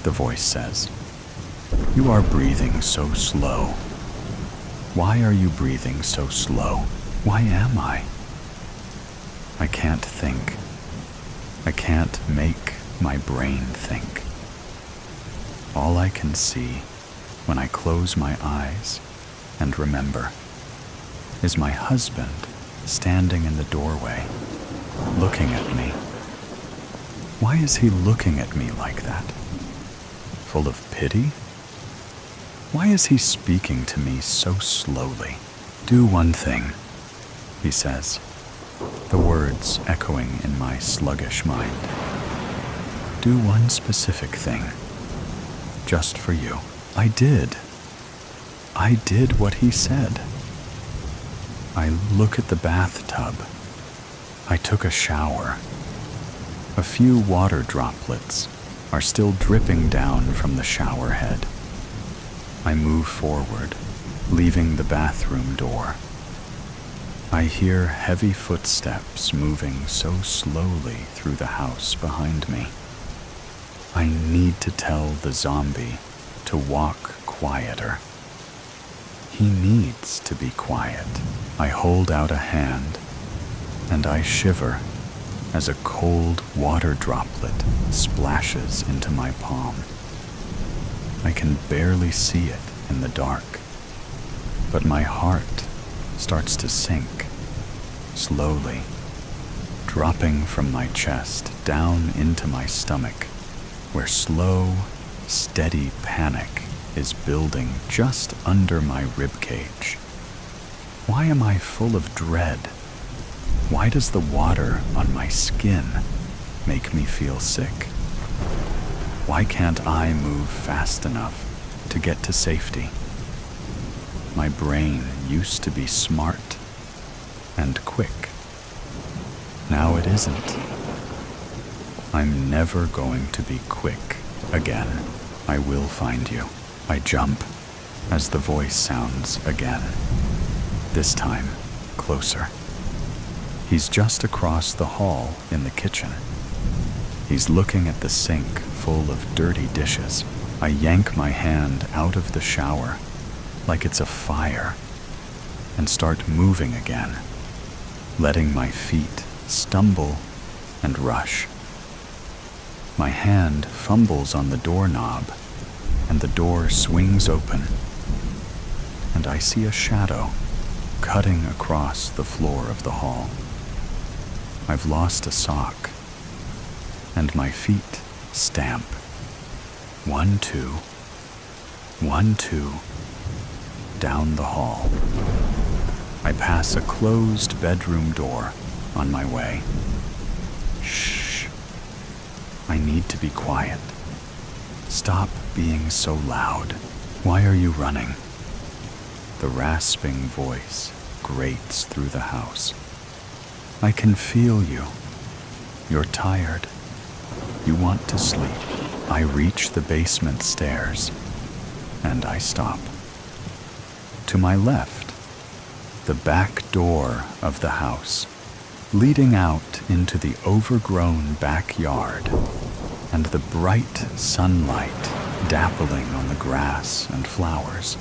the voice says. You are breathing so slow. Why are you breathing so slow? Why am I? I can't think. I can't make my brain think. All I can see when I close my eyes and remember is my husband standing in the doorway, looking at me. Why is he looking at me like that? Full of pity? Why is he speaking to me so slowly? Do one thing, he says, the words echoing in my sluggish mind. Do one specific thing, just for you. I did. I did what he said. I look at the bathtub. I took a shower. A few water droplets are still dripping down from the shower head. I move forward, leaving the bathroom door. I hear heavy footsteps moving so slowly through the house behind me. I need to tell the zombie to walk quieter. He needs to be quiet. I hold out a hand, and I shiver as a cold water droplet splashes into my palm. I can barely see it in the dark, but my heart starts to sink, slowly, dropping from my chest down into my stomach, where slow, steady panic is building just under my ribcage. Why am I full of dread? Why does the water on my skin make me feel sick? Why can't I move fast enough to get to safety? My brain used to be smart and quick. Now it isn't. I'm never going to be quick again. I will find you. I jump as the voice sounds again. This time, closer. He's just across the hall in the kitchen. He's looking at the sink full of dirty dishes. I yank my hand out of the shower like it's a fire and start moving again, letting my feet stumble and rush. My hand fumbles on the doorknob and the door swings open, and I see a shadow cutting across the floor of the hall. I've lost a sock, and my feet stamp. 1, 2, 1, 2, down the hall. I pass a closed bedroom door on my way. Shh. I need to be quiet. Stop being so loud. Why are you running? The rasping voice grates through the house. I can feel you. You're tired. You want to sleep. I reach the basement stairs, and I stop. To my left, the back door of the house, leading out into the overgrown backyard, and the bright sunlight dappling on the grass and flowers.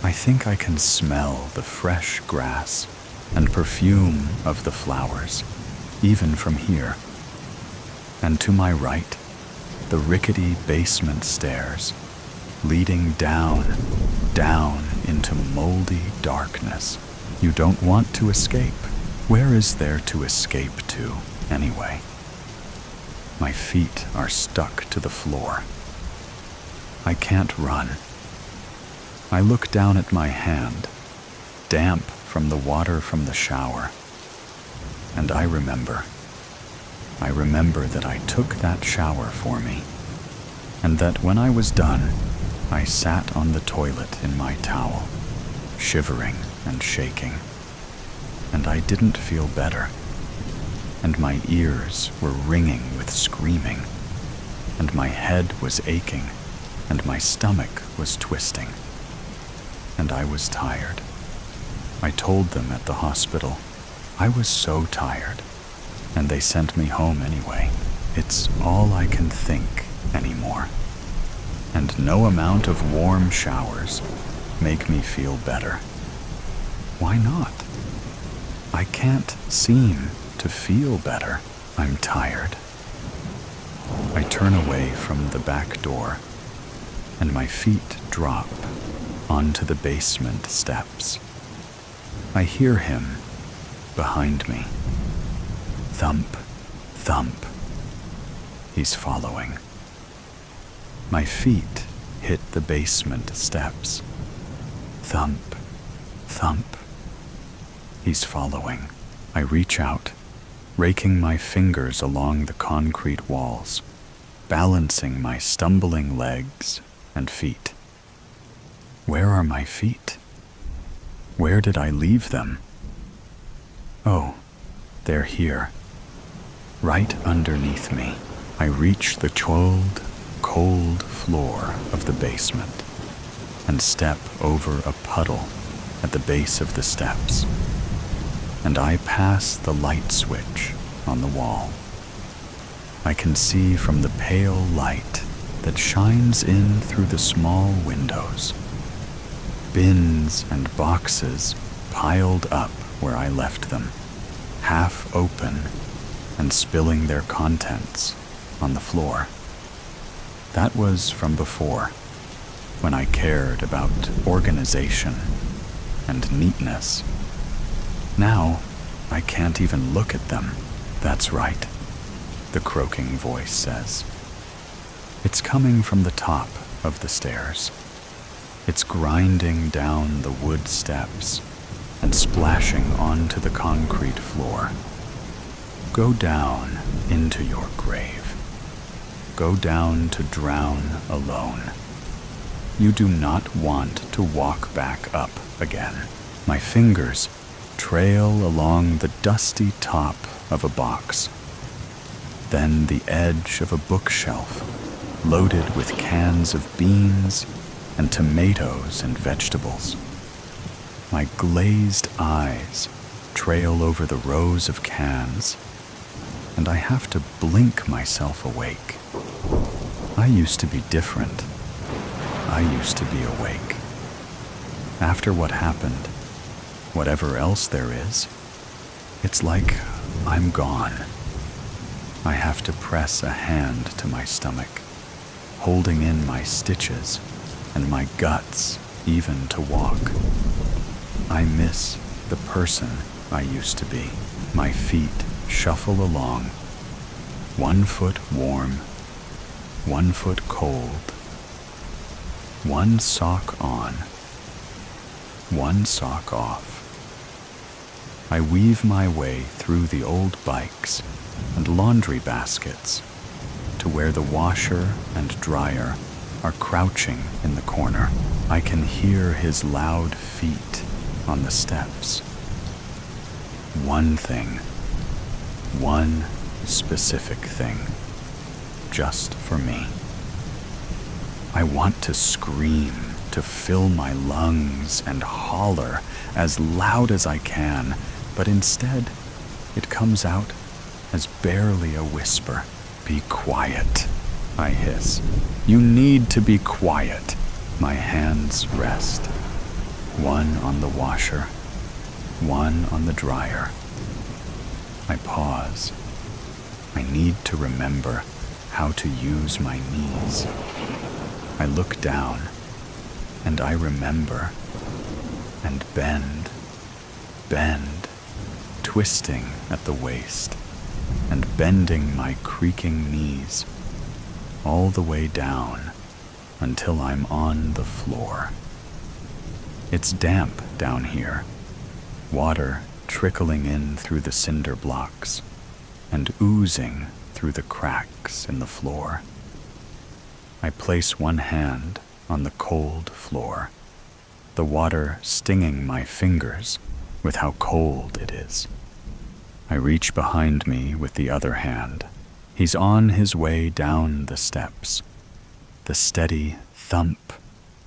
I think I can smell the fresh grass and perfume of the flowers, even from here. And to my right, the rickety basement stairs, leading down into moldy darkness. You don't want to escape. Where is there to escape to, anyway? My feet are stuck to the floor. I can't run. I look down at my hand, damp from the water from the shower, and I remember that I took that shower for me, and that when I was done, I sat on the toilet in my towel, shivering and shaking, and I didn't feel better, and my ears were ringing with screaming, and my head was aching, and my stomach was twisting, and I was tired. I told them at the hospital I was so tired, and they sent me home anyway. It's all I can think anymore. And no amount of warm showers make me feel better. Why not? I can't seem to feel better. I'm tired. I turn away from the back door, and my feet drop onto the basement steps. I hear him behind me. Thump, thump. He's following. My feet hit the basement steps. Thump, thump. He's following. I reach out, raking my fingers along the concrete walls, balancing my stumbling legs and feet. Where are my feet? Where did I leave them? Oh, they're here. Right underneath me. I reach the cold floor of the basement and step over a puddle at the base of the steps. And I pass the light switch on the wall. I can see from the pale light that shines in through the small windows. Bins and boxes piled up where I left them, half open and spilling their contents on the floor. That was from before, when I cared about organization and neatness. Now, I can't even look at them. That's right, the croaking voice says. It's coming from the top of the stairs. It's grinding down the wood steps and splashing onto the concrete floor. Go down into your grave. Go down to drown alone. You do not want to walk back up again. My fingers trail along the dusty top of a box, then the edge of a bookshelf loaded with cans of beans and tomatoes and vegetables. My glazed eyes trail over the rows of cans, and I have to blink myself awake. I used to be different. I used to be awake. After what happened, whatever else there is, it's like I'm gone. I have to press a hand to my stomach, holding in my stitches and my guts even to walk. I miss the person I used to be. My feet shuffle along, 1 foot warm, 1 foot cold, 1 sock on, 1 sock off. I weave my way through the old bikes and laundry baskets to where the washer and dryer are crouching in the corner. I can hear his loud feet on the steps. One thing, one specific thing, just for me. I want to scream, to fill my lungs and holler as loud as I can, but instead it comes out as barely a whisper. Be quiet, I hiss. You need to be quiet. My hands rest, one on the washer, one on the dryer. I pause. I need to remember how to use my knees. I look down, and I remember, and bend, twisting at the waist, and bending my creaking knees all the way down until I'm on the floor. It's damp down here, water trickling in through the cinder blocks and oozing through the cracks in the floor. I place one hand on the cold floor, the water stinging my fingers with how cold it is. I reach behind me with the other hand. He's on his way down the steps. The steady thump,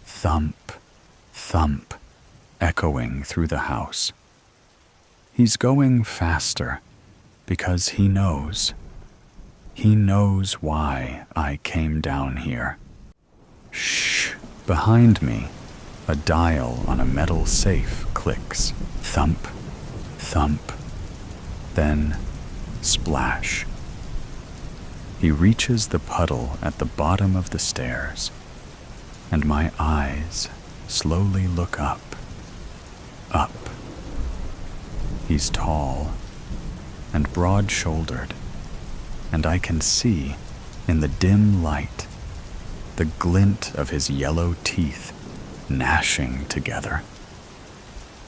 thump, thump, echoing through the house. He's going faster because he knows. He knows why I came down here. Shh! Behind me, a dial on a metal safe clicks. Thump, thump, then splash. He reaches the puddle at the bottom of the stairs, and my eyes slowly look up. Up. He's tall and broad-shouldered, and I can see, in the dim light, the glint of his yellow teeth gnashing together.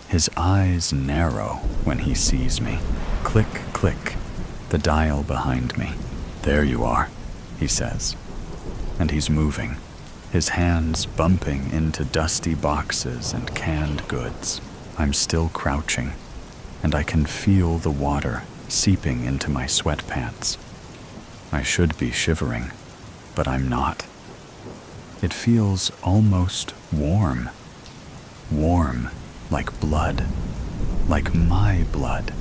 His eyes narrow when he sees me. Click, click, the dial behind me. There you are, he says, and he's moving, his hands bumping into dusty boxes and canned goods. I'm still crouching, and I can feel the water seeping into my sweatpants. I should be shivering, but I'm not. It feels almost warm. Warm like blood, like my blood,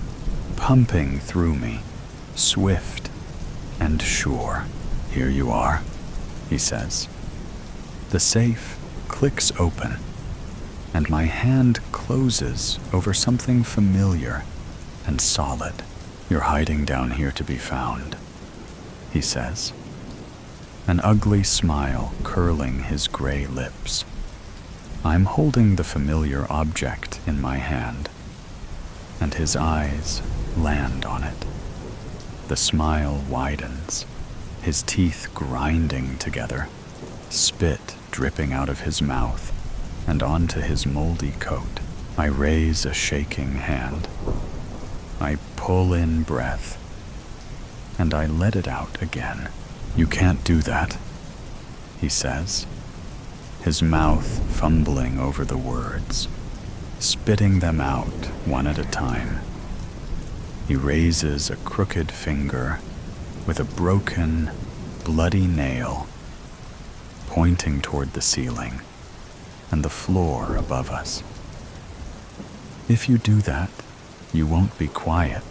pumping through me, swift and sure. Here you are, he says. The safe clicks open, and my hand closes over something familiar and solid. You're hiding down here to be found, he says, an ugly smile curling his gray lips. I'm holding the familiar object in my hand, and his eyes land on it. The smile widens, his teeth grinding together, spit dripping out of his mouth and onto his moldy coat. I raise a shaking hand. I pull in breath, and I let it out again. You can't do that, he says, his mouth fumbling over the words, spitting them out one at a time. He raises a crooked finger with a broken, bloody nail, pointing toward the ceiling and the floor above us. If you do that, you won't be quiet.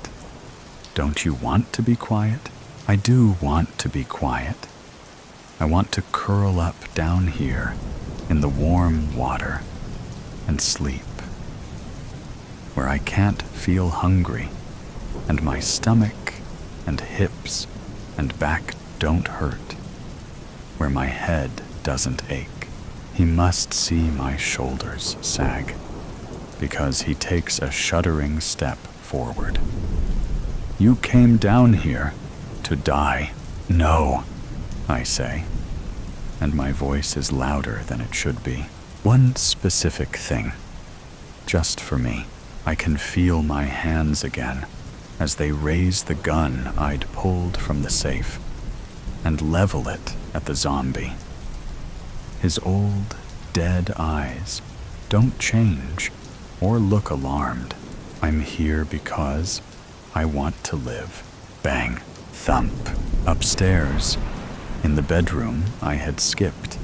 Don't you want to be quiet? I do want to be quiet. I want to curl up down here in the warm water and sleep, where I can't feel hungry, and my stomach and hips and back don't hurt, where my head doesn't ache. He must see my shoulders sag, because he takes a shuddering step forward. You came down here to die. No, I say, and my voice is louder than it should be. One specific thing, just for me. I can feel my hands again as they raise the gun I'd pulled from the safe and level it at the zombie. His old, dead eyes don't change or look alarmed. I'm here because I want to live. Bang, thump. Upstairs, in the bedroom I had skipped,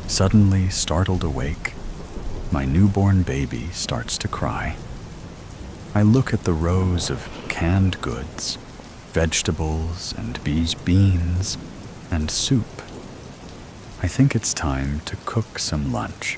suddenly startled awake, my newborn baby starts to cry. I look at the rows of canned goods, vegetables and beans and soup. I think it's time to cook some lunch.